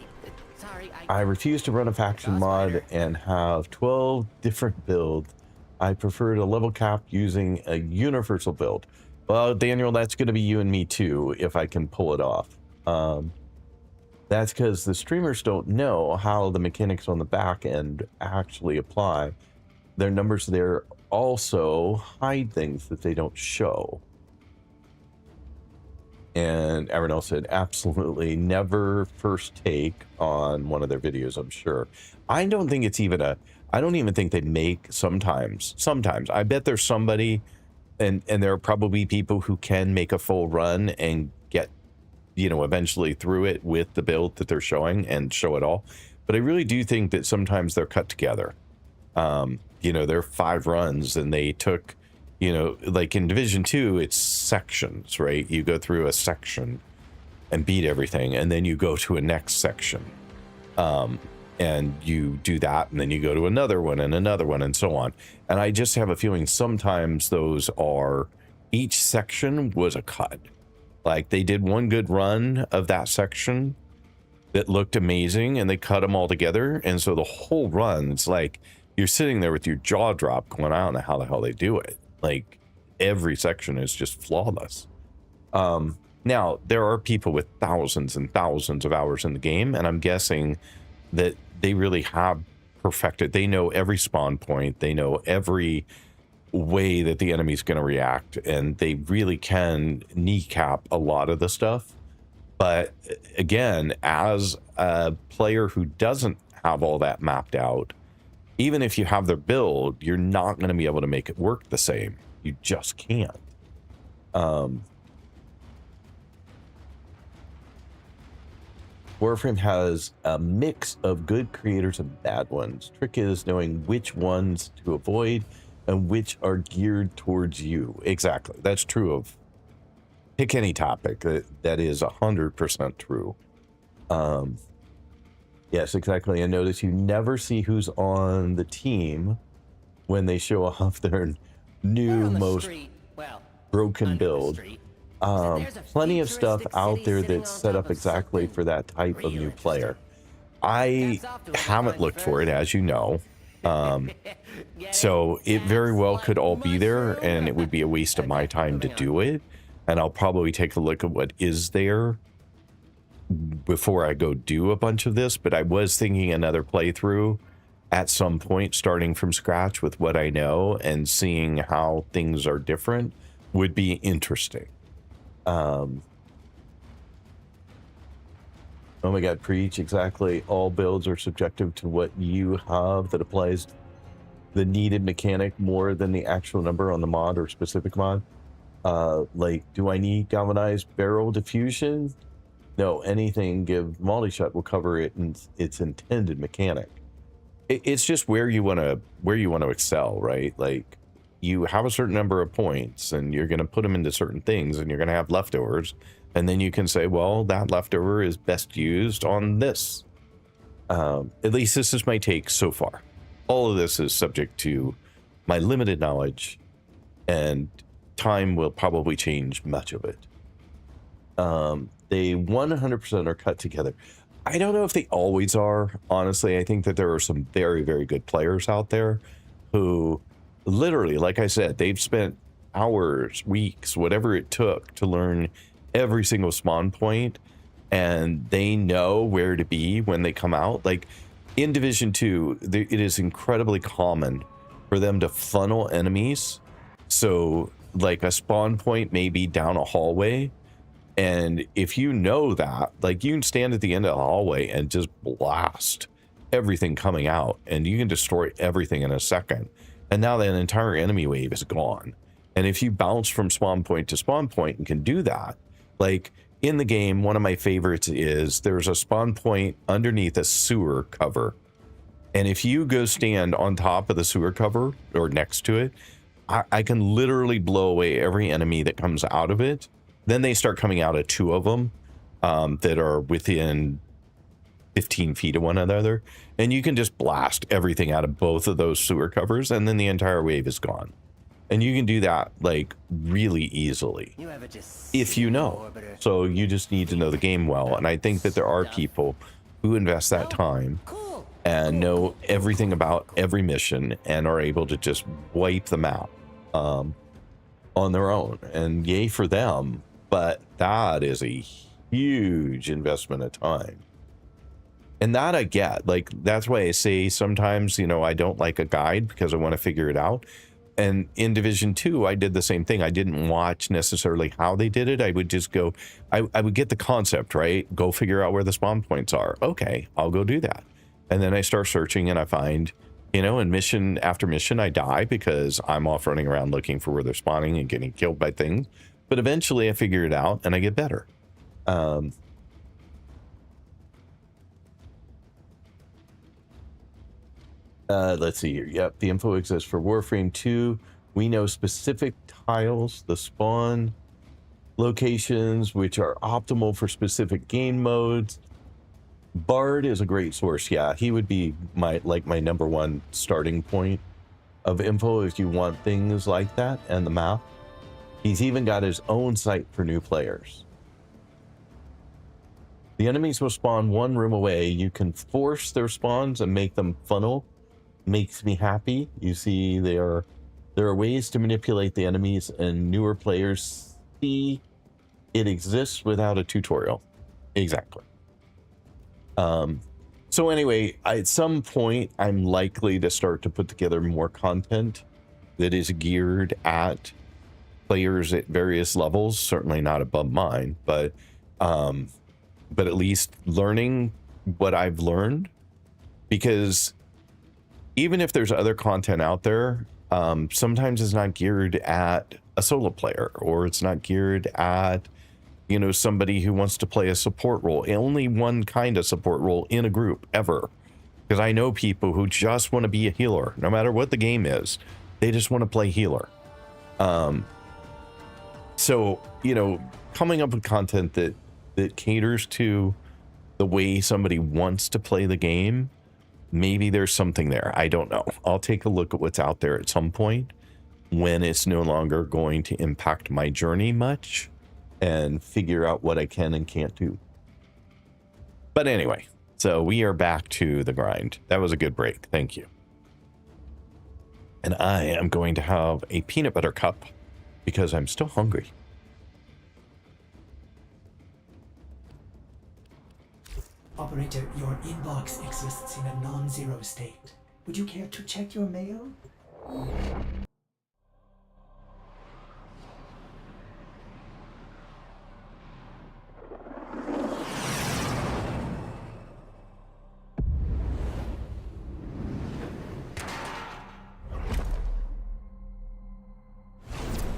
I refuse to run a faction mod and have 12 different builds. I prefer to level cap using a universal build. Well, Daniel, that's going to be you and me too, if I can pull it off. That's because the streamers don't know how the mechanics on the back end actually apply. Their numbers there also hide things that they don't show. And Arenal said, absolutely never first take on one of their videos, I'm sure. I don't think it's even I don't even think they make sometimes. I bet there's somebody, and there are probably people who can make a full run and get, you know, eventually through it with the build that they're showing and show it all. But I really do think that sometimes they're cut together. You know, they're 5 runs and they took, you know, like in Division 2, it's sections, right? You go through a section and beat everything, and then you go to a next section. And you do that, and then you go to another one, and so on. And I just have a feeling sometimes those are, each section was a cut. Like they did one good run of that section that looked amazing, and they cut them all together. And so the whole run, it's like you're sitting there with your jaw dropped going, I don't know how the hell they do it. Like every section is just flawless. Now, there are people with thousands and thousands of hours in the game, and I'm guessing that they really have perfected. They know every spawn point. They know every way that the enemy's going to react, and they really can kneecap a lot of the stuff. But again, as a player who doesn't have all that mapped out, even if you have their build, you're not going to be able to make it work the same. You just can't. Warframe has a mix of good creators and bad ones. Trick is knowing which ones to avoid and which are geared towards you. Exactly. That's true of pick any topic. That is 100% true. Yes, exactly. And notice you never see who's on the team when they show off their new most broken build. Plenty of stuff out there that's set up exactly for that type of new player. I haven't looked for it, as you know. So it very well could all be there, and it would be a waste of my time to do it. And I'll probably take a look at what is there before I go do a bunch of this. But I was thinking another playthrough at some point, starting from scratch with what I know and seeing how things are different would be interesting. Oh my god, preach. Exactly. All builds are subjective to what you have that applies the needed mechanic more than the actual number on the mod or specific mod. Like, do I need galvanized barrel diffusion? No, anything give multi-shot will cover it in its intended mechanic. It's just where you want to excel, right? Like, you have a certain number of points and you're going to put them into certain things and you're going to have leftovers. And then you can say, well, that leftover is best used on this. At least this is my take so far. All of this is subject to my limited knowledge, and time will probably change much of it. They 100% are cut together. I don't know if they always are. Honestly, I think that there are some very, very good players out there who literally, like I said, they've spent hours, weeks, whatever it took to learn every single spawn point, and they know where to be when they come out. Like in Division 2, it is incredibly common for them to funnel enemies. So like a spawn point may be down a hallway, and if you know that, like, you can stand at the end of the hallway and just blast everything coming out, and you can destroy everything in a second. And now that entire enemy wave is gone. And if you bounce from spawn point to spawn point and can do that, like in the game, one of my favorites is there's a spawn point underneath a sewer cover. And if you go stand on top of the sewer cover or next to it, I can literally blow away every enemy that comes out of it. Then they start coming out of two of them that are within 15 feet of one another. And you can just blast everything out of both of those sewer covers, and then the entire wave is gone. And you can do that like really easily if you know. So you just need to know the game well. And I think that there are people who invest that time and know everything about every mission and are able to just wipe them out on their own. And yay for them. But that is a huge investment of time. And that I get. Like, that's why I say sometimes, you know, I don't like a guide because I want to figure it out. And in Division 2, I did the same thing. I didn't watch necessarily how they did it. I would just go, I would get the concept, right? Go figure out where the spawn points are. Okay, I'll go do that. And then I start searching and I find, you know, in mission after mission, I die because I'm off running around looking for where they're spawning and getting killed by things. But eventually I figure it out and I get better. Let's see here. Yep, the info exists for Warframe 2. We know specific tiles, the spawn locations, which are optimal for specific game modes. Bard is a great source. Yeah, he would be my number one starting point of info if you want things like that, and the map. He's even got his own site for new players. The enemies will spawn one room away. You can force their spawns and make them funnel. Makes me happy. You see, there are ways to manipulate the enemies, and newer players see it exists without a tutorial. Exactly. So anyway, at some point, I'm likely to start to put together more content that is geared at players at various levels. Certainly not above mine, but at least learning what I've learned, because even if there's other content out there, sometimes it's not geared at a solo player, or it's not geared at, you know, somebody who wants to play a support role, only one kind of support role in a group ever. Because I know people who just want to be a healer, no matter what the game is. They just want to play healer. So, you know, coming up with content that caters to the way somebody wants to play the game, maybe there's something there. I don't know. I'll take a look at what's out there at some point when it's no longer going to impact my journey much and figure out what I can and can't do. But anyway, so we are back to the grind. That was a good break. Thank you. And I am going to have a peanut butter cup because I'm still hungry. Operator, your inbox exists in a non-zero state. Would you care to check your mail?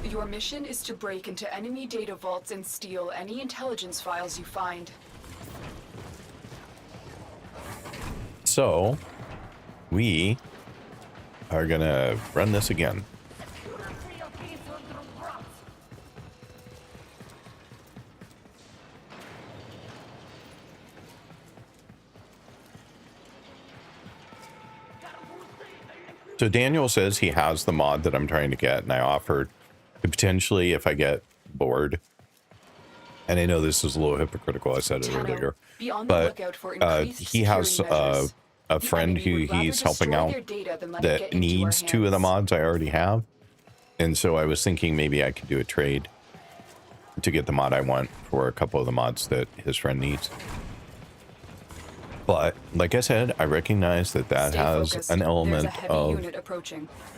Your mission is to break into enemy data vaults and steal any intelligence files you find. So, we are gonna run this again. So Daniel says he has the mod that I'm trying to get, and I offered to potentially, if I get bored, and I know this is a little hypocritical, I said it earlier, but he has a friend who he's helping out that needs 2 of the mods I already have. And so I was thinking maybe I could do a trade to get the mod I want for a couple of the mods that his friend needs. But like I said, I recognize that that has an element of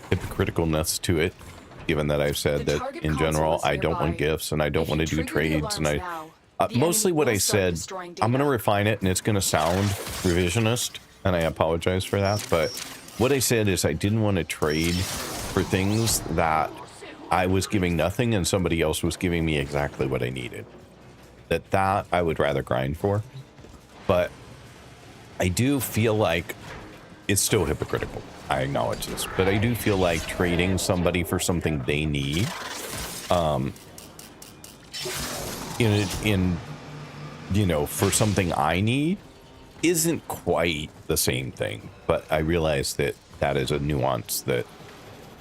hypocriticalness to it, given that I've said that in general, I don't want gifts and I don't want to do trades. And mostly what I said, I'm going to refine it and it's going to sound revisionist, and I apologize for that. But what I said is I didn't want to trade for things that I was giving nothing and somebody else was giving me exactly what I needed. That I would rather grind for. But I do feel like it's still hypocritical. I acknowledge this, but I do feel like trading somebody for something they need, in you know, for something I need, isn't quite the same thing. But I realize that that is a nuance that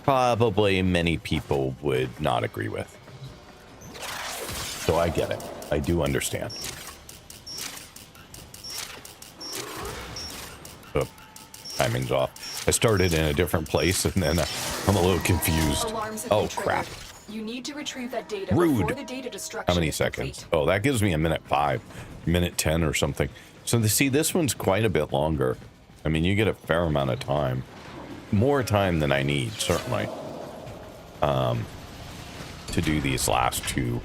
probably many people would not agree with. So I get it. I do understand. Oh, timing's off. I started in a different place and then I'm a little confused. Oh crap. You need to retrieve that data Rude. before the data destruction. How many seconds? Oh, that gives me a minute 5, minute 10 or something. So see, this one's quite a bit longer. I mean, you get a fair amount of time, more time than I need, certainly, to do these last 2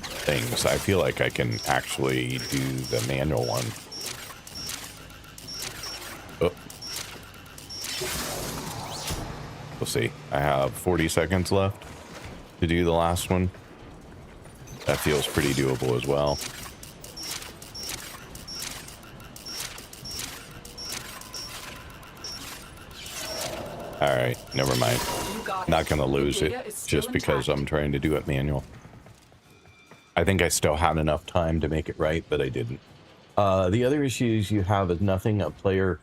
things. I feel like I can actually do the manual one. Oh. We'll see. I have 40 seconds left to do the last one. That feels pretty doable as well. All right, never mind. Not gonna lose it just because I'm trying to do it manual. I think I still had enough time to make it right, but I didn't. The other issues you have is nothing a player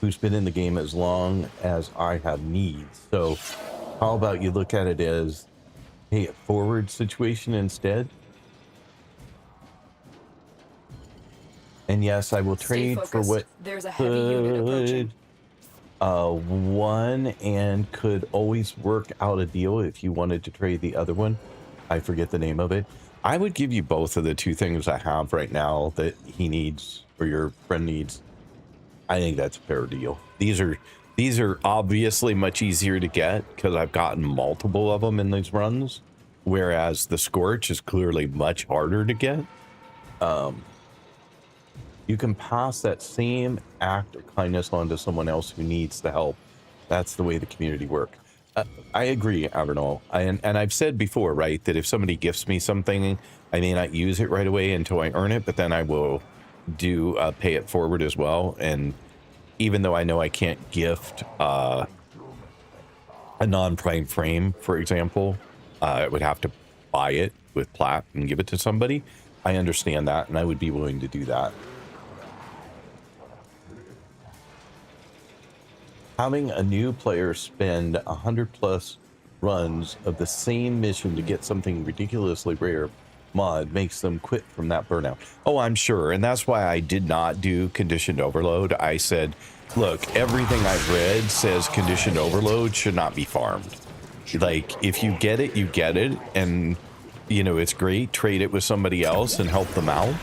who's been in the game as long as I have needs. So how about you look at it as, hey, a forward situation instead? And yes, I will trade for what there's a heavy unit approaching. One and could always work out a deal if you wanted to trade the other one. I forget the name of it. I would give you both of the 2 things I have right now that he needs or your friend needs. I think that's a fair deal. These are obviously much easier to get because I've gotten multiple of them in these runs, whereas the Scorch is clearly much harder to get. You can pass that same act of kindness on to someone else who needs the help. That's the way the community works. I agree, Avernol. And I've said before, right, that if somebody gifts me something, I may not use it right away until I earn it, but then I will do pay it forward as well. And even though I know I can't gift a non-prime frame, for example, I would have to buy it with plat and give it to somebody. I understand that, and I would be willing to do that. Having a new player spend 100+ runs of the same mission to get something ridiculously rare mod makes them quit from that burnout. Oh, I'm sure. And that's why I did not do conditioned overload. I said, look, everything I've read says conditioned overload should not be farmed. Like, if you get it, you get it. And, you know, it's great. Trade it with somebody else and help them out.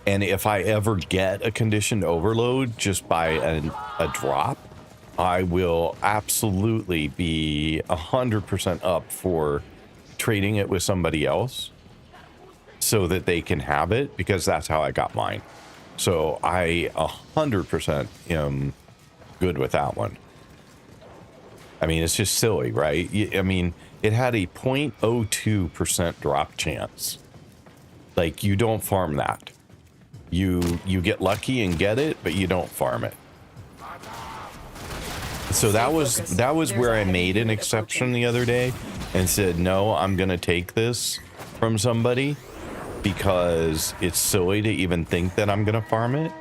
And if I ever get a conditioned overload just by a drop, I will absolutely be 100% up for trading it with somebody else so that they can have it, because that's how I got mine. So I 100% am good with that one. I mean, it's just silly, right? I mean, it had a 0.02% drop chance. Like, you don't farm that. You get lucky and get it, but you don't farm it. So that was where I made an exception the other day and said, no, I'm going to take this from somebody because it's silly to even think that I'm going to farm it.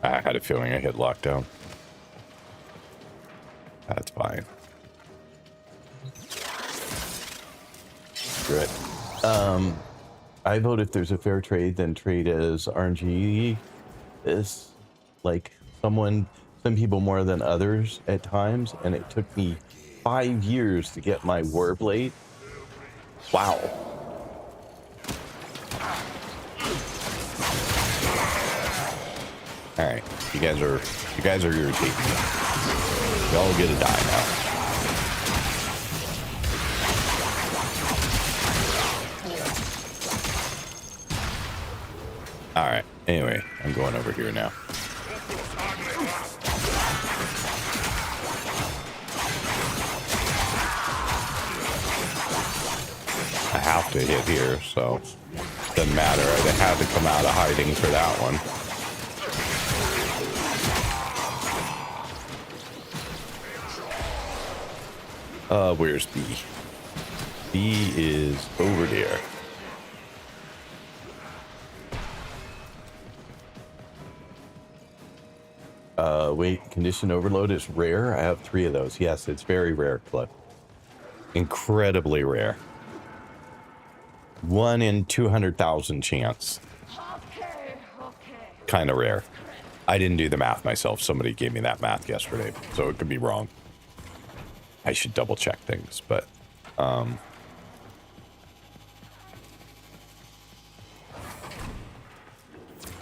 I had a feeling I hit lockdown. That's fine. Good. I vote if there's a fair trade, then trade as RNG is like some people more than others at times, and it took me 5 years to get my Warblade. Wow. All right, you guys are irritating me. Y'all get a die now. All right. Anyway, I'm going over here now. I have to hit here, so doesn't matter. I had to come out of hiding for that one. Where's B? B is over there. Wait, condition overload is rare? I have 3 of those. Yes, it's very rare, Cliff. Incredibly rare. 1 in 200,000 chance. Kind of rare. I didn't do the math myself. Somebody gave me that math yesterday, so it could be wrong. I should double check things, but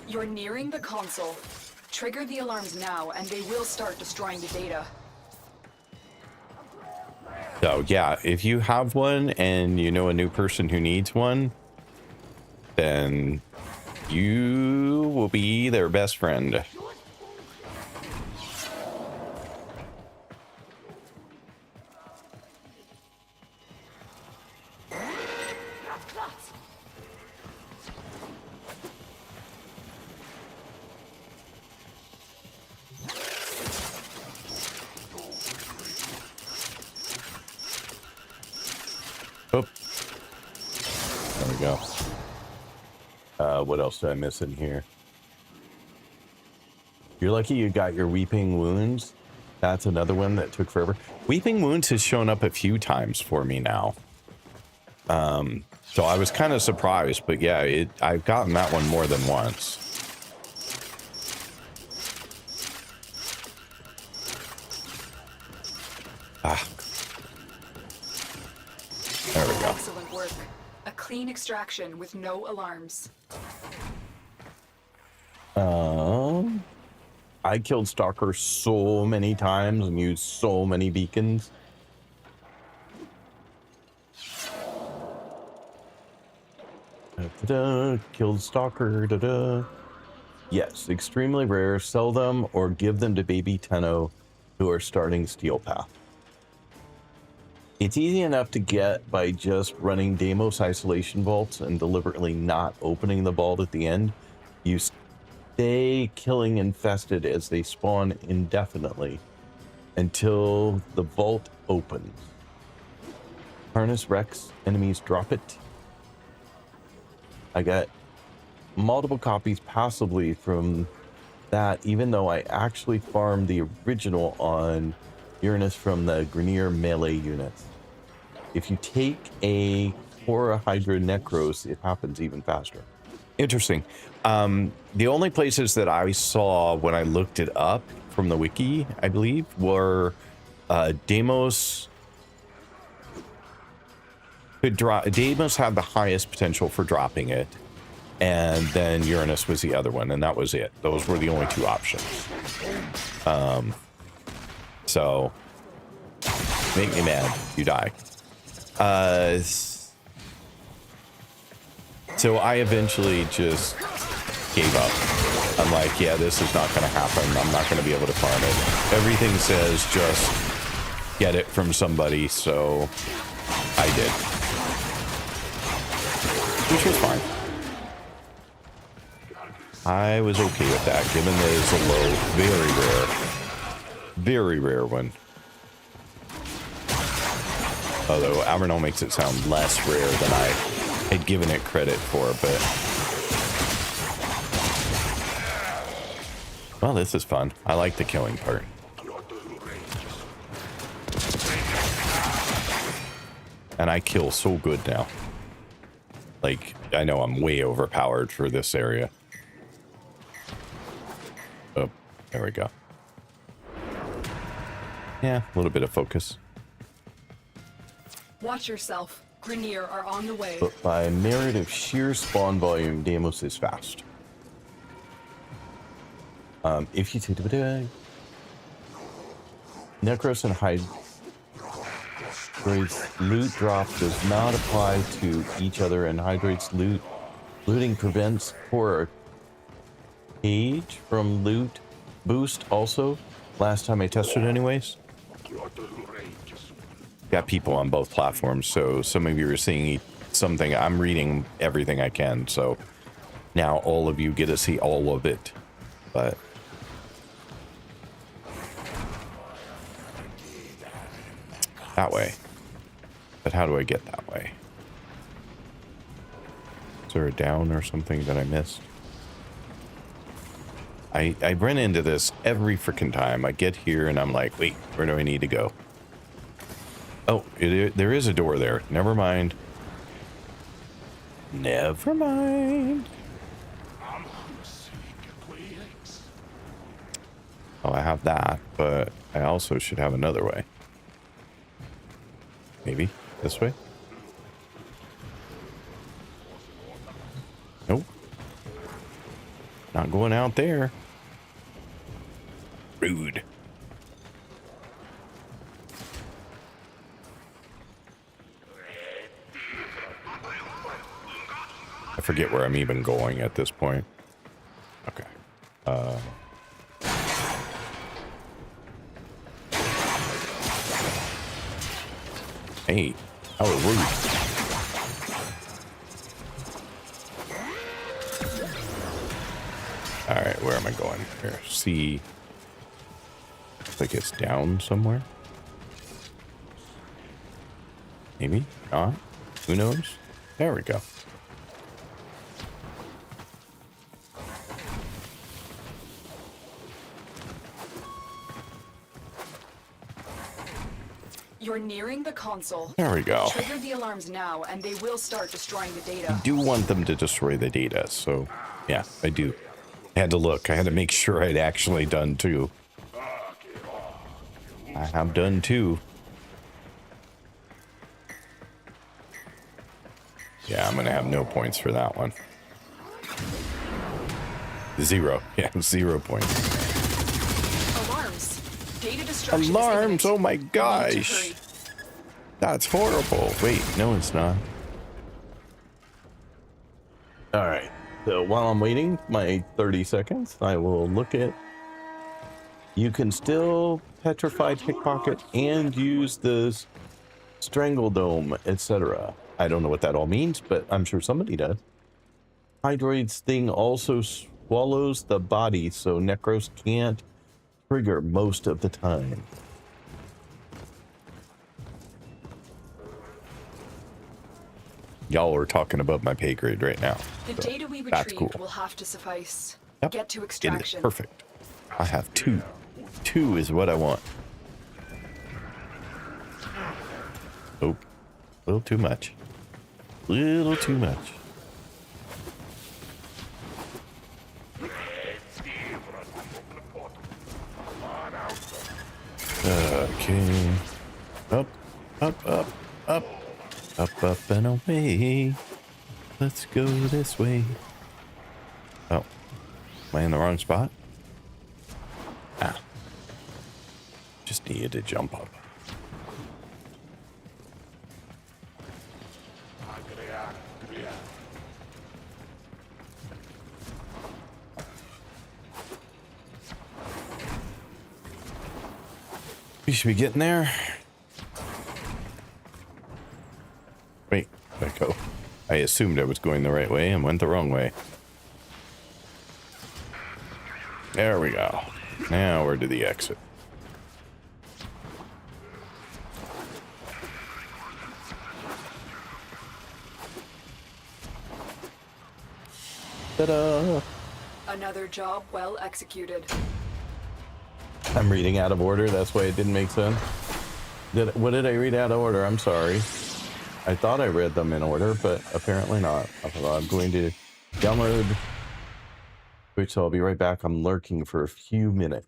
You're nearing the console. Trigger the alarms now, and they will start destroying the data. so yeah, if you have one and you know a new person who needs one, then you will be their best friend. Oh, there we go. What else did I miss in here? You're lucky you got your Weeping Wounds. That's another one that took forever. Weeping Wounds has shown up a few times for me now. So I was kind of surprised, but yeah, I've gotten that one more than once. Ah. There we go. Excellent work. A clean extraction with no alarms. I killed Stalker so many times and used so many beacons. Da-da, killed Stalker, da-da. Yes, extremely rare. Sell them or give them to baby Tenno who are starting Steel Path. It's easy enough to get by just running Deimos isolation vaults and deliberately not opening the vault at the end. You stay killing infested as they spawn indefinitely until the vault opens. Harness Rex, enemies drop it. I got multiple copies passively from that, even though I actually farmed the original on Uranus from the Grenier melee units. If you take a Hora Hydra Necros, it happens even faster. Interesting. The only places that I saw when I looked it up from the wiki, I believe, were Deimos. Deimos had the highest potential for dropping it, and then Uranus was the other one, and that was it. Those were the only two options. So make me mad, you die. So I eventually just gave up. I'm like, yeah, this is not going to happen. I'm not going to be able to farm it. Everything says just get it from somebody, so I did. Which was fine. I was okay with that, given that it's a low, very rare one. Although Avernal makes it sound less rare than I had given it credit for, but... Well, this is fun. I like the killing part. And I kill so good now. Like, I know I'm way overpowered for this area. Oh, there we go. Yeah, a little bit of focus. Watch yourself. Grenier are on the way. But by merit of sheer spawn volume, Deimos is fast. If you take the Necros and Hydrate's loot drop does not apply to each other, and Hydrate's looting prevents Horror Cage from loot boost also. Last time I tested anyways. Got people on both platforms, so some of you are seeing something. I'm reading everything I can, so now all of you get to see all of it. But that way. But how do I get that way? Is there a down or something that I missed? I run into this every freaking time. I get here and I'm like, wait, where do I need to go? Oh, there is a door there. Never mind. Never mind. Oh, I have that, but I also should have another way. Maybe this way? Nope. Not going out there. Rude. I forget where I'm even going at this point. Okay. Hey, how rude. Alright, where am I going here? See. Looks like it's down somewhere. Maybe not. Who knows? There we go. You're nearing the console. There we go. Trigger the alarms now, and they will start destroying the data. I do want them to destroy the data, so yeah, I do. I had to look. I had to make sure I'd actually done two. I have done two. Yeah, I'm gonna have no points for that one. 0. Yeah, 0 points. Alarms. Data destruction. Alarms! Oh my gosh! That's horrible. Wait, no, it's not. All right. So while I'm waiting my 30 seconds, I will look at. You can still petrify, pickpocket, and use the strangle dome, etc. I don't know what that all means, but I'm sure somebody does. Hydroid's thing also swallows the body, so Necros can't trigger most of the time. Y'all are talking above my pay grade right now. The so data we that's retrieved cool. will have to suffice. Yep. Get to It is extraction. perfect. I have 2. 2 is what I want. Oh, a little too much. Little too much. Okay. Up, up, up, up. Up, up, and away. Let's go this way. Oh. Am I in the wrong spot? Ah. Just needed to jump up. We should be getting there. Wait, where'd I go? I assumed I was going the right way and went the wrong way. There we go. Now we're to the exit. Ta-da! Another job well executed. I'm reading out of order. That's why it didn't make sense. What did I read out of order? I'm sorry. I thought I read them in order, but apparently not. I'm going to download Twitch, so I'll be right back. I'm lurking for a few minutes.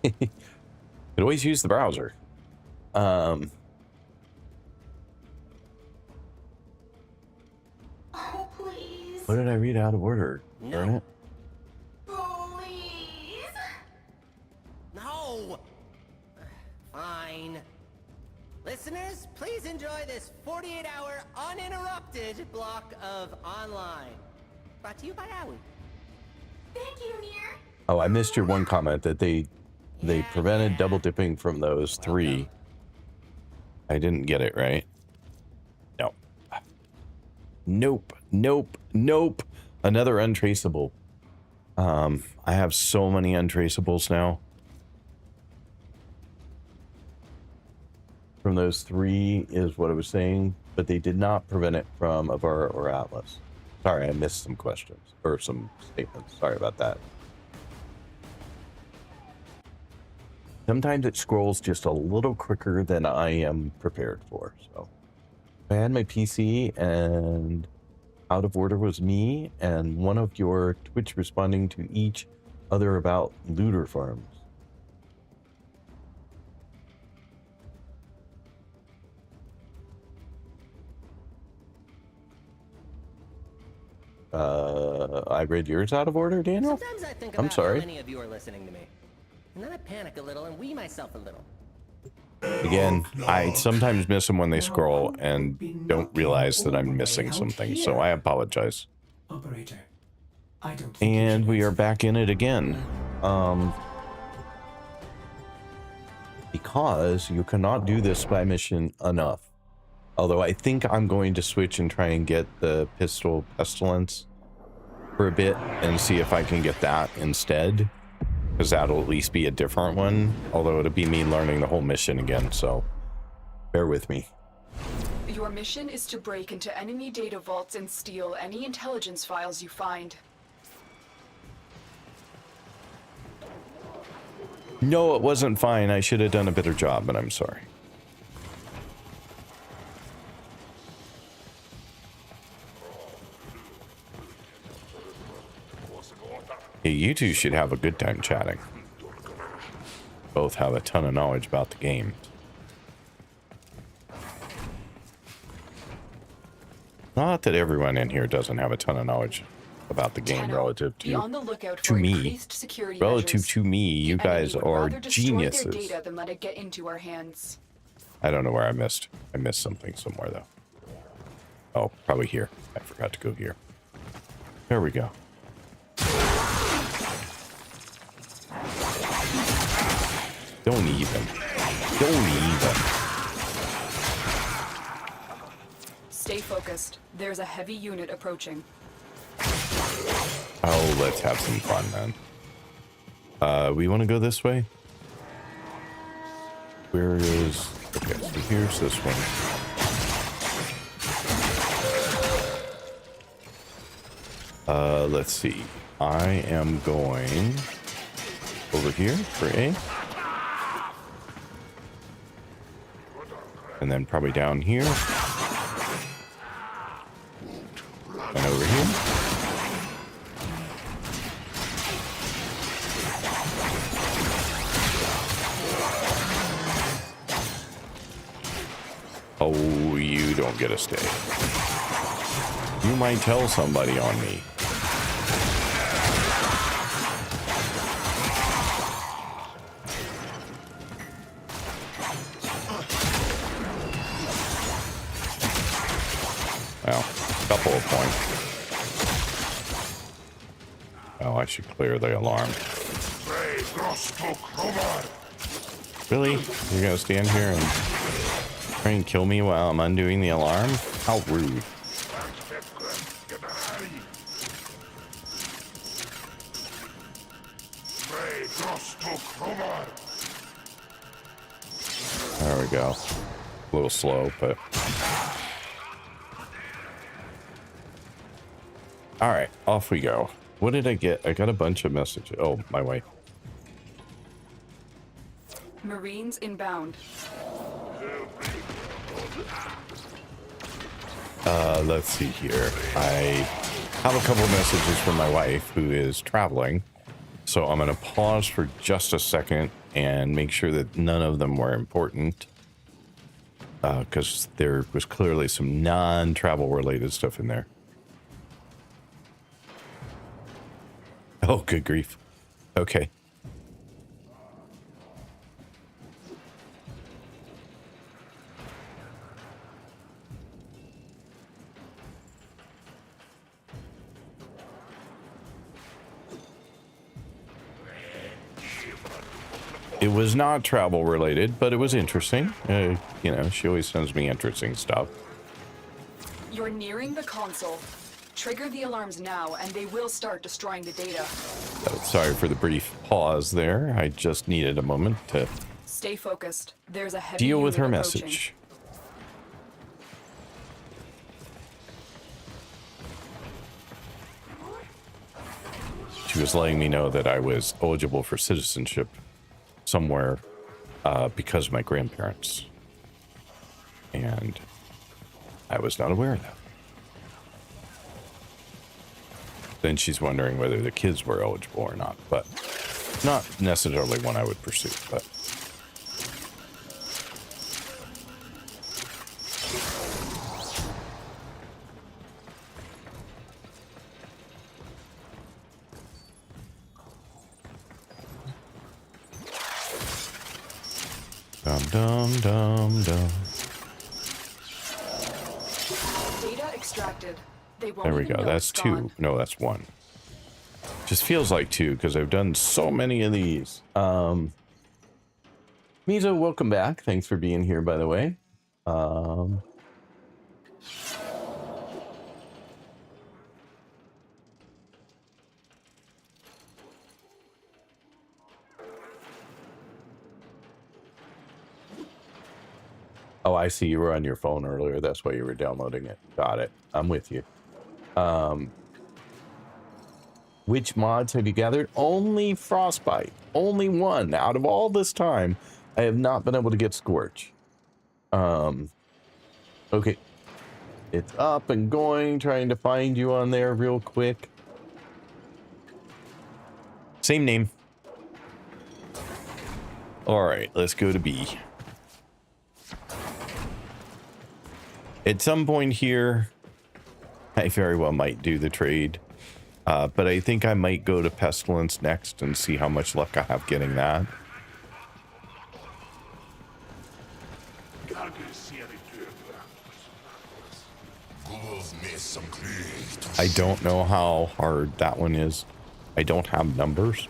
Could always use the browser. Oh, please. What did I read out of order? Darn it. Please. No! Fine. Listeners, please enjoy this 48-hour uninterrupted block of online. Brought to you by Aoi. Thank you, Nier. Oh, I missed your one comment that they prevented double dipping from those 3. I didn't get it right. No. Nope. Nope. Nope. Another untraceable. I have so many untraceables now. From those 3 is what I was saying, but they did not prevent it from Avara or Atlas. Sorry, I missed some questions or some statements. Sorry about that. Sometimes it scrolls just a little quicker than I am prepared for. So I had my PC and out of order was me and one of your Twitch responding to each other about looter farms. I read yours out of order, Daniel? Sometimes I think I'm about sorry. how many of you are listening to me. And then I panic a little and wee myself a little. Again, I sometimes miss them when they scroll and don't realize that I'm missing something, so I apologize. Operator, I don't think And we are back in it again. Because you cannot do this by mission enough. Although I think I'm going to switch and try and get the pistol pestilence for a bit and see if I can get that instead. Because that'll at least be a different one. Although it'll be me learning the whole mission again, so bear with me. Your mission is to break into enemy data vaults and steal any intelligence files you find. No, it wasn't fine. I should have done a better job, and I'm sorry. Hey, you two should have a good time chatting. Both have a ton of knowledge about the game. Not that everyone in here doesn't have a ton of knowledge about the game relative Be on the lookout to for me. increased security Relative measures. to me, you The enemy guys would are rather destroy their geniuses. data than let it get into our hands. I don't know where I missed. I missed something somewhere, though. Oh, probably here. I forgot to go here. There we go. Don't even. Don't even. Stay focused. There's a heavy unit approaching. Oh, let's have some fun then. We want to go this way? Where is... Okay, so here's this one. Let's see. I am going over here for A. And then probably down here. And over here. Oh, you don't get a stay. You might tell somebody on me. Well, a couple of points. Oh, I should clear the alarm. Really? You're gonna stand here and try and kill me while I'm undoing the alarm? How rude. There we go. A little slow, but... Alright, off we go. What did I get? I got a bunch of messages. Oh, my wife. Marines inbound. Let's see here. I have a couple of messages from my wife who is traveling. So I'm going to pause for just a second and make sure that none of them were important. Because there was clearly some non-travel related stuff in there. Oh, good grief. Okay. It was not travel related, but it was interesting. You know, she always sends me interesting stuff. You're nearing the console. Trigger the alarms now, and they will start destroying the data. Sorry for the brief pause there. I just needed a moment to stay focused. There's a heavy deal with her approaching. message. She was letting me know that I was eligible for citizenship somewhere because of my grandparents. And I was not aware of that. Then she's wondering whether the kids were eligible or not, but not necessarily one I would pursue, but. Dum dum dum dum. Data extracted. They won't There we even go. know That's it's two. gone. No, that's one. Just feels like two because I've done so many of these. Mizo, welcome back. Thanks for being here, by the way. Oh, I see you were on your phone earlier. That's why you were downloading it. Got it. I'm with you. Which mods have you gathered? Only Frostbite. Only one. Out of all this time, I have not been able to get Scorch. Okay. It's up and going. Trying to find you on there real quick. Same name. All right, let's go to B. At some point here, I very well might do the trade. But I think I might go to Pestilence next and see how much luck I have getting that. I don't know how hard that one is. I don't have numbers.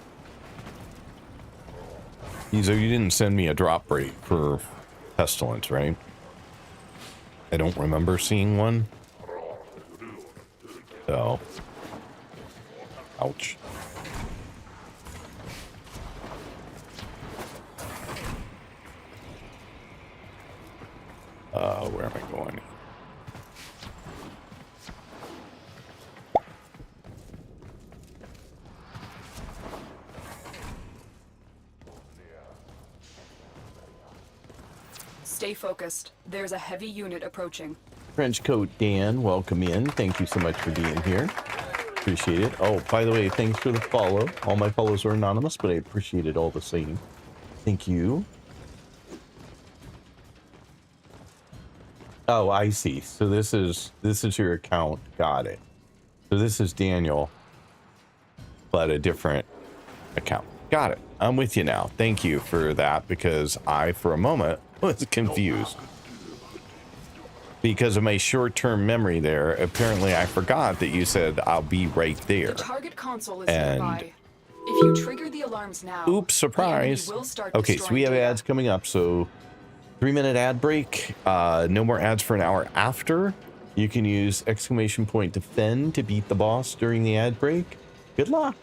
So you didn't send me a drop rate for Pestilence, right? I don't remember seeing one. So, ouch. Where am I going? Stay focused. There's a heavy unit approaching. French coat Dan, welcome in. Thank you so much for being here. Appreciate it. Oh, by the way, thanks for the follow. All my follows are anonymous, but I appreciate it all the same. Thank you. Oh, I see. So this is your account. Got it. So this is Daniel, but a different account. Got it. I'm with you now. Thank you for that, because I, for a moment, was confused. Because of my short-term memory there, apparently I forgot that you said I'll be right there. The target console is nearby. If you trigger the alarms now, oops, surprise. Okay, so we have ads coming up, so 3-minute ad break. No more ads for an hour after. You can use !defend to beat the boss during the ad break. Good luck.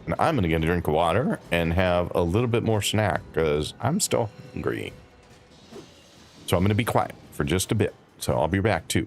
And I'm going to get a drink of water and have a little bit more snack because I'm still hungry. So I'm going to be quiet for just a bit. So I'll be back too.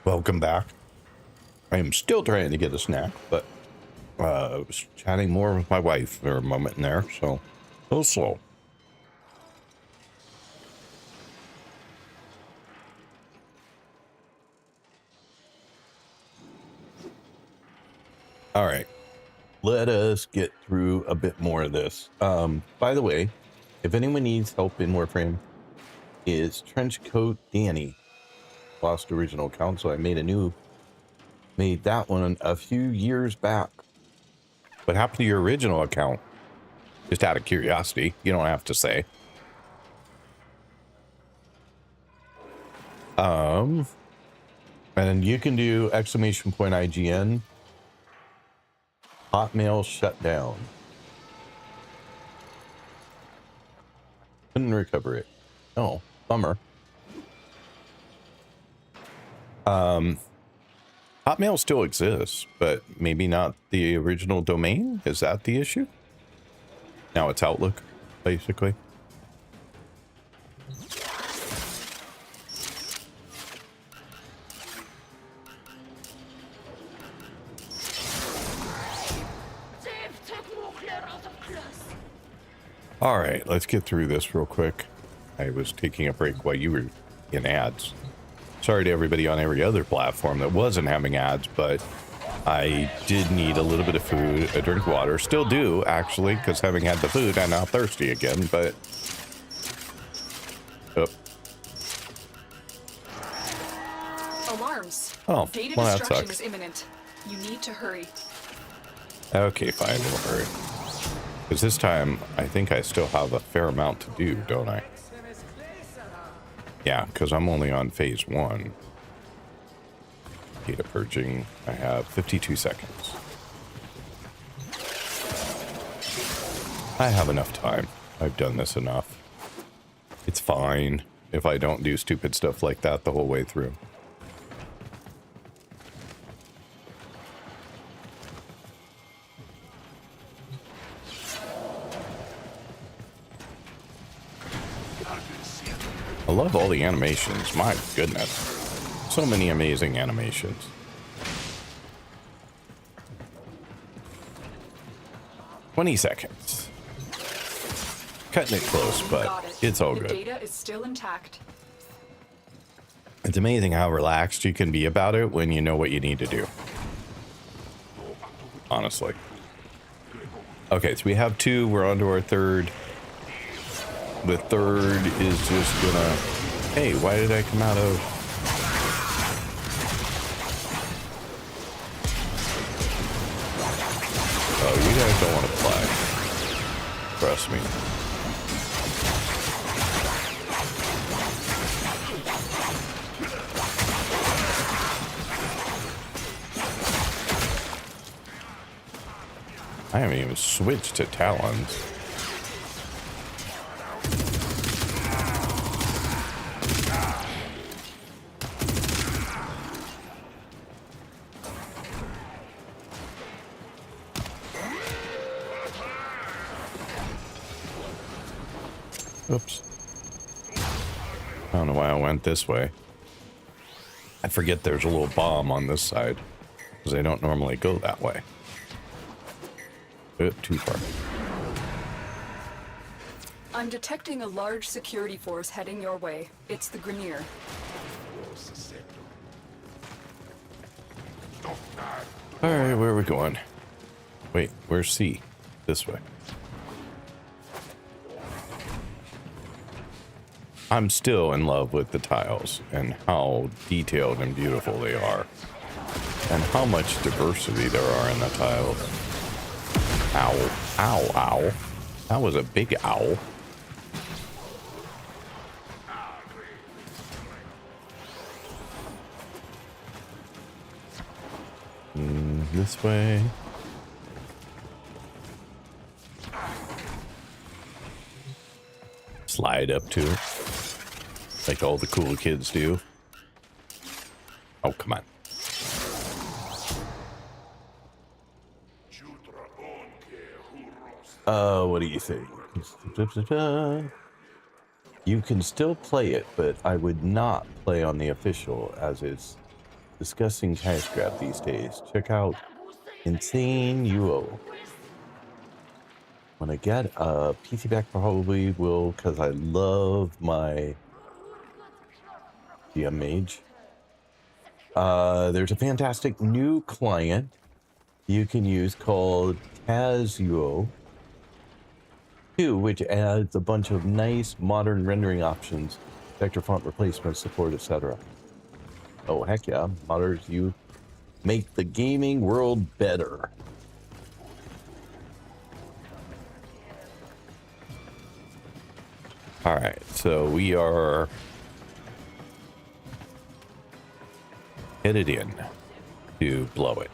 Welcome back. I am still trying to get a snack, but I was chatting more with my wife for a moment in there, so a little slow. All right. Let us get through a bit more of this. By the way, if anyone needs help in Warframe, is Trenchcoat Danny. Lost original account, so I made that one a few years back. What happened to your original account? Just out of curiosity. You don't have to say. And you can do !IGN. Hotmail shut down. Couldn't recover it. Oh, bummer. Hotmail still exists, but maybe not the original domain. Is that the issue? Now it's Outlook, basically. All right, let's get through this real quick. I was taking a break while you were in ads. Sorry to everybody on every other platform that wasn't having ads, but I did need a little bit of food, a drink of water. Still do, actually, because having had the food, I'm now thirsty again, but... Oh. Alarms. Oh, Data well, that destruction sucks. is imminent. You need to hurry. Okay, fine, we'll hurry. Because this time, I think I still have a fair amount to do, don't I? Yeah, because I'm only on phase 1. Data purging. I have 52 seconds. I have enough time. I've done this enough. It's fine if I don't do stupid stuff like that the whole way through. I love all the animations. My goodness. So many amazing animations. "20 seconds. Cutting it close, but it's all The good. data is still intact. It's amazing how relaxed you can be about it when you know what you need to do. Honestly. Okay, so we have 2. We're on to our 3rd. The 3rd is just gonna... Hey, why did I come out of... Oh, you guys don't want to play. Trust me. I haven't even switched to Talons. Oops. I don't know why I went this way. I forget there's a little bomb on this side, because I don't normally go that way. Too far. I'm detecting a large security force heading your way. It's the Grineer. Alright, where are we going? Wait, where's C? This way. I'm still in love with the tiles and how detailed and beautiful they are. And how much diversity there are in the tiles. Ow. Ow, ow. That was a big owl. This way. Slide up to it. Like all the cool kids do. Oh, come on. What do you think? You can still play it, but I would not play on the official, as it's disgusting cash grab these days. Check out Insane UO. When I get a PC back, probably will, because I love my DM Mage. There's a fantastic new client. you can use called Tasuo 2, which adds a bunch of nice modern rendering options, vector font replacement support, etc. Oh, heck yeah. Modders, you make the gaming world better. All right, so we are headed in to blow it.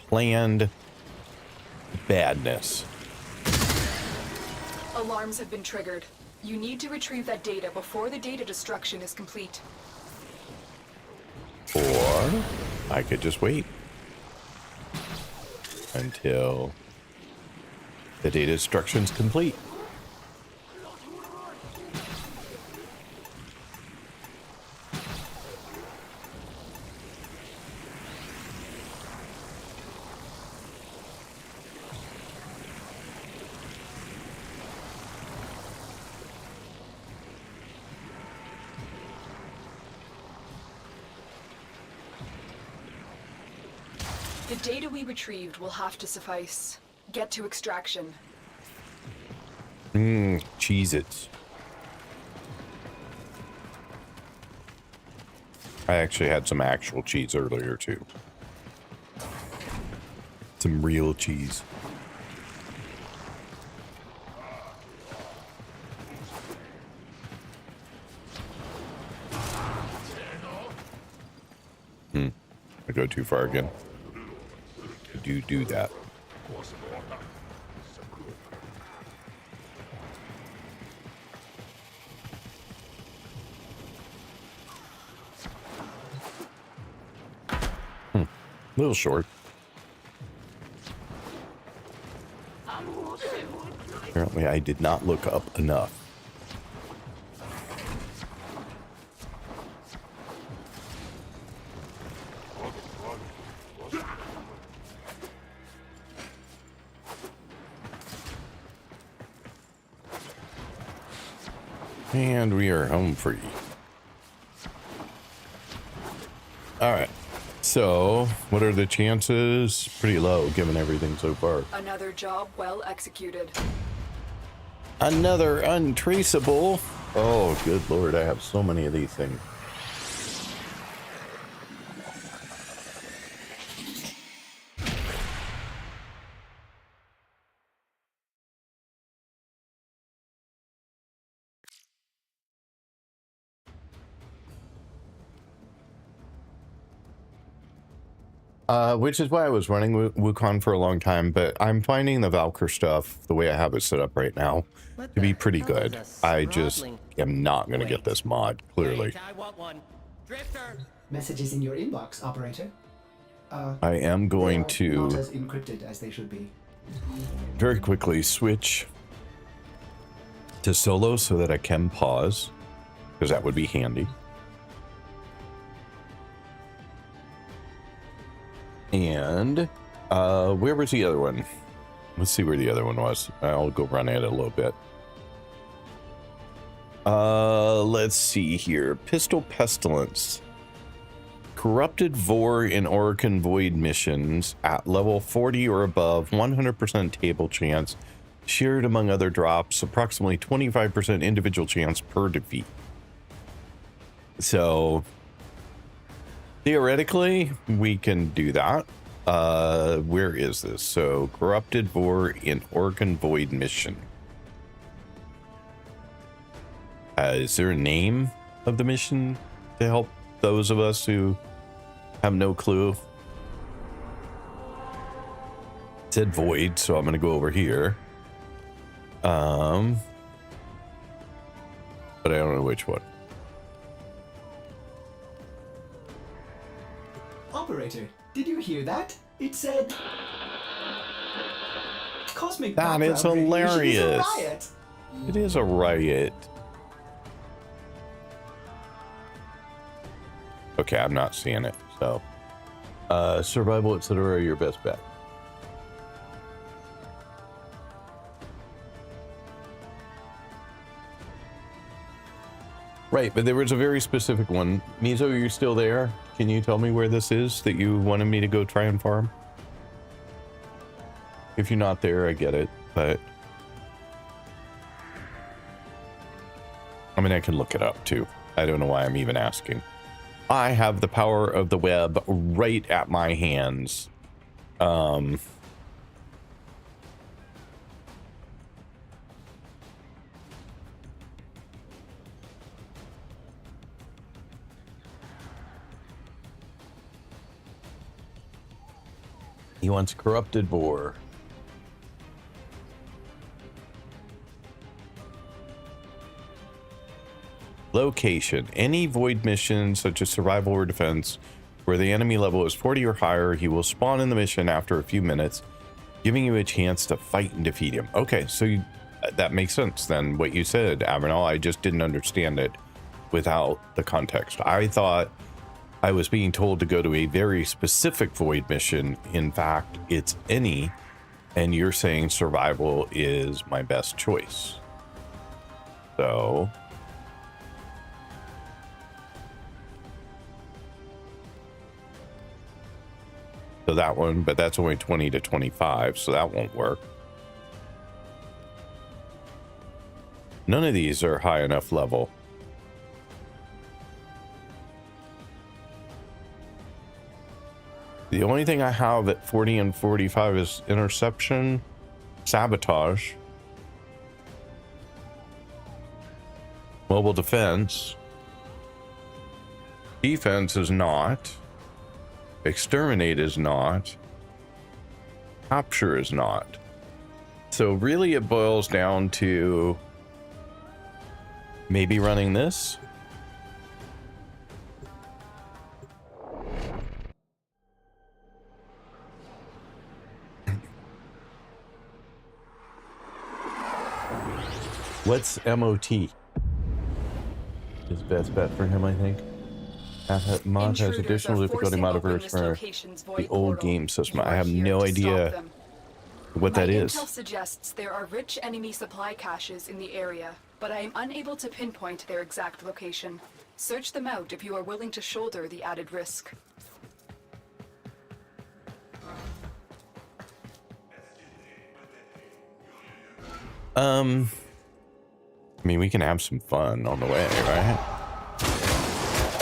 Planned badness. Alarms have been triggered. You need to retrieve that data before the data destruction is complete. Or I could just wait until the data destruction's complete. The data we retrieved will have to suffice. Get to extraction. Cheez-Its. I actually had some actual cheese earlier too. Some real cheese. I go too far again. Do that. A little short. Apparently I did not look up enough. And we are home free. All right. So, what are the chances? Pretty low, given everything so far. Another job well executed. Another untraceable. Oh, good lord, I have so many of these things. Which is why I was running Wukong for a long time, but I'm finding the Valkyr stuff, the way I have it set up right now, to be pretty good. I just am not going to get this mod, clearly. Messages in your inbox, operator. I am going to not as encrypted as they should be. very quickly switch to solo so that I can pause, because that would be handy. And where was the other one? Let's see where the other one was. I'll go run at it a little bit. Let's see here. Pistol Pestilence. Corrupted Vor in Orokin Void missions at level 40 or above, 100% table chance, shared among other drops, approximately 25% individual chance per defeat. So theoretically, we can do that. Where is this? So, Corrupted Vor in Orokin Void mission. Is there a name of the mission to help those of us who have no clue? It said Void, so I'm going to go over here. But I don't know which one. Operator, did you hear that? It said cosmic That is hilarious. Is a riot. It is a riot. Okay, I'm not seeing it. So, survival, etc. are your best bet. Right, but there was a very specific one. Mizo, are you still there? Can you tell me where this is that you wanted me to go try and farm? If you're not there, I get it, but... I mean, I can look it up, too. I don't know why I'm even asking. I have the power of the web right at my hands. He wants corrupted boar. Location. Any void mission, such as survival or defense, where the enemy level is 40 or higher, he will spawn in the mission after a few minutes, giving you a chance to fight and defeat him. Okay, so that makes sense then, what you said, Avenal. I just didn't understand it without the context. I thought I was being told to go to a very specific void mission. In fact, it's any, and you're saying survival is my best choice. So... So that one, but that's only 20 to 25, so that won't work. None of these are high enough level. The only thing I have at 40 and 45 is interception, sabotage, mobile defense. Defense is not. Exterminate is not. Capture is not. So really it boils down to maybe running this. What's MOT? Is best bet for him, I think. Mod has additional difficulty modifiers for the old game system. I have no idea what that is. Intel suggests there are rich enemy supply caches in the area, but I am unable to pinpoint their exact location. Search them out if you are willing to shoulder the added risk. I mean, we can have some fun on the way, right?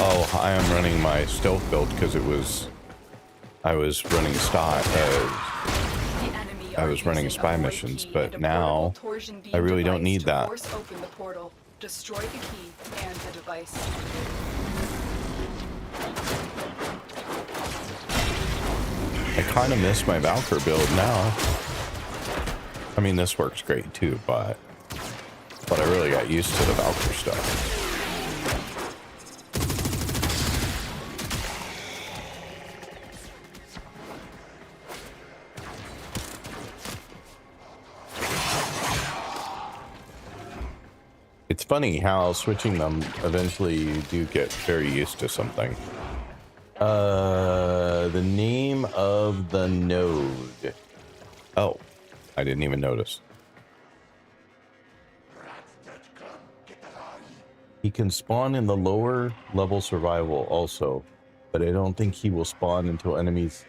Oh, I am running my stealth build because I was running spy missions, but now I really don't need that. Force open the portal, destroy the key and the device. I kind of miss my Valkyr build now. I mean, this works great too, but I really got used to the Valkyr stuff. It's funny how switching them, eventually you do get very used to something. The name of the node. Oh, I didn't even notice. He can spawn in the lower level survival also, but I don't think he will spawn until enemies'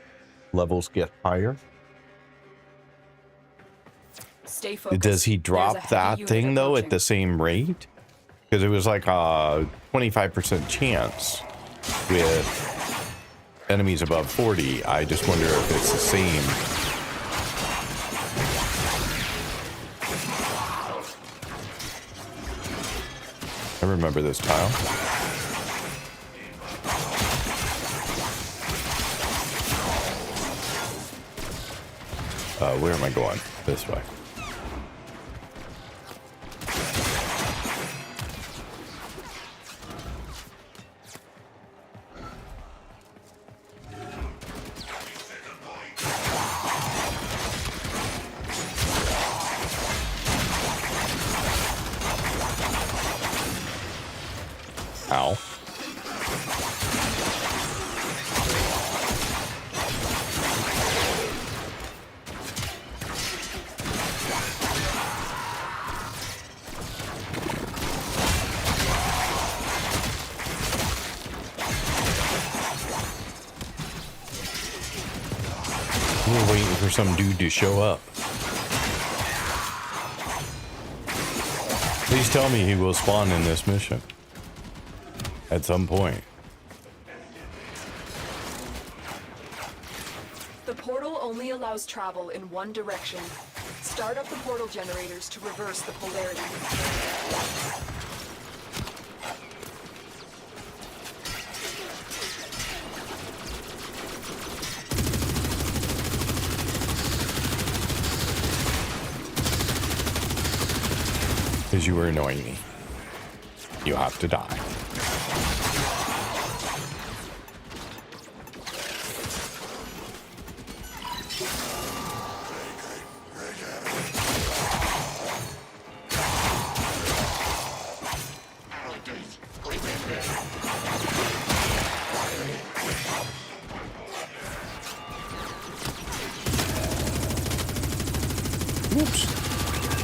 levels get higher. Stay focused. Does he drop that thing though at the same rate? Because it was like a 25% chance with enemies above 40. I just wonder if it's the same. I remember this tile. Where am I going? This way. Ow. We're waiting for some dude to show up. Please tell me he will spawn in this mission at some point. The portal only allows travel in one direction. Start up the portal generators to reverse the polarity. Because you were annoying me. You have to die. Oops.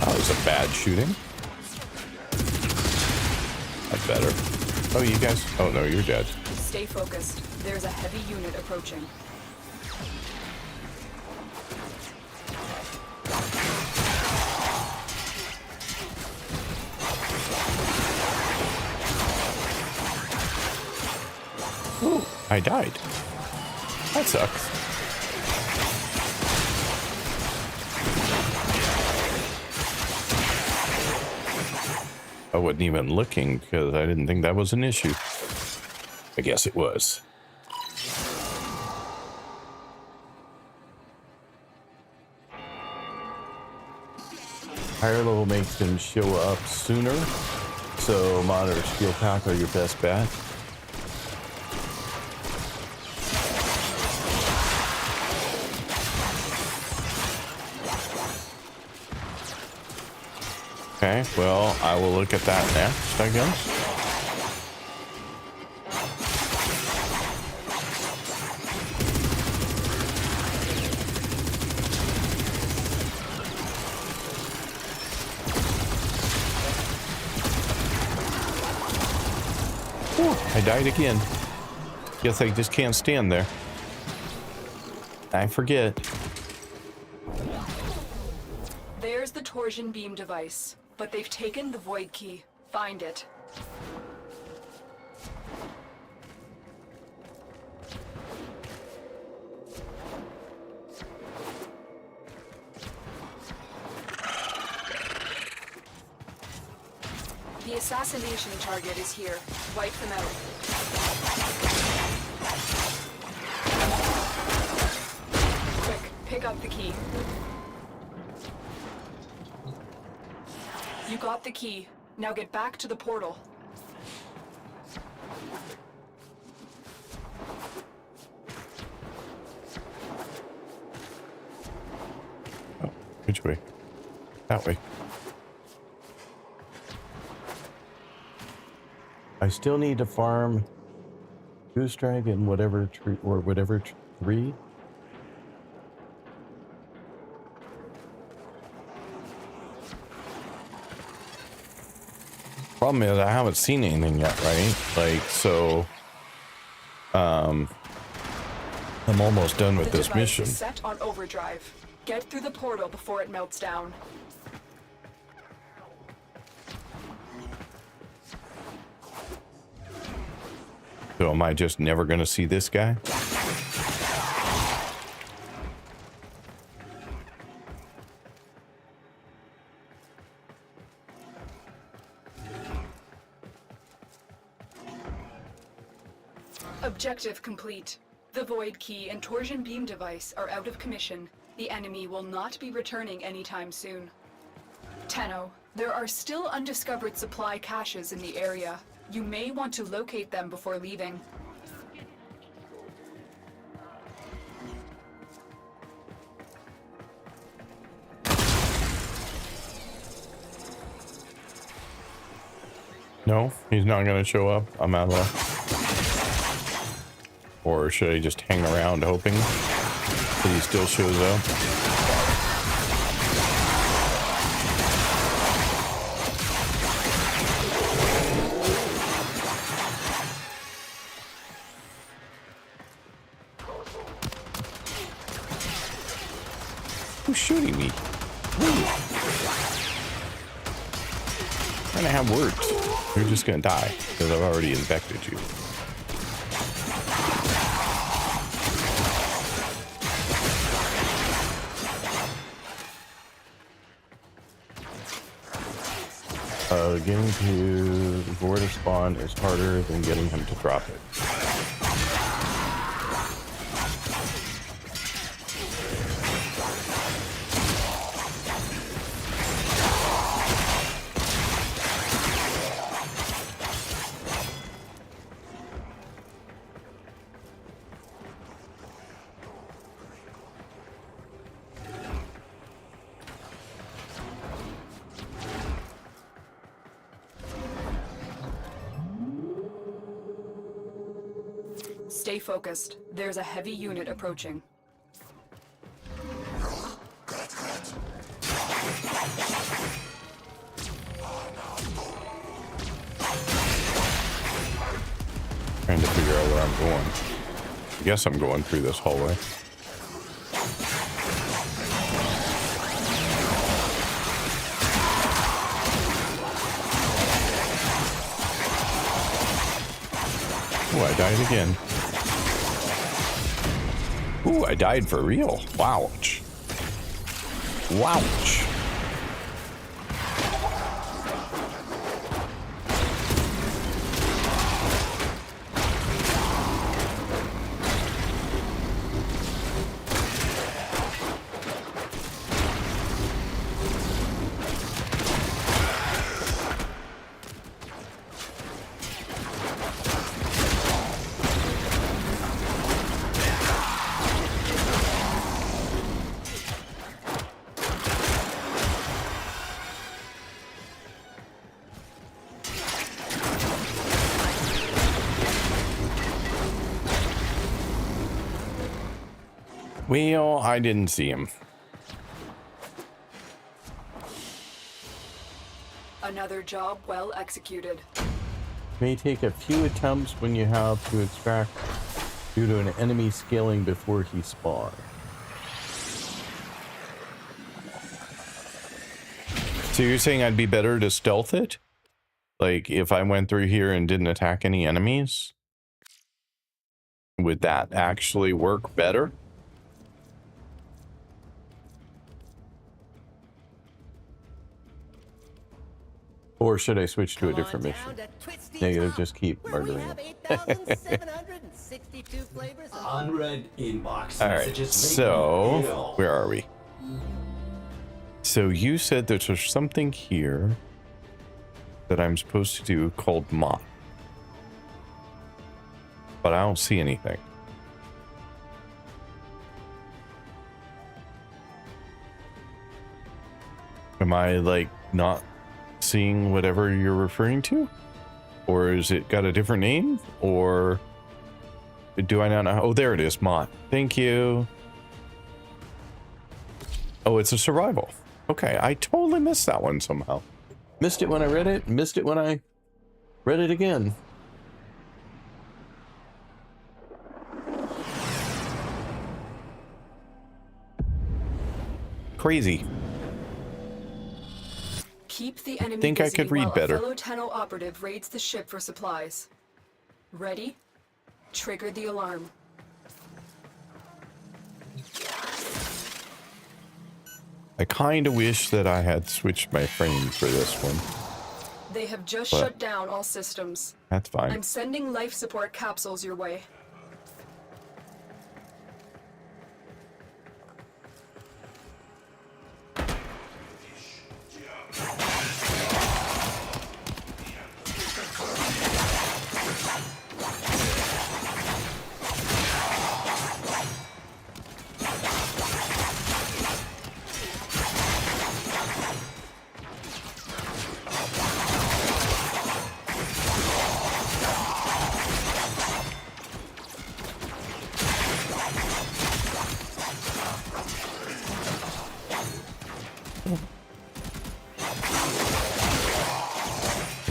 That was a bad shooting. That's better. Oh, you guys. Oh, no, you're dead. Stay focused. There's a heavy unit approaching. Ooh, I died. That sucks. I wasn't even looking because I didn't think that was an issue. I guess it was. Higher level makes them show up sooner, so mod or steel pack are your best bet. Okay, well, I will look at that next, I guess. Whew, I died again. Guess I just can't stand there. I forget. There's the torsion beam device. But they've taken the void key. Find it. The assassination target is here. Wipe them out. Quick, pick up the key. You got the key. Now get back to the portal. Oh, which way? That way. I still need to farm Goose Dragon, whatever tree or whatever tree. Problem is I haven't seen anything yet, right? Like, so I'm almost done with this mission. Is set on overdrive. Get through the portal before it melts down. So am I just never gonna see this guy? Objective complete. The void key and torsion beam device are out of commission. The enemy will not be returning anytime soon. Tenno, there are still undiscovered supply caches in the area. You may want to locate them before leaving. No, he's not gonna show up. I'm out of luck. Or should I just hang around hoping that he still shows up? Who's shooting me? Trying to have words. You're just gonna die because I've already infected you. Getting to Vord to spawn is harder than getting him to drop it. Stay focused. There's a heavy unit approaching. Trying to figure out where I'm going. I guess I'm going through this hallway. Oh, I died again. Ooh, I died for real. Wouch. Wouch. Well, I didn't see him. Another job well executed. May take a few attempts when you have to extract due to an enemy scaling before he spawns. So you're saying I'd be better to stealth it? Like if I went through here and didn't attack any enemies? Would that actually work better? Or should I switch to a different mission? Negative, just keep murdering them. Unread inbox. Alright, so where are we? So you said that there's something here that I'm supposed to do called Mott. But I don't see anything. Am I like not seeing whatever you're referring to? Or is it got a different name? Or do I not know? Oh, there it is, Mott. Thank you. Oh, it's a survival. Okay, I totally missed that one somehow. Missed it when I read it, missed it when I read it again. Crazy. Keep the enemy Think I busy could read while better. A fellow Tenno operative raids the ship for supplies. Ready? Trigger the alarm. I kind of wish that I had switched my frame for this one. They have just But shut down all systems. that's fine. I'm sending life support capsules your way.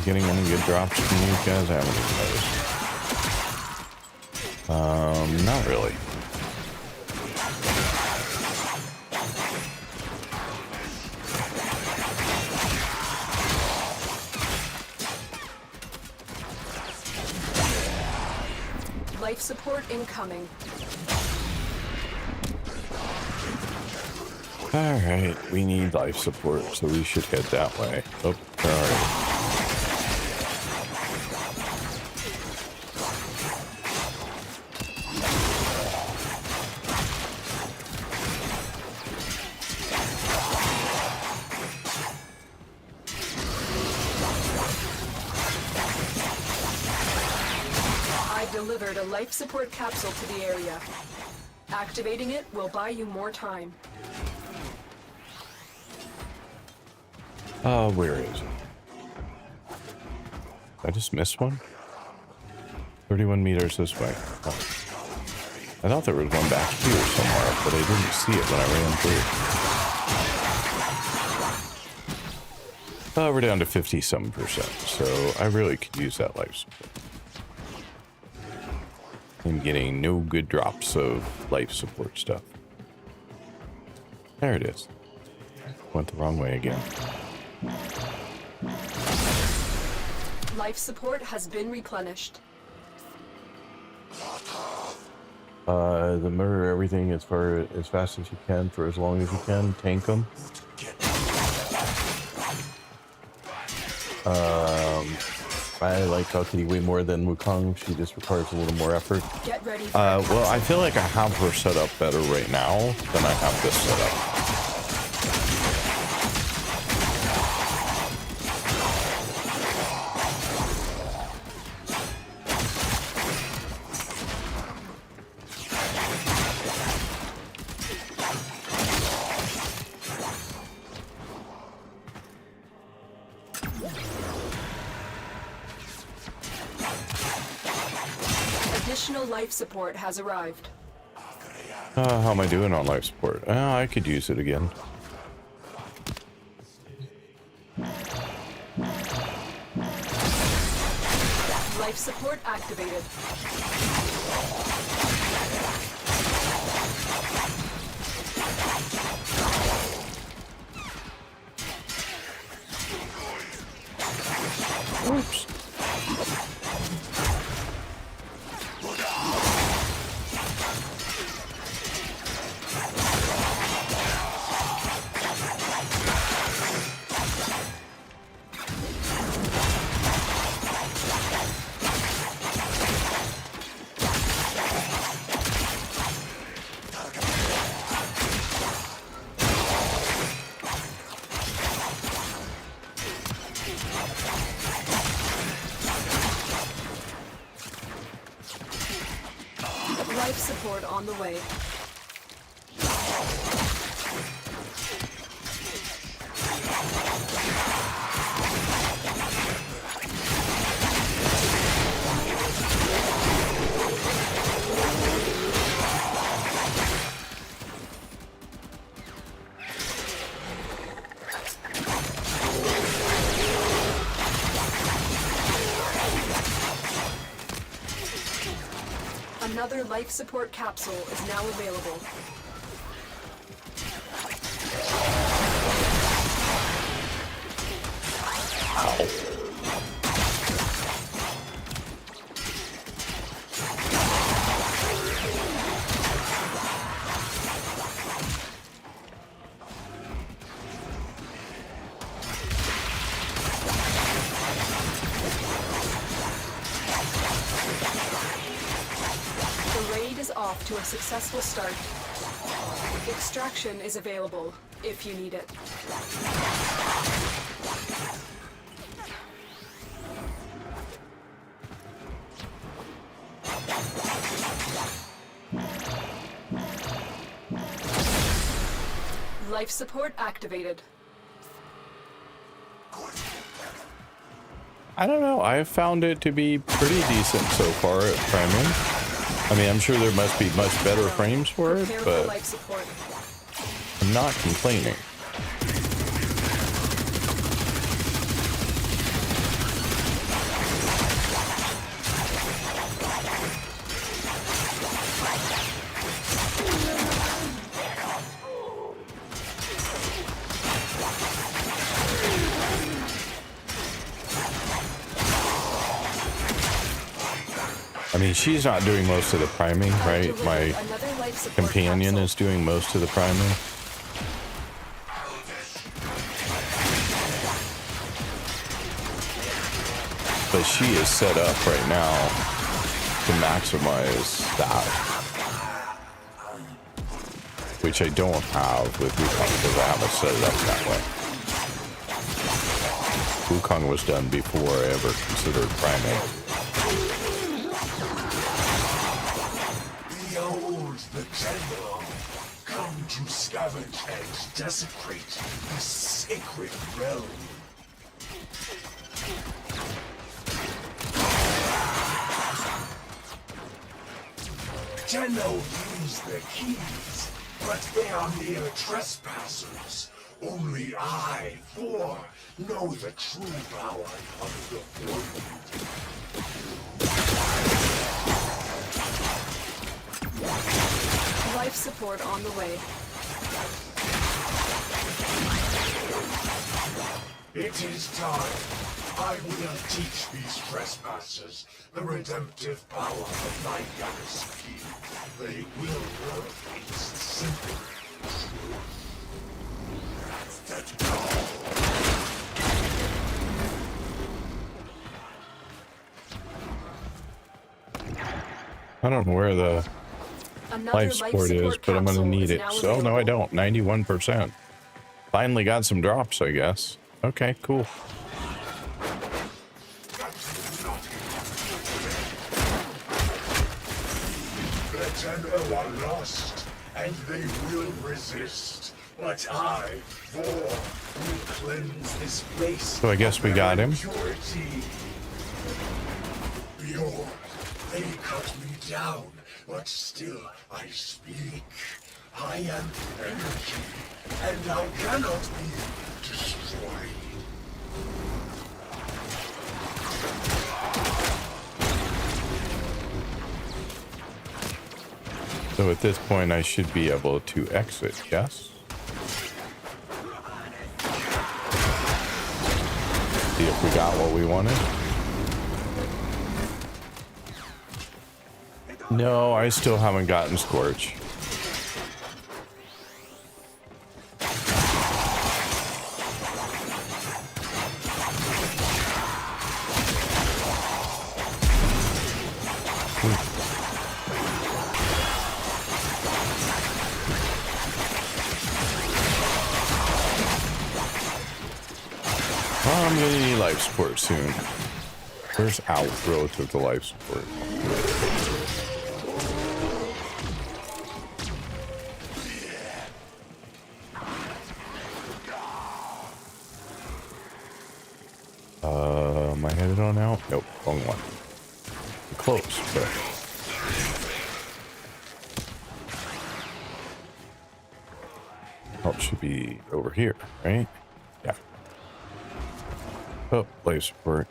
Getting any good drops from these guys? I haven't even noticed. Not really. Life support incoming. Alright, we need life support, so we should head that way. Oh, alright. Delivered a life support capsule to the area. Activating it will buy you more time. Where is it? I just missed one? 31 meters this way. Oh. I thought there was one back here somewhere, but I didn't see it when I ran through. We're down to 50-some%, so I really could use that life support. I'm getting no good drops of life support stuff. There it is. Went the wrong way again. Life support has been replenished. The murder everything as fast as you can for as long as you can. Tank them. I like Kalki way more than Wukong. She just requires a little more effort. Get ready. Well, I feel like I have her set up better right now than I have this set up. Additional life support has arrived. How am I doing on life support? I could use it again. Life support activated. Oops. Life support on the way. Another life support capsule is now available. Off to a successful start. Extraction is available if you need it. Life support activated. I don't know. I found it to be pretty decent so far at priming. I mean, I'm sure there must be much better frames for it, but I'm not complaining. I mean, she's not doing most of the priming, right? My companion is doing most of the priming. But she is set up right now to maximize that, which I don't have with Wukong because I haven't set it up that way. Wukong was done before I ever considered priming. Behold the General, come to scavenge and desecrate the sacred realm. Tenno used the keys, but they are mere trespassers. Only I, Thor, know the true power of the Void. Life support on the way. It is time. I will teach these trespassers the redemptive power of my goddess key. They will work its simple truth. Let's go. I don't know where the life support is, but I'm going to need it. So, no, I don't. 91%. Finally got some drops, I guess. Okay, cool. The Tenno are lost, and they will resist. But I, Thor, will cleanse this place. So I guess we got him. Purity. Behold, they cut me down, but still I speak. I am energy, and I cannot be destroyed. So at this point, I should be able to exit, yes? See if we got what we wanted. No, I still haven't gotten Scorch. I'm gonna need life support soon. Where's outgrowth of the life support? Am I headed on out? Nope, wrong one. Close, but help should be over here, right? Yeah. Oh, life support.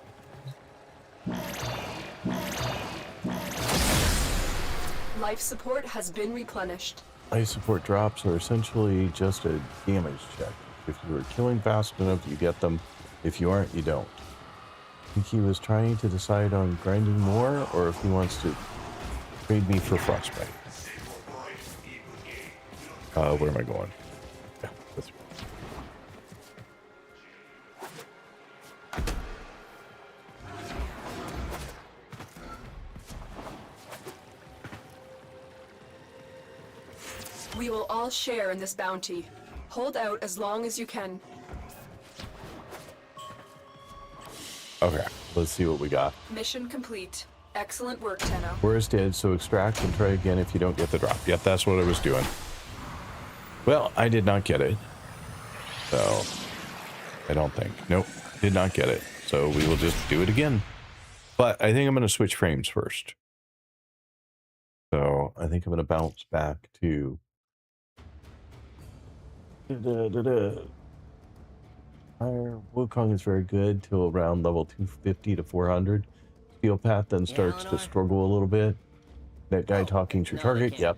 Life support has been replenished. Life support drops are essentially just a damage check. If you are killing fast enough, you get them. If you aren't, you don't. I think he was trying to decide on grinding more, or if he wants to trade me for frostbite. Where am I going? Yeah, this way. We will all share in this bounty. Hold out as long as you can. Okay, let's see what we got. Mission complete. Excellent work, Tenno. Where's dead? So extract and try again if you don't get the drop. Yep, that's what I was doing. Well, I did not get it. So, I don't think. Nope, did not get it. So we will just do it again. But I think I'm going to switch frames first. So I think I'm going to bounce back to... Fire Wukong is very good till around level 250 to 400. Steel Path then starts to struggle a little bit. That guy talking to target, yep.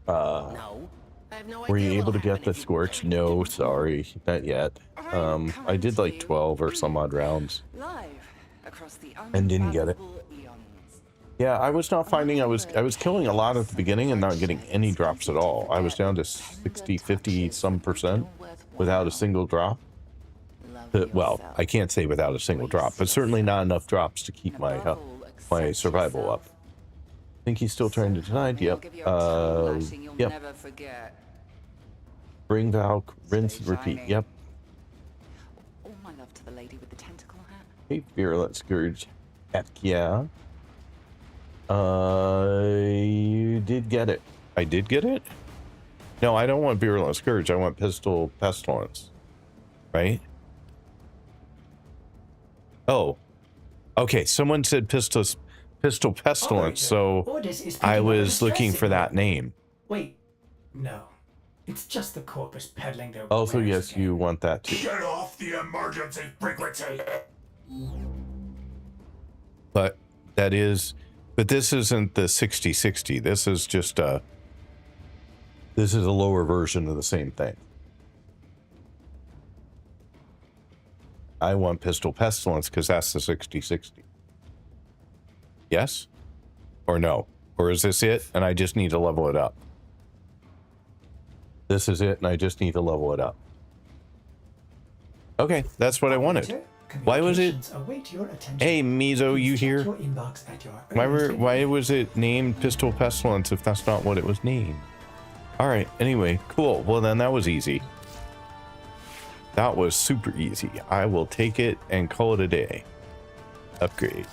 Were you able to get the Scorch? No, sorry, not yet. I did like 12 or some odd rounds and didn't get it. Yeah, I was not finding I was killing a lot at the beginning and not getting any drops at all. I was down to 60, 50 some percent without a single drop. Well, I can't say without a single drop, but certainly not enough drops to keep my my survival up. I think he's still trying to deny. Yep. Yep. Bring Valk, rinse and repeat. Yep. All my love to the lady with the tentacle hat. Hey, Virulent Scourge. Heck yeah. You did get it. I did get it? No, I don't want Virulent Scourge. I want Pistol Pestilence. Right? Oh. Okay, someone said Pistol Pestilence, so I was looking for that name. Wait, no. It's just the corpus peddling their Also, wares yes, again. you want that too. Get off the emergency frequency! But that is... But this isn't the 6060. This is just a... This is a lower version of the same thing. I want Pistol Pestilence because that's the 6060. Yes? Or no? Or is this it and I just need to level it up? This is it and I just need to level it up. Okay, that's what I wanted. Why was it? Hey, Mizo, you here? Why was it named Pistol Pestilence if that's not what it was named? All right, anyway, cool. Well, then that was easy. That was super easy. I will take it and call it a day. Upgrade.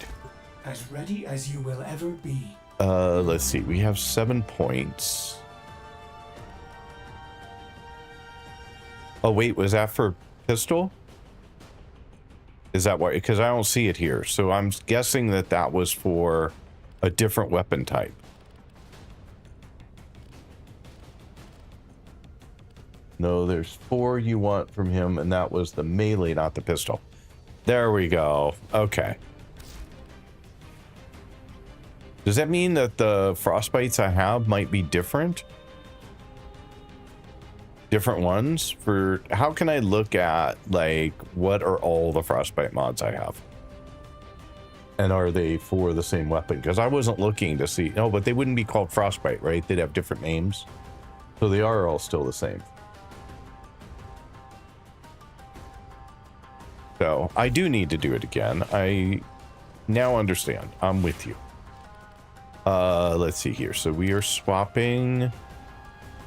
As ready as you will ever be. Let's see. We have 7 points. Oh, wait, was that for pistol? Is that why? Because I don't see it here. So I'm guessing that that was for a different weapon type. No, there's 4 you want from him, and that was the melee, not the pistol. There we go. Okay. Does that mean that the frostbites I have might be different? Different ones? For how can I look at, like, what are all the frostbite mods I have? And are they for the same weapon? Because I wasn't looking to see. No, but they wouldn't be called frostbite, right? They'd have different names. So they are all still the same. So I do need to do it again. I now understand. I'm with you. Let's see here. So we are swapping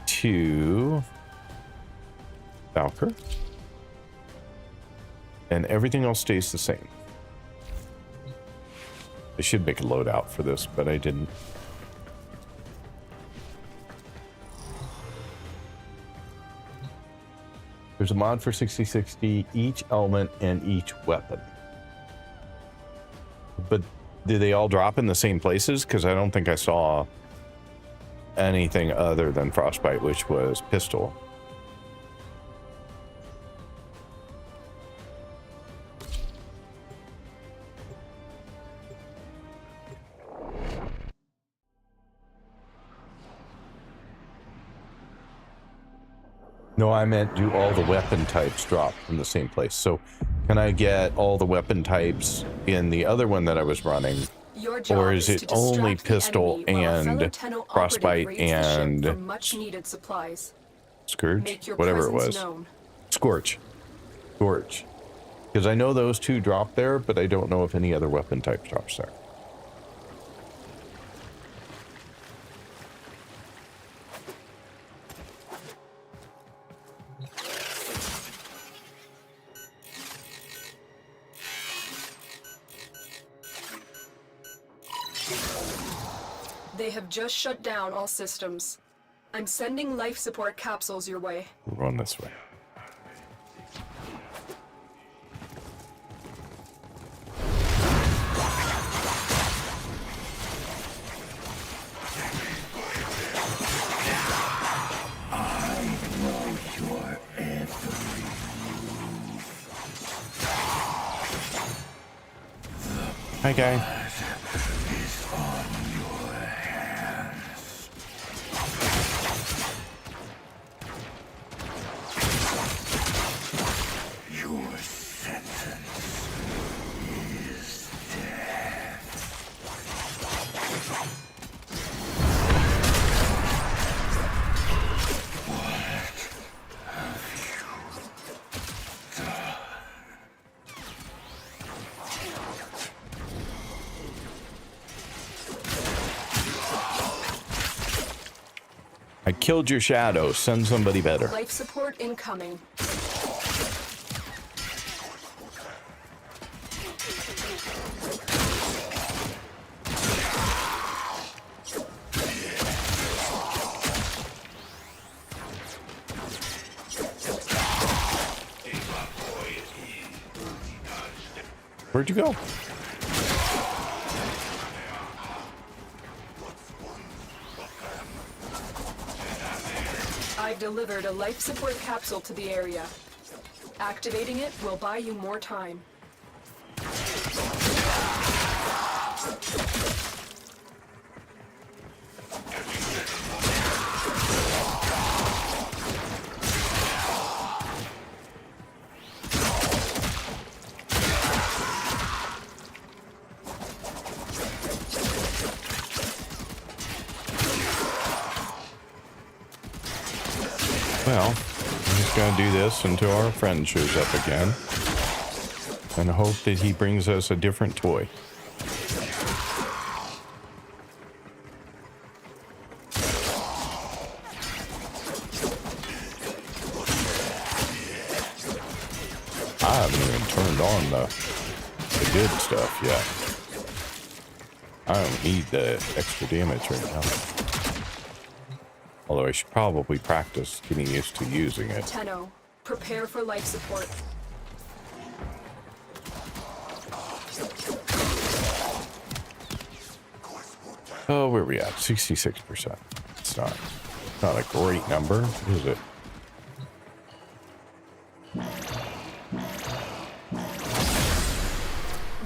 to Valkyr. And everything else stays the same. I should make a loadout for this, but I didn't. There's a mod for 6060, each element and each weapon. But do they all drop in the same places? Because I don't think I saw anything other than Frostbite, which was pistol. No, I meant do all the weapon types drop from the same place. So can I get all the weapon types in the other one that I was running? Or is it only pistol and frostbite and much needed supplies. Scourge? Whatever it was. Scorch. Scorch. Because I know those two drop there, but I don't know if any other weapon type drops there. They have just shut down all systems. I'm sending life support capsules your way. We're on this way. Hi, guy. I killed your shadow. Send somebody better. Life support incoming. Where'd you go? I've delivered a life support capsule to the area. Activating it will buy you more time. Well, I'm just gonna do this until our friend shows up again. And hope that he brings us a different toy. I haven't even turned on the good stuff yet. I don't need the extra damage right now. Although I should probably practice getting used to using it. Tenno, prepare for life support. Oh, where are we at? 66%. It's not a great number, is it?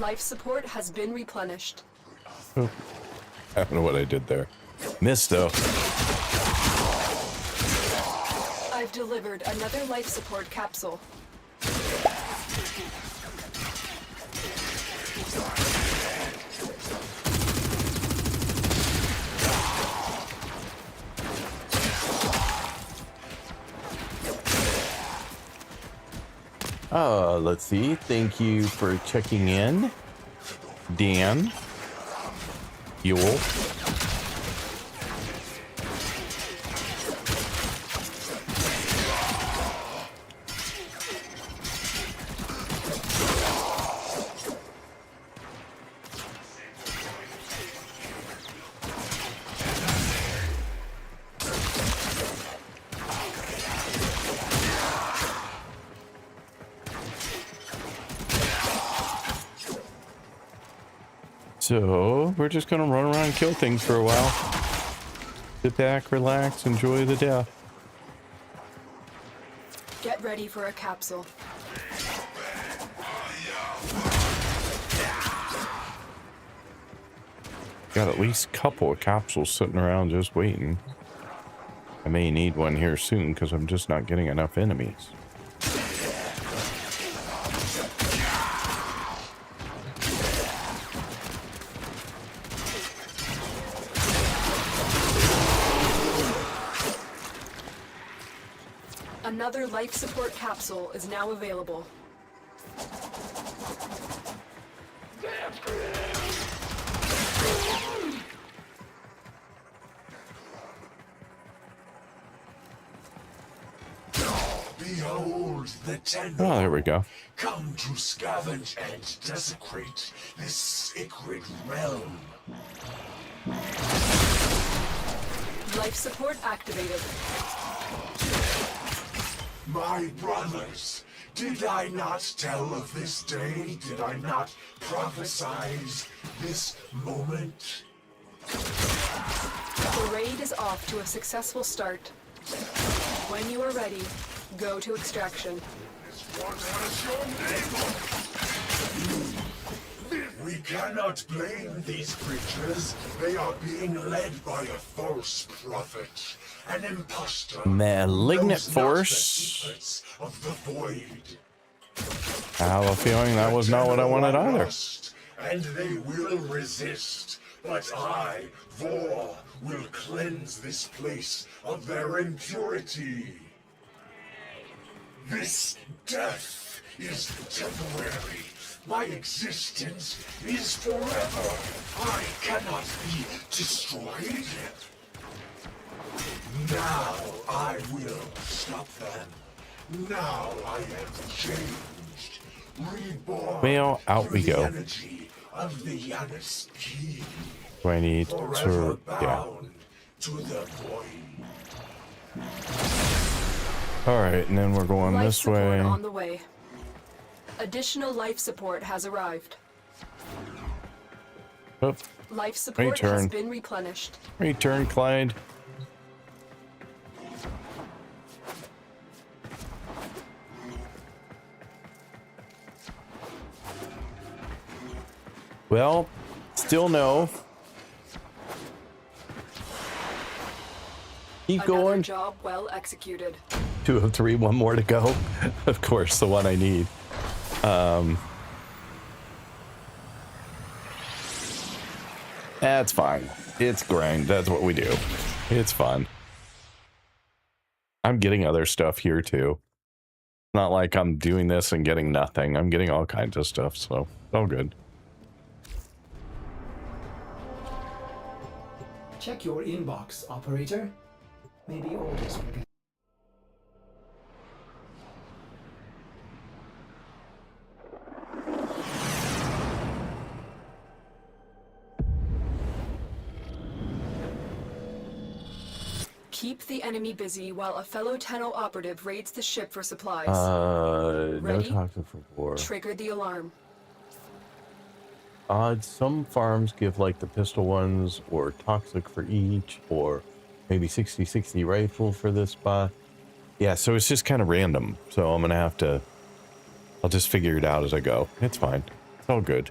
Life support has been replenished. Oh, I don't know what I did there. Missed though. I've delivered another life support capsule. Let's see. Thank you for checking in, Dan. Yule. So, we're just gonna run around and kill things for a while. Sit back, relax, enjoy the death. Get ready for a capsule. Got at least a couple of capsules sitting around just waiting. I may need one here soon because I'm just not getting enough enemies. Another life support capsule is now available. Behold the Tenno. Oh, there we go. Come to scavenge and desecrate this sacred realm. Life support activated. My brothers, did I not tell of this day? Did I not prophesize this moment? The raid is off to a successful start. When you are ready, go to extraction. We cannot blame these creatures. They are being led by a false prophet, an imposter. Malignant Knows not the force. secrets of the void. I have a feeling that was not what I wanted either. And they will resist. But I, Vor, will cleanse this place of their impurity. This death is temporary. My existence is forever. I cannot be destroyed. Now I will stop them. Now I am changed. Reborn Well, out through we the go. energy of the Yanis key. Do I need Forever to? Yeah. bound to the void. All right, and then we're going Life this support way. on the way. Additional life support has arrived. Oh, Life support has return. been replenished. Return, Clyde. Well, still no. Keep Another going. job well executed. 2 of 3, one more to go. Of course, the one I need. That's fine. It's grind. That's what we do. It's fun. I'm getting other stuff here too. Not like I'm doing this and getting nothing. I'm getting all kinds of stuff, so it's all good. Check your inbox, operator. Maybe orders will get. Keep the enemy busy while a fellow Tenno operative raids the ship for supplies. No Ready? toxic for 4. Trigger the alarm. Some farms give like the pistol ones or toxic for each, or maybe 60-60 rifle for this spot. Yeah, so it's just kind of random. So I'm gonna have to, I'll just figure it out as I go. It's fine. It's all good.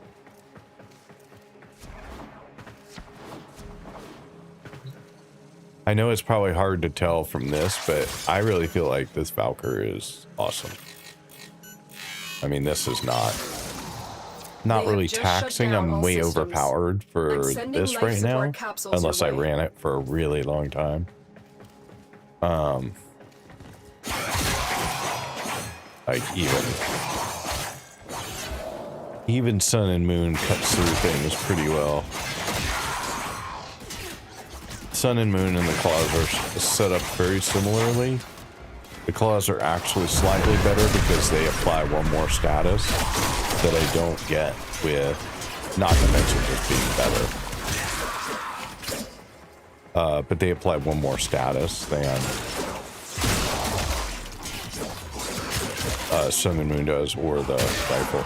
I know it's probably hard to tell from this, but I really feel like this Valkyrie is awesome. I mean, this is not really taxing. I'm way overpowered for this right now, unless I ran it for a really long time. Like even Sun and Moon cuts through things pretty well. Sun and Moon and the claws are set up very similarly. The claws are actually slightly better because they apply one more status that I don't get with, not to mention just being better. But they apply one more status than Sun and Moon does, or the rifle.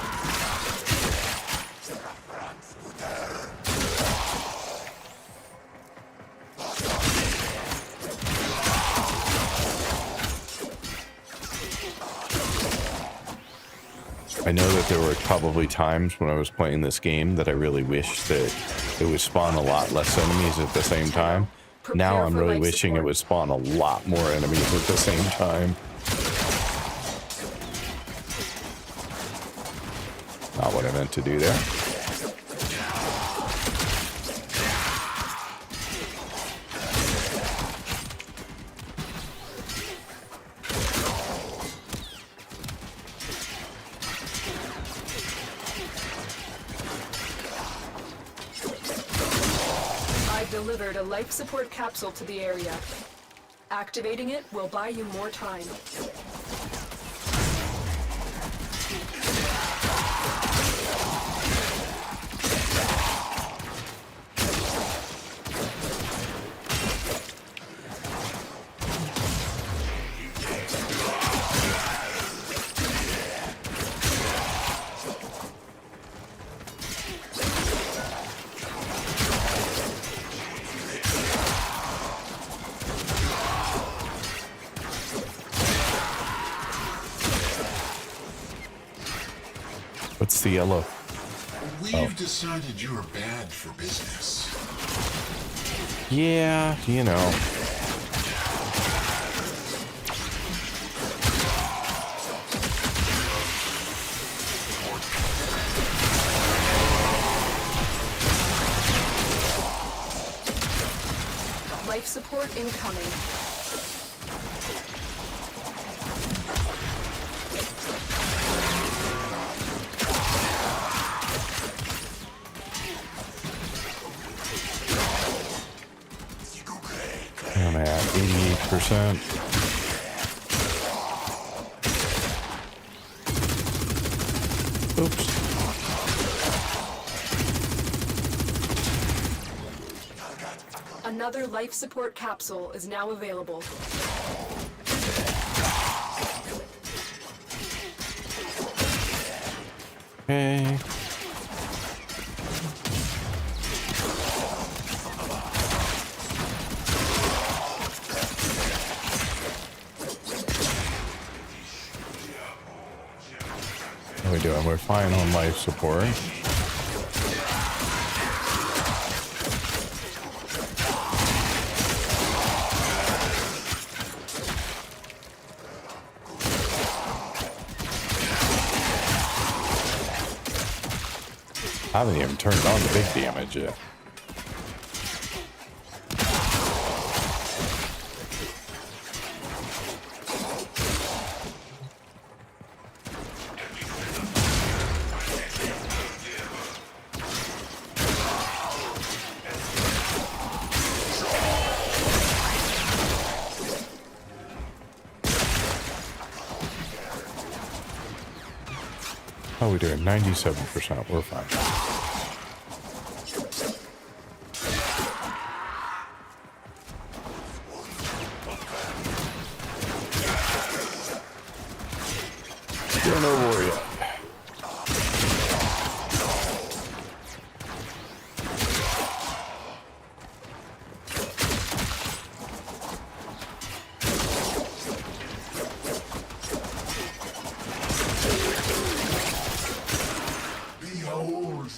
I know that there were probably times when I was playing this game that I really wished that it would spawn a lot less enemies at the same time. Now I'm really wishing it would spawn a lot more enemies at the same time. Not what I meant to do there. Delivered a life support capsule to the area. Activating it will buy you more time. What's the yellow? We've decided you're bad for business. Yeah, you know. Life support incoming. I'm at 88%. Oops. Another life support capsule is now available. Okay. How are we doing? We're fine on life support. I haven't even turned on the big damage yet. How are we doing? 97%. We're fine. Still no war yet.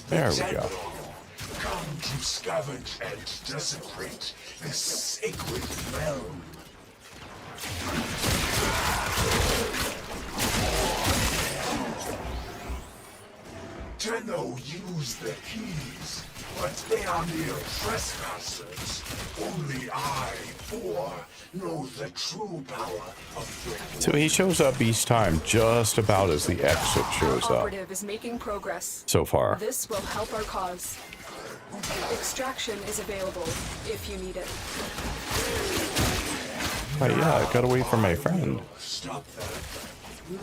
There we go. Come to scavenge and desecrate this sacred realm. Tenno used the keys, but they are mere trespassers. Only I, Four, know the true power of the... So he shows up each time just about as the exit shows up. Operative is making progress. So far. This will help our cause. Extraction is available if you need it. But yeah, I got away from my friend. Stop that.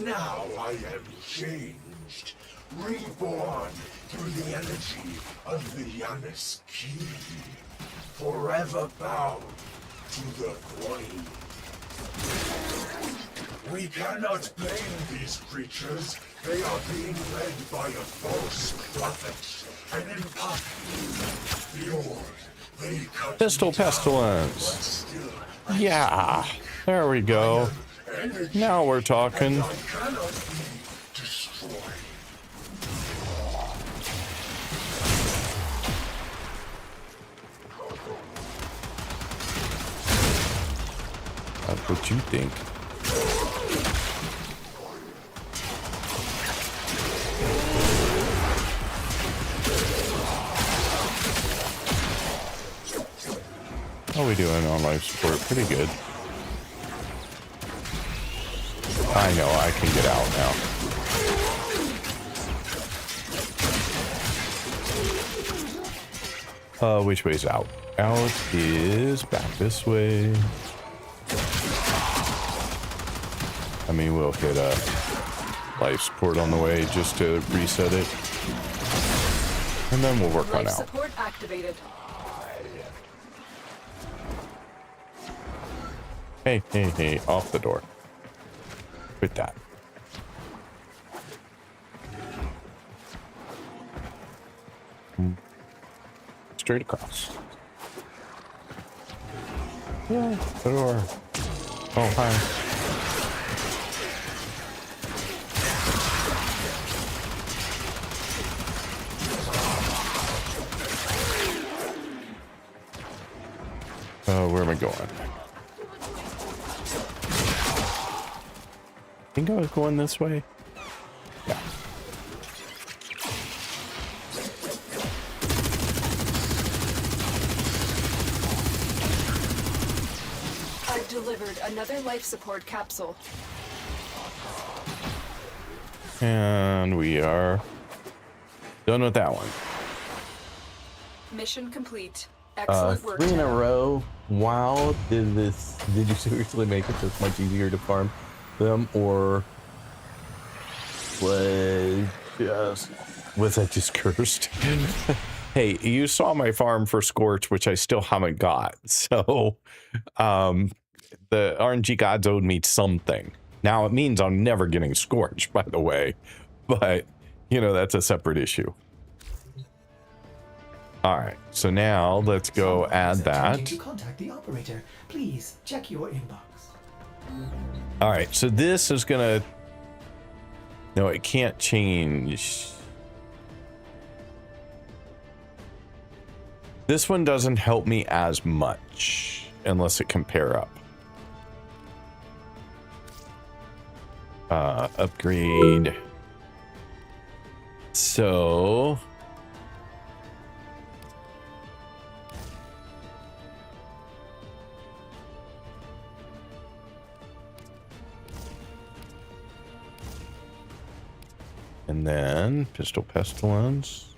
Now I am changed. Reborn through the energy of the Yanis Key. Forever bound to the Queen. We cannot blame these creatures. They are being led by a false prophet, an imposter. Lord, they cut Pistol pestilence. Yeah, there we go. Now we're talking. cannot be destroyed. That's what you think. How are we doing on life support? Pretty good. I know I can get out now. Which way's out? Out is back this way. I mean, we'll hit a life support on the way just to reset it. And then we'll work on Life out. support activated. Hey, hey, hey, off the door. Quit that. Straight across. Yeah, the door. Oh, hi. Where am I going? I think I was going this way. Yeah. I've delivered another life support capsule. And we are done with that one. Mission complete. Excellent work. 3 in a row. wow, did you seriously make it this much easier to farm them, or was that just cursed? Hey, you saw my farm for Scorch, which I still haven't got. So the RNG gods owed me something. Now it means I'm never getting Scorch, by the way, but you know, that's a separate issue. All right, so now let's go add that. To contact the operator, please check your inbox. All right, so this is gonna, no, it can't change. This one doesn't help me as much unless it can pair up. Upgrade. So and then pistol pestilence.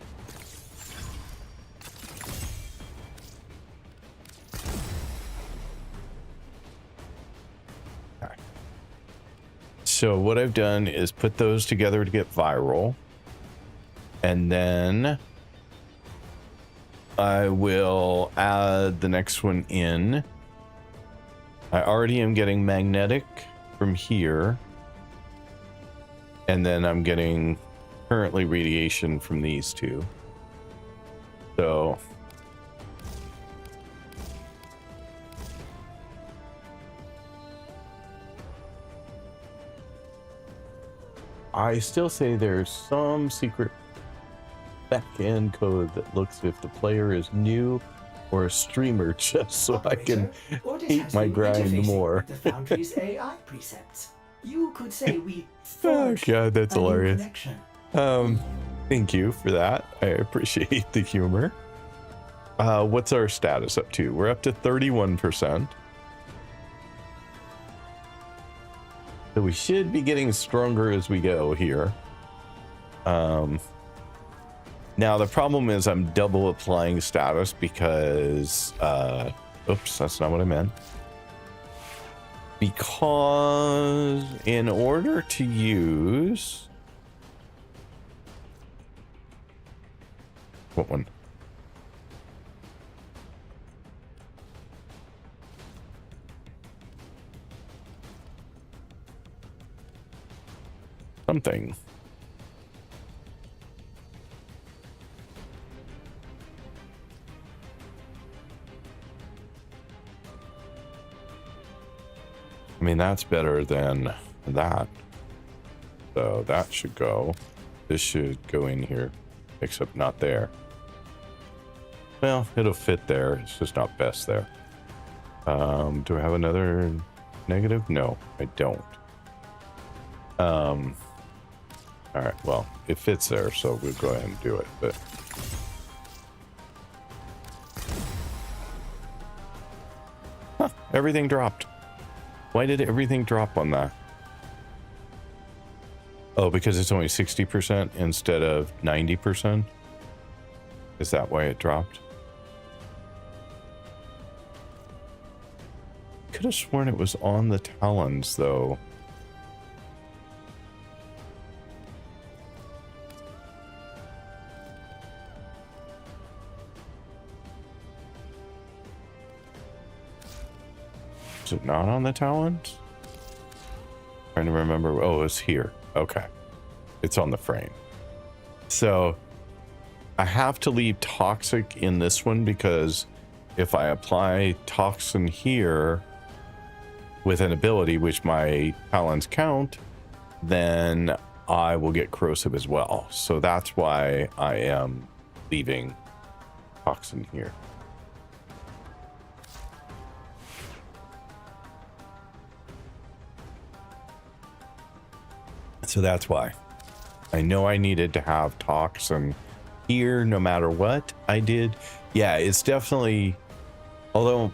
So what I've done is put those together to get viral, and then I will add the next one in. I already am getting magnetic from here, and then I'm getting currently radiation from these two. So I still say there's some secret back-end code that looks if the player is new or a streamer, just so I can hate my grind more. The Foundry's AI precepts. You could say we Oh god, that's a new hilarious. connection. Thank you for that. I appreciate the humor. What's our status up to? We're up to 31%. So we should be getting stronger as we go here. Now the problem is I'm double applying status because oops, that's not what I meant. Because in order to use what one? Something. I mean, that's better than that. So that should go. This should go in here, except not there. Well, it'll fit there. It's just not best there. Do I have another negative? No, I don't. All right, well, it fits there, so we'll go ahead and do it, but huh, everything dropped. Why did everything drop on that? Oh, because it's only 60% instead of 90%? Is that why it dropped? Could have sworn it was on the talons, though. Is it not on the talons? Trying to remember. Oh, it's here. Okay. It's on the frame. So I have to leave toxic in this one because if I apply toxin here with an ability, which my talons count, then I will get corrosive as well. So that's why I am leaving toxin here. So that's why I know I needed to have toxin here no matter what I did. Yeah, it's definitely, although,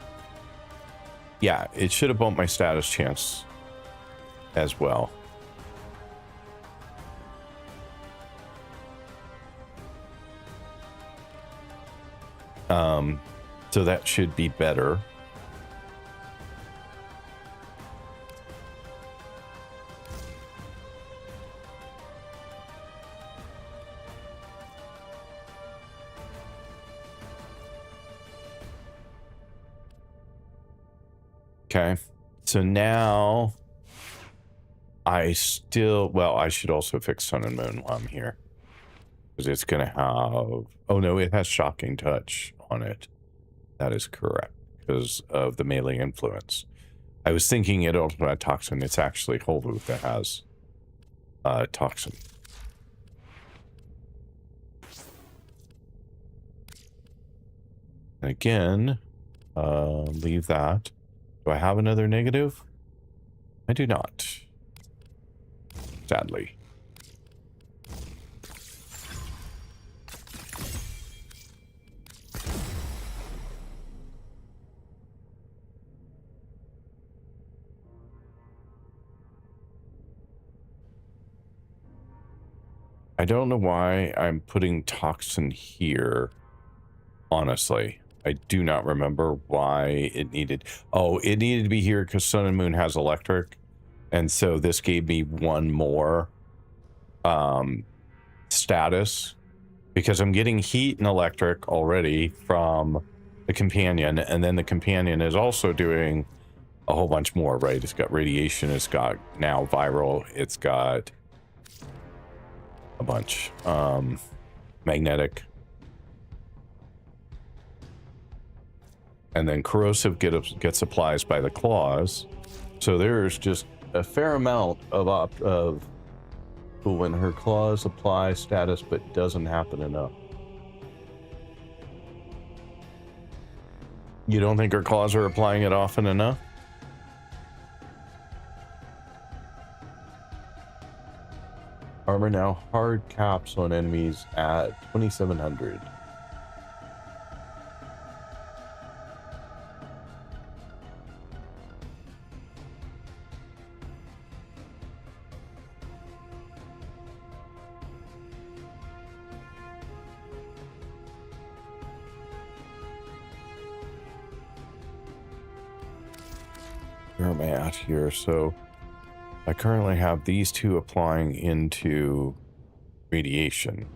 yeah, it should have bumped my status chance as well. So that should be better. Okay. So now I should also fix Sun and Moon while I'm here. Because it's going to have... Oh, no, it has Shocking Touch on it. That is correct. Because of the melee influence. I was thinking it also had Toxin. It's actually Holvu that has Toxin. And again, leave that. Do I have another negative? I do not. Sadly. I don't know why I'm putting Toxin here. Honestly, I do not remember why it needed... Oh, it needed to be here because Sun and Moon has electric. And so this gave me one more status. Because I'm getting heat and electric already from the companion. And then the companion is also doing a whole bunch more, right? It's got radiation. It's got now viral. It's got a bunch. Magnetic. And then corrosive gets supplies by the claws. So there's just a fair amount of when her claws apply status, but doesn't happen enough. You don't think her claws are applying it often enough? Armor now hard caps on enemies at 2700. Where am I at here? So I currently have these two applying into radiation.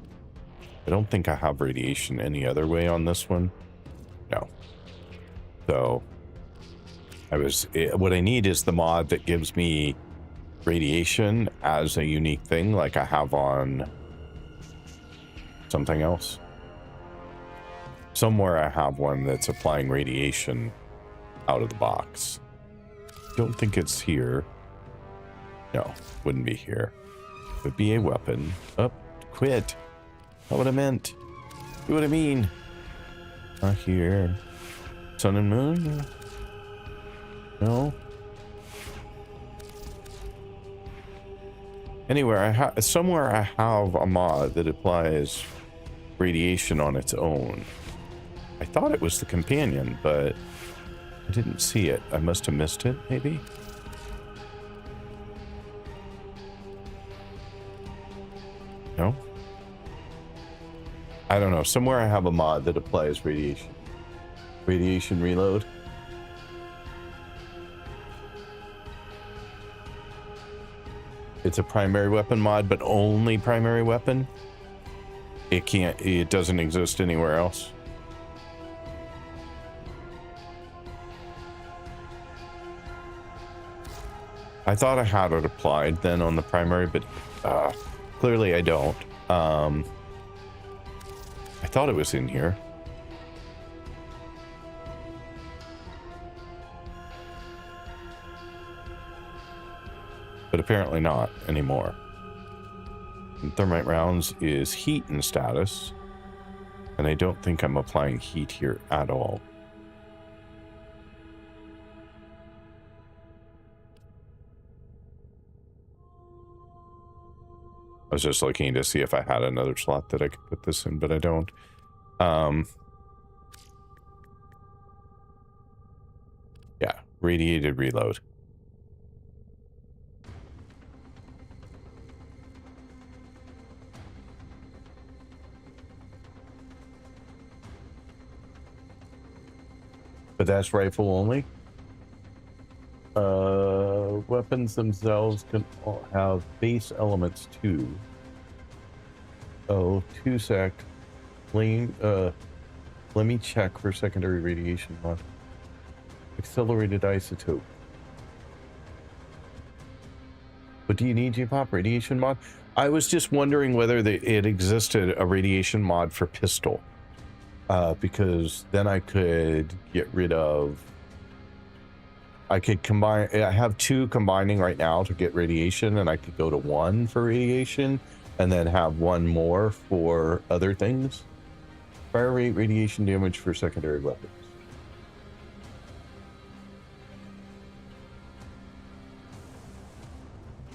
I don't think I have radiation any other way on this one. No. So what I need is the mod that gives me radiation as a unique thing like I have on something else. Somewhere I have one that's applying radiation out of the box. Don't think it's here. No, wouldn't be here. Would be a weapon. Oh, quit. Not what I meant. Do what I mean. Not here. Sun and Moon? No. Somewhere I have a mod that applies radiation on its own. I thought it was the companion, but I didn't see it. I must have missed it, maybe? No? I don't know. Somewhere I have a mod that applies radiation. Radiation reload. It's a primary weapon mod, but only primary weapon. It doesn't exist anywhere else. I thought I had it applied then on the primary, but clearly I don't. I thought it was in here. But apparently not anymore. And thermite rounds is heat and status. And I don't think I'm applying heat here at all. I was just looking to see if I had another slot that I could put this in, but I don't. Yeah, radiated reload. But that's rifle only. Weapons themselves can have base elements too. Oh, 2 sec. Let me check for secondary radiation mod. Accelerated isotope. But do you need G-pop radiation mod? I was just wondering whether it existed a radiation mod for pistol. Because then I could get rid of... I could combine... I have 2 combining right now to get radiation, and I could go to 1 for radiation, and then have 1 more for other things. Fire rate radiation damage for secondary weapons.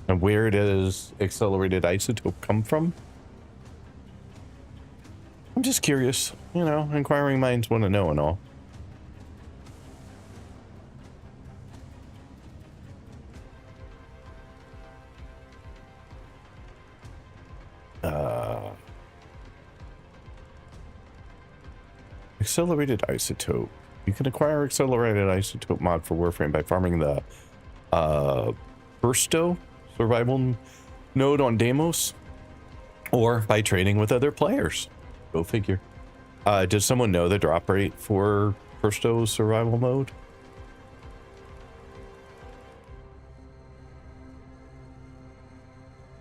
And where does accelerated isotope come from? I'm just curious. You know, inquiring minds want to know and all. Accelerated isotope. You can acquire accelerated isotope mod for Warframe by farming the Bursto survival node on Deimos, or by trading with other players. Go figure. Does someone know the drop rate for Bursto survival mode?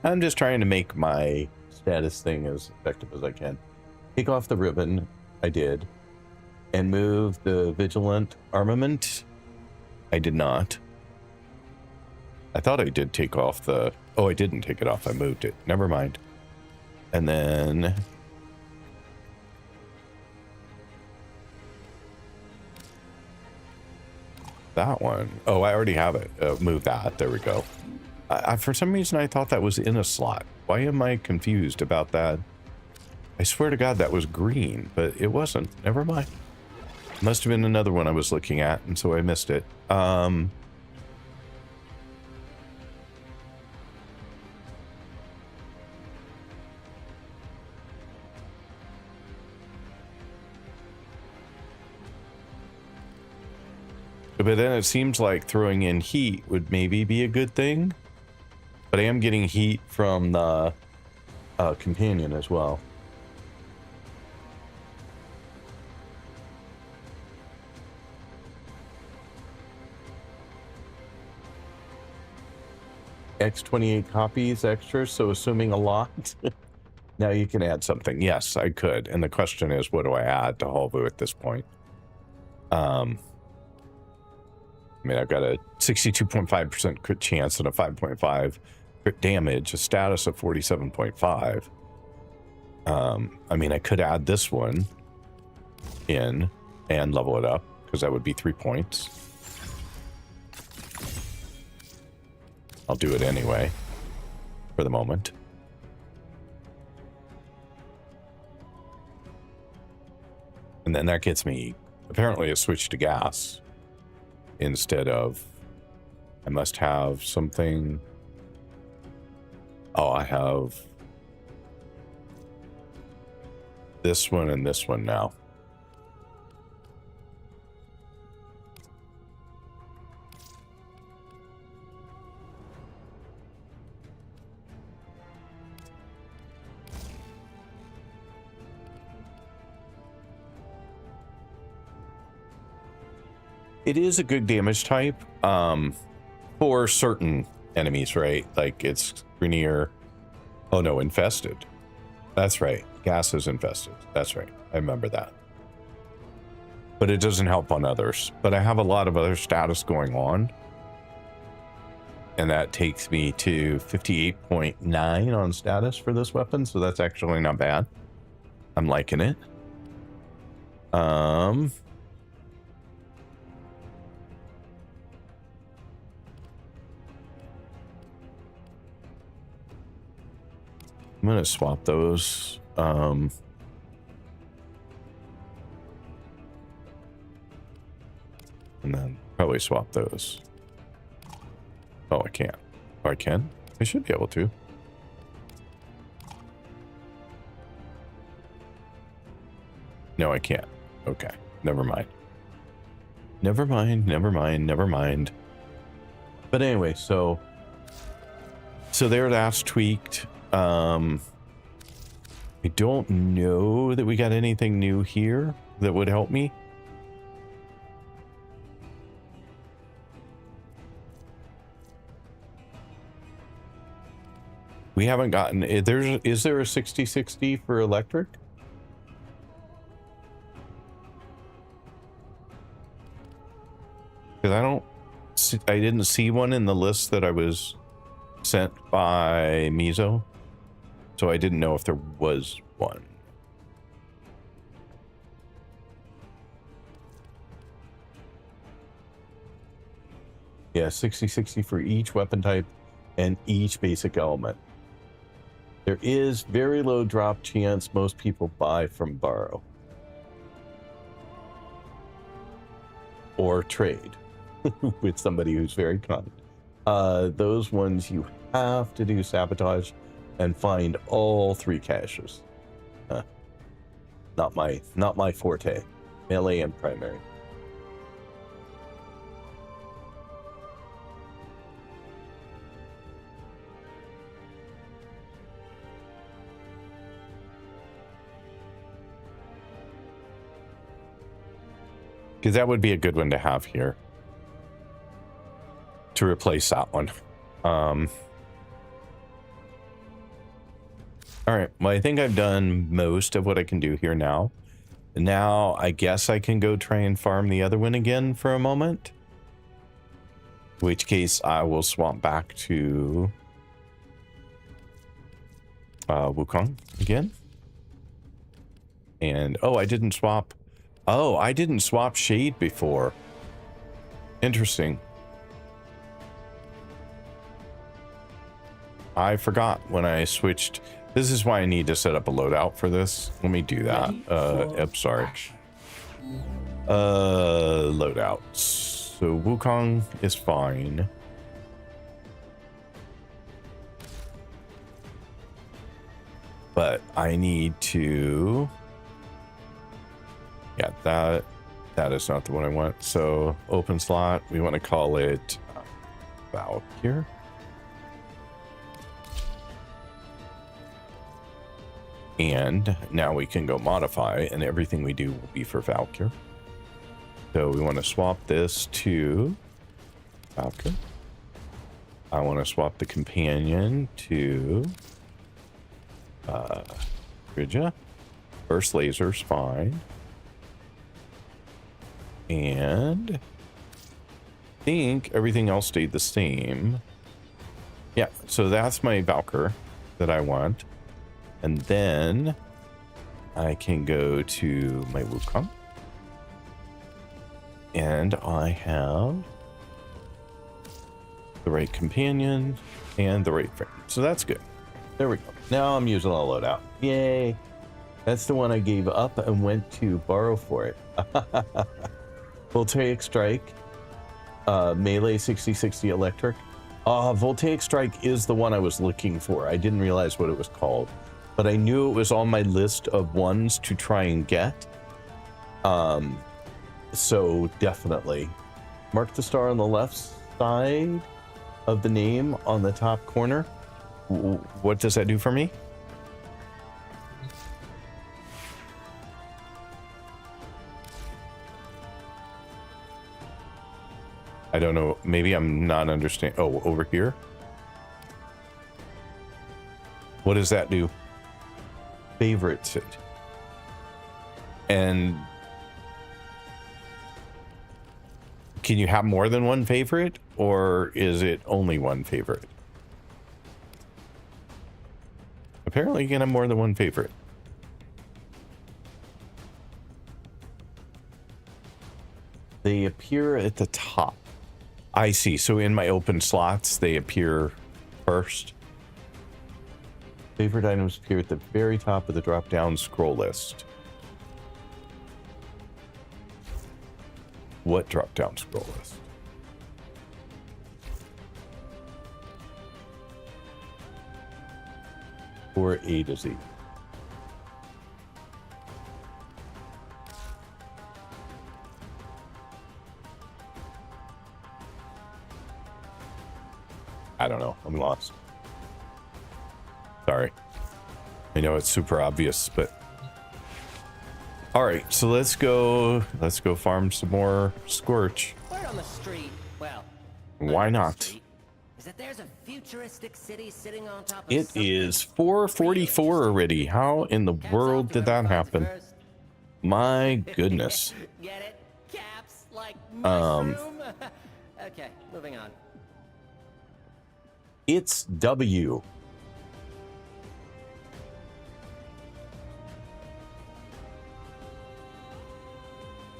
I'm just trying to make my status thing as effective as I can. Take off the ribbon. I did. And move the vigilant armament. I did not. I thought I did take off the... Oh, I didn't take it off. I moved it. Never mind. And then... that one. Oh, I already have it. Move that. There we go. For some reason, I thought that was in a slot. Why am I confused about that? I swear to God, that was green, but it wasn't. Never mind. Must have been another one I was looking at, and so I missed it. But then it seems like throwing in heat would maybe be a good thing. But I am getting heat from the companion as well. X28 copies extra, so assuming a lot. Now you can add something. Yes, I could. And the question is, what do I add to Holvu at this point? I mean, I've got a 62.5% crit chance and a 5.5 crit damage, a status of 47.5. I mean, I could add this one in and level it up, because that would be 3 points. I'll do it anyway, for the moment. And then that gets me, apparently, a switch to gas. Instead of, I must have something. Oh, I have this one and this one now. It is a good damage type for certain enemies, right? Like it's Grenier. Oh no, infested. That's right. Gas is infested. That's right. I remember that. But it doesn't help on others. But I have a lot of other status going on. And that takes me to 58.9 on status for this weapon. So that's actually not bad. I'm liking it. I'm going to swap those. And then probably swap those. Oh, I can't. Oh, I can? I should be able to. No, I can't. Okay. Never mind. Never mind. Never mind. Never mind. But anyway, so there that's tweaked. I don't know that we got anything new here that would help me. We haven't gotten is there a 6060 for electric? Because I didn't see one in the list that I was sent by Mizo, so I didn't know if there was one. Yeah, 6060 for each weapon type and each basic element. There is very low drop chance most people buy from borrow or trade with somebody who's very kind. Those ones you have to do sabotage and find all 3 caches. Not my forte. Melee and primary. Because that would be a good one to have here to replace that one. All right, well, I think I've done most of what I can do here now. Now, I guess I can go try and farm the other one again for a moment. In which case, I will swap back to Wukong again. And, oh, I didn't swap. Oh, I didn't swap shade before. Interesting. I forgot when I switched. This is why I need to set up a loadout for this. Let me do that. I'm sorry. Loadout. So Wukong is fine. But I need to... Yeah, that is not the one I want. So open slot, we want to call it Valkyr. And now we can go modify, and everything we do will be for Valkyr. So we want to swap this to Valkyr. I want to swap the companion to Ridja. Burst laser's fine. And I think everything else stayed the same. Yeah, so that's my Valkyr that I want. And then I can go to my Wukong. And I have the right companion and the right frame. So that's good. There we go. Now I'm using a loadout. Yay. That's the one I gave up and went to borrow for it. Voltaic Strike, Melee 6060 Electric. Voltaic Strike is the one I was looking for. I didn't realize what it was called, but I knew it was on my list of ones to try and get. So definitely. Mark the star on the left side of the name on the top corner. What does that do for me? I don't know. Maybe I'm not understanding. Oh, over here? What does that do? Favorites it. And can you have more than one favorite? Or is it only one favorite? Apparently you can have more than one favorite. They appear at the top. I see. So in my open slots, they appear first. Favorite items appear at the very top of the drop-down scroll list. What drop-down scroll list? Or A to Z. I don't know. I'm lost. Sorry. I know it's super obvious, but all right. So let's go farm some more Scorch. Word on the street. Well, why not? is that there's a futuristic city sitting on top of It something. is 4:44 already. How in the world did that happen? My goodness. Get it? Caps like mushroom? Okay, moving on. It's W.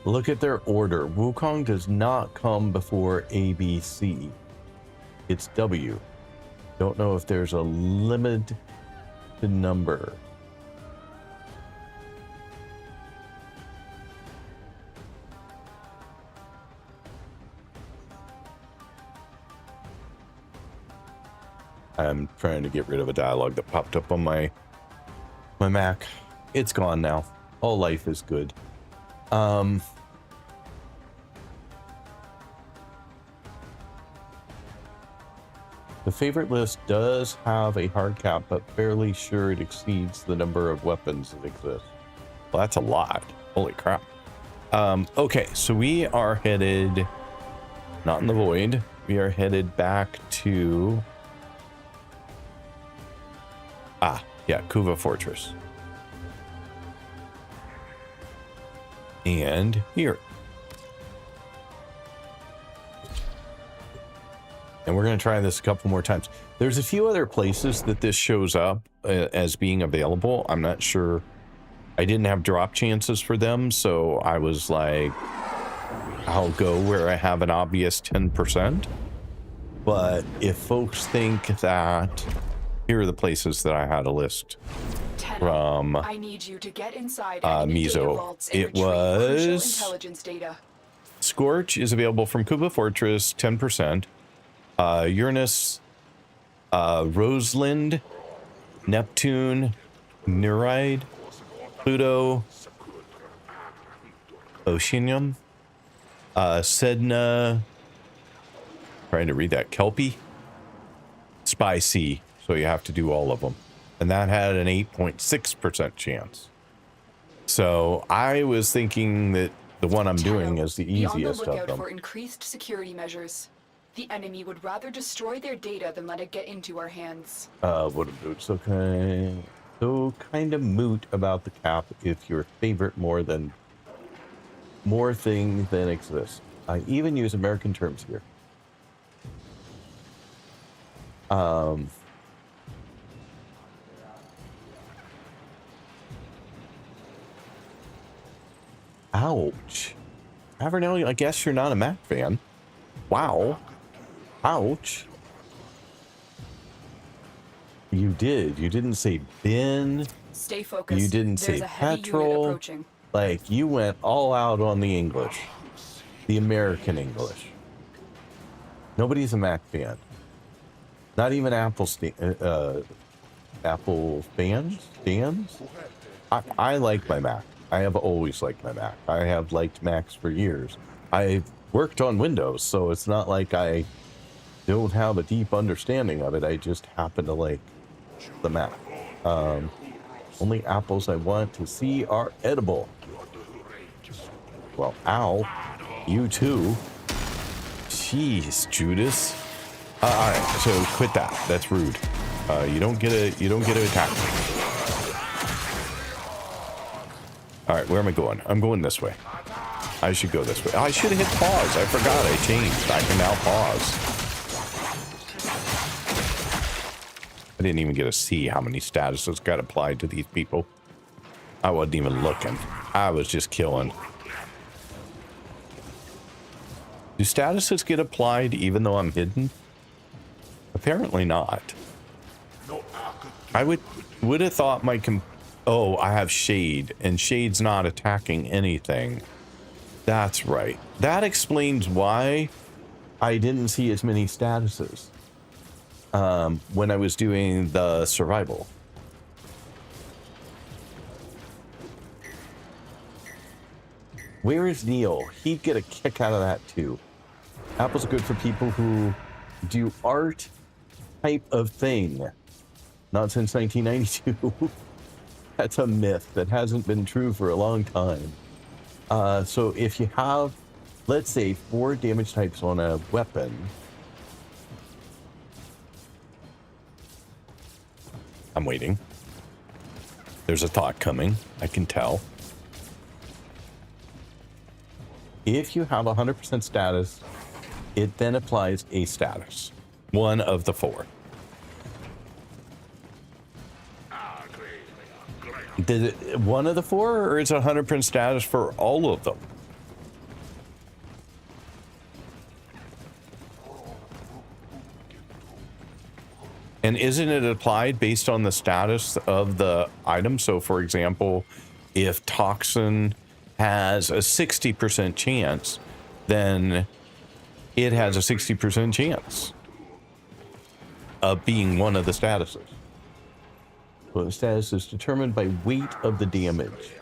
Look at their order. Wukong does not come before ABC. It's W. Don't know if there's a limit to number. I'm trying to get rid of a dialogue that popped up on my Mac. It's gone now. All life is good. The favorite list does have a hard cap, but fairly sure it exceeds the number of weapons that exist. Well, that's a lot. Holy crap. Okay, so we are headed, not in the void. We are headed back to, Kuva Fortress. And here. And we're going to try this a couple more times. There's a few other places that this shows up as being available. I'm not sure. I didn't have drop chances for them, so I was like, I'll go where I have an obvious 10%. But if folks think that, here are the places that I had a list from I need you to get inside enemy data Mizo. vaults and It retrieve crucial was intelligence data. Scorch is available from Kuba Fortress, 10%. Uranus, Rosalind, Neptune, Nereid, Pluto, Oceanium, Sedna, trying to read that, Kelpie, Spy C, so you have to do all of them. And that had an 8.6% chance. So I was thinking that the one I'm doing is the Be on the easiest of lookout them. for increased security measures. The enemy would rather destroy their data than let it get into our hands. What a moot. So kind of moot about the cap if your favorite more thing than exists. I even use American terms here. Ouch. Avernell, I guess you're not a Mac fan. Wow. Ouch. You did. You didn't say bin. Stay focused. You didn't There's say a heavy unit petrol. approaching. Like, you went all out on the English. The American English. Nobody's a Mac fan. Not even Apple fans? I like my Mac. I have always liked my Mac. I have liked Macs for years. I've worked on Windows, so it's not like I don't have a deep understanding of it. I just happen to like the Mac. Only apples I want to see are edible. Well, ow. You too. Jeez, Judas. Alright, so quit that. That's rude. You don't get to attack me. Alright, where am I going? I'm going this way. I should go this way. I should have hit pause. I forgot I changed. I can now pause. I didn't even get to see how many statuses got applied to these people. I wasn't even looking. I was just killing. Do statuses get applied even though I'm hidden? Apparently not. I would have thought my oh, I have Shade, and Shade's not attacking anything. That's right. That explains why I didn't see as many statuses when I was doing the survival. Where is Neil? He'd get a kick out of that too. Apples are good for people who do art type of thing. Not since 1992. That's a myth that hasn't been true for a long time. So if you have, let's say, 4 damage types on a weapon, I'm waiting. There's a thought coming. I can tell. If you have 100% status, it then applies a status. One of the 4. Did it one of the 4, or is it 100% status for all of them? And isn't it applied based on the status of the item? So, for example, if Toxin has a 60% chance, then it has a 60% chance of being one of the statuses. Well, the status is determined by weight of the damage.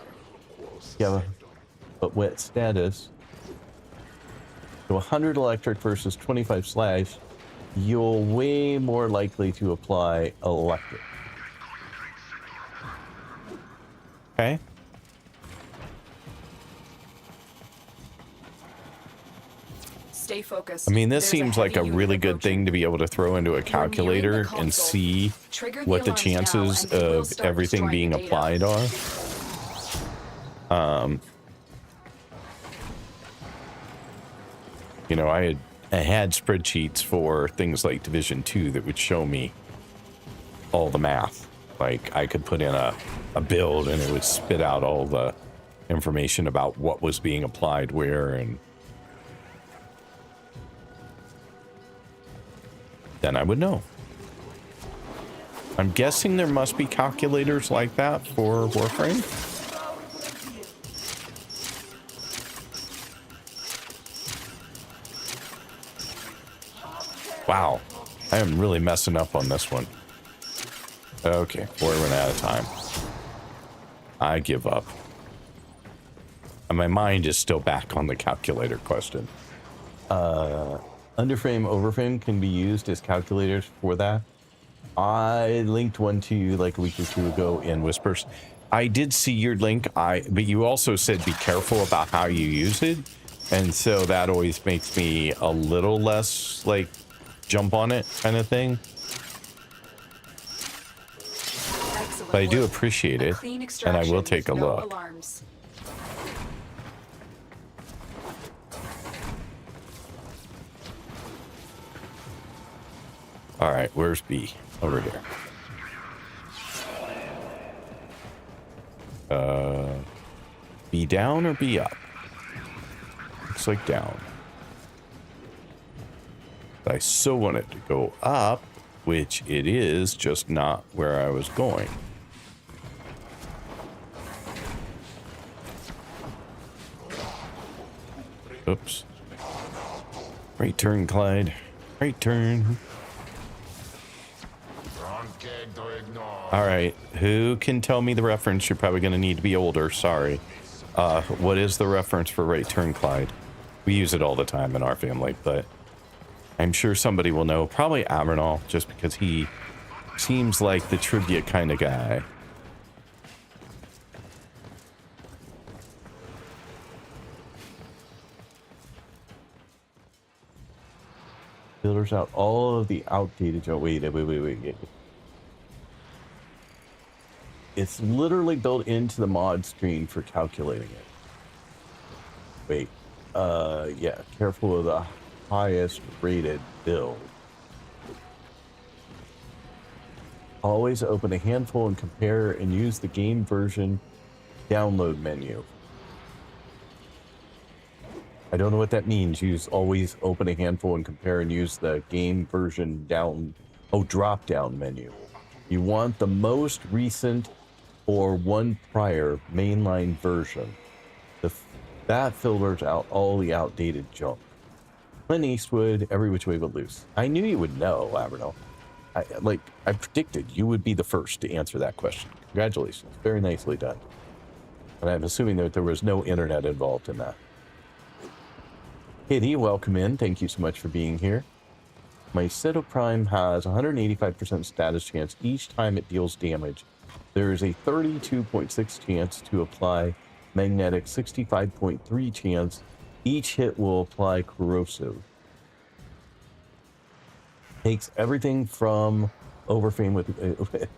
Yeah, but wet status. So 100 electric versus 25 slash, you're way more likely to apply electric. Okay. Stay focused. I mean, this There's seems like a heavy really unit good thing to be able to throw into a calculator and see Trigger what the alarms chances now, and they will of start everything destroying being the data. applied are. You know, I had spreadsheets for things like Division 2 that would show me all the math. Like, I could put in a build and it would spit out all the information about what was being applied where, and then I would know. I'm guessing there must be calculators like that for Warframe. Wow, I am really messing up on this one. Okay, we're running out of time. I give up. And my mind is still back on the calculator question. Underframe, overframe can be used as calculators for that. I linked one to you like a week or 2 ago in Whispers. I did see your link, but you also said be careful about how you use it. And so that always makes me a little less like jump on it kind of thing. Excellent But I do work. appreciate A it, clean and I will extraction take a with no look. alarms. All right, where's B? Over here. B down or B up? Looks like down. I so want it to go up, which it is, just not where I was going. Oops. Right turn, Clyde. Right turn. All right, who can tell me the reference? You're probably going to need to be older, sorry. What is the reference for right turn, Clyde? We use it all the time in our family, but I'm sure somebody will know. Probably Avernal, just because he seems like the trivia kind of guy. Filters out all of the outdated... Oh, wait. It's literally built into the mod screen for calculating it. Wait. Yeah, careful of the highest rated build. Always open a handful and compare and use the game version download menu. I don't know what that means. Always open a handful and compare and use the game version drop down menu. You want the most recent or one prior mainline version. That filters out all the outdated junk. Clint Eastwood, Every Which Way But Loose. I knew you would know, Avernal. I predicted you would be the first to answer that question. Congratulations. Very nicely done. And I'm assuming that there was no internet involved in that. Kitty, welcome in. Thank you so much for being here. My Seto Prime has 185% status chance each time it deals damage. There is a 32.6 chance to apply magnetic, 65.3 chance. Each hit will apply corrosive. Takes everything from Overframe with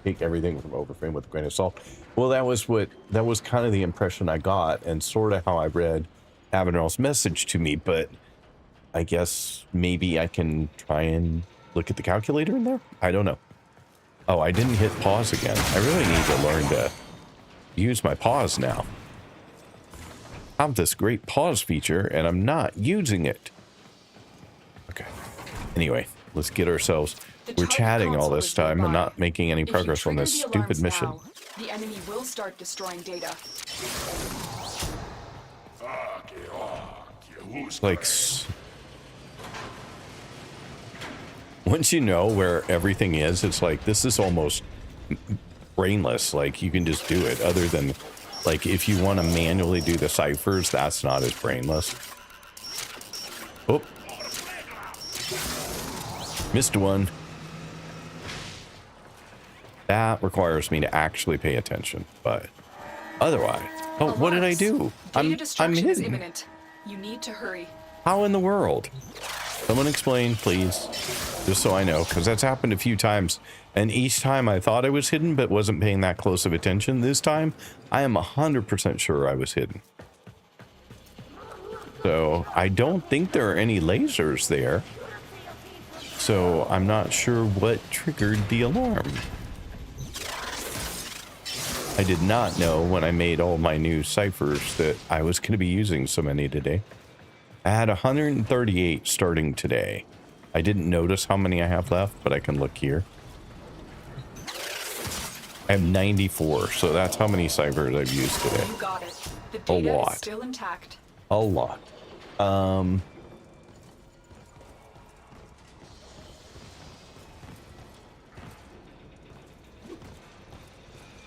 take everything from Overframe with a grain of salt. Well, that was kind of the impression I got, and sort of how I read Avenel's message to me. But I guess maybe I can try and look at the calculator in there. I don't know. Oh, I didn't hit pause again. I really need to learn to use my pause now. I have this great pause feature, and I'm not using it. Okay. Anyway, let's get ourselves. We're chatting all this time and not making any progress on this stupid mission. Now, the enemy will start destroying data. Like, once you know where everything is, it's like, this is almost brainless. Like, you can just do it. Other than, like, if you want to manually do the ciphers, that's not as brainless. Oh. Missed one. That requires me to actually pay attention, but otherwise... Oh, what did I do? I'm Is hidden. imminent. You need to hurry. How in the world? Someone explain, please. Just so I know, because that's happened a few times. And each time I thought I was hidden, but wasn't paying that close of attention. This time, I am 100% sure I was hidden. So, I don't think there are any lasers there. So, I'm not sure what triggered the alarm. I did not know when I made all my new ciphers that I was going to be using so many today. I had 138 starting today. I didn't notice how many I have left, but I can look here. I have 94, so that's how many ciphers I've used today. You got it. The data is still intact. A lot.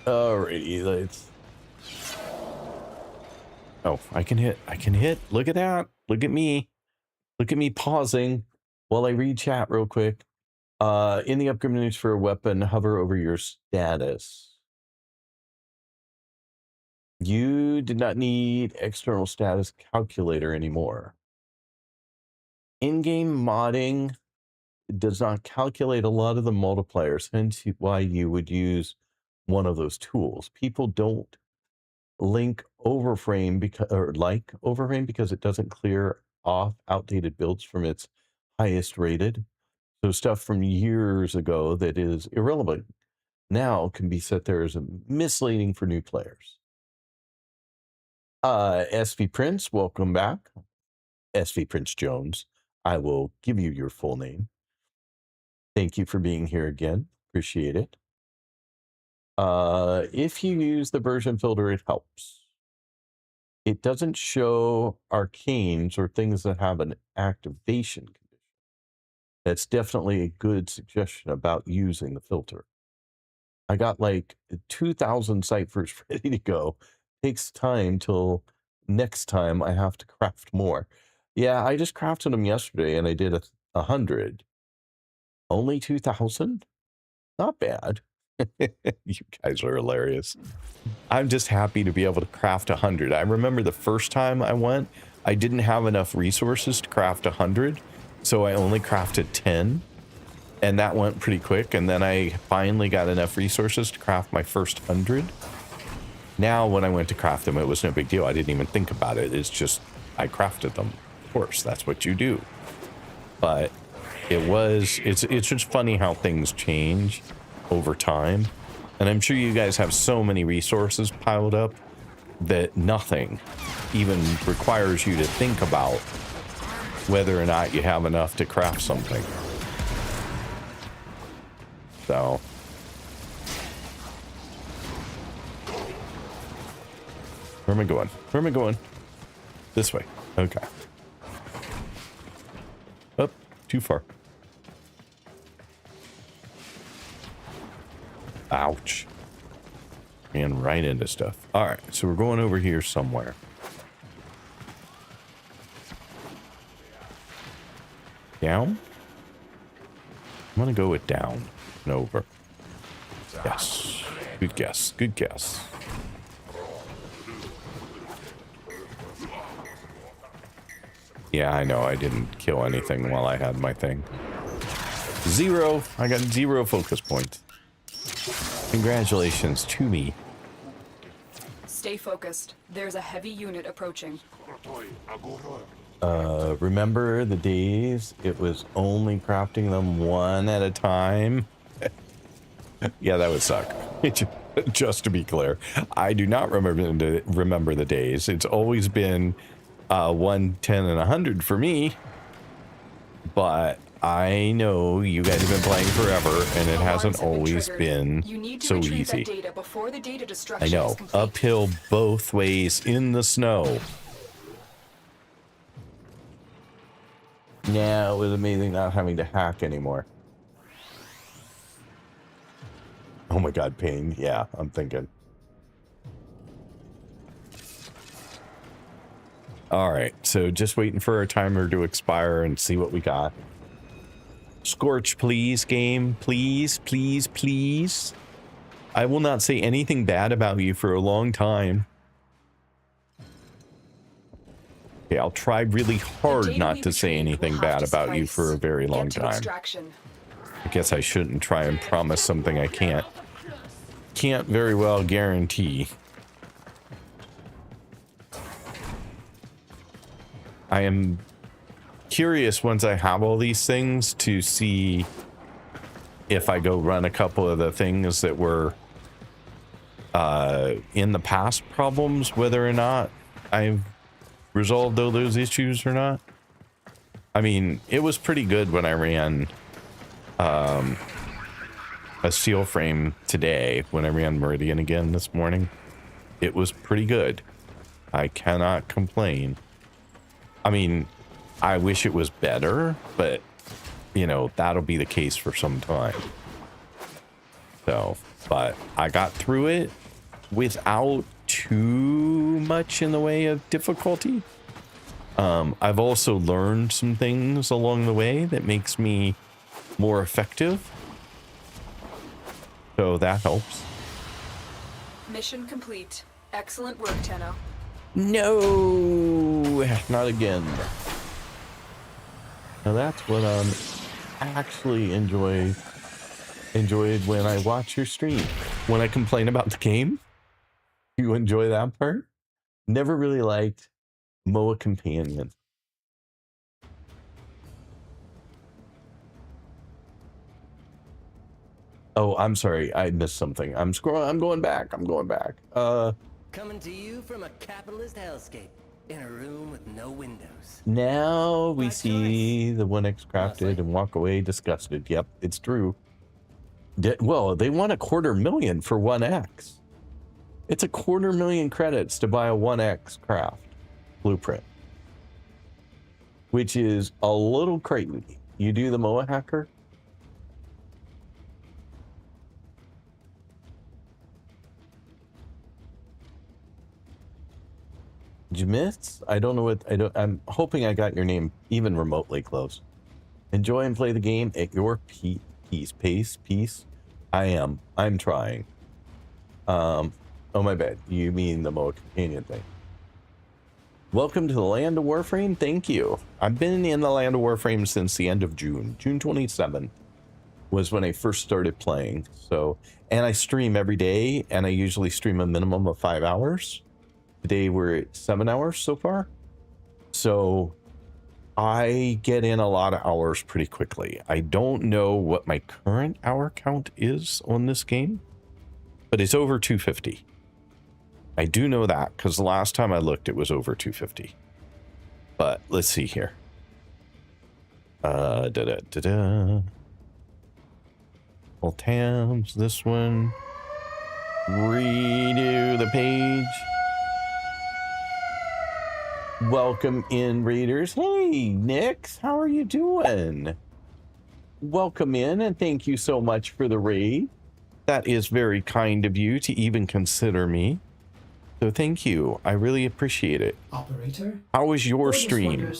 Alrighty, let's... Oh, I can hit. Look at that. Look at me. Look at me pausing while I read chat real quick. In the upgrade menus for a weapon, hover over your status. You did not need external status calculator anymore. In-game modding does not calculate a lot of the multipliers, hence why you would use one of those tools. People don't like Overframe because it doesn't clear off outdated builds from its highest rated. So stuff from years ago that is irrelevant now can be set there as misleading for new players. SV Prince, welcome back. SV Prince Jones. I will give you your full name. Thank you for being here again. Appreciate it. If you use the version filter, it helps. It doesn't show arcanes or things that have an activation condition. That's definitely a good suggestion about using the filter. I got like 2,000 ciphers ready to go. Takes time till next time I have to craft more. Yeah, I just crafted them yesterday and I did 100. Only 2,000? Not bad. You guys are hilarious. I'm just happy to be able to craft 100. I remember the first time I went, I didn't have enough resources to craft 100, so I only crafted 10, and that went pretty quick. And then I finally got enough resources to craft my first 100. Now, when I went to craft them, it was no big deal. I didn't even think about it. It's just I crafted them. Of course, that's what you do. But it's just funny how things change over time. And I'm sure you guys have so many resources piled up that nothing even requires you to think about whether or not you have enough to craft something. So where am I going? Where am I going? This way. Okay. Oh, too far. Ouch. Ran right into stuff. All right, so we're going over here somewhere. Down? I'm going to go with down and over. Yes. Good guess. Good guess. Yeah, I know. I didn't kill anything while I had my thing. 0. I got 0 focus points. Congratulations to me. Stay focused. There's a heavy unit approaching. Remember the days it was only crafting them one at a time? Yeah, that would suck. Just to be clear, I do not remember the days. It's always been 1, 10, and 100 for me. But I know you guys have been playing forever, and it hasn't always been so easy. I know. Uphill both ways in the snow. Yeah, it was amazing not having to hack anymore. Oh my god, pain. Yeah, I'm thinking. Alright, so just waiting for our timer to expire and see what we got. Scorch, please, game. Please, please, please. I will not say anything bad about you for a long time. Okay, I'll try really hard not to say anything bad about you for a very long time. I guess I shouldn't try and promise something I can't very well guarantee. I am curious once I have all these things to see if I go run a couple of the things that were in the past problems, whether or not I've resolved all those issues or not. I mean, it was pretty good when I ran a steel frame today, when I ran Meridian again this morning. It was pretty good. I cannot complain. I mean, I wish it was better, but, you know, that'll be the case for some time. So, but I got through it without too much in the way of difficulty. I've also learned some things along the way that makes me more effective. So that helps. Mission complete. Excellent work, Tenno. No, not again. Now that's what actually enjoyed when I watch your stream. When I complain about the game, you enjoy that part? Never really liked MOA Companion. Oh, I'm sorry. I missed something. I'm scrolling. I'm going back. Coming to you from a capitalist hellscape in a room with no windows. Now we see the 1X crafted and walk away disgusted. Yep, it's true. Well, they want $250,000 for 1X. It's $250,000 credits to buy a 1X craft blueprint, which is a little crazy. You do the MOA hacker. Jamith? I don't know what I'm hoping I got your name even remotely close. Enjoy and play the game at your pace. I'm trying. Oh my bad. You mean the MOA Companion thing. Welcome to the land of Warframe. Thank you. I've been in the land of Warframe since the end of June. June 27th was when I first started playing. So, and I stream every day, and I usually stream a minimum of 5 hours. Today we're at 7 hours so far. So I get in a lot of hours pretty quickly. I don't know what my current hour count is on this game, but it's over 250. I do know that because the last time I looked, it was over 250. But let's see here. Well, tabs, this one. Redo the page. Welcome in, readers. Hey, Nix, how are you doing? Welcome in, and thank you so much for the raid. That is very kind of you to even consider me. So thank you. I really appreciate it. Operator? How was your stream?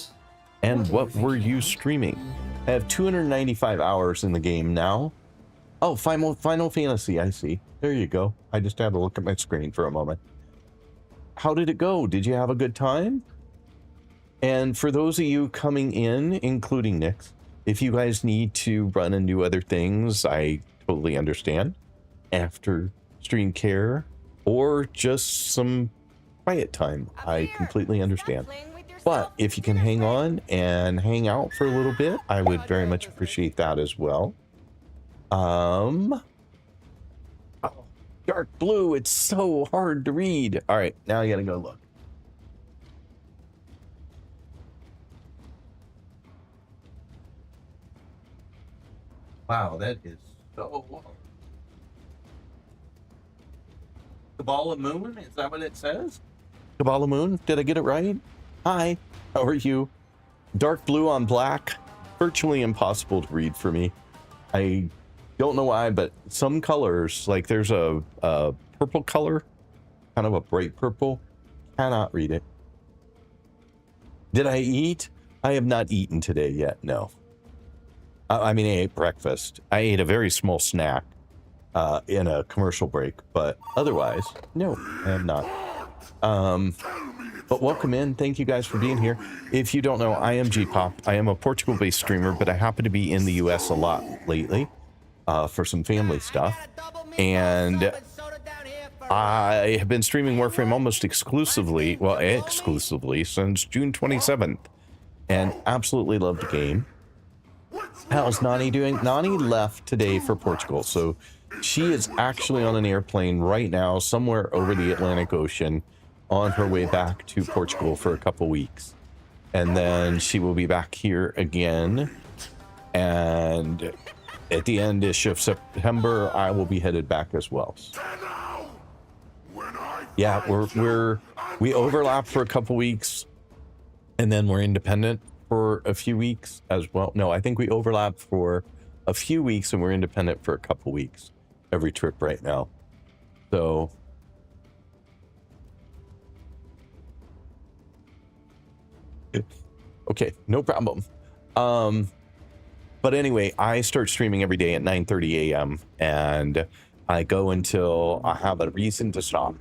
And what were you streaming? I have 295 hours in the game now. Oh, Final Fantasy, I see. There you go. I just had to look at my screen for a moment. How did it go? Did you have a good time? And for those of you coming in, including Nix, If you guys need to run and do other things, I totally understand. After stream care or just some quiet time, I completely understand. But if you can hang on and hang out for a little bit, I would very much appreciate that as well. Oh, dark blue, it's so hard to read. All right, now I gotta go look. Wow, that is so hard. Kabbalah Moon, is that what it says? Kabbalah Moon, did I get it right? Hi, how are you? Dark blue on black, virtually impossible to read for me. I don't know why, but some colors, like there's a purple color, kind of a bright purple, cannot read it. Did I eat? I have not eaten today yet, no. I mean, I ate breakfast. I ate a very small snack in a commercial break, but otherwise, no, I have not. But welcome in. Thank you guys for being here. If you don't know, I am G-Pop. I am a Portugal-based streamer, but I happen to be in the US a lot lately for some family stuff. And I have been streaming Warframe almost exclusively, well, exclusively since June 27th, and absolutely love the game. How's Nani doing? Nani left today for Portugal, so she is actually on an airplane right now somewhere over the Atlantic Ocean on her way back to Portugal for a couple weeks. And then she will be back here again. And at the end-ish of September, I will be headed back as well. Yeah, we overlap for a couple weeks, and then we're independent for a few weeks as well. No, I think we overlap for a few weeks and we're independent for a couple weeks every trip right now. So okay, no problem. But anyway, I start streaming every day at 9:30 a.m. and I go until I have a reason to stop.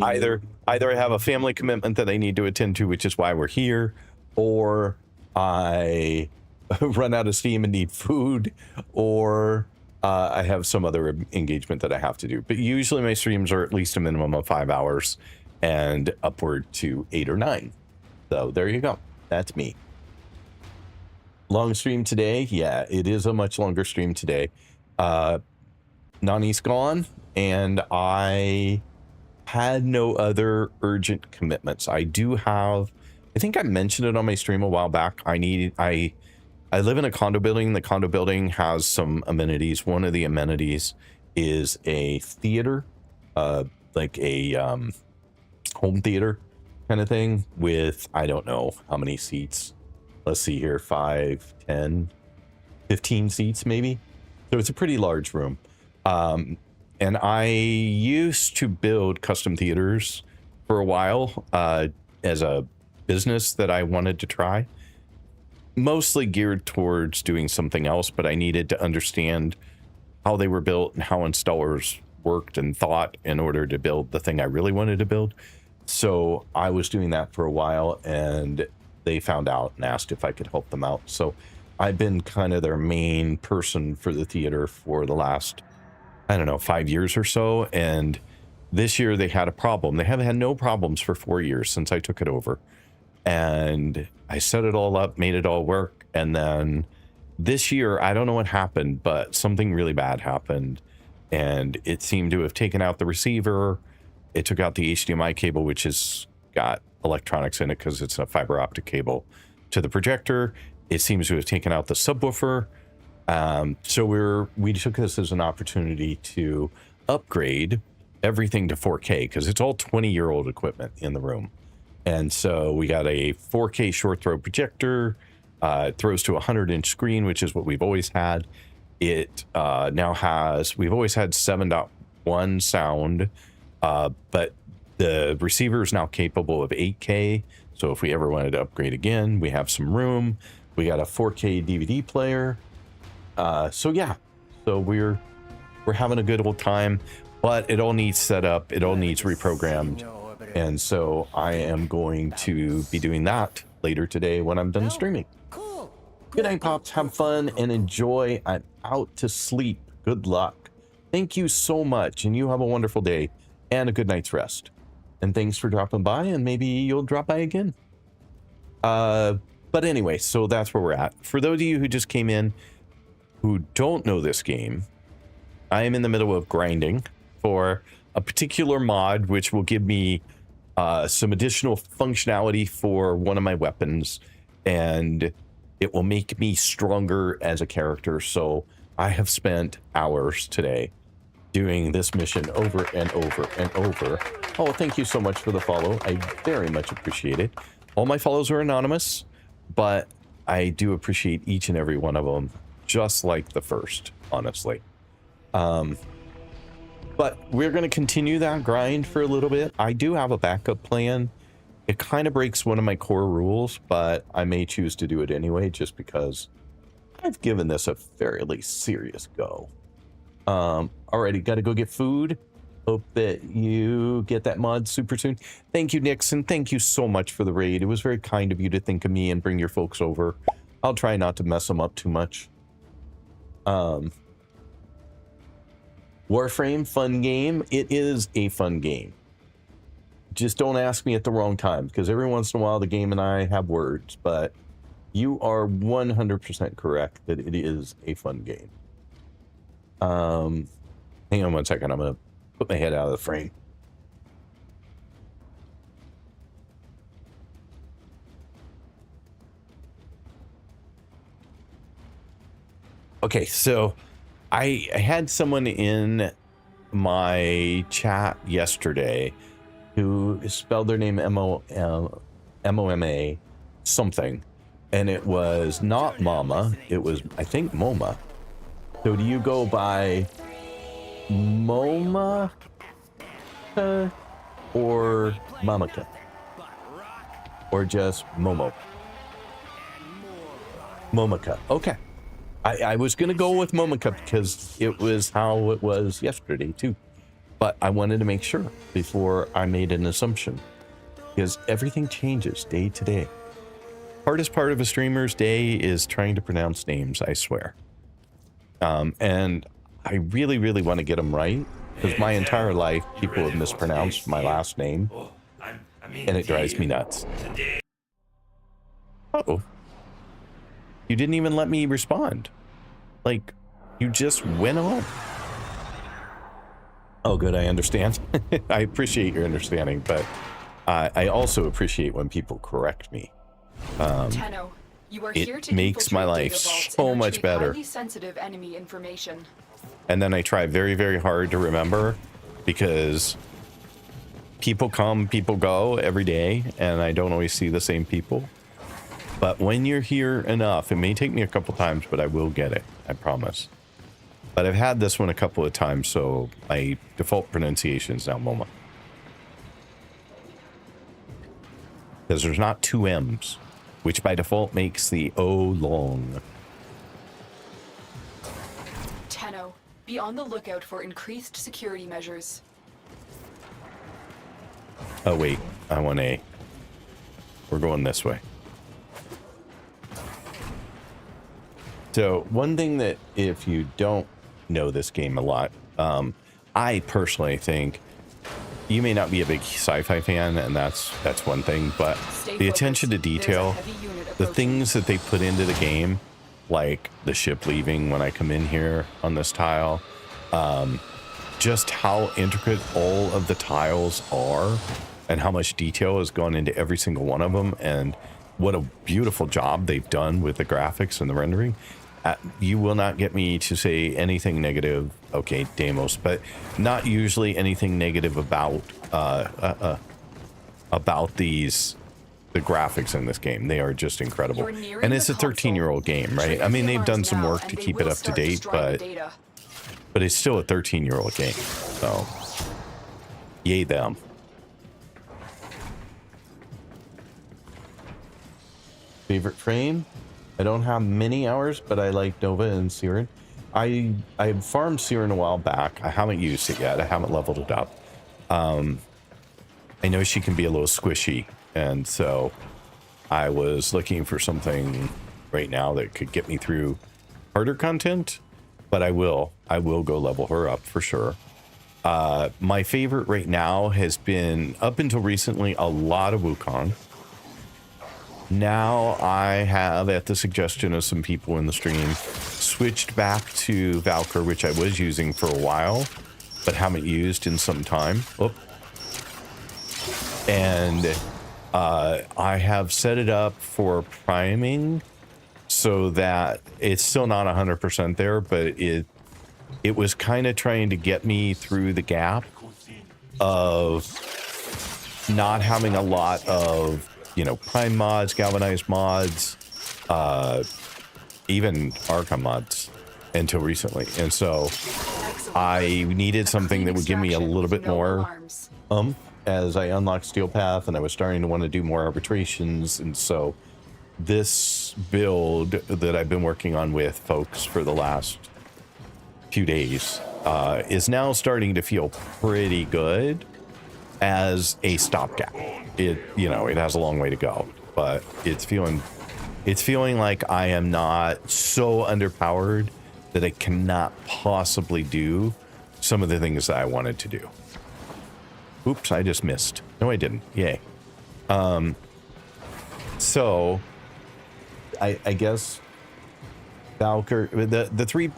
Either I have a family commitment that I need to attend to, which is why we're here, or I run out of steam and need food, or I have some other engagement that I have to do. But usually my streams are at least a minimum of 5 hours and upward to 8 or 9. So there you go. That's me. Long stream today. Yeah, it is a much longer stream today. Nani's gone, and I had no other urgent commitments. I do have, I think I mentioned it on my stream a while back. I live in a condo building. The condo building has some amenities. One of the amenities is a theater, like a home theater kind of thing with, I don't know how many seats. Let's see here, 5, 10, 15 seats maybe. So it's a pretty large room. And I used to build custom theaters for a while as a business that I wanted to try, mostly geared towards doing something else, but I needed to understand how they were built and how installers worked and thought in order to build the thing I really wanted to build. So I was doing that for a while, and they found out and asked if I could help them out. So I've been kind of their main person for the theater for the last, I don't know, 5 years or so. And this year they had a problem. They haven't had no problems for 4 years since I took it over. And I set it all up, made it all work. And then this year, I don't know what happened, but something really bad happened. And it seemed to have taken out the receiver. It took out the HDMI cable, which has got electronics in it because it's a fiber optic cable to the projector. It seems to have taken out the subwoofer. So we took this as an opportunity to upgrade everything to 4K because it's all 20-year-old equipment in the room. And so we got a 4K short throw projector. It throws to a 100-inch screen, which is what we've always had. It now has, we've always had 7.1 sound, but the receiver is now capable of 8K. So if we ever wanted to upgrade again, we have some room. We got a 4K DVD player. So yeah, so we're having a good old time, but it all needs set up. It all needs reprogrammed. And so I am going to be doing that later today when I'm done streaming. Cool. Good night, Pops. Have fun and enjoy. I'm out to sleep. Good luck. Thank you so much, and you have a wonderful day and a good night's rest. And thanks for dropping by, and maybe you'll drop by again. But anyway, so that's where we're at. For those of you who just came in who don't know this game, I am in the middle of grinding for a particular mod which will give me some additional functionality for one of my weapons, and it will make me stronger as a character. So I have spent hours today doing this mission over and over and over. Oh, thank you so much for the follow. I very much appreciate it. All my follows are anonymous, but I do appreciate each and every one of them, just like the first, honestly. But we're going to continue that grind for a little bit. I do have a backup plan. It kind of breaks one of my core rules, but I may choose to do it anyway, just because I've given this a fairly serious go. Alrighty, got to go get food. Hope that you get that mod super soon. Thank you, Nixon. Thank you so much for the raid. It was very kind of you to think of me and bring your folks over. I'll try not to mess them up too much. Warframe, fun game. It is a fun game. Just don't ask me at the wrong time, because every once in a while the game and I have words, but you are 100% correct that it is a fun game. Hang on one second. I'm going to put my head out of the frame. Okay, so I had someone in my chat yesterday who spelled their name M-O-M-A something, and it was not Mama, it was, I think, Moma. So do you go by Moma or Mamaka? Or just Momo? Momaka. Okay. I was going to go with Momaka because it was how it was yesterday too. But I wanted to make sure before I made an assumption, because everything changes day to day. Hardest part of a streamer's day is trying to pronounce names, I swear. And I really, really want to get them right, because my entire life people have mispronounced my last name, and it drives me nuts. Uh-oh. You didn't even let me respond. Like, you just went on. Oh, good, I understand. I appreciate your understanding, but I also appreciate when people correct me. Tenno, you are here It to makes my infiltrate life data vaults so and much retrieve better. highly sensitive enemy information. And then I try very, very hard to remember, because people come, people go every day, and I don't always see the same people. But when you're here enough, it may take me a couple times, but I will get it. I promise. But I've had this one a couple of times, so my default pronunciation is now Moma. Because there's not two M's, which by default makes the O long. Tenno, be on the lookout for increased security measures. Oh, wait. I want A. We're going this way. So one thing that, if you don't know this game a lot, I personally think you may not be a big sci-fi fan, and that's one thing, but the attention to detail, the things that they put into the game, like the ship leaving when I come in here on this tile, just how intricate all of the tiles are and how much detail has gone into every single one of them, and what a beautiful job they've done with the graphics and the rendering. You will not get me to say anything negative, okay, Deimos, but not usually anything negative about the graphics in this game. They are just incredible. And it's a 13-year-old game, right? I mean, they've done some work to keep it up to date, but it's still a 13-year-old game. So, yay them. Favorite frame? I don't have many hours, but I like Nova and Siren. I farmed Siren a while back. I haven't used it yet. I haven't leveled it up. I know she can be a little squishy, and so I was looking for something right now that could get me through harder content, but I will go level her up for sure. My favorite right now has been, up until recently, a lot of Wukong. Now I have, at the suggestion of some people in the stream, switched back to Valkyr, which I was using for a while, but haven't used in some time. Oh. And I have set it up for priming so that it's still not 100% there, but it was kind of trying to get me through the gap of not having a lot of, you know, prime mods, galvanized mods, even Arkham mods until recently. And so I needed something that would give me a little bit more as I unlocked Steel Path, and I was starting to want to do more arbitrations. And so this build that I've been working on with folks for the last few days is now starting to feel pretty good as a stopgap. It, you know, it has a long way to go, but it's feeling like I am not so underpowered that I cannot possibly do some of the things that I wanted to do. Oops, I just missed. No, I didn't. Yay. So I guess Valkyr, the three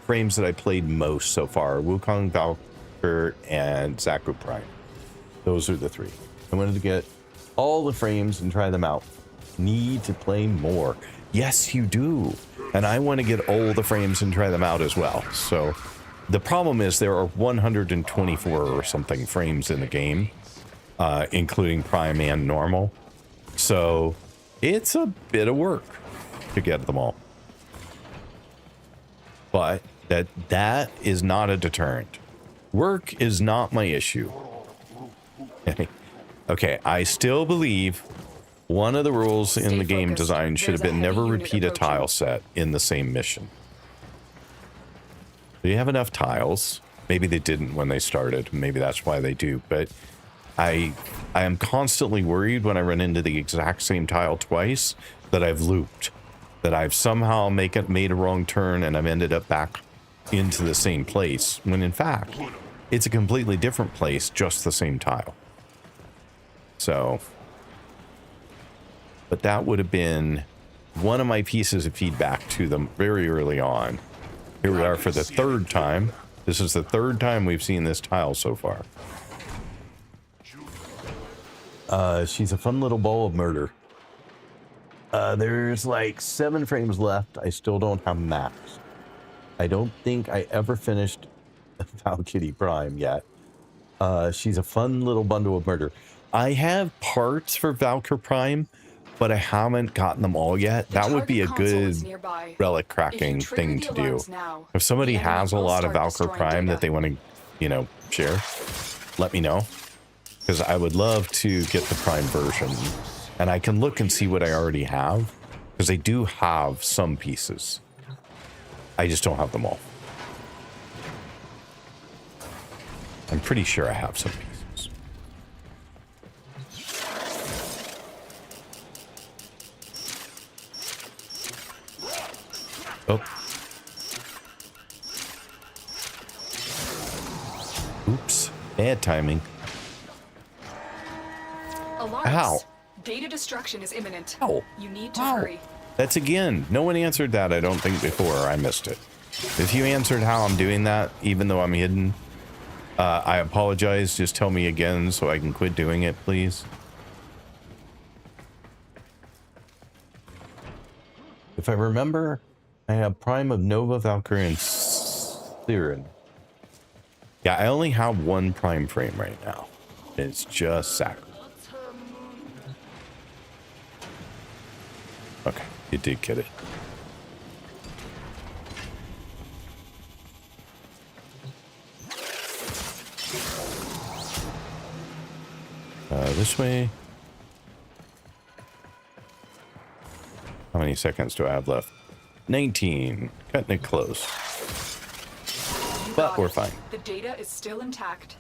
frames that I played most so far, Wukong, Valkyr, and Zaku Prime. Those are the three. I wanted to get all the frames and try them out. Need to play more. Yes, you do. And I want to get all the frames and try them out as well. So the problem is there are 124 or something frames in the game, including Prime and normal. So it's a bit of work to get them all. But that is not a deterrent. Work is not my issue. Okay, I still believe one of the rules in the game design should have been never repeat a tile set in the same mission. Do you have enough tiles? Maybe they didn't when they started. Maybe that's why they do. But I am constantly worried when I run into the exact same tile twice that I've looped, that I've somehow made a wrong turn and I've ended up back into the same place, when in fact it's a completely different place, just the same tile. So, but that would have been one of my pieces of feedback to them very early on. Here we are for the third time. This is the third time we've seen this tile so far. She's a fun little ball of murder. There's like 7 frames left. I still don't have max. I don't think I ever finished Valkyrie Prime yet. She's a fun little bundle of murder. I have parts for Valkyrie Prime, but I haven't gotten them all yet. That would be a good relic cracking thing to do. If somebody has a lot of Valkyrie Prime that they want to, you know, share, let me know. Because I would love to get the Prime version. And I can look and see what I already have. Because I do have some pieces. I just don't have them all. I'm pretty sure I have some pieces. Oh. Oops. Bad timing. Alarms. Ow. Data destruction is imminent. Ow. You need to hurry. That's again. No one answered that, I don't think, before. I missed it. If you answered how I'm doing that, even though I'm hidden, I apologize. Just tell me again so I can quit doing it, please. If I remember, I have Prime of Nova, Valkyrie, and Siren. Yeah, I only have one Prime frame right now. It's just Sack. Okay, you did get it. This way. How many seconds do I have left? 19. Cutting it close. But we're fine. The data is still intact.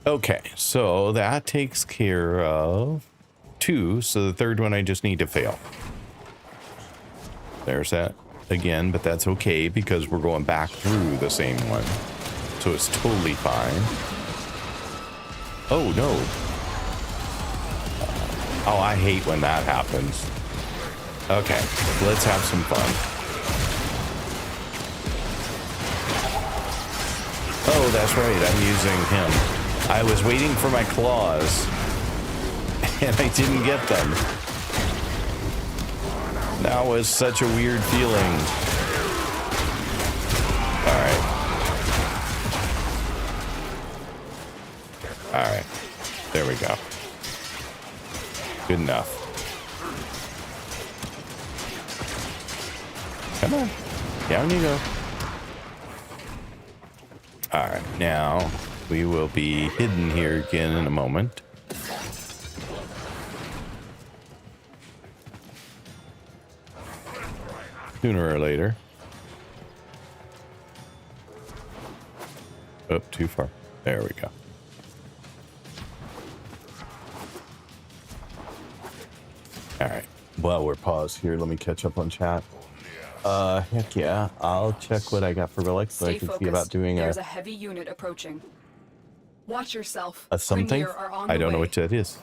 Okay, so that takes care of 2. So the third one I just need to fail. There's that again, but that's okay because we're going back through the same one. So it's totally fine. Oh, no. Oh, I hate when that happens. Okay, let's have some fun. Oh, that's right. I'm using him. I was waiting for my claws, and I didn't get them. That was such a weird feeling. All right. All right. There we go. Good enough. Come on. Down you go. All right. Now we will be hidden here again in a moment. Sooner or later. Oh, too far. There we go. All right. Well, we're paused here. Let me catch up on chat. Heck yeah. I'll check what I got for relics so I can see about doing There's a heavy unit approaching. Watch yourself. a something. Premier are on I the don't know way. what that is.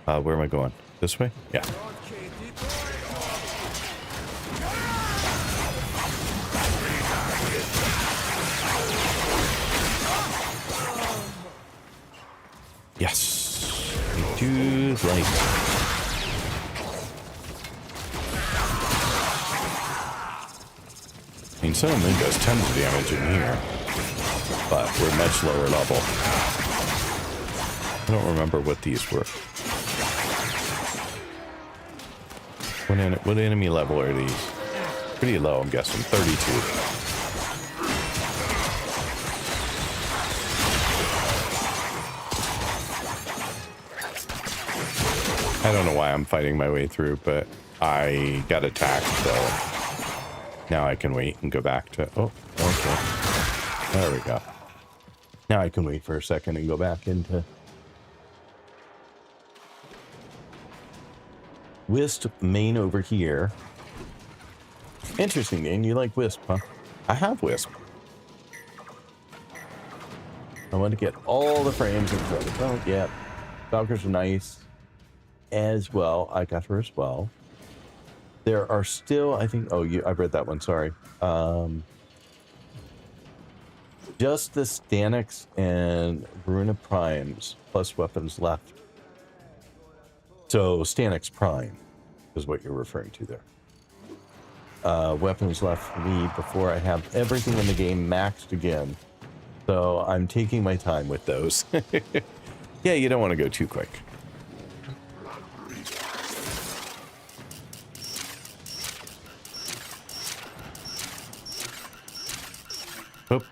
Where am I going? This way? Yeah. Yes. I do like it. I mean, some of them does tons of damage in here, but we're much lower level. I don't remember what these were. What enemy level are these? Pretty low, I'm guessing. 32. I don't know why I'm fighting my way through, but I got attacked, so now I can wait and go back to... Oh, okay. There we go. Now I can wait for a second and go back into... Wisp main over here. Interesting name. You like Wisp, huh? I have Wisp. I want to get all the frames and stuff. Oh, yeah. Valkyries are nice as well. I got her as well. There are still, I think, oh, I read that one, sorry. Just the Stanix and Bruna Primes plus weapons left. So Stanix Prime is what you're referring to there. Weapons left for me before I have everything in the game maxed again. So I'm taking my time with those. Yeah, you don't want to go too quick. Oh.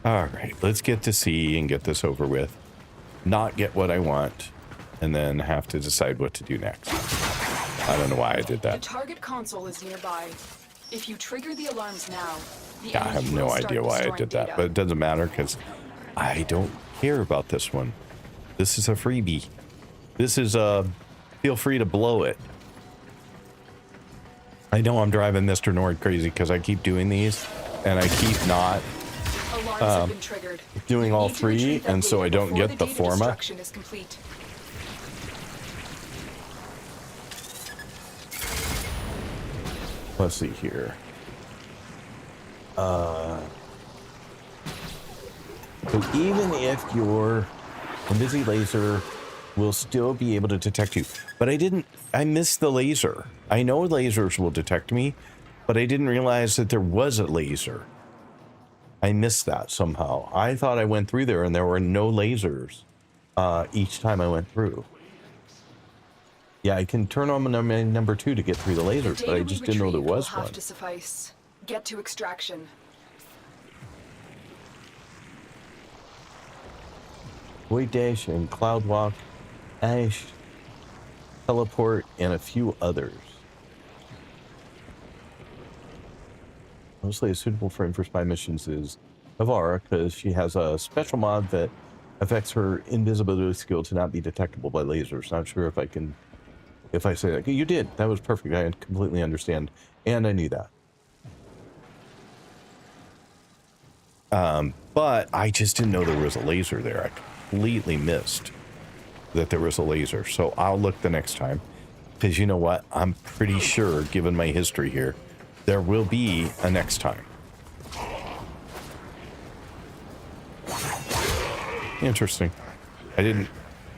All right, let's get to sea and get this over with. Not get what I want, and then have to decide what to do next. I don't know why I did The that. target console is nearby. If you trigger the alarms now, the Yeah, I have enemy no will start idea why I destroying did that, data. but it doesn't matter because I don't care about this one. This is a freebie. This is feel free to blow it. I know I'm driving Mr. Nord crazy because I keep doing these and I keep not Alarms have been triggered. doing all Need to three, retrieve that and so data I don't before get the data forma. destruction is complete. Let's see here. So even if your Invisi laser will still be able to detect you, but I missed the laser. I know lasers will detect me, but I didn't realize that there was a laser. I missed that somehow. I thought I went through there and there were no lasers each time I went through. Yeah, I can turn on number 2 to get through the lasers, but I just didn't know there was will one. have to suffice. Get to extraction. Void Dash and Cloud Walk, Ash, Teleport, and a few others. Mostly a suitable frame for spy missions is Avara, because she has a special mod that affects her invisibility skill to not be detectable by lasers. Not sure if I can, if I say that. You did. That was perfect. I completely understand. And I knew that. But I just didn't know there was a laser there. I completely missed that there was a laser. So I'll look the next time. Because you know what? I'm pretty sure, given my history here, there will be a next time. Interesting. I didn't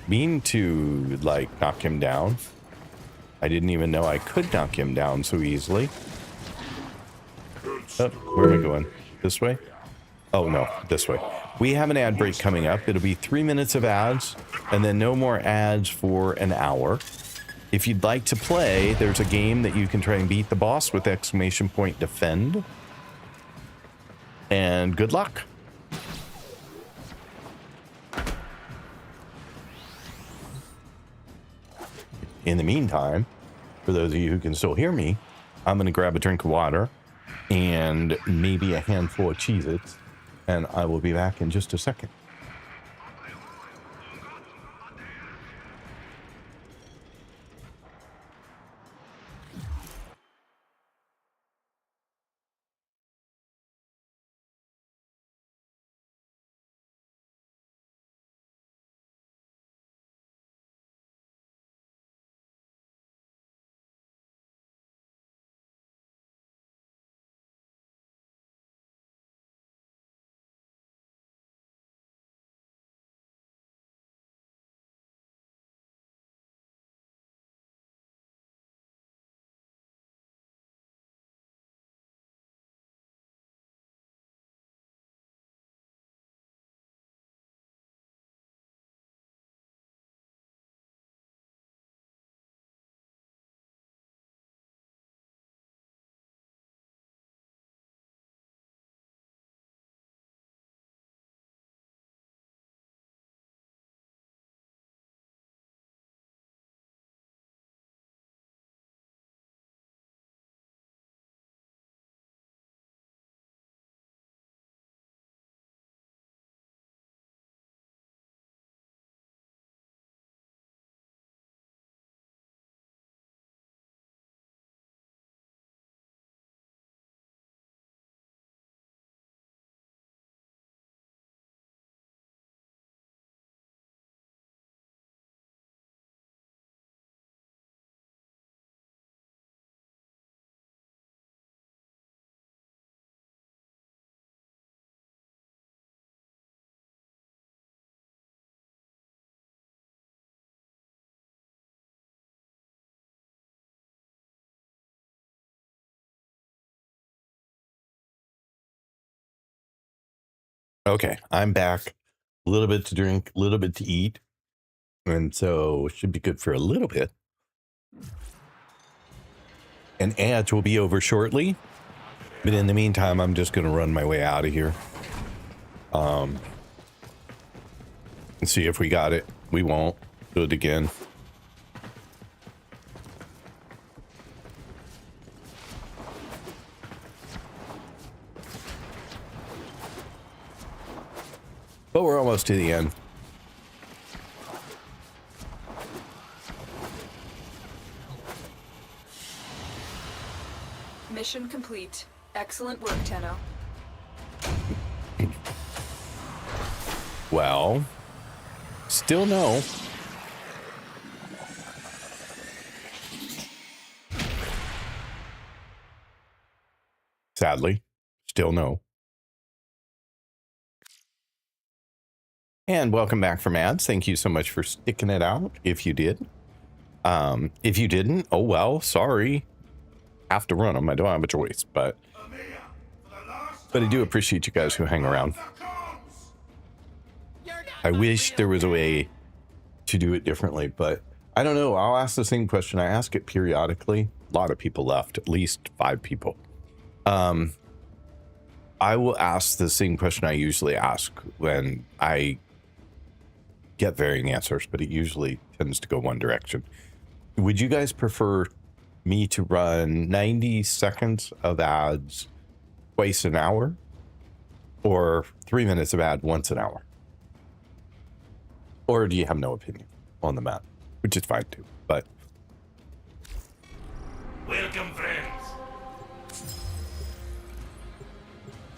mean to, like, knock him down. I didn't even know I could knock him down so easily. Oh, where am I going? This way? Oh, no, this way. We have an ad break coming up. It'll be 3 minutes of ads, and then no more ads for an hour. If you'd like to play, there's a game that you can try and beat the boss with exclamation point defend. And good luck. In the meantime, for those of you who can still hear me, I'm going to grab a drink of water and maybe a handful of Cheez-Its, and I will be back in just a second. Okay, I'm back. A little bit to drink, a little bit to eat. And so it should be good for a little bit. And ads will be over shortly. But in the meantime, I'm just going to run my way out of here. And see if we got it. We won't. Do it again. But we're almost to the end. Mission complete. Excellent work, Tenno. Well, still no. Sadly, still no. And welcome back from ads. Thank you so much for sticking it out, if you did. If you didn't, oh well, sorry. Have to run them. I don't have a choice, but I do appreciate you guys who hang around. I wish there was a way to do it differently, but I don't know. I'll ask the same question. I ask it periodically. A lot of people left, at least 5 people. I will ask the same question I usually ask when I get varying answers, but it usually tends to go one direction. Would you guys prefer me to run 90 seconds of ads twice an hour, or 3 minutes of ad once an hour? Or do you have no opinion on the map? Which is fine too, but... Welcome, friends.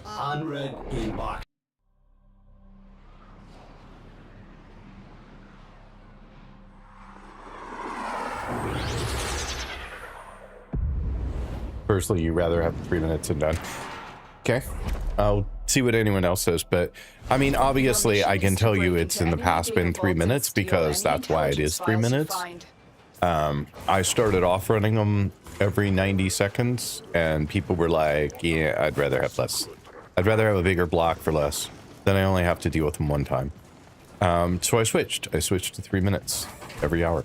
Unread inbox. Personally, you rather have 3 minutes and done. Okay. I'll see what anyone else says, but I mean, obviously, I can tell you it's in the past been 3 minutes because that's why it is 3 minutes. I started off running them every 90 seconds, and people were like, yeah, I'd rather have less. I'd rather have a bigger block for less. Then I only have to deal with them one time. So I switched. I switched to 3 minutes every hour.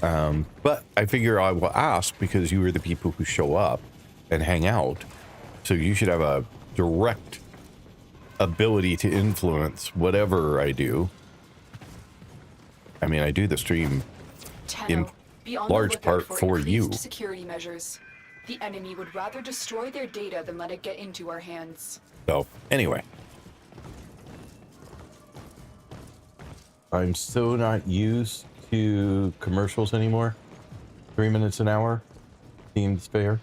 But I figure I will ask because you are the people who show up and hang out. So you should have a direct ability to influence whatever I do. I mean, I do the stream in large part for you. Security measures. The enemy would rather destroy their data than let it get into our hands. So, anyway. I'm so not used to commercials anymore. 3 minutes an hour seems fair.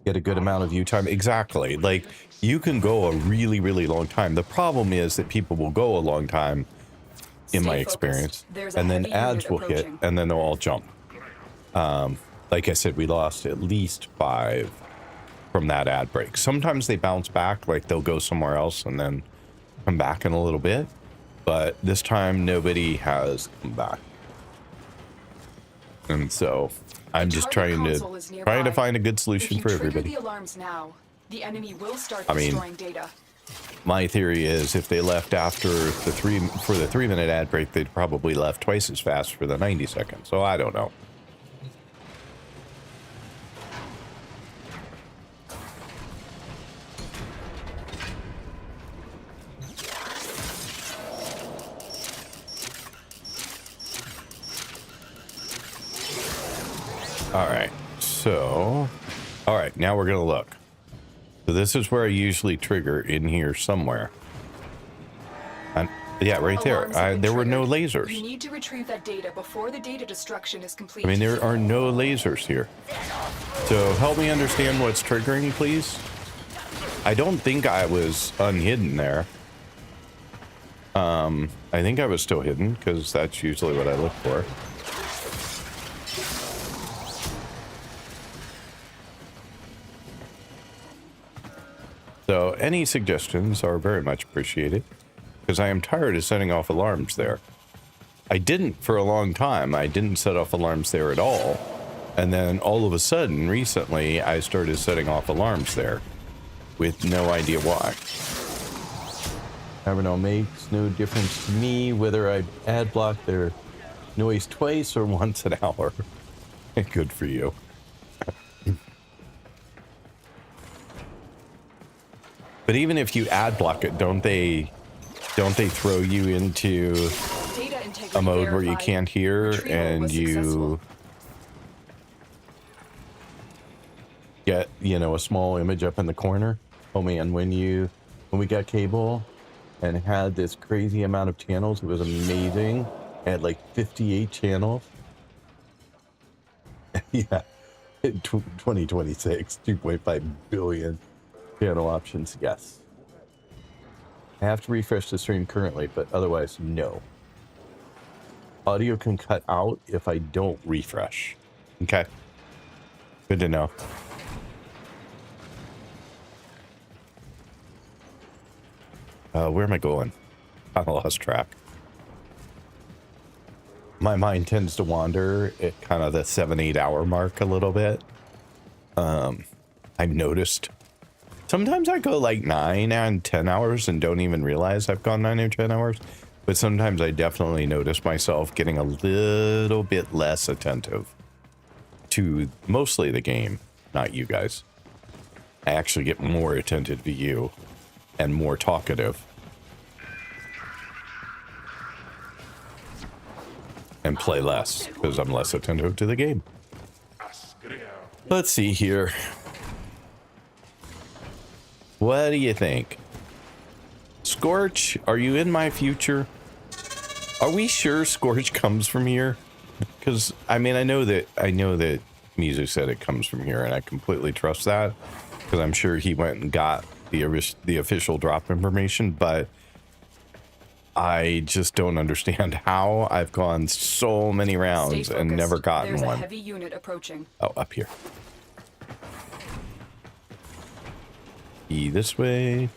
Get a good amount of view time. Exactly. Like, you can go a really, really long time. The problem is that people will go a long time, in my experience, and then ads will hit, and then they'll all jump. Like I said, we lost at least 5 from that ad break. Sometimes they bounce back, like they'll go somewhere else and then come back in a little bit. But this time, nobody has come back. And so I'm just trying to find a good solution for everybody. The alarms now. The enemy will start I mean, destroying data. My theory is if they left after the 3 minute ad break, they'd probably left twice as fast for the 90 seconds. So I don't know. All right, so, all right, now we're gonna look. So this is where I usually trigger, in here somewhere. And yeah, right there. There were no lasers. You need to retrieve that data before the data destruction is complete. I mean, there are no lasers here. So help me understand what's triggering, please. I don't think I was unhidden there. I think I was still hidden because that's usually what I look for. So any suggestions are very much appreciated because I am tired of setting off alarms there. I didn't for a long time. I didn't set off alarms there at all. And then all of a sudden, recently, I started setting off alarms there with no idea why. Everno makes no difference to me whether I ad block their noise twice or once an hour. Good for you. But even if you ad block it, don't they throw you into a mode where you can't hear and you get, you know, a small image up in the corner? Oh man, when we got cable and had this crazy amount of channels, it was amazing. It had like 58 channels. Yeah, 2026, 2.5 billion. Channel options, yes. I have to refresh the stream currently, but otherwise, no. Audio can cut out if I don't refresh. Okay. Good to know. Where am I going? I lost track. My mind tends to wander at kind of the 7-8 hour mark a little bit. I've noticed. Sometimes I go like 9 and 10 hours and don't even realize I've gone 9 or 10 hours. But sometimes I definitely notice myself getting a little bit less attentive to mostly the game, not you guys. I actually get more attentive to you and more talkative. And play less because I'm less attentive to the game. Let's see here. What do you think? Scorch, are you in my future? Are we sure Scorch comes from here? Because I mean, I know that Mizu said it comes from here, and I completely trust that because I'm sure he went and got the official drop information. But I just don't understand how I've gone so many rounds and never gotten There's one. a heavy unit approaching. Oh, up here. This way.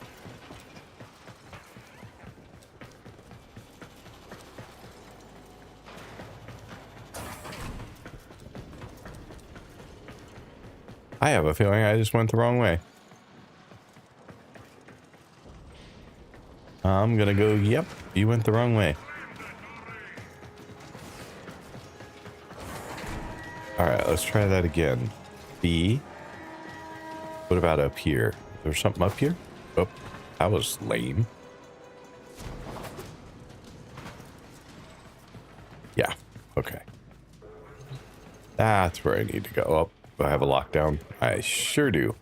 I have a feeling I just went the wrong way. I'm gonna go, yep, you went the wrong way. Alright, let's try that again. B. What about up here? There's something up here? Oh, that was lame. Yeah, okay. That's where I need to go. Oh, do I have a lockdown? I sure do.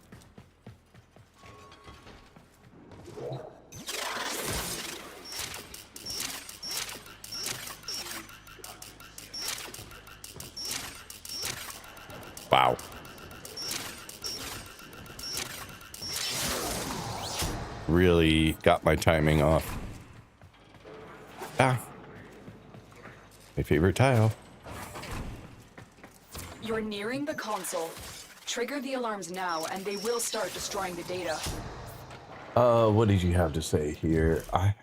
Wow. Really got my timing off. Ah. My favorite tile. You're nearing the console. Trigger the alarms now, and they will start destroying the data. What did you have to say here? I'd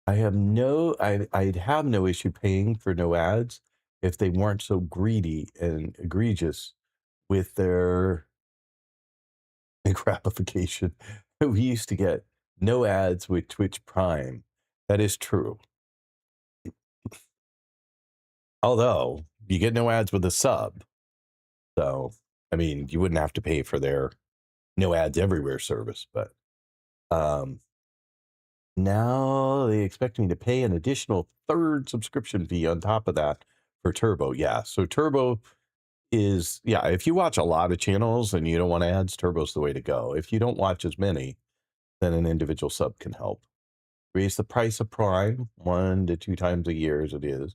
have no issue paying for no ads if they weren't so greedy and egregious with their gratification. We used to get no ads with Twitch Prime. That is true. Although you get no ads with a sub. So, I mean, you wouldn't have to pay for their no ads everywhere service, but now they expect me to pay an additional third subscription fee on top of that for Turbo. Yeah, so Turbo is, yeah, if you watch a lot of channels and you don't want ads, Turbo's the way to go. If you don't watch as many, then an individual sub can help. Raise the price of Prime 1 to 2 times a year as it is.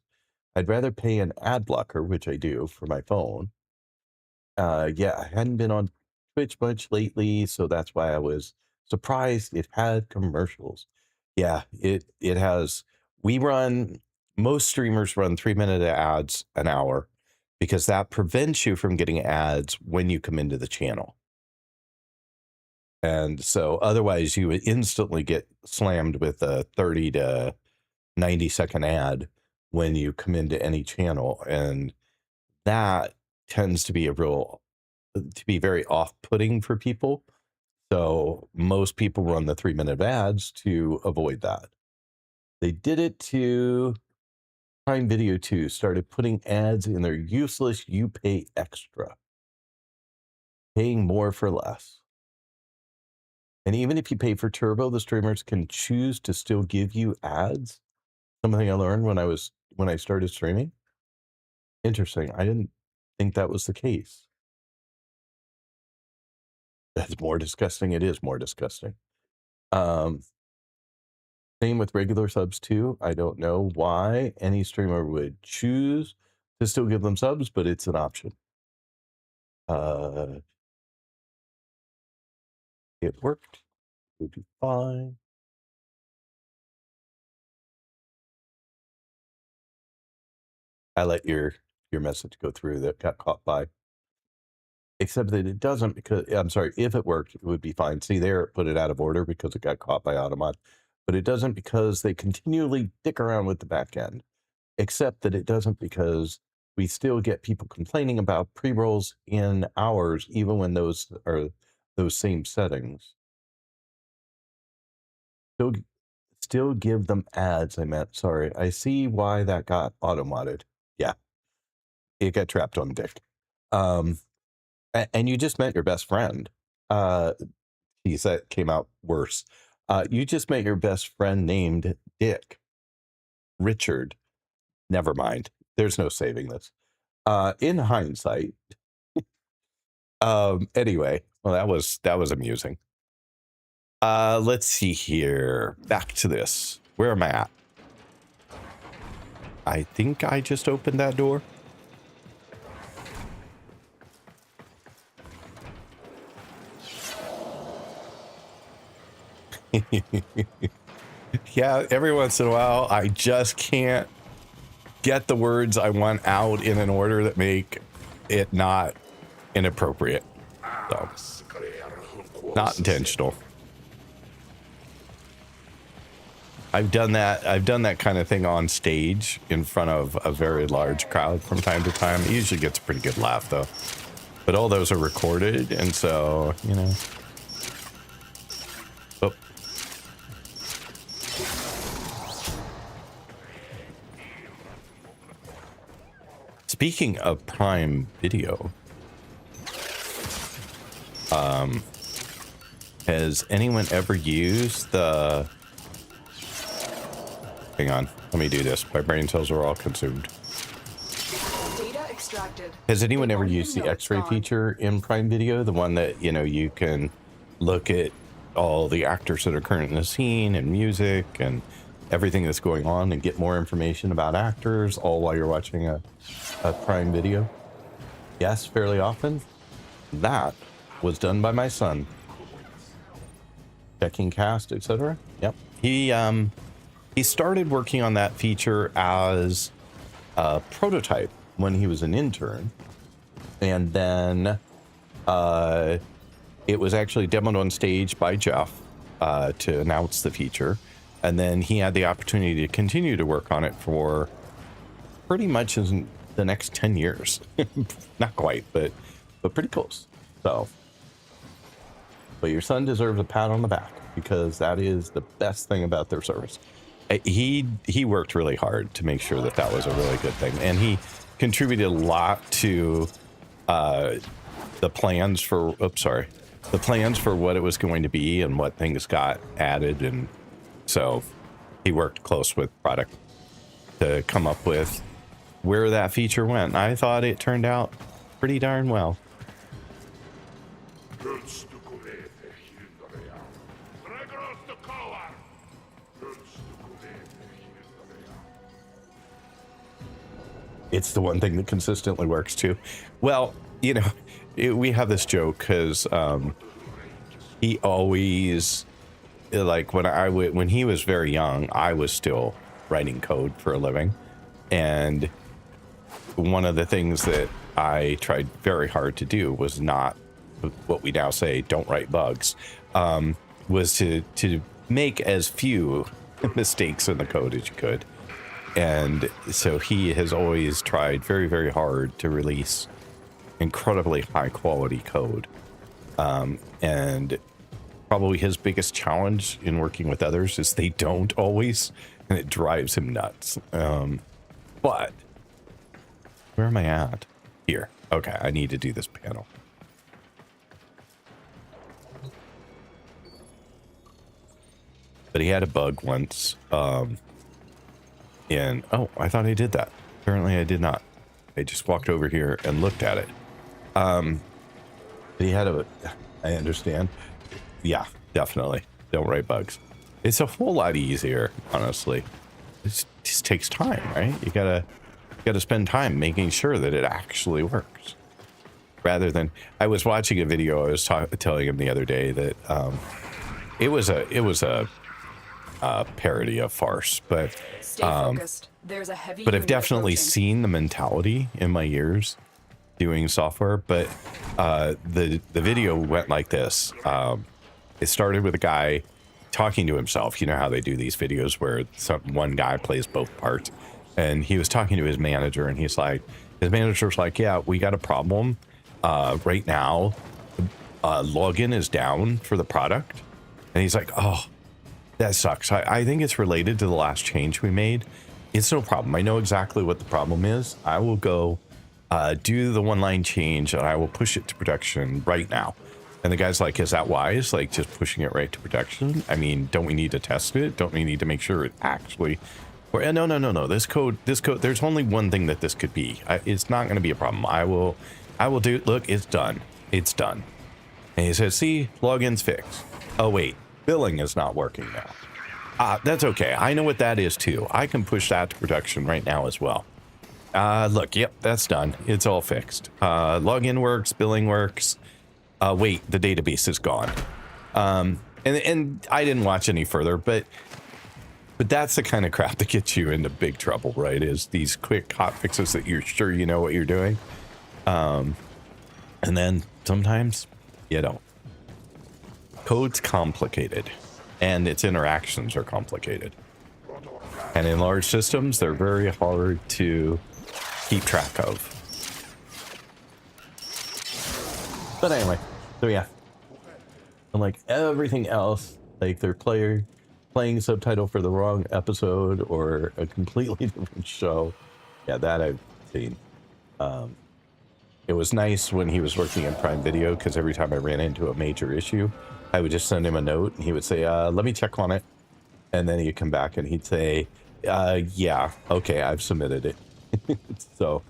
I'd rather pay an ad blocker, which I do for my phone. Yeah, I hadn't been on Twitch much lately, so that's why I was surprised it had commercials. Yeah, it has. Most streamers run 3-minute ads an hour because that prevents you from getting ads when you come into the channel. And so otherwise you would instantly get slammed with a 30 to 90-second ad when you come into any channel. And that tends to be very off-putting for people. So most people run the 3-minute ads to avoid that. They did it to Prime Video too, started putting ads in their useless you pay extra. Paying more for less. And even if you pay for Turbo, the streamers can choose to still give you ads. Something I learned when I started streaming. Interesting. I didn't think that was the case. That's more disgusting. It is more disgusting. Same with regular subs too. I don't know why any streamer would choose to still give them subs, but it's an option. It worked. It would be fine. I let your message go through that got caught by. Except that it doesn't, because I'm sorry, if it worked, it would be fine. See there, it put it out of order because it got caught by Automod. But it doesn't because they continually dick around with the back end. Except that it doesn't because we still get people complaining about pre-rolls in ours, even when those are those same settings. Still give them ads, I meant. Sorry. I see why that got auto-modded. Yeah. It got trapped on Dick. And you just met your best friend. He said came out worse. You just met your best friend named Dick. Richard. Never mind. There's no saving this. In hindsight. Anyway, Well, that was amusing. Let's see here. Back to this. Where am I at? I think I just opened that door. Yeah, every once in a while, I just can't get the words I want out in an order that make it not inappropriate. So, not intentional. I've done that kind of thing on stage in front of a very large crowd from time to time. It usually gets a pretty good laugh though. But all those are recorded, and so, you know. Oh. Speaking of Prime Video, has anyone ever used the... Hang on, let me do this. My brain cells are all consumed. Data extracted. Has anyone ever used the X-ray feature in Prime Video? The one that, you know, you can look at all the actors that are current in the scene and music and everything that's going on and get more information about actors, all while you're watching a Prime Video? Yes, fairly often. That was done by my son. Checking cast, etc. Yep. He started working on that feature as a prototype when he was an intern. And then it was actually demoed on stage by Jeff to announce the feature. And then he had the opportunity to continue to work on it for pretty much the next 10 years. Not quite, but pretty close. So, but your son deserves a pat on the back because that is the best thing about their service. He worked really hard to make sure that that was a really good thing, and he contributed a lot to the plans for what it was going to be and what things got added, and so he worked close with product to come up with where that feature went. I thought it turned out pretty darn well. It's the one thing that consistently works too. Well, you know, we have this joke because he always, like when he was very young, I was still writing code for a living, and one of the things that I tried very hard to do was not what we now say don't write bugs, was to make as few mistakes in the code as you could. And so he has always tried very, very hard to release incredibly high quality code. And probably his biggest challenge in working with others is they don't always, and it drives him nuts. But where am I at? Here. Okay, I need to do this panel. But he had a bug once. And oh, I thought I did that. Apparently I did not. I just walked over here and looked at it. But he had I understand. Yeah, definitely. Don't write bugs. It's a whole lot easier, honestly. It just takes time, right? You gotta spend time making sure that it actually works. Rather than, I was watching a video. I was telling him the other day that it was a parody of farce, but stay focused. There's a heavy but I've definitely seen the mentality in my years doing software. But the video went like this. It started with a guy talking to himself. You know how they do these videos where one guy plays both parts, and he was talking to his manager, and his manager's like, yeah, we got a problem right now. Login is down for the product. And he's like, oh, that sucks. I think it's related to the last change we made. It's no problem. I know exactly what the problem is. I will go do the one-line change, and I will push it to production right now. And the guy's like, is that wise? Like, just pushing it right to production? I mean, don't we need to test it? Don't we need to make sure it actually... No. This code, there's only one thing that this could be. It's not going to be a problem. I will do... Look, it's done. It's done. And he says, see, login's fixed. Oh, wait, billing is not working now. That's okay. I know what that is, too. I can push that to production right now as well. Look, yep, that's done. It's all fixed. Login works, billing works. Wait, the database is gone. And I didn't watch any further, but that's the kind of crap that gets you into big trouble, right? Is these quick hot fixes that you're sure you know what you're doing. And then sometimes you don't. Code's complicated, and its interactions are complicated. And in large systems, they're very hard to keep track of. But anyway, so yeah. And like everything else, like they're playing subtitle for the wrong episode or a completely different show. Yeah, that I've seen. It was nice when he was working in Prime Video, because every time I ran into a major issue, I would just send him a note and he would say, let me check on it. And then he'd come back and he'd say, yeah, okay, I've submitted it. So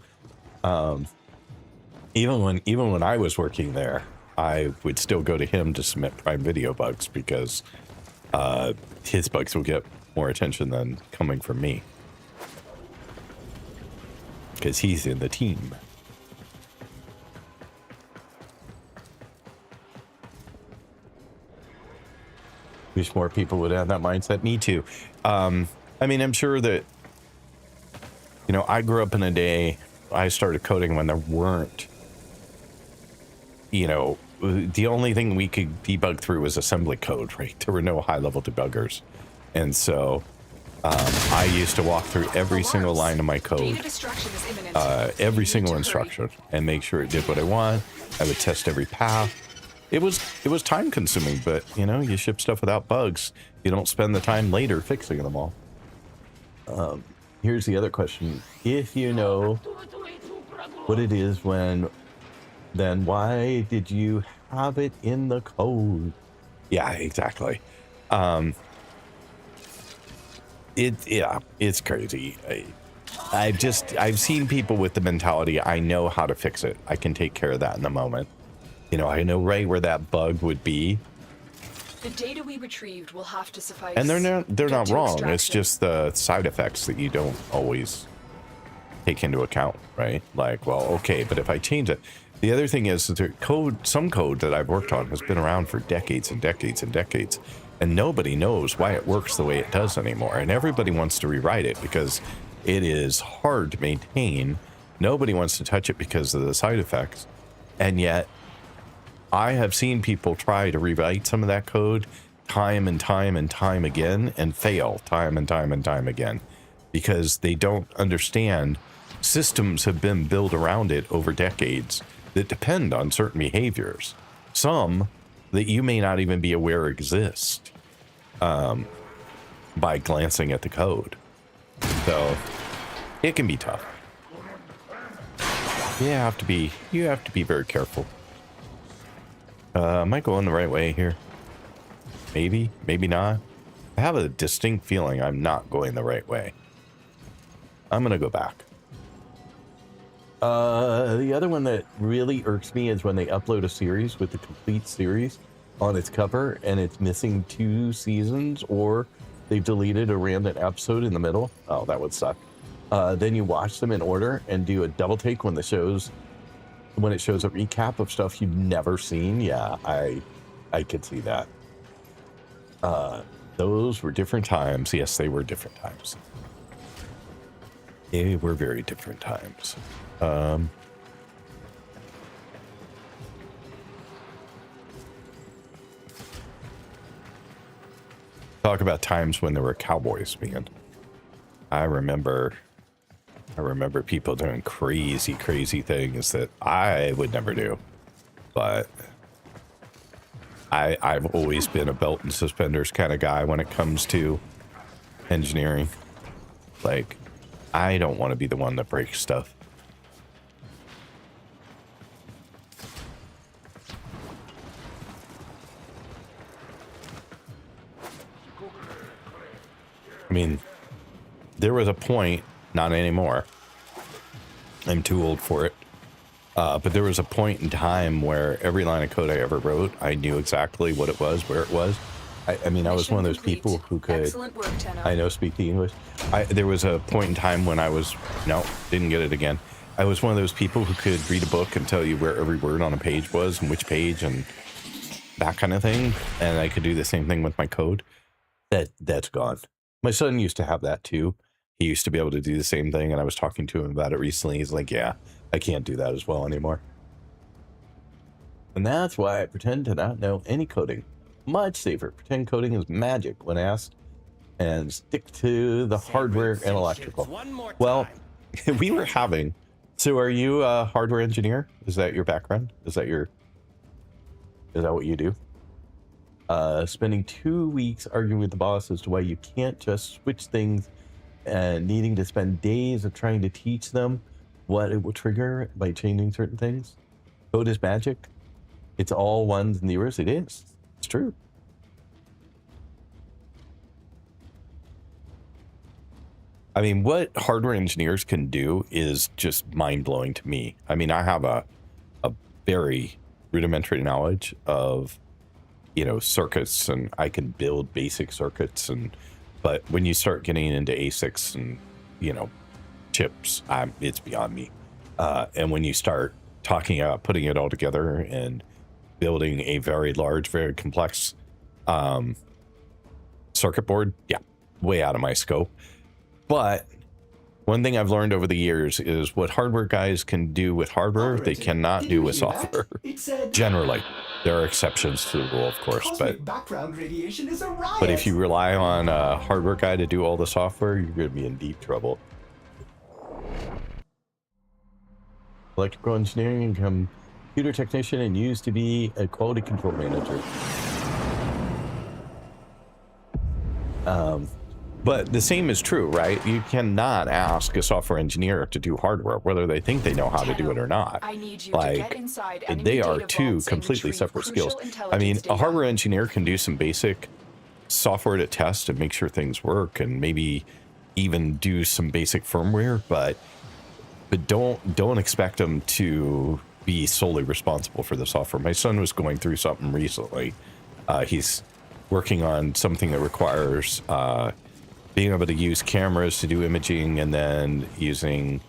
even when I was working there, I would still go to him to submit Prime Video bugs, because his bugs will get more attention than coming from me, because he's in the team. Wish more people would have that mindset. Me too. I mean, I'm sure that, you know, I grew up in a day, I started coding when there weren't, you know, the only thing we could debug through was assembly code, right? There were no high-level debuggers. And so I used to walk through every single line of my code, every single instruction, and make sure it did what I want. I would test every path. It was time consuming, but you know, you ship stuff without bugs. You don't spend the time later fixing them all. Here's the other question. If you know what it is then why did you have it in the code? Yeah, exactly. It's crazy. I've seen people with the mentality, I know how to fix it. I can take care of that in the moment. You know, I know right where that bug would be. The data we retrieved will have to suffice. And they're not wrong. It's just the side effects that you don't always take into account, right? Like, well, okay, but if I change it. The other thing is that some code that I've worked on has been around for decades and decades and decades, and nobody knows why it works the way it does anymore. And everybody wants to rewrite it because it is hard to maintain. Nobody wants to touch it because of the side effects. And yet I have seen people try to rewrite some of that code time and time and time again and fail time and time and time again, because they don't understand systems have been built around it over decades that depend on certain behaviors, some that you may not even be aware exist, by glancing at the code. So it can be tough. You have to be very careful. Am I going the right way here? Maybe, maybe not. I have a distinct feeling I'm not going the right way. I'm gonna go back. The other one that really irks me is when they upload a series with the complete series on its cover and it's missing 2 seasons, or they've deleted a random episode in the middle. Oh, that would suck. Then you watch them in order and do a double take when it shows a recap of stuff you've never seen. Yeah, I could see that. Those were different times. Yes, they were different times. They were very different times. Talk about times when there were cowboys, man. I remember people doing crazy things that I would never do. But I've always been a belt and suspenders kind of guy when it comes to engineering. Like, I don't want to be the one that breaks stuff. I mean, there was a point, not anymore, I'm too old for it, But there was a point in time where every line of code I ever wrote, I knew exactly what it was, where it was. I mean, I was one of those people who could, Excellent work, Tenno. I know, speak the English. There was a point in time when I was, no, didn't get it again. I was one of those people who could read a book and tell you where every word on a page was and which page and that kind of thing. And I could do the same thing with my code. That's gone. My son used to have that too. He used to be able to do the same thing. And I was talking to him about it recently. He's like, yeah, I can't do that as well anymore. And that's why I pretend to not know any coding. Much safer. Pretend coding is magic when asked, and stick to the hardware and electrical. Well, we were having. So, are you a hardware engineer? Is that your background? Is that what you do? Spending 2 weeks arguing with the boss as to why you can't just switch things, and needing to spend days of trying to teach them what it will trigger by changing certain things. Code is magic. It's all ones and zeros. It is. It's true. I mean, what hardware engineers can do is just mind-blowing to me. I mean, I have a very rudimentary knowledge of, circuits, and I can build basic circuits, but when you start getting into ASICs and, chips, it's beyond me. And when you start talking about putting it all together and building a very large, very complex circuit board, yeah, way out of my scope. But one thing I've learned over the years is what hardware guys can do with hardware, they cannot do with software. Generally, there are exceptions to the rule, of course, but background radiation is a riot. But if you rely on a hardware guy to do all the software, you're going to be in deep trouble. Electrical engineering and computer technician, and used to be a quality control manager. But the same is true, right? You cannot ask a software engineer to do hardware, whether they think they know how to do it or not. I need you like, to get inside enemy they are data two vaults and completely retrieve separate crucial skills. I intelligence mean, data. a hardware engineer can do some basic software to test and make sure things work, and maybe even do some basic firmware, but don't expect them to be solely responsible for the software. My son was going through something recently. He's working on something that requires being able to use cameras to do imaging, and then using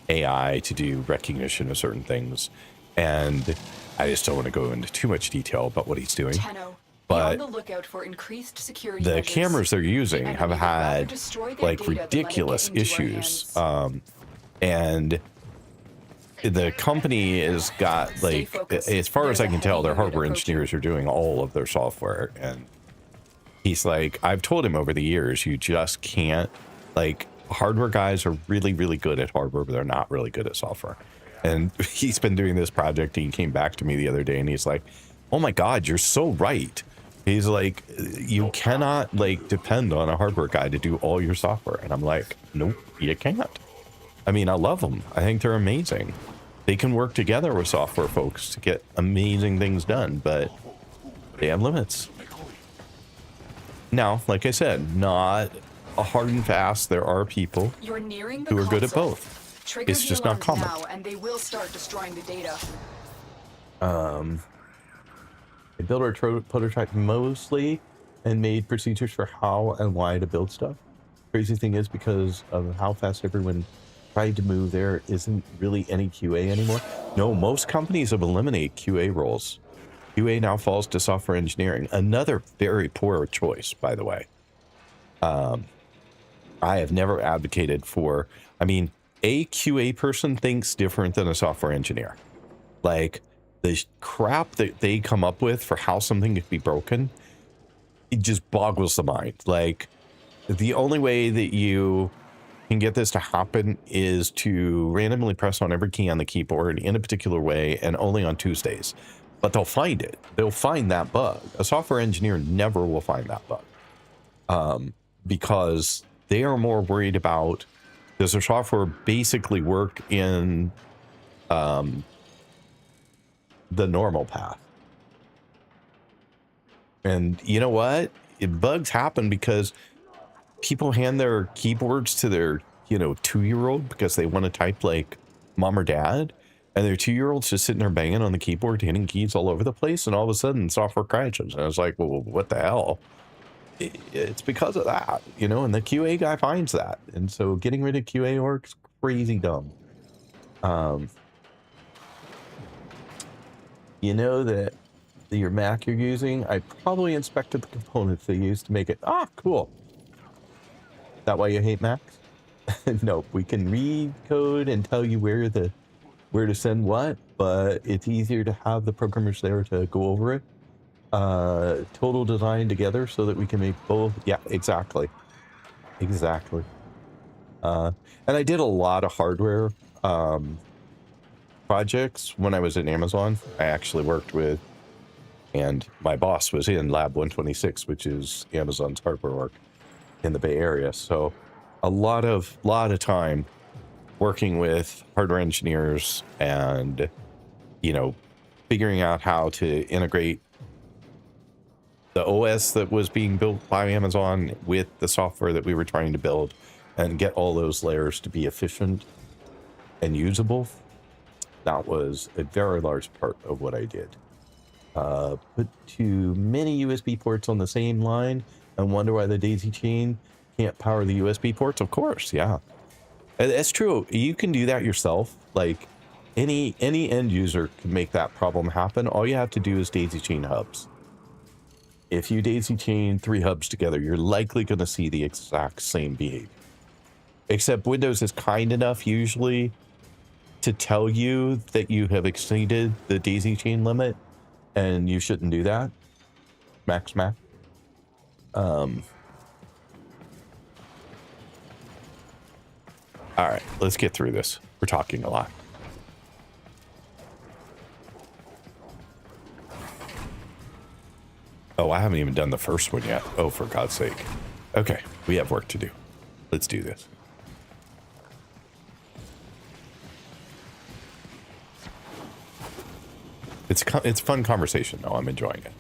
AI to do recognition of certain things. And I just don't want to go into too much detail about what he's doing. Tenno, But be on the lookout for increased security the measures. cameras they're using The have enemy would rather had destroy their like data than let it ridiculous get into our issues. hands. And the company has got like, as far as I can tell, their hardware engineers are doing all of their software. And he's like, I've told him over the years, you just can't, like, hardware guys are really, really good at hardware, but they're not really good at software. And he's been doing this project. And he came back to me the other day and he's like, oh my God, you're so right. He's like, you cannot like depend on a hardware guy to do all your software. And I'm like, nope, you can't. I mean, I love them. I think they're amazing. They can work together with software folks to get amazing things done, but they have limits. Now, like I said, not a hard and fast. There are people You're nearing the who are good at console. both. Trigger It's the just not alarms common. now, and they will start destroying the data. I built our prototype mostly and made procedures for how and why to build stuff. Crazy thing is, because of how fast everyone tried to move, there isn't really any QA anymore. No, most companies have eliminated QA roles. QA now falls to software engineering. Another very poor choice, by the way. I have never advocated for, I mean, a QA person thinks different than a software engineer. Like, the crap that they come up with for how something could be broken, it just boggles the mind. Like, the only way that you can get this to happen is to randomly press on every key on the keyboard in a particular way, and only on Tuesdays. But they'll find it. They'll find that bug. A software engineer never will find that bug. Because they are more worried about, does their software basically work in the normal path? And you know what? Bugs happen because people hand their keyboards to their, 2-year-old because they want to type like mom or dad. And their 2-year-old's just sitting there banging on the keyboard, hitting keys all over the place, and all of a sudden software crashes. And I was like, well, what the hell? It's because of that, you know, and the QA guy finds that. And so getting rid of QA org's crazy dumb. You know that your Mac you're using, I probably inspected the components they used to make it. Ah, cool. Is that why you hate Macs? Nope, we can read code and tell you where to send what, but it's easier to have the programmers there to go over it. Total design together so that we can make both. Yeah, exactly. Exactly. And I did a lot of hardware projects when I was at Amazon. I actually worked with, and my boss was in Lab 126, which is Amazon's hardware work in the Bay Area. So a lot of time working with hardware engineers and, you know, figuring out how to integrate the OS that was being built by Amazon with the software that we were trying to build and get all those layers to be efficient and usable. That was a very large part of what I did. Put too many USB ports on the same line and wonder why the daisy chain can't power the USB ports. Of course, yeah. That's true. You can do that yourself. Like any end user can make that problem happen. All you have to do is daisy chain hubs. If you daisy chain 3 hubs together, you're likely going to see the exact same behavior. Except Windows is kind enough usually to tell you that you have exceeded the daisy chain limit and you shouldn't do that. Max. All right, let's get through this. We're talking a lot. Oh, I haven't even done the first one yet. Oh, for God's sake. Okay, we have work to do. Let's do this. It's fun conversation, though. I'm enjoying it.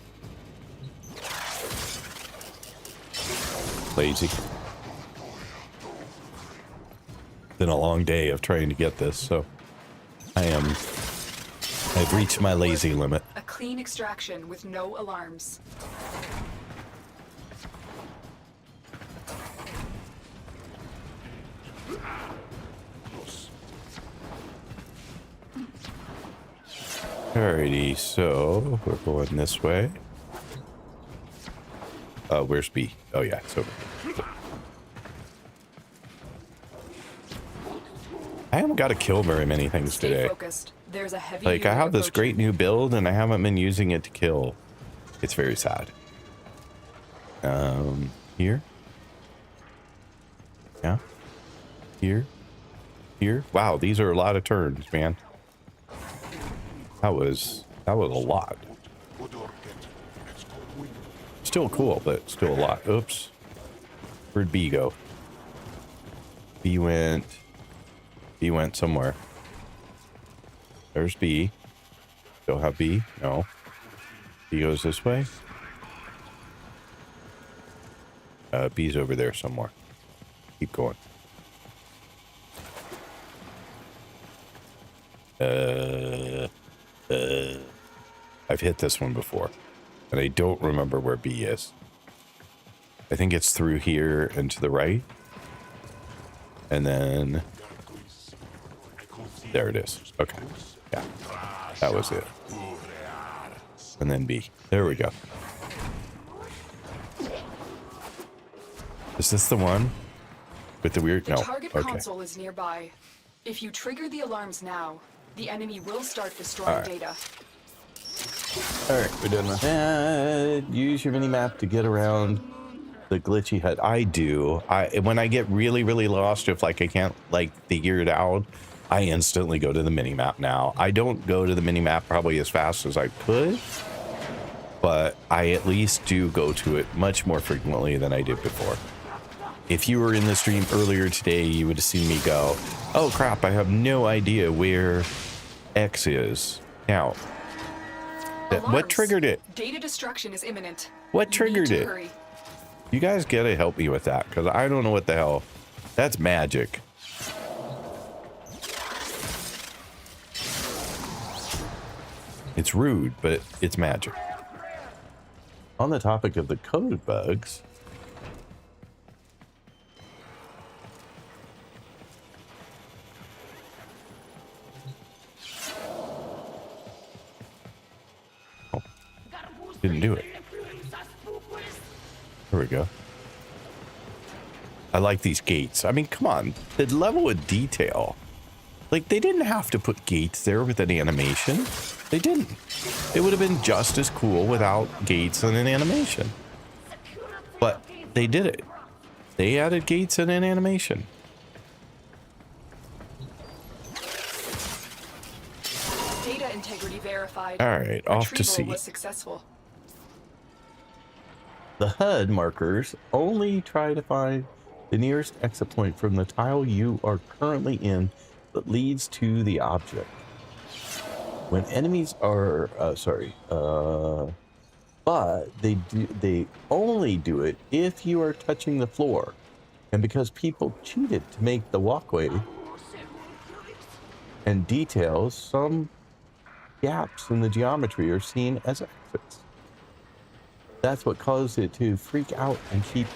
Lazy. Been a long day of trying to get this, so I've reached my lazy limit. A clean extraction with no alarms. Alrighty, so we're going this way. Where's B? Oh yeah, it's over here. I haven't got to kill very many things today. Focused. There's a heavy Like I have this great new build and I haven't been using it to kill. It's very sad. Here. Yeah. Here. Wow, these are a lot of turns, man. That was a lot. Still cool, but still a lot. Oops. Where'd B go? B went somewhere. There's B. Still have B? No. B goes this way. B's over there somewhere. Keep going. I've hit this one before, and I don't remember where B is. I think it's through here and to the right. And then there it is. Okay. Yeah. That was it. And then B. There we go. Is this the one with the weird? No. The target Okay. console is nearby. If you trigger the alarms now, the enemy will start destroying data. All right, we're done with that. Use your mini-map to get around the glitchy hut. I do. When I get really, really lost, if like I can't like figure it out, I instantly go to the mini-map now. I don't go to the mini-map probably as fast as I could, but I at least do go to it much more frequently than I did before. If you were in the stream earlier today, you would have seen me go, oh crap, I have no idea where X is. Now, what triggered it? Data destruction is imminent. What triggered it? Hurry. You guys gotta help me with that, because I don't know what the hell. That's magic. It's rude, but it's magic. On the topic of the code bugs, oh, didn't do it. There we go. I like these gates. I mean, come on, the level of detail. Like, they didn't have to put gates there with an animation. They didn't. It would have been just as cool without gates and an animation. But they did it. They added gates and an animation. Data integrity verified. All right, off to sea. Was successful. The HUD markers only try to find the nearest exit point from the tile you are currently in that leads to the object. When enemies are but they only do it if you are touching the floor, and because people cheated to make the walkway and details, some gaps in the geometry are seen as exits. That's what caused it to freak out and keep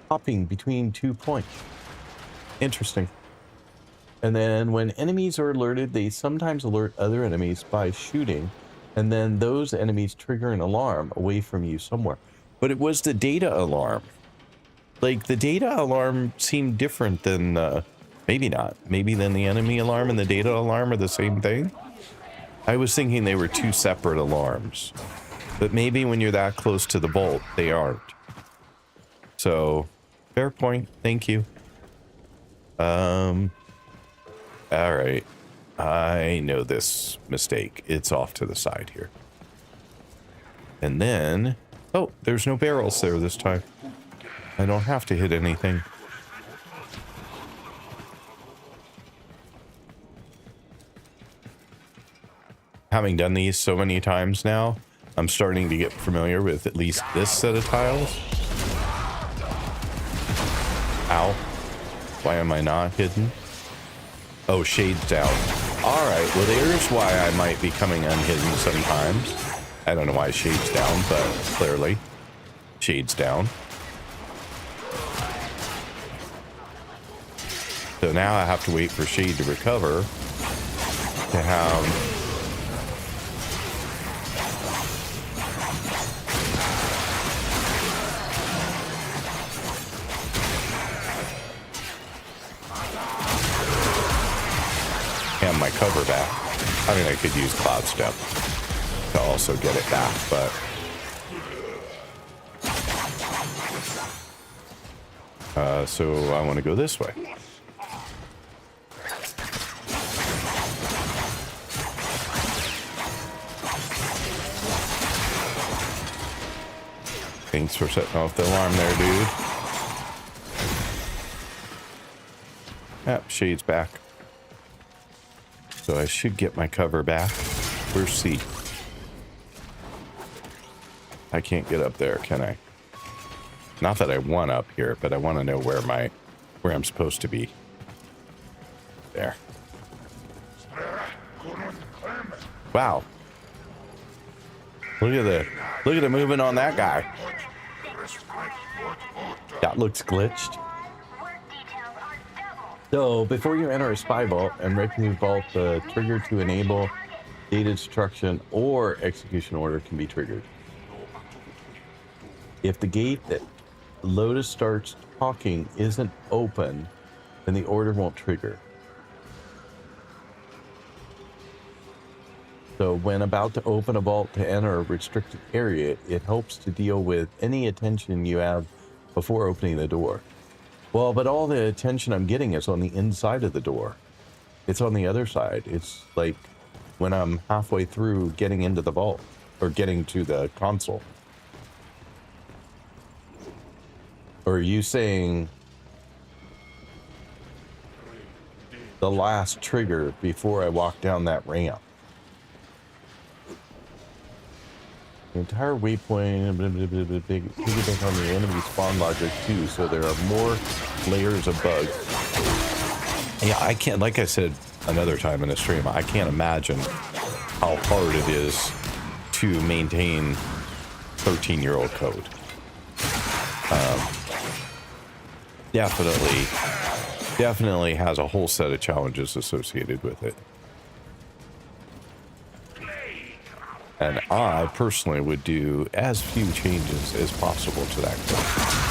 hopping between 2 points. Interesting. And then when enemies are alerted, they sometimes alert other enemies by shooting, and then those enemies trigger an alarm away from you somewhere. But it was the data alarm. Like, the data alarm seemed different than, maybe not. Maybe then the enemy alarm and the data alarm are the same thing? I was thinking they were two separate alarms. But maybe when you're that close to the vault, they aren't. So, fair point. Thank you. All right. I know this mistake. It's off to the side here. And then... oh, there's no barrels there this time. I don't have to hit anything. Having done these so many times now, I'm starting to get familiar with at least this set of tiles. Ow. Why am I not hidden? Oh, shade's down. Alright, well there's why I might be coming unhidden sometimes. I don't know why shade's down, but clearly shade's down. So now I have to wait for shade to recover to have... and my cover back. I mean, I could use Cloud Step to also get it back, but so I want to go this way. Thanks for setting off the alarm there, dude. Yep, shade's back. So I should get my cover back. Where's C? I can't get up there, can I? Not that I want up here, but I want to know where I'm supposed to be. There. Wow. Look at the movement on that guy. That looks glitched. So, before you enter a spy vault and recognize vault, the trigger to enable data destruction or execution order can be triggered. If the gate that Lotus starts talking isn't open, then the order won't trigger. So, when about to open a vault to enter a restricted area, it helps to deal with any attention you have before opening the door. Well, but all the attention I'm getting is on the inside of the door. It's on the other side. It's like when I'm halfway through getting into the vault or getting to the console. Or are you saying the last trigger before I walk down that ramp? The entire waypoint, piggyback on the enemy spawn logic too, so there are more layers of bugs. Yeah, I can't, like I said another time in a stream, I can't imagine how hard it is to maintain 13-year-old code. Definitely has a whole set of challenges associated with it. And I personally would do as few changes as possible to that code.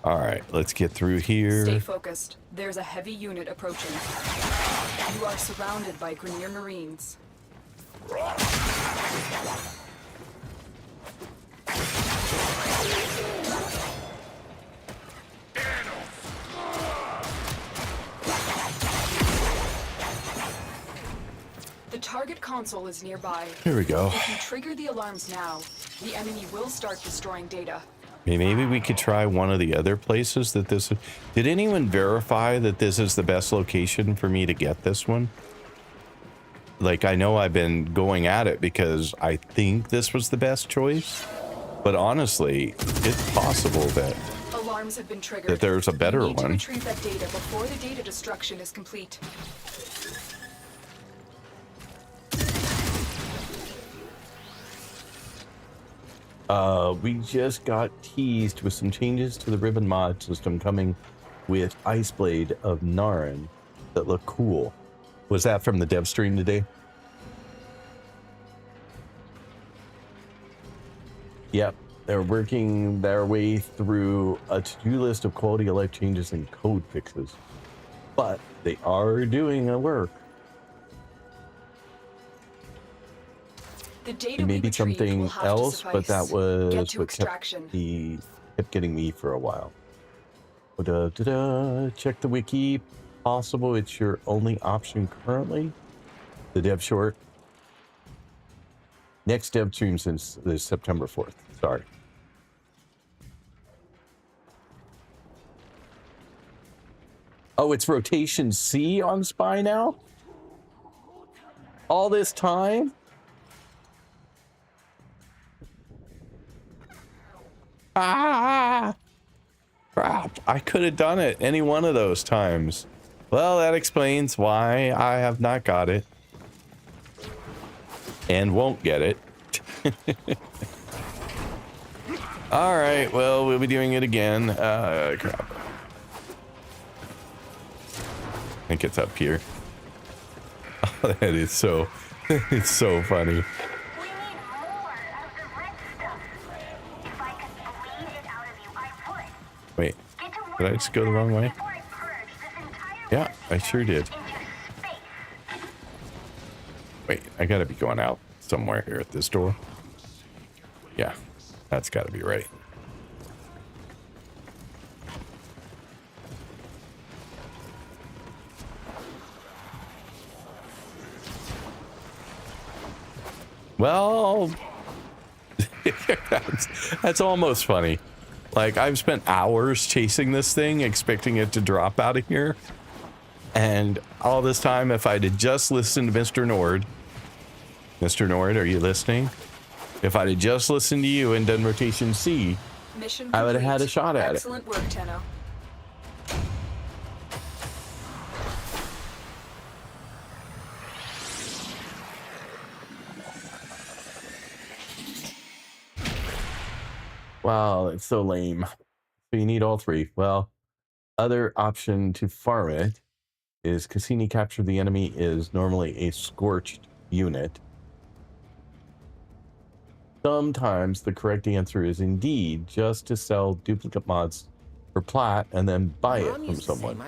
All right, let's get through here. Stay focused. There's a heavy unit approaching. You are surrounded by Grineer Marines. The target console is nearby. Here we go. If you trigger the alarms now, the enemy will start destroying data. Maybe we could try one of the other places that this... Did anyone verify that this is the best location for me to get this one? Like, I know I've been going at it because I think this was the best choice. But honestly, it's possible that... Alarms have been triggered. That there's a better you need one. To retrieve that data before the data destruction is complete. We just got teased with some changes to the Ribbon mod system coming with Iceblade of Narin that look cool. Was that from the dev stream today? Yep, they're working their way through a to-do list of quality of life changes and code fixes. But they are doing the work. The data It may be something will have else, to but that was Get to what extraction. kept getting me for a while. Check the wiki. Possible it's your only option currently. The dev short. Next dev stream since the September 4th. Sorry. Oh, it's rotation C on Spy now? All this time? Ah! Crap. I could have done it any one of those times. Well, that explains why I have not got it. And won't get it. Alright, well, we'll be doing it again. Crap. I think it's up here. Oh, that is so... it's so funny. Wait, did I just go the wrong way? Yeah, I sure did. Wait, I gotta be going out somewhere here at this door. Yeah, that's gotta be right. Well, that's almost funny. Like, I've spent hours chasing this thing, expecting it to drop out of here. And all this time, if I'd have just listened to Mr. Nord. Mr. Nord, are you listening? If I'd have just listened to you and done rotation C, Mission I would have had a shot at Excellent work, Tenno. Wow, it's so lame. So you need all three. Well, other option to farm it is Cassini capture the enemy is normally a scorched unit. Sometimes the correct answer is indeed just to sell duplicate mods for plat and then buy it from someone.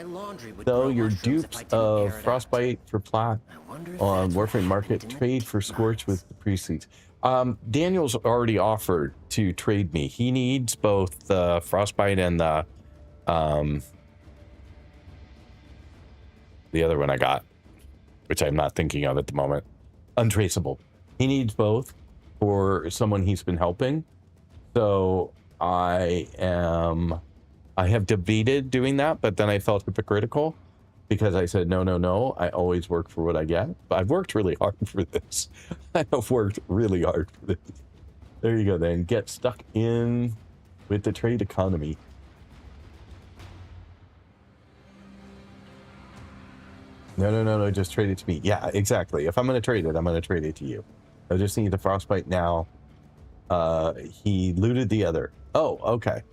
So your dupes of Frostbite for plat on Warframe Market, trade for Scorch with the precedes. Daniel's already offered to trade me. He needs both the Frostbite and the other one I got, which I'm not thinking of at the moment. Untraceable. He needs both for someone he's been helping. So I have debated doing that, but then I felt hypocritical because I said, no, I always work for what I get. But I've worked really hard for this. I have worked really hard for this. There you go then. Get stuck in with the trade economy. No, just trade it to me. Yeah, exactly. If I'm going to trade it, I'm going to trade it to you. I just need the frostbite now. He looted the other. Oh, okay.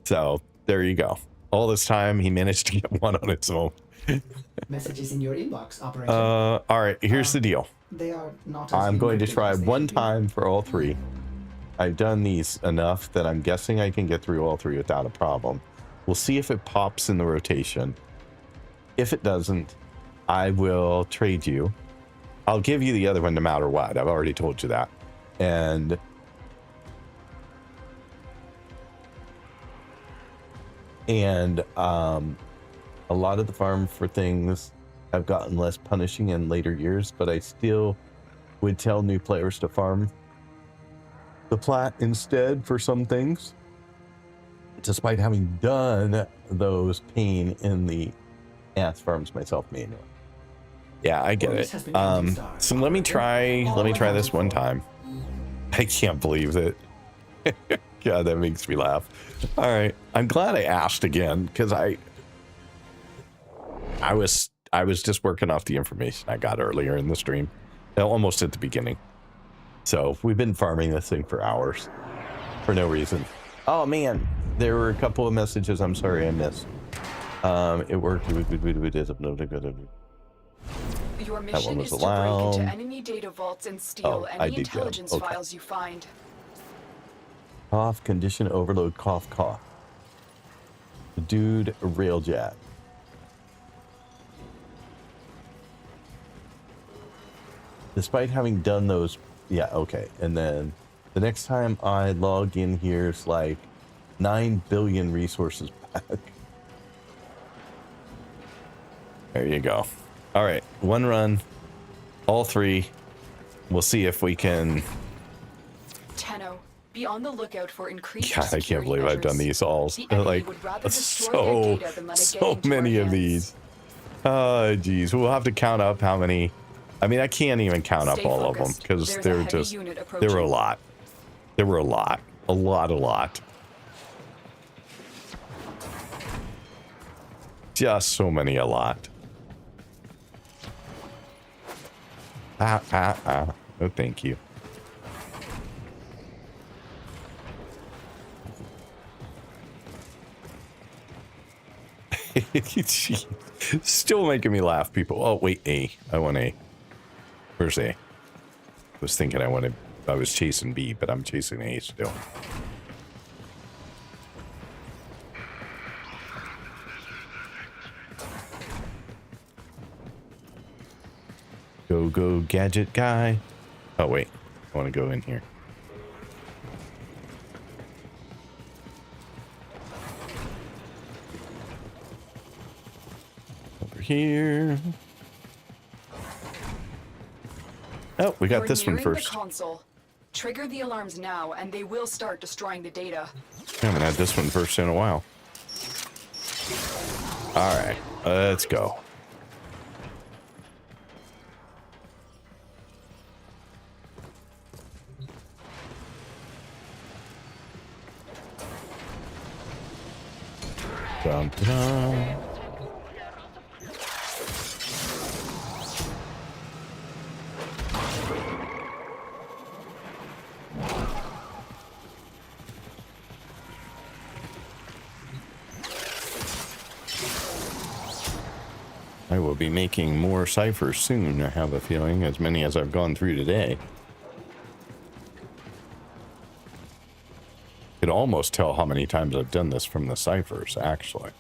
So there you go. All this time, he managed to get one on its own. Messages in your inbox, operator. All right, here's the deal. They are not. I'm going to try one time for all three. I've done these enough that I'm guessing I can get through all three without a problem. We'll see if it pops in the rotation. If it doesn't, I will trade you. I'll give you the other one no matter what. I've already told you that. And a lot of the farm for things have gotten less punishing in later years, but I still would tell new players to farm the plat instead for some things, despite having done those pain in the ass farms myself manually. Yeah, I get it. So let me try this one time. I can't believe it. God, that makes me laugh. All right, I'm glad I asked again because I was just working off the information I got earlier in the stream, almost at the beginning. So we've been farming this thing for hours for no reason. Oh man, there were a couple of messages I'm sorry I missed. It worked. Your mission is to break into enemy data vaults and steal any intelligence files you find. Cough, condition overload, cough, cough. The dude, railjack. Despite having done those, yeah, okay. And then the next time I log in here, it's like 9 billion resources back. There you go. All right, one run, all three. We'll see if we can. Tenno, be on the lookout for increased. God, I can't believe I've done these all. Like so many of these. Oh, geez, we'll have to count up how many. I mean, I can't even count up all of them because they're just, there were a lot. There were a lot. Just so many, a lot. Oh, thank you. Still making me laugh, people. Oh, wait, A. I want A. Where's A? I was thinking I was chasing B, but I'm chasing A still. Go, gadget guy. Oh, wait. I want to go in here. Over here. Oh, we got this one first. The console. Trigger the alarms now, and they will start destroying the data. I haven't had this one first in a while. All right, let's go. Dun, dun. I will be making more ciphers soon, I have a feeling, as many as I've gone through today. You can almost tell how many times I've done this from the ciphers, actually.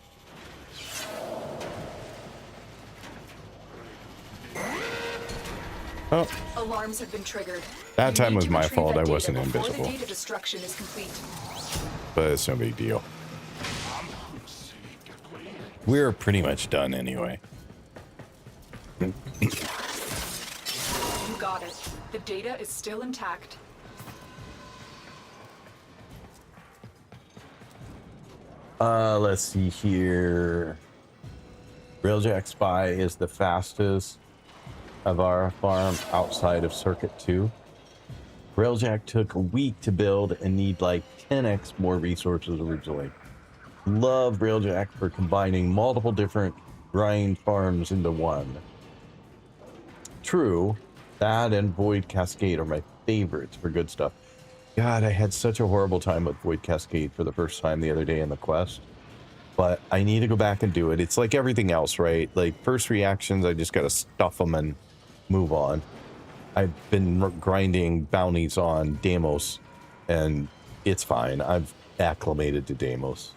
Oh. Alarms have been triggered. That time was my fault. I wasn't invisible. The data destruction is complete. But it's no big deal. We're pretty much done anyway. You got it. The data is still intact. Let's see here. Railjack Spy is the fastest of our farm outside of Circuit 2. Railjack took a week to build and need like 10x more resources originally. Love Railjack for combining multiple different grind farms into one. True, that and Void Cascade are my favorites for good stuff. God, I had such a horrible time with Void Cascade for the first time the other day in the quest. But I need to go back and do it. It's like everything else, right? Like, first reactions, I just gotta stuff them and move on. I've been grinding bounties on Deimos, and it's fine. I've acclimated to Deimos.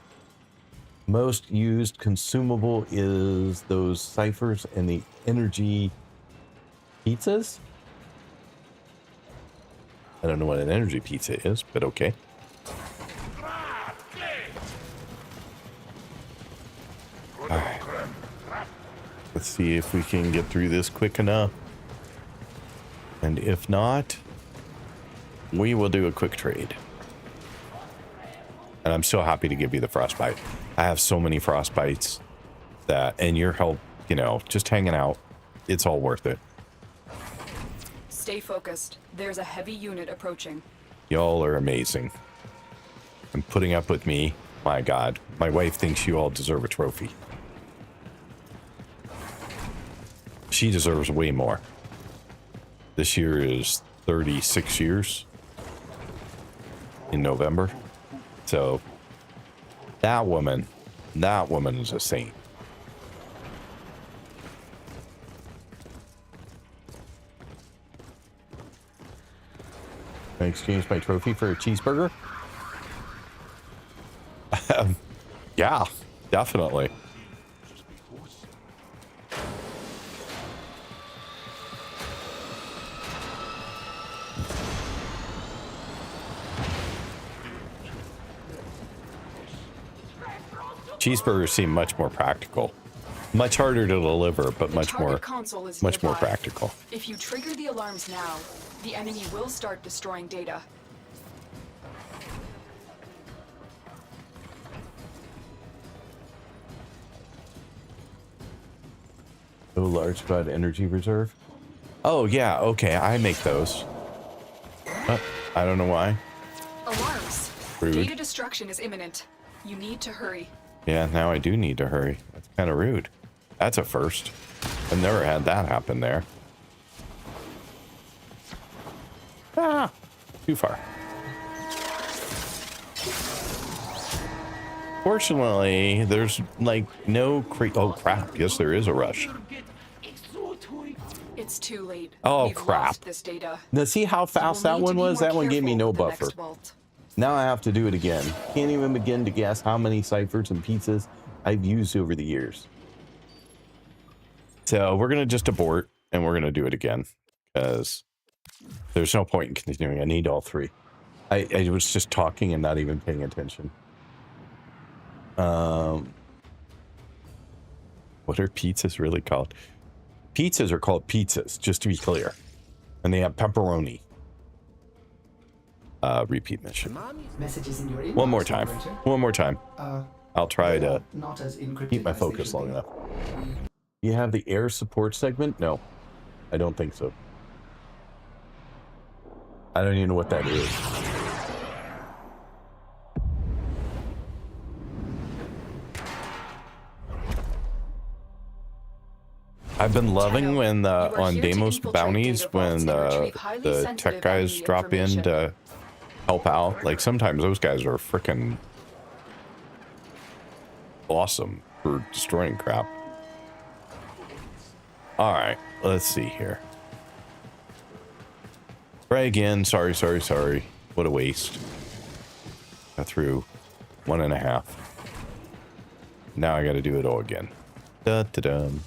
Most used consumable is those ciphers and the energy pizzas. I don't know what an energy pizza is, but okay. Alright. Let's see if we can get through this quick enough. And if not, we will do a quick trade. And I'm so happy to give you the frostbite. I have so many frostbites that, and your help, you know, just hanging out, it's all worth it. Stay focused. There's a heavy unit approaching. Y'all are amazing. And putting up with me, my God, my wife thinks you all deserve a trophy. She deserves way more. This year is 36 years in November. So that woman is a saint. Can I exchange my trophy for a cheeseburger? Yeah, definitely. Cheeseburgers seem much more practical. Much harder to deliver, but much more practical. If you trigger the alarms now, the enemy will start destroying data. Oh, large squad energy reserve. Oh yeah, okay, I make those. I don't know why. Alarms. Rude. Data destruction is imminent. You need to hurry. Yeah, now I do need to hurry. That's kind of rude. That's a first. I've never had that happen there. Ah, too far. Fortunately, there's like no oh crap, yes there is a rush. It's too late. Oh We've crap. lost this data. Now see how fast that one was? That one gave me no buffer. Vault. Now I have to do it again. Can't even begin to guess how many ciphers and pizzas I've used over the years. So we're gonna just abort and we're gonna do it again because there's no point in continuing. I need all three. I was just talking and not even paying attention. What are pizzas really called? Pizzas are called pizzas, just to be clear. And they have pepperoni. Repeat mission. Messages in your One more time. operator. One more time. I'll try to Not as encrypted keep my as they focus should long be. enough. You have the air support segment? No, I don't think so. I don't even know what that is. I've been loving when on Deimos bounties when the tech guys drop in to help out. Like sometimes those guys are freaking awesome for destroying crap. All right, let's see here. Try again. Sorry. What a waste. Got through 1.5. Now I got to do it all again. Da-da-dum.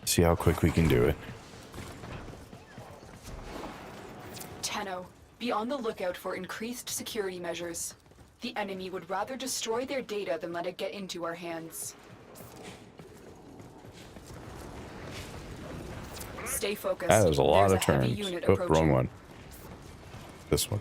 See how quick we can do it. Tenno, be on the lookout for increased security measures. The enemy would rather destroy their data than let it get into our hands. Stay focused. That was a lot There's of heavy turns. unit Oh, approaching. wrong one. This one.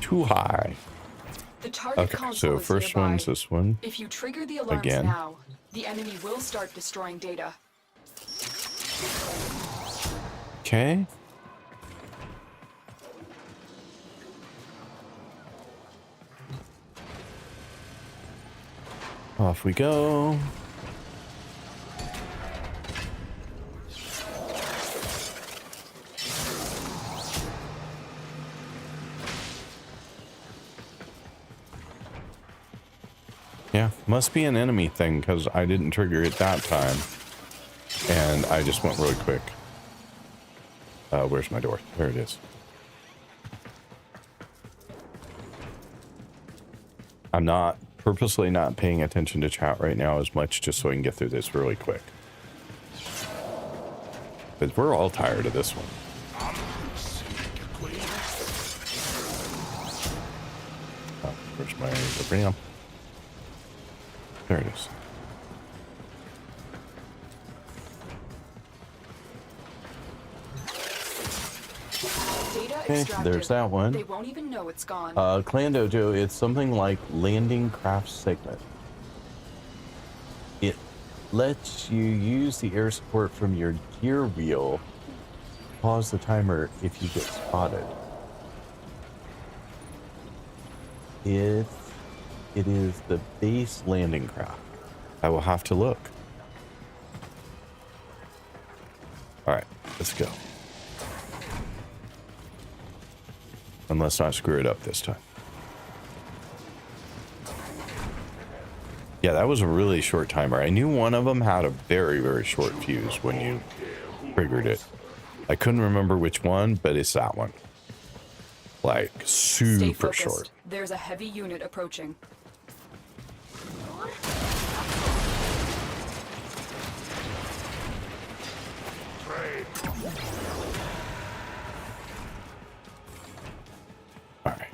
Too high. The target Okay, console so is first nearby. one's this one. If you trigger the alarms Again. now, the enemy will start destroying data. Okay. Off we go. Yeah, must be an enemy thing because I didn't trigger it that time. And I just went really quick. Where's my door? There it is. I'm purposely not paying attention to chat right now as much just so I can get through this really quick. Because we're all tired of this one. Oh, where's my Warframe? There it is. Okay, there's that one. They won't even know it's gone. Clan Dojo, it's something like landing craft segment. It lets you use the air support from your gear wheel. Pause the timer if you get spotted. It is the base landing craft. I will have to look. All right, let's go. And let's not screw it up this time. Yeah, that was a really short timer. I knew one of them had a very, very short fuse when you triggered it. I couldn't remember which one, but it's that one. Like, super short. There's a heavy unit approaching. Alright.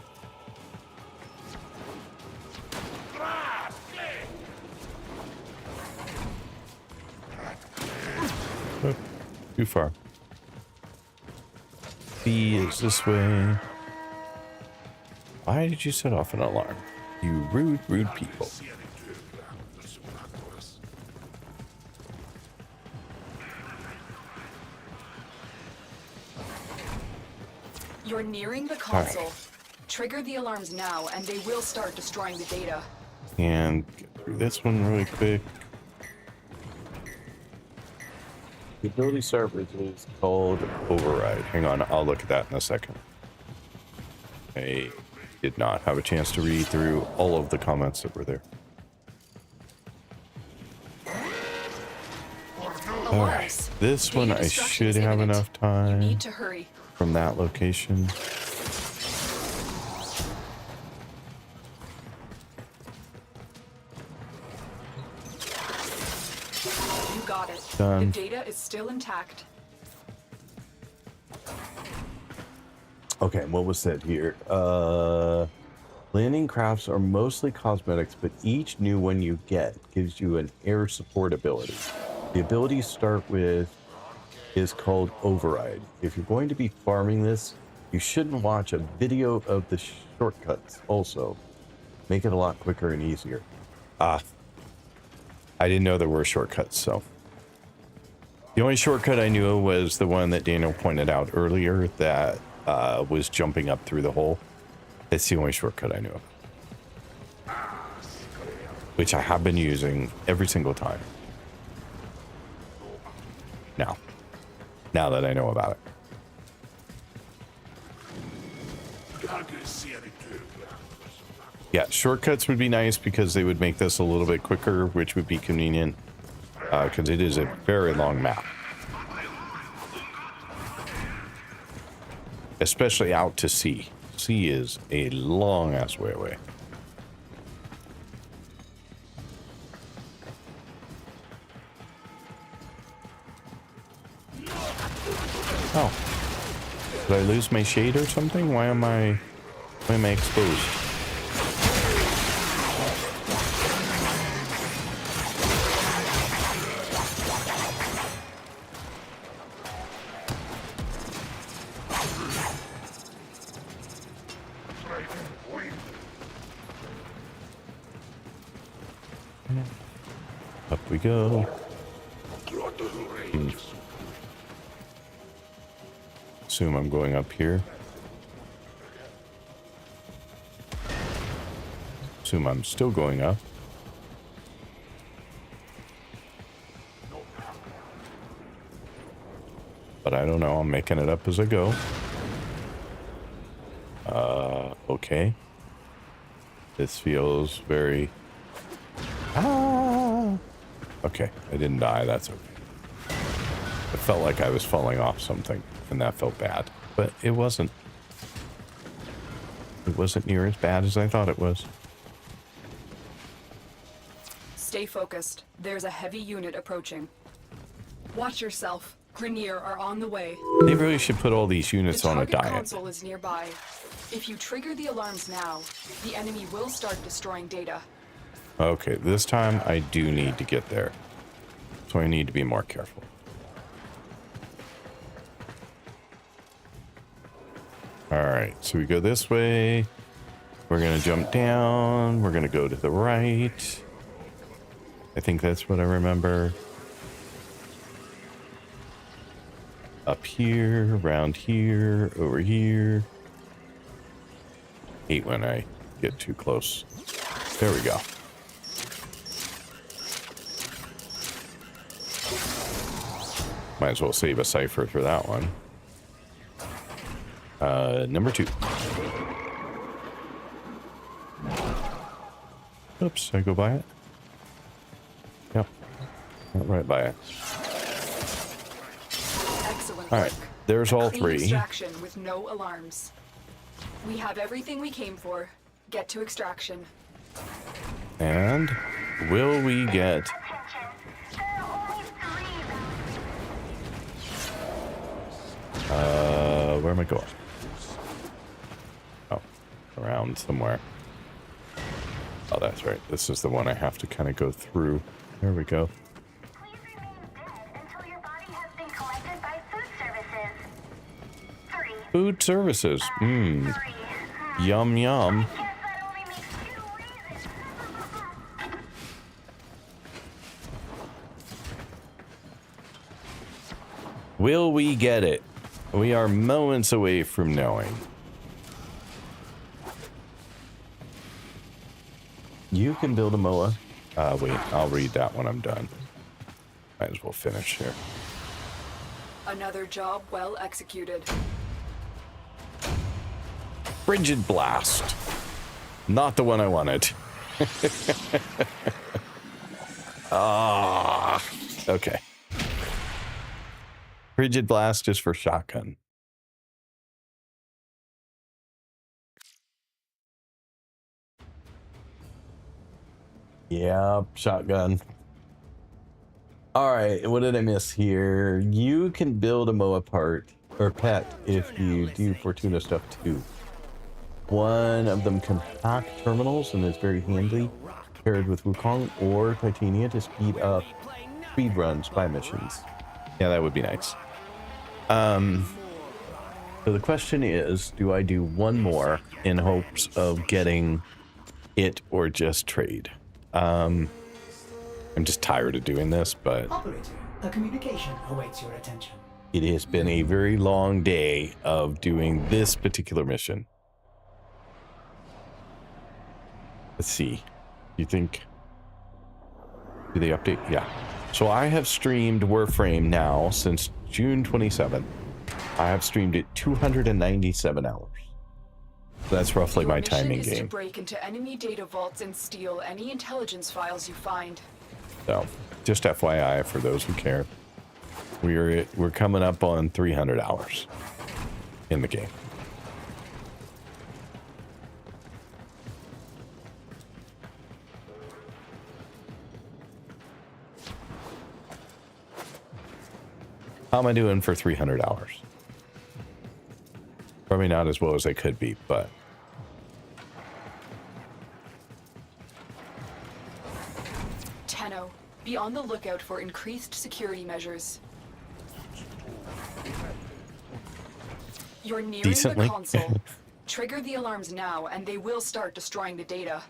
Oh, too far. B is this way. Why did you set off an alarm? You rude, rude people. You're nearing the console. Right. Trigger the alarms now, and they will start destroying the data. And get through this one really quick. The ability server is called Override. Hang on, I'll look at that in a second. I did not have a chance to read through all of the comments that were there. Alright, this one I should have enough time. You need to hurry. From that location. You got it. Done. The data is still intact. Okay, what was said here? Landing crafts are mostly cosmetics, but each new one you get gives you an air support ability. The ability to start with is called Override. If you're going to be farming this, you shouldn't watch a video of the shortcuts also. Make it a lot quicker and easier. I didn't know there were shortcuts, so. The only shortcut I knew was the one that Daniel pointed out earlier that was jumping up through the hole. It's the only shortcut I knew of. Which I have been using every single time. Now that I know about it. Yeah, shortcuts would be nice because they would make this a little bit quicker, which would be convenient because it is a very long map. Especially out to sea. Sea is a long ass way away. Oh, did I lose my shade or something? Why am I exposed? Up we go. Assume I'm going up here. Assume I'm still going up. but I don't know. I'm making it up as I go. Okay. This feels very... Ah! Okay, I didn't die. That's okay. It felt like I was falling off something, and that felt bad. But it wasn't. It wasn't near as bad as I thought it was. Stay focused. There's a heavy unit approaching. Watch yourself. Grenier are on the way. They really should put all these units on a The diet. target console is nearby. If you trigger the alarms now, the enemy will start destroying data. Okay, this time I do need to get there. So I need to be more careful. Alright, so we go this way. We're going to jump down. We're going to go to the right. I think that's what I remember. Up here, around here, over here. Hate when I get too close. There we go. Might as well save a cipher for that one. Number 2. Oops, I go by it? Yep. Not right by it. Excellent. All right, there's all Clean 3. Extraction with no alarms. We have everything we came for. Get to extraction. And will we get... where am I going? Oh, around somewhere. Oh, that's right. This is the one I have to kind of go through. There we go. Food services. Mmm. Yum, yum. Will we get it? We are moments away from knowing. You can build a MOA. Wait, I'll read that when I'm done. Might as well finish here. Another job well executed. Frigid Blast. Not the one I wanted. Ah, okay. Frigid Blast is for shotgun. Yeah, shotgun. All right, what did I miss here? You can build a MOA part or pet if you do Fortuna stuff too. One of them can hack terminals and is very handy, paired with Wukong or Titania to speed up speed runs by missions. Yeah, that would be nice. So the question is, do I do one more in hopes of getting it or just trade? I'm just tired of doing this, but Operator, a communication awaits your attention. it has been a very long day of doing this particular mission. Let's see. You think... Do they update? Yeah. So I have streamed Warframe now since June 27th. I have streamed it 297 hours. That's roughly my time in Your mission is to game. break into enemy data vaults and steal any intelligence files you find. So, just FYI for those who care. We're coming up on 300 hours in the game. How am I doing for 300 hours? Probably not as well as I could be, but... Tenno, be on the lookout for increased security measures. You're nearing Decently. the console. Trigger the alarms now, and they will start destroying the data.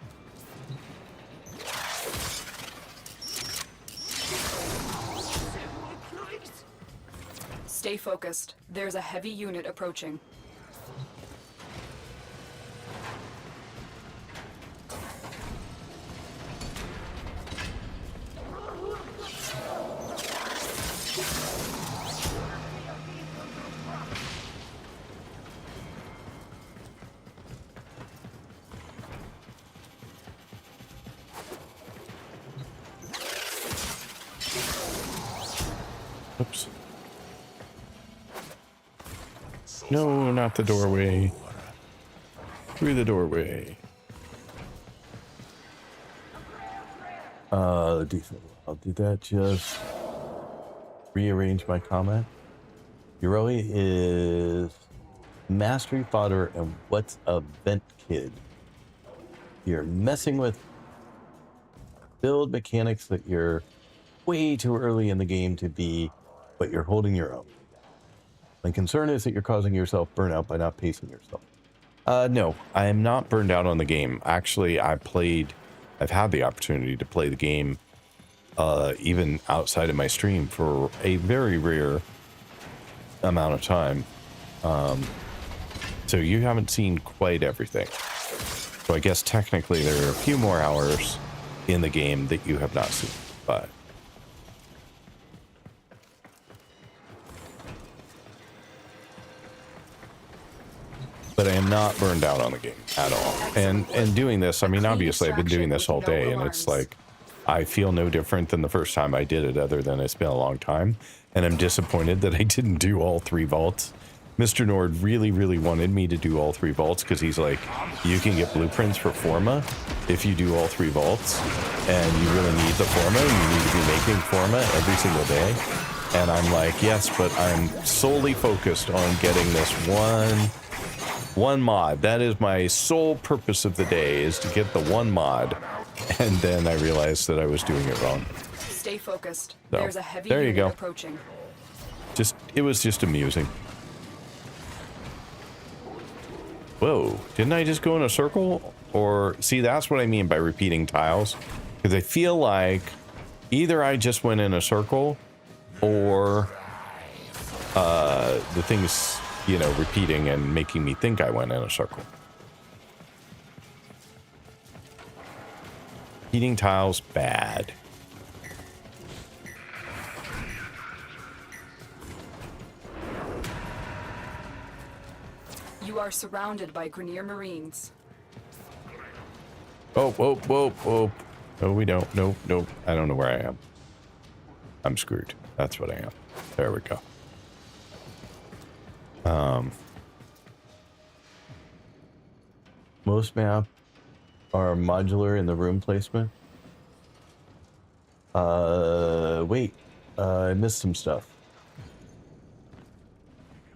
Stay focused. There's a heavy unit approaching. Oops. No, not the doorway. Through the doorway. I'll do that. Just rearrange my comment. Yuroi is mastery fodder and what's a vent kid? You're messing with build mechanics that you're way too early in the game to be, but you're holding your own. My concern is that you're causing yourself burnout by not pacing yourself. No, I am not burned out on the game. Actually, I've had the opportunity to play the game even outside of my stream for a very rare amount of time. So you haven't seen quite everything. So I guess technically there are a few more hours in the game that you have not seen, but I am not burned out on the game at all. And doing this, I mean, obviously I've been doing this all day, and it's like I feel no different than the first time I did it, other than it's been a long time, and I'm disappointed that I didn't do all 3 vaults. Mr. Nord really, really wanted me to do all 3 vaults because he's like, you can get blueprints for Forma if you do all 3 vaults, and you really need the Forma. You need to be making Forma every single day. And I'm like, yes, but I'm solely focused on getting this one mod. That is my sole purpose of the day, is to get the one mod. And then I realized that I was doing it wrong. Stay focused. So, There's a heavy there you unit go. approaching. It was just amusing. Whoa, didn't I just go in a circle? Or, see, that's what I mean by repeating tiles. Because I feel like either I just went in a circle, or the thing's, you know, repeating and making me think I went in a circle. Repeating tiles, bad. You are surrounded by Grenier Marines. Oh, whoa, whoa, whoa. No, we don't. No, no. I don't know where I am. I'm screwed. That's what I am. There we go. Most maps are modular in the room placement. Wait. I missed some stuff.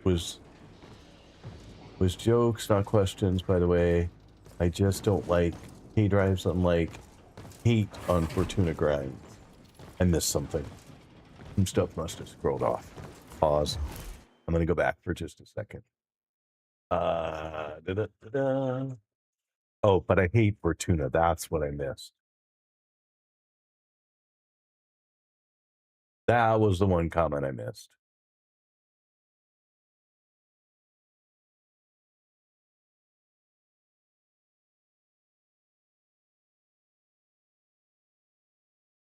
Was jokes, not questions, by the way. I just don't like K-drives, unlike hate on Fortuna Grinds. I missed something. Some stuff must have scrolled off. Pause. I'm gonna go back for just a second. Oh, but I hate Fortuna. That's what I missed. That was the one comment I missed.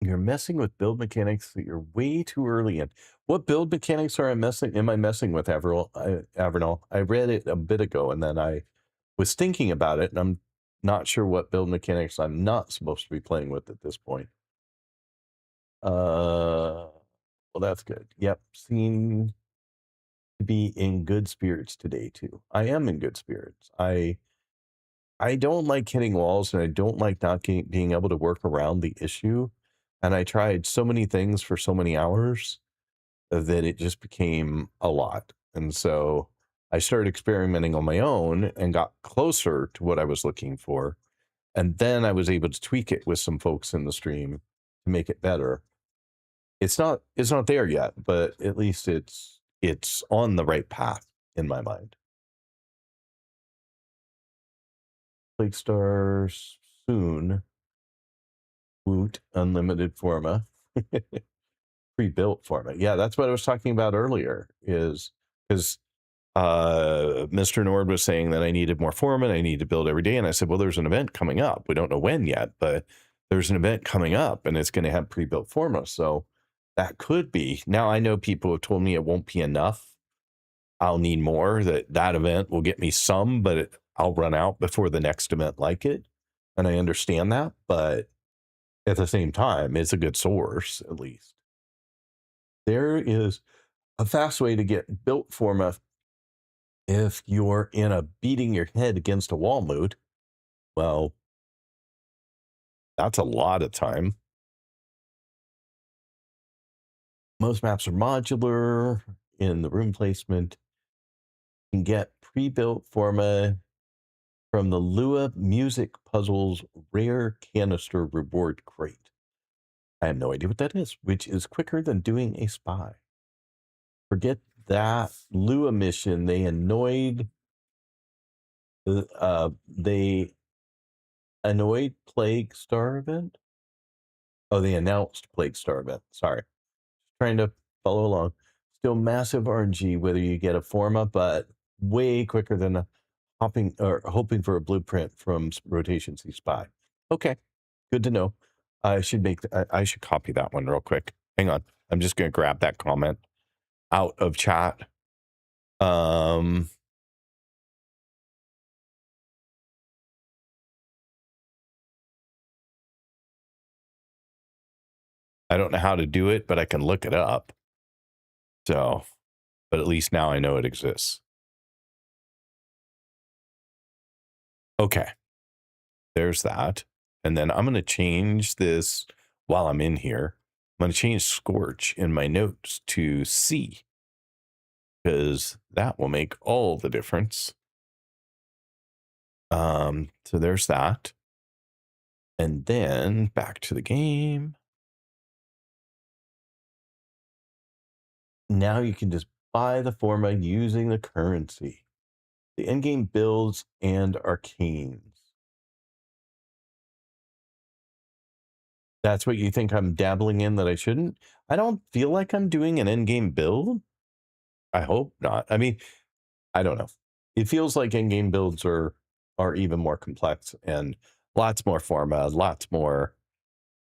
You're messing with build mechanics that you're way too early in. What build mechanics am I messing with, Avernal? I read it a bit ago, and then I was thinking about it, and I'm not sure what build mechanics I'm not supposed to be playing with at this point. Well, that's good. Yep, seem to be in good spirits today too. I am in good spirits. I don't like hitting walls, and I don't like not being able to work around the issue. And I tried so many things for so many hours that it just became a lot. And so I started experimenting on my own and got closer to what I was looking for. And then I was able to tweak it with some folks in the stream to make it better. It's not there yet, but at least it's on the right path in my mind. Plague stars soon. Woot, unlimited Forma. Pre-built Forma. Yeah, that's what I was talking about earlier, is because Mr. Nord was saying that I needed more Forma and I need to build every day. And I said, well, there's an event coming up. We don't know when yet, but there's an event coming up and it's going to have pre-built Forma. So that could be. Now I know people have told me it won't be enough. I'll need more. That event will get me some, but I'll run out before the next event like it. And I understand that, but at the same time, it's a good source, at least. There is a fast way to get built forma if you're in a beating your head against a wall mood. Well, that's a lot of time. Most maps are modular in the room placement. You can get pre-built forma from the Lua Music Puzzles Rare Canister Reward Crate. I have no idea what that is, which is quicker than doing a spy. Forget that Lua mission. They annoyed Plague Star event. Oh, they announced Plague Star event. Sorry. Trying to follow along. Still massive RNG whether you get a forma, but way quicker than hoping for a blueprint from Rotation C Spy. Okay, good to know. I should copy that one real quick. Hang on. I'm just going to grab that comment out of chat. I don't know how to do it, but I can look it up. So, but at least now I know it exists. Okay. There's that. And then I'm going to change this while I'm in here. I'm going to change Scorch in my notes to C, because that will make all the difference. So there's that. And then back to the game. Now you can just buy the forma using the currency, the endgame builds and arcanes. That's what you think I'm dabbling in that I shouldn't? I don't feel like I'm doing an endgame build. I hope not. I mean, I don't know. It feels like endgame builds are even more complex and lots more forma, lots more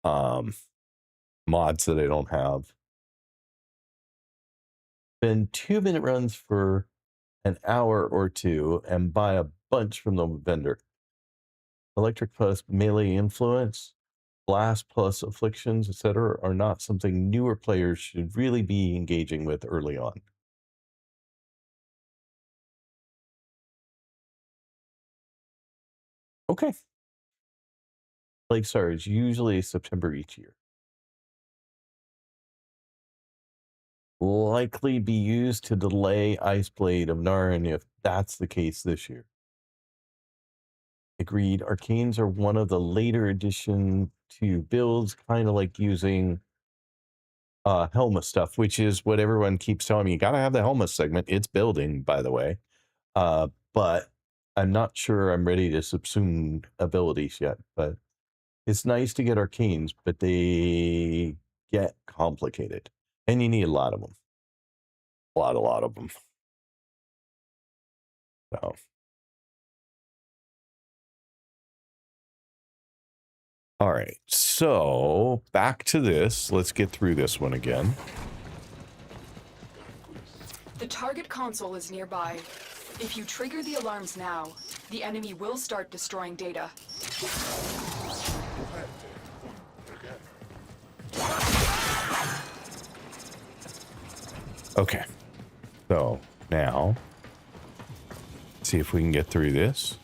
mods that I don't have. Spend 2-minute runs for an hour or two and buy a bunch from the vendor. Electric plus melee influence, blast plus afflictions, etc. are not something newer players should really be engaging with early on. Okay. Plague Star is usually September each year. Likely be used to delay Iceblade of Narn if that's the case this year. Agreed. Arcanes are one of the later addition to builds, kind of like using Helma stuff, which is what everyone keeps telling me. You got to have the Helma segment. It's building, by the way. But I'm not sure I'm ready to subsume abilities yet. But it's nice to get arcanes, but they get complicated. And you need a lot of them. A lot of them. So. All right, so back to this. Let's get through this one again. The target console is nearby. If you trigger the alarms now, the enemy will start destroying data. Okay, so now, see if we can get through this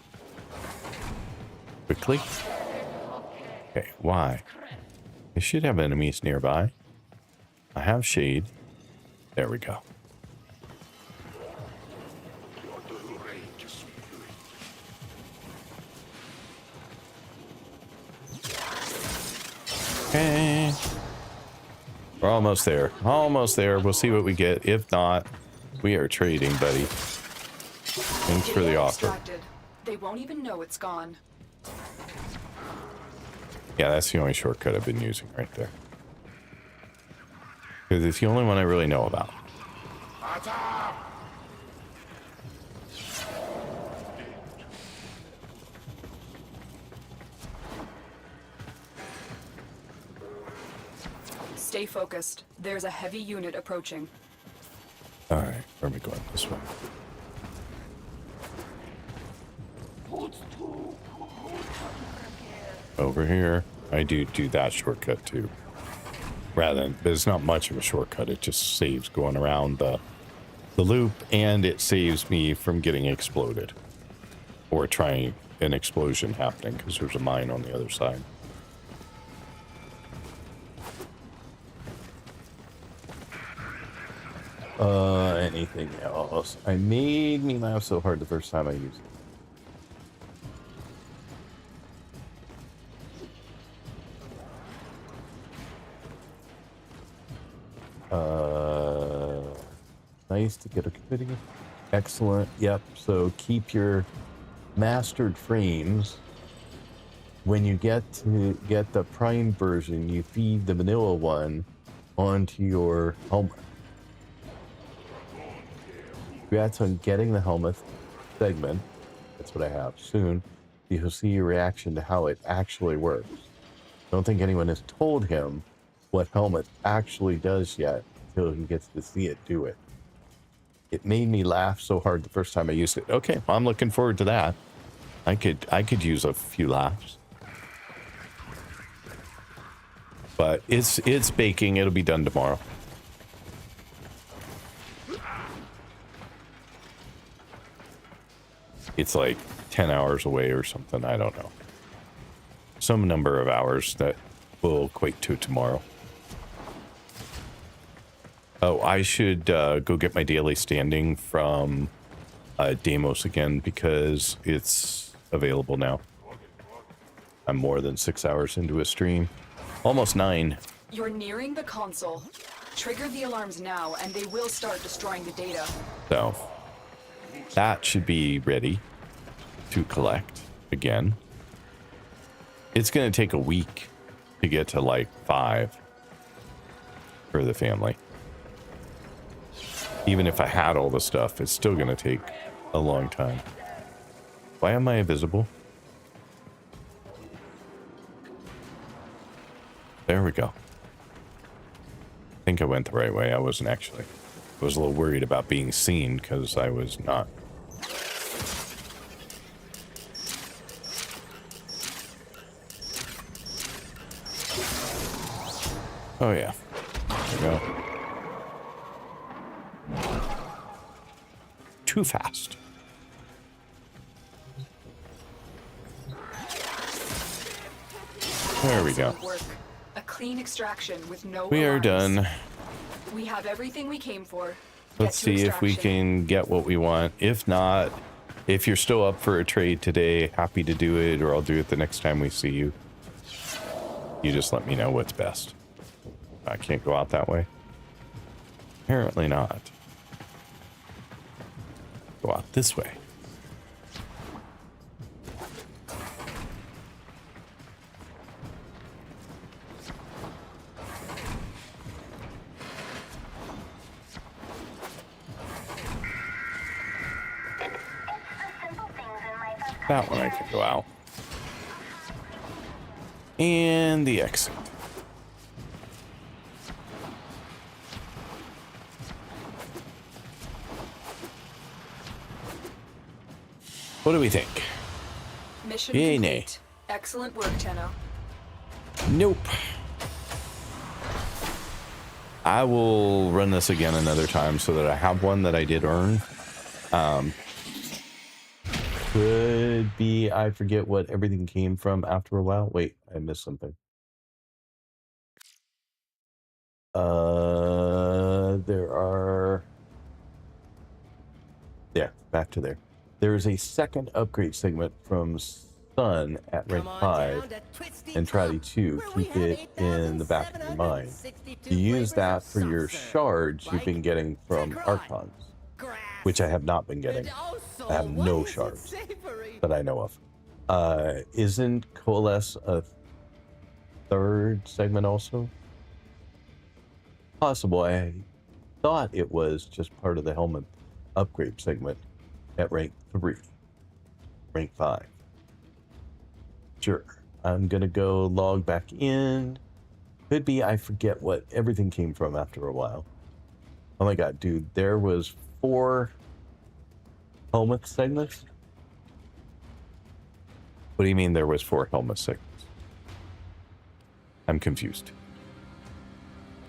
quickly. Okay, why? I should have enemies nearby. I have shade. There we go. Okay. We're almost there. Almost there. We'll see what we get. If not, we are trading, buddy. Thanks for the offer. They won't even know it's gone. Yeah, that's the only shortcut I've been using right there. Because it's the only one I really know about. Stay focused. There's a heavy unit approaching. All right, where are we going? This way. Over here. I do that shortcut too. rather than, but it's not much of a shortcut. It just saves going around the loop, and it saves me from getting exploded or trying an explosion happening because there's a mine on the other side. Anything else? I made me laugh so hard the first time I used it. Nice to get a video. Excellent. Yep. So keep your mastered frames. When you get the prime version, you feed the vanilla one onto your helmet. Congrats on getting the helmet segment. That's what I have. Soon, you'll see your reaction to how it actually works. I don't think anyone has told him what helmet actually does yet until he gets to see it do it. It made me laugh so hard the first time I used it. Okay, well, I'm looking forward to that. I could use a few laughs. But it's baking. It'll be done tomorrow. It's like 10 hours away or something. I don't know. Some number of hours that will equate to tomorrow. Oh, I should go get my daily standing from Deimos again because it's available now. I'm more than 6 hours into a stream. Almost 9. You're nearing the console. Trigger the alarms now, and they will start destroying the data. So, that should be ready to collect again. It's going to take a week to get to like 5 for the family. Even if I had all the stuff, it's still going to take a long time. Why am I invisible? There we go. I think I went the right way. I wasn't actually. I was a little worried about being seen because I was not. Oh yeah. There we go. Too fast. There we go. A clean extraction with no We are done. We have everything we came for. Let's see if we can get what we want. If not, if you're still up for a trade today, happy to do it, or I'll do it the next time we see you. You just let me know what's best. I can't go out that way. Apparently not. Go out this way. That one I can go out. And the exit. What do we think? Mission Yay, complete. nay. Excellent work, Tenno. Nope. I will run this again another time so that I have one that I did earn. Could be I forget what everything came from after a while. Wait, I missed something. There are... Yeah, back to there. There's a second upgrade segment from Sun at rank 5 and Triddy 2. Keep it in the back of your mind. You use that for your shards you've been getting from Archons, which I have not been getting. I have no shards that I know of. Isn't Coalesce a third segment also? Possible. I thought it was just part of the helmet upgrade segment at rank 3, rank 5. Sure. I'm gonna go log back in. Could be I forget what everything came from after a while. Oh my god, dude, there was 4 helmet segments? What do you mean there was 4 helmet segments? I'm confused.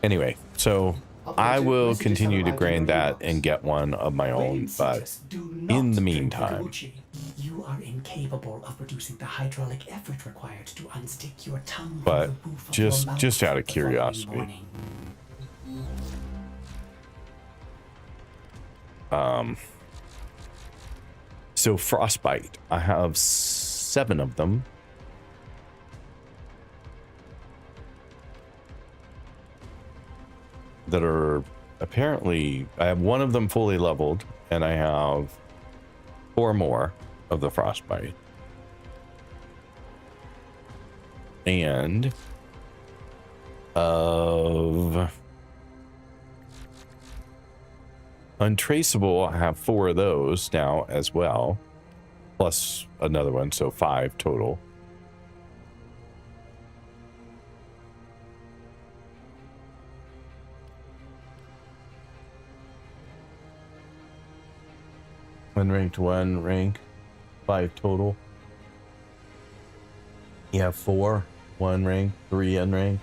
Anyway, so I Operator, will messages continue to have arrived in grind your that inbox. and get one of my own, Wayne but Citrus, do in not the drink meantime, kombucha. You are incapable of producing the hydraulic effort required to unstick your tongue but from the roof of your mouth just out of the following curiosity. morning. So frostbite, I have 7 of them. That are apparently, I have 1 of them fully leveled, and I have 4 more of the frostbite. And of untraceable, I have 4 of those now as well, plus another one, so 5 total. Unranked 1 rank, 5 total. You have 4, 1 ranked, 3 unranked.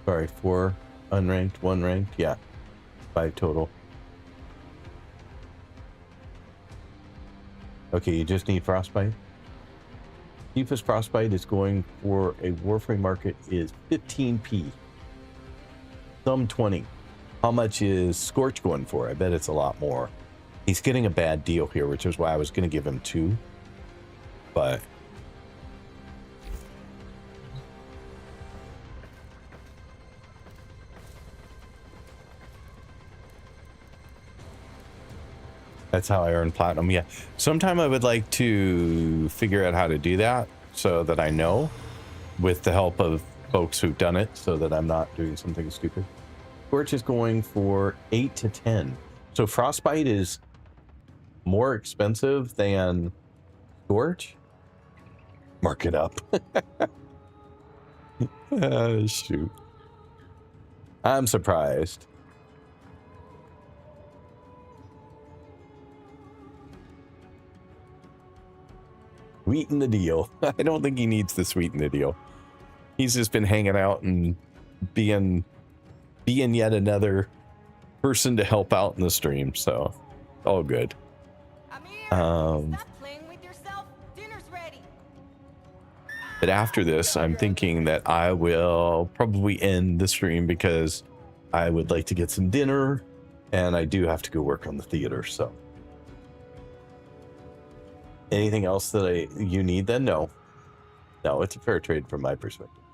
Sorry, 4 unranked, 1 ranked. Yeah, 5 total. Okay, you just need frostbite. Cheapest frostbite is going for a Warframe market is 15p. Some 20. How much is Scorch going for? I bet it's a lot more. He's getting a bad deal here, which is why I was going to give him 2. But that's how I earn platinum. Yeah. Sometime I would like to figure out how to do that so that I know, with the help of folks who've done it, so that I'm not doing something stupid. Scorch is going for 8 to 10. So frostbite is more expensive than Scorch. Mark it up. Shoot. I'm surprised. Sweeten the deal. I don't think he needs to sweeten the deal. He's just been hanging out and being yet another person to help out in the stream, so all good. Stop playing with yourself. Dinner's ready. But after this, I'm thinking that I will probably end the stream because I would like to get some dinner, and I do have to go work on the theater. So, anything else that you need? Then no, it's a fair trade from my perspective.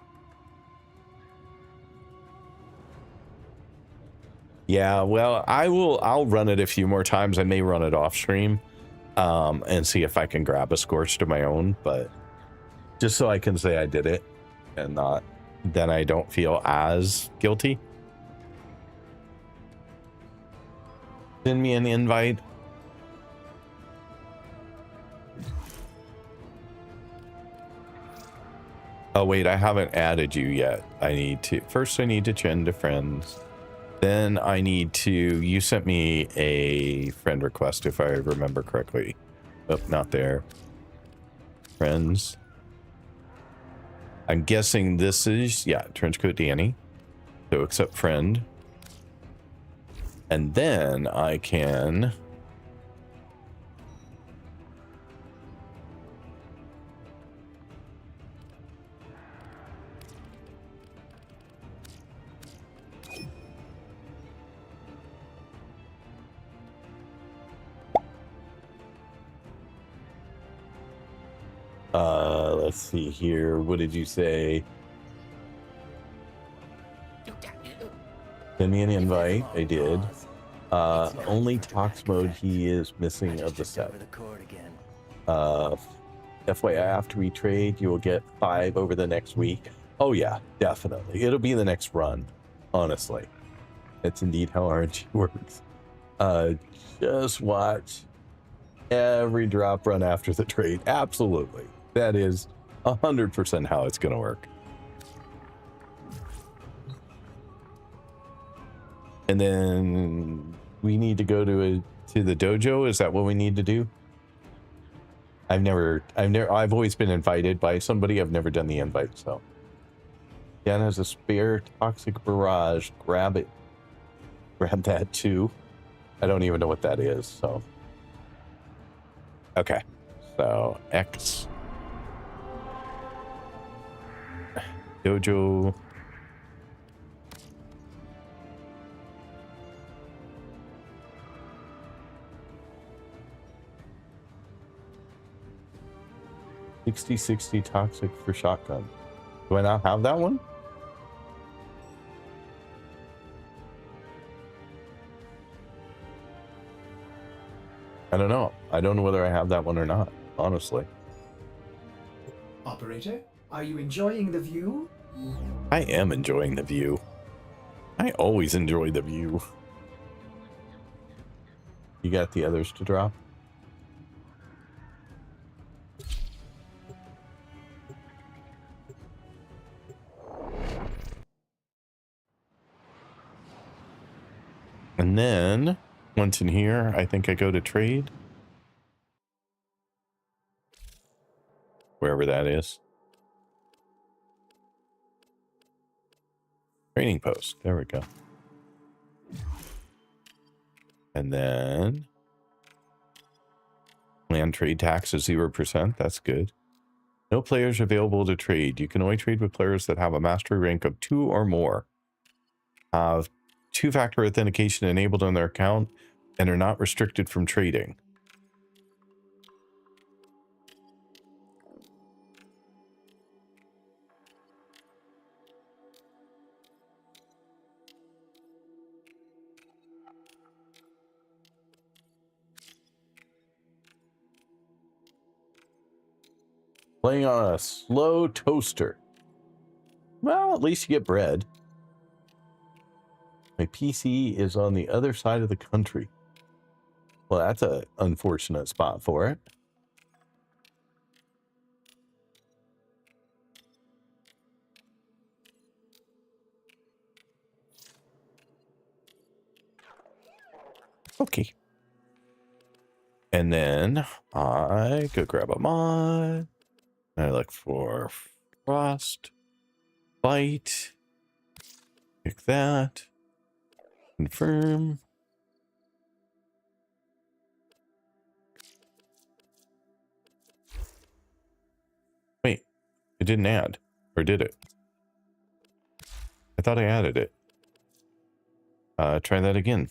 Yeah, well, I'll run it a few more times. I may run it off stream. And see if I can grab a Scorch to my own, but just so I can say I did it and not, then I don't feel as guilty. Send me an invite. Oh wait, I haven't added you yet. First I need to change to friends. Then I need to, you sent me a friend request if I remember correctly. Oh, not there. Friends. I'm guessing this is, yeah, Trenchcoat Danny. So accept friend. And then I can let's see here. What did you say? Send me an invite. I did. Only Tox mode he is missing of the set. FYI, after we trade, you will get 5 over the next week. Oh yeah, definitely. It'll be the next run, honestly. That's indeed how RNG works. Just watch every drop run after the trade. Absolutely. That is 100% how it's going to work. And then we need to go to the dojo. Is that what we need to do? I've always been invited by somebody. I've never done the invite, so Dan has a spare toxic barrage. Grab it. Grab that too. I don't even know what that is, so. Okay. So, X. Dojo. $60 toxic for shotgun. Do I not have that one? I don't know. I don't know whether I have that one or not, honestly. Operator, are you enjoying the view? I am enjoying the view. I always enjoy the view. You got the others to drop? And then, once in here, I think I go to trade. Wherever that is. Training post. There we go. And then land trade tax is 0%. That's good. No players available to trade. You can only trade with players that have a mastery rank of 2 or more, have two-factor authentication enabled on their account, and are not restricted from trading. Playing on a slow toaster. Well, at least you get bread. My PC is on the other side of the country. Well, that's an unfortunate spot for it. Okay. And then I go grab a mod. I look for frost, bite. Pick that. Confirm. Wait, it didn't add. Or did it? I thought I added it. Try that again.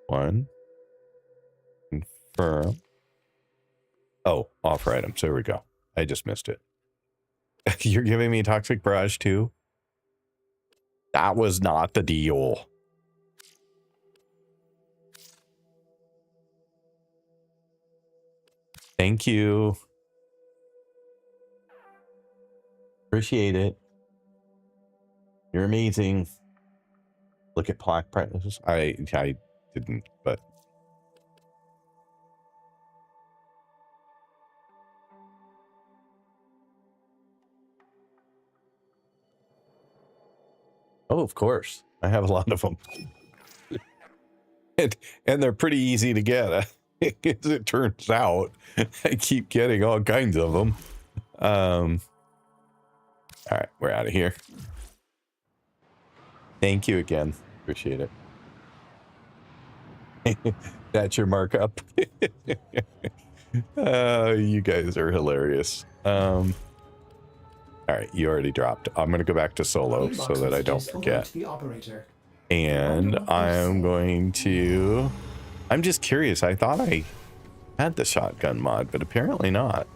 One. Confirm. Oh, offer items. There we go. I just missed it. You're giving me Toxic Barrage too? That was not the deal. Thank you. Appreciate it. You're amazing. Look at plaque prices. I didn't, but oh, of course. I have a lot of them. and they're pretty easy to get. As it turns out, I keep getting all kinds of them. All right, we're out of here. Thank you again. Appreciate it. That's your markup. You guys are hilarious. All right, you already dropped. I'm going to go back to solo so that I don't forget. And I'm going to... I'm just curious. I thought I had the shotgun mod, but apparently not.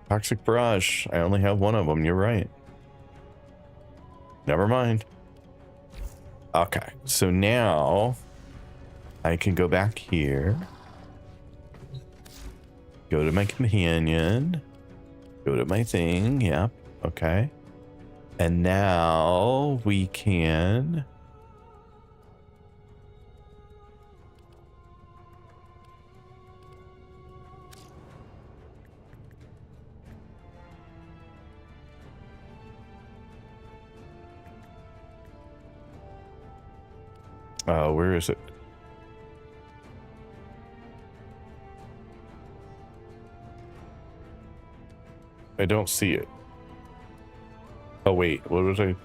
Toxic Barrage. I only have one of them. You're right. Never mind. Okay, so now I can go back here. Go to my companion. Go to my thing. Yep. Okay. And now we can... where is it? I don't see it. Oh wait, what was I?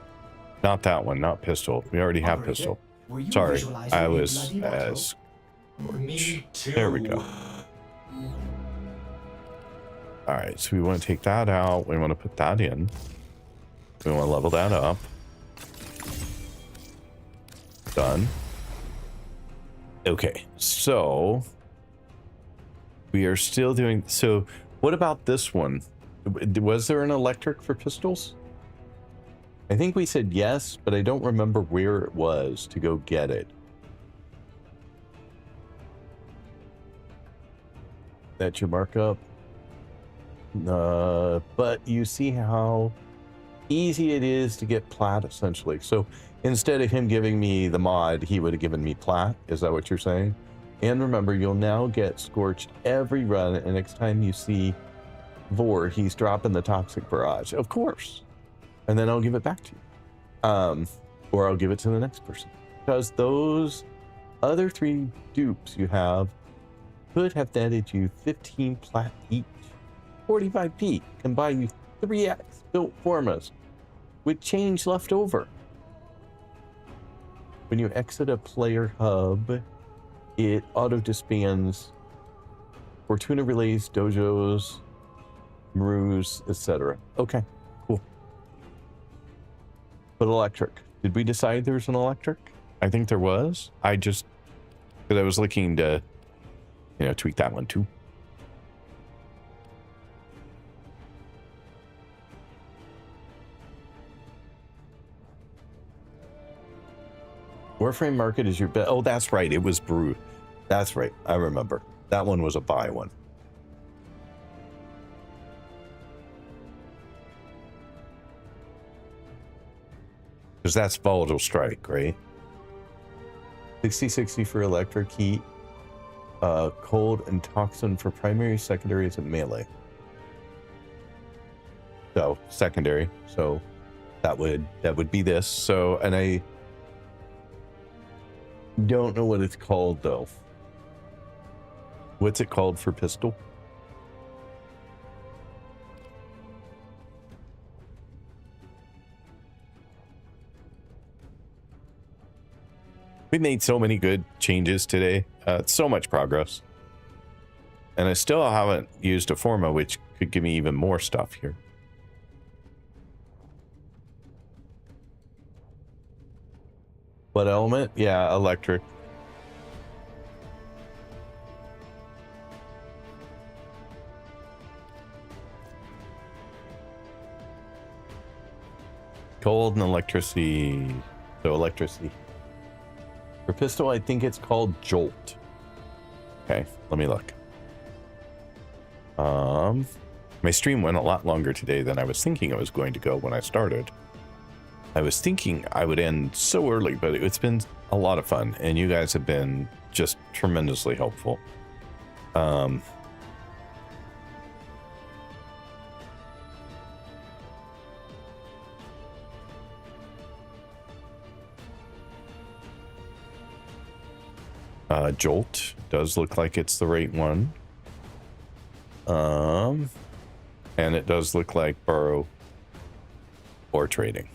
Not that one, not pistol. We already have Operator, pistol. were you Sorry, visualizing I a was bloody battle? as. Me too. There we go. All right, so we want to take that out. We want to put that in. We want to level that up. Done. Okay, so we are still doing. So what about this one? Was there an electric for pistols? I think we said yes, but I don't remember where it was to go get it. That's your markup. But you see how easy it is to get plat, essentially. So instead of him giving me the mod, he would have given me plat. Is that what you're saying? And remember, you'll now get scorched every run, and next time you see Vor, he's dropping the toxic barrage, of course. And then I'll give it back to you. Or I'll give it to the next person. Because those other 3 dupes you have could have netted you 15 plat each. 45p can buy you 3x built formas with change left over. When you exit a player hub, it auto disbands Fortuna relays, dojos, Marus, etc. Okay, cool. But electric. Did we decide there's an electric? I think there was. Because I was looking to, tweak that one too. Warframe Market is your bet. Oh, that's right. It was Brew. That's right. I remember. That one was a buy one. Because that's Volatile Strike, right? 60/60 for electric heat. Cold and toxin for primary, secondaries, and melee. So secondary. So that would be this. So, and I don't know what it's called though. What's it called for pistol? We made so many good changes today. So much progress. And I still haven't used a Forma, which could give me even more stuff here. What element? Yeah, electric. Cold and electricity. So electricity. For pistol, I think it's called Jolt. Okay, let me look. My stream went a lot longer today than I was thinking it was going to go when I started. I was thinking I would end so early, but it's been a lot of fun, and you guys have been just tremendously helpful. Jolt does look like it's the right one. And it does look like borrow or trading.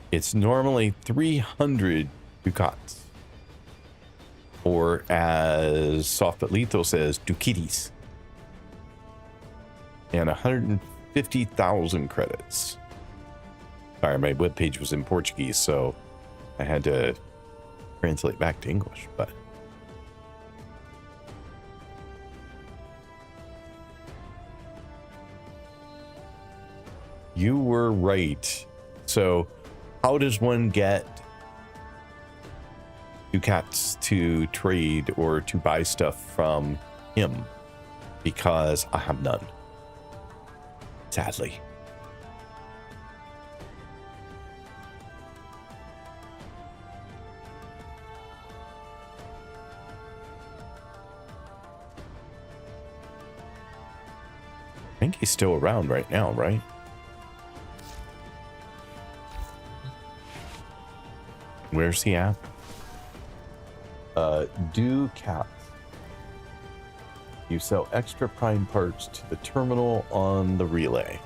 It's normally 300 ducats. Or as Soft But Lethal says, dukitis. And 150,000 credits. Sorry, my webpage was in Portuguese, so I had to translate back to English, but you were right. So how does one get ducats to trade or to buy stuff from him? Because I have none, sadly. I think he's still around right now, right? Where's he at? Ducats. You sell extra prime parts to the terminal on the relay.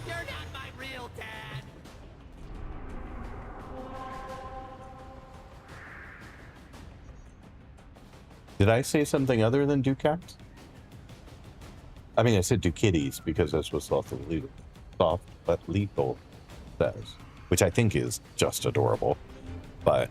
You're not my real dad. Did I say something other than Ducats? I mean, I said Ducatties because that's what soft but lethal says, which I think is just adorable. But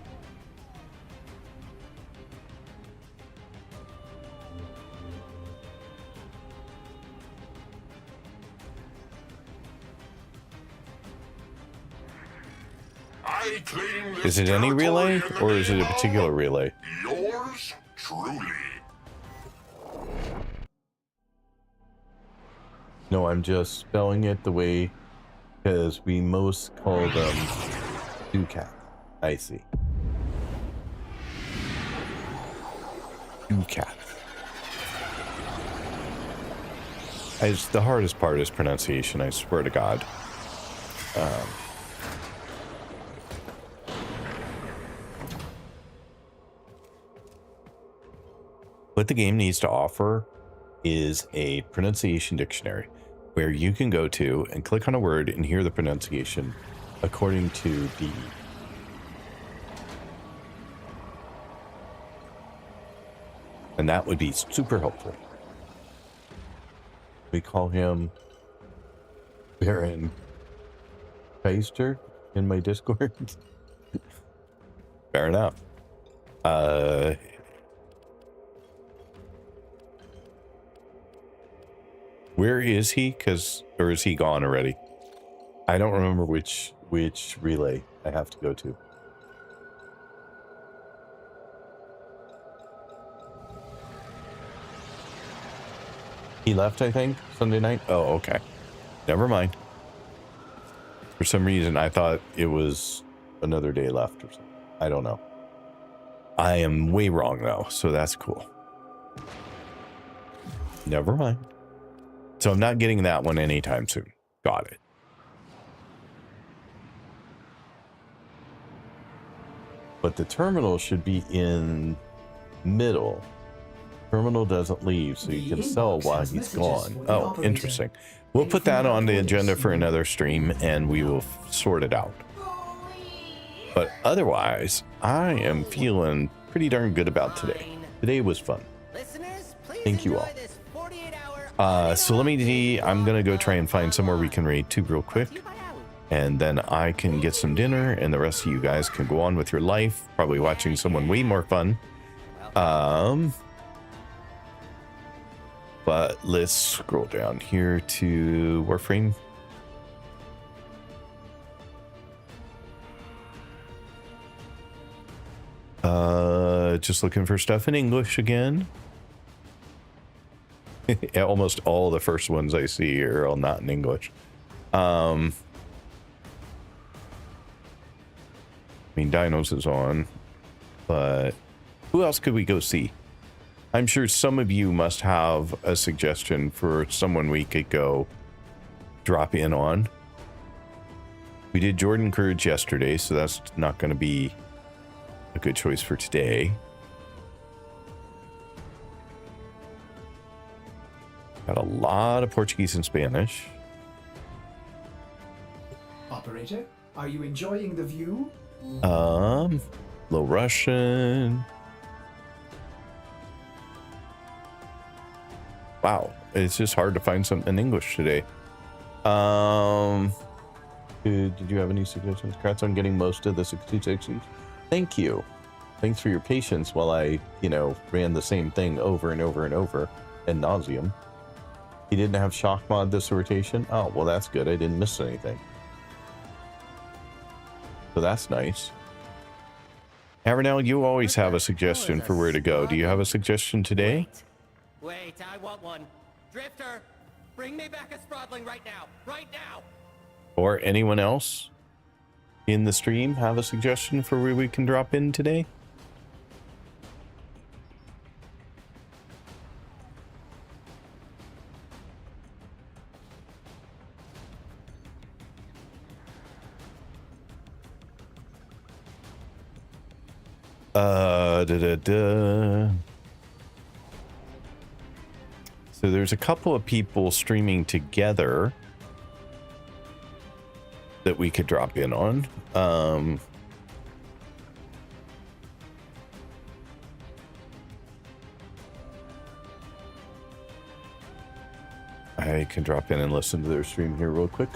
I claim this is it any relay territory in the or is it a name particular of relay? Yours truly. No, I'm just spelling it the way because we most call them Ducat. I see. Ducat. The hardest part is pronunciation, I swear to God. What the game needs to offer is a pronunciation dictionary where you can go to and click on a word and hear the pronunciation according to the and that would be super helpful. We call him Baron Keister in my Discord. Fair enough. Where is he? Or is he gone already? I don't remember which relay I have to go to. He left, I think, Sunday night. Oh, okay. Never mind. For some reason, I thought it was another day left or something. I don't know. I am way wrong, though, so that's cool. Never mind. So I'm not getting that one anytime soon. Got it. But the terminal should be in middle. Terminal doesn't leave, so you can sell while he's gone. Oh, interesting. We'll put that on the agenda for another stream, and we will sort it out. But otherwise, I am feeling pretty darn good about today. Today was fun. Thank you all. So I'm going to go try and find somewhere we can raid to real quick. And then I can get some dinner, and the rest of you guys can go on with your life, probably watching someone way more fun. But let's scroll down here to Warframe. Just looking for stuff in English again. Almost all the first ones I see are all not in English. I mean, Dinos is on, but who else could we go see? I'm sure some of you must have a suggestion for someone we could go drop in on. We did Jordan Courage yesterday, so that's not going to be a good choice for today. Got a lot of Portuguese and Spanish. Operator, are you enjoying the view? Low Russian. Wow, it's just hard to find something in English today. Did you have any suggestions? Congrats on getting most of the 6060s. Thank you. Thanks for your patience while I, ran the same thing over and over and over ad nauseum. He didn't have shock mod this rotation. Oh, well, that's good. I didn't miss anything. So that's nice. Avernell, you always have a suggestion for where to go. Do you have a suggestion today? Wait, I want one. Drifter, bring me back a Sprodling right now. Right now. Or anyone else in the stream have a suggestion for where we can drop in today? So there's a couple of people streaming together that we could drop in on. I can drop in and listen to their stream here real quick.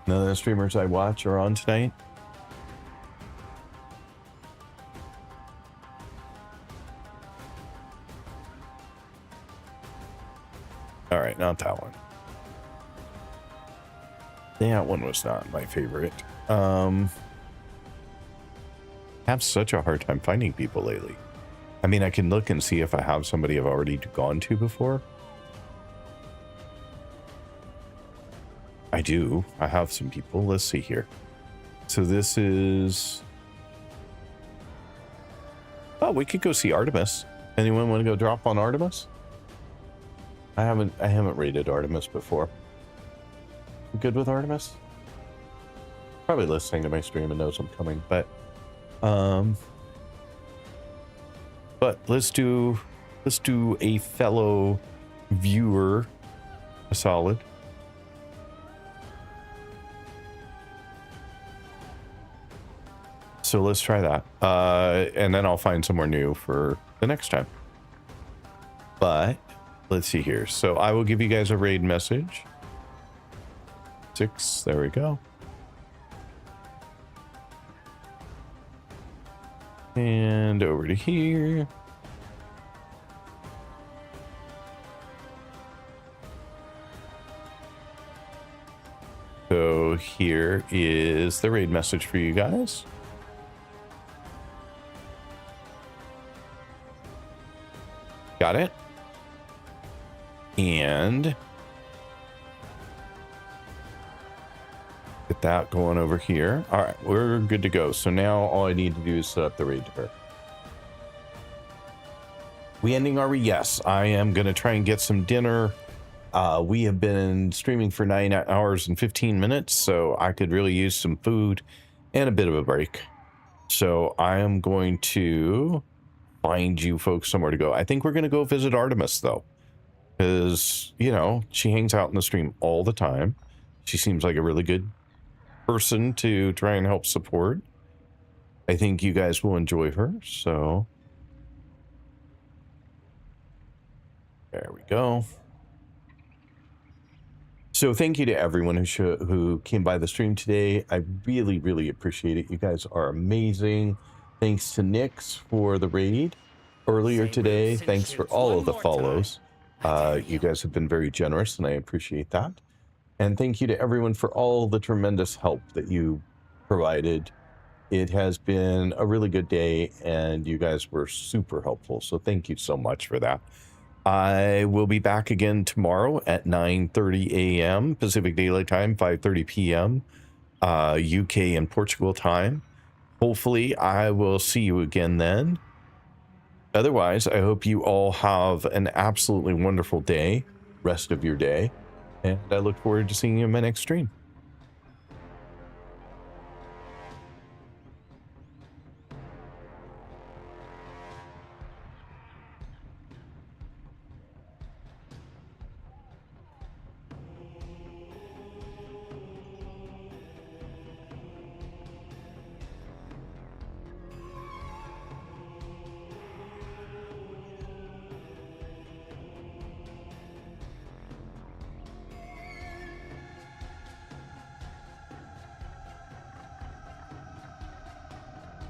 None of the streamers I watch are on tonight. All right, not that one. That one was not my favorite. Have such a hard time finding people lately. I mean, I can look and see if I have somebody I've already gone to before. I do. I have some people. Let's see here. So this is... Oh, we could go see Artemis. Anyone want to go drop on Artemis? I haven't rated Artemis before. You good with Artemis? Probably listening to my stream and knows I'm coming, but let's do a fellow viewer a solid. So let's try that. And then I'll find somewhere new for the next time. But let's see here. So I will give you guys a raid message. 6, there we go. And over to here. So here is the raid message for you guys. Got it? And get that going over here. All right, we're good to go. So now all I need to do is set up the raid to her. We ending, are we? Yes, I am going to try and get some dinner. We have been streaming for 9 hours and 15 minutes, so I could really use some food and a bit of a break. So I am going to find you folks somewhere to go. I think we're going to go visit Artemis, though, because, you know, she hangs out in the stream all the time. She seems like a really good person to try and help support. I think you guys will enjoy her, so there we go. So thank you to everyone who came by the stream today. I really, really appreciate it. You guys are amazing. Thanks to Nyx for the raid earlier today. Thanks for all of the follows. You guys have been very generous, and I appreciate that. And thank you to everyone for all the tremendous help that you provided. It has been a really good day, and you guys were super helpful. So thank you so much for that. I will be back again tomorrow at 9:30 a.m. Pacific Daylight Time, 5:30 p.m. UK and Portugal time. Hopefully, I will see you again then. Otherwise, I hope you all have an absolutely wonderful day, rest of your day, and I look forward to seeing you in my next stream.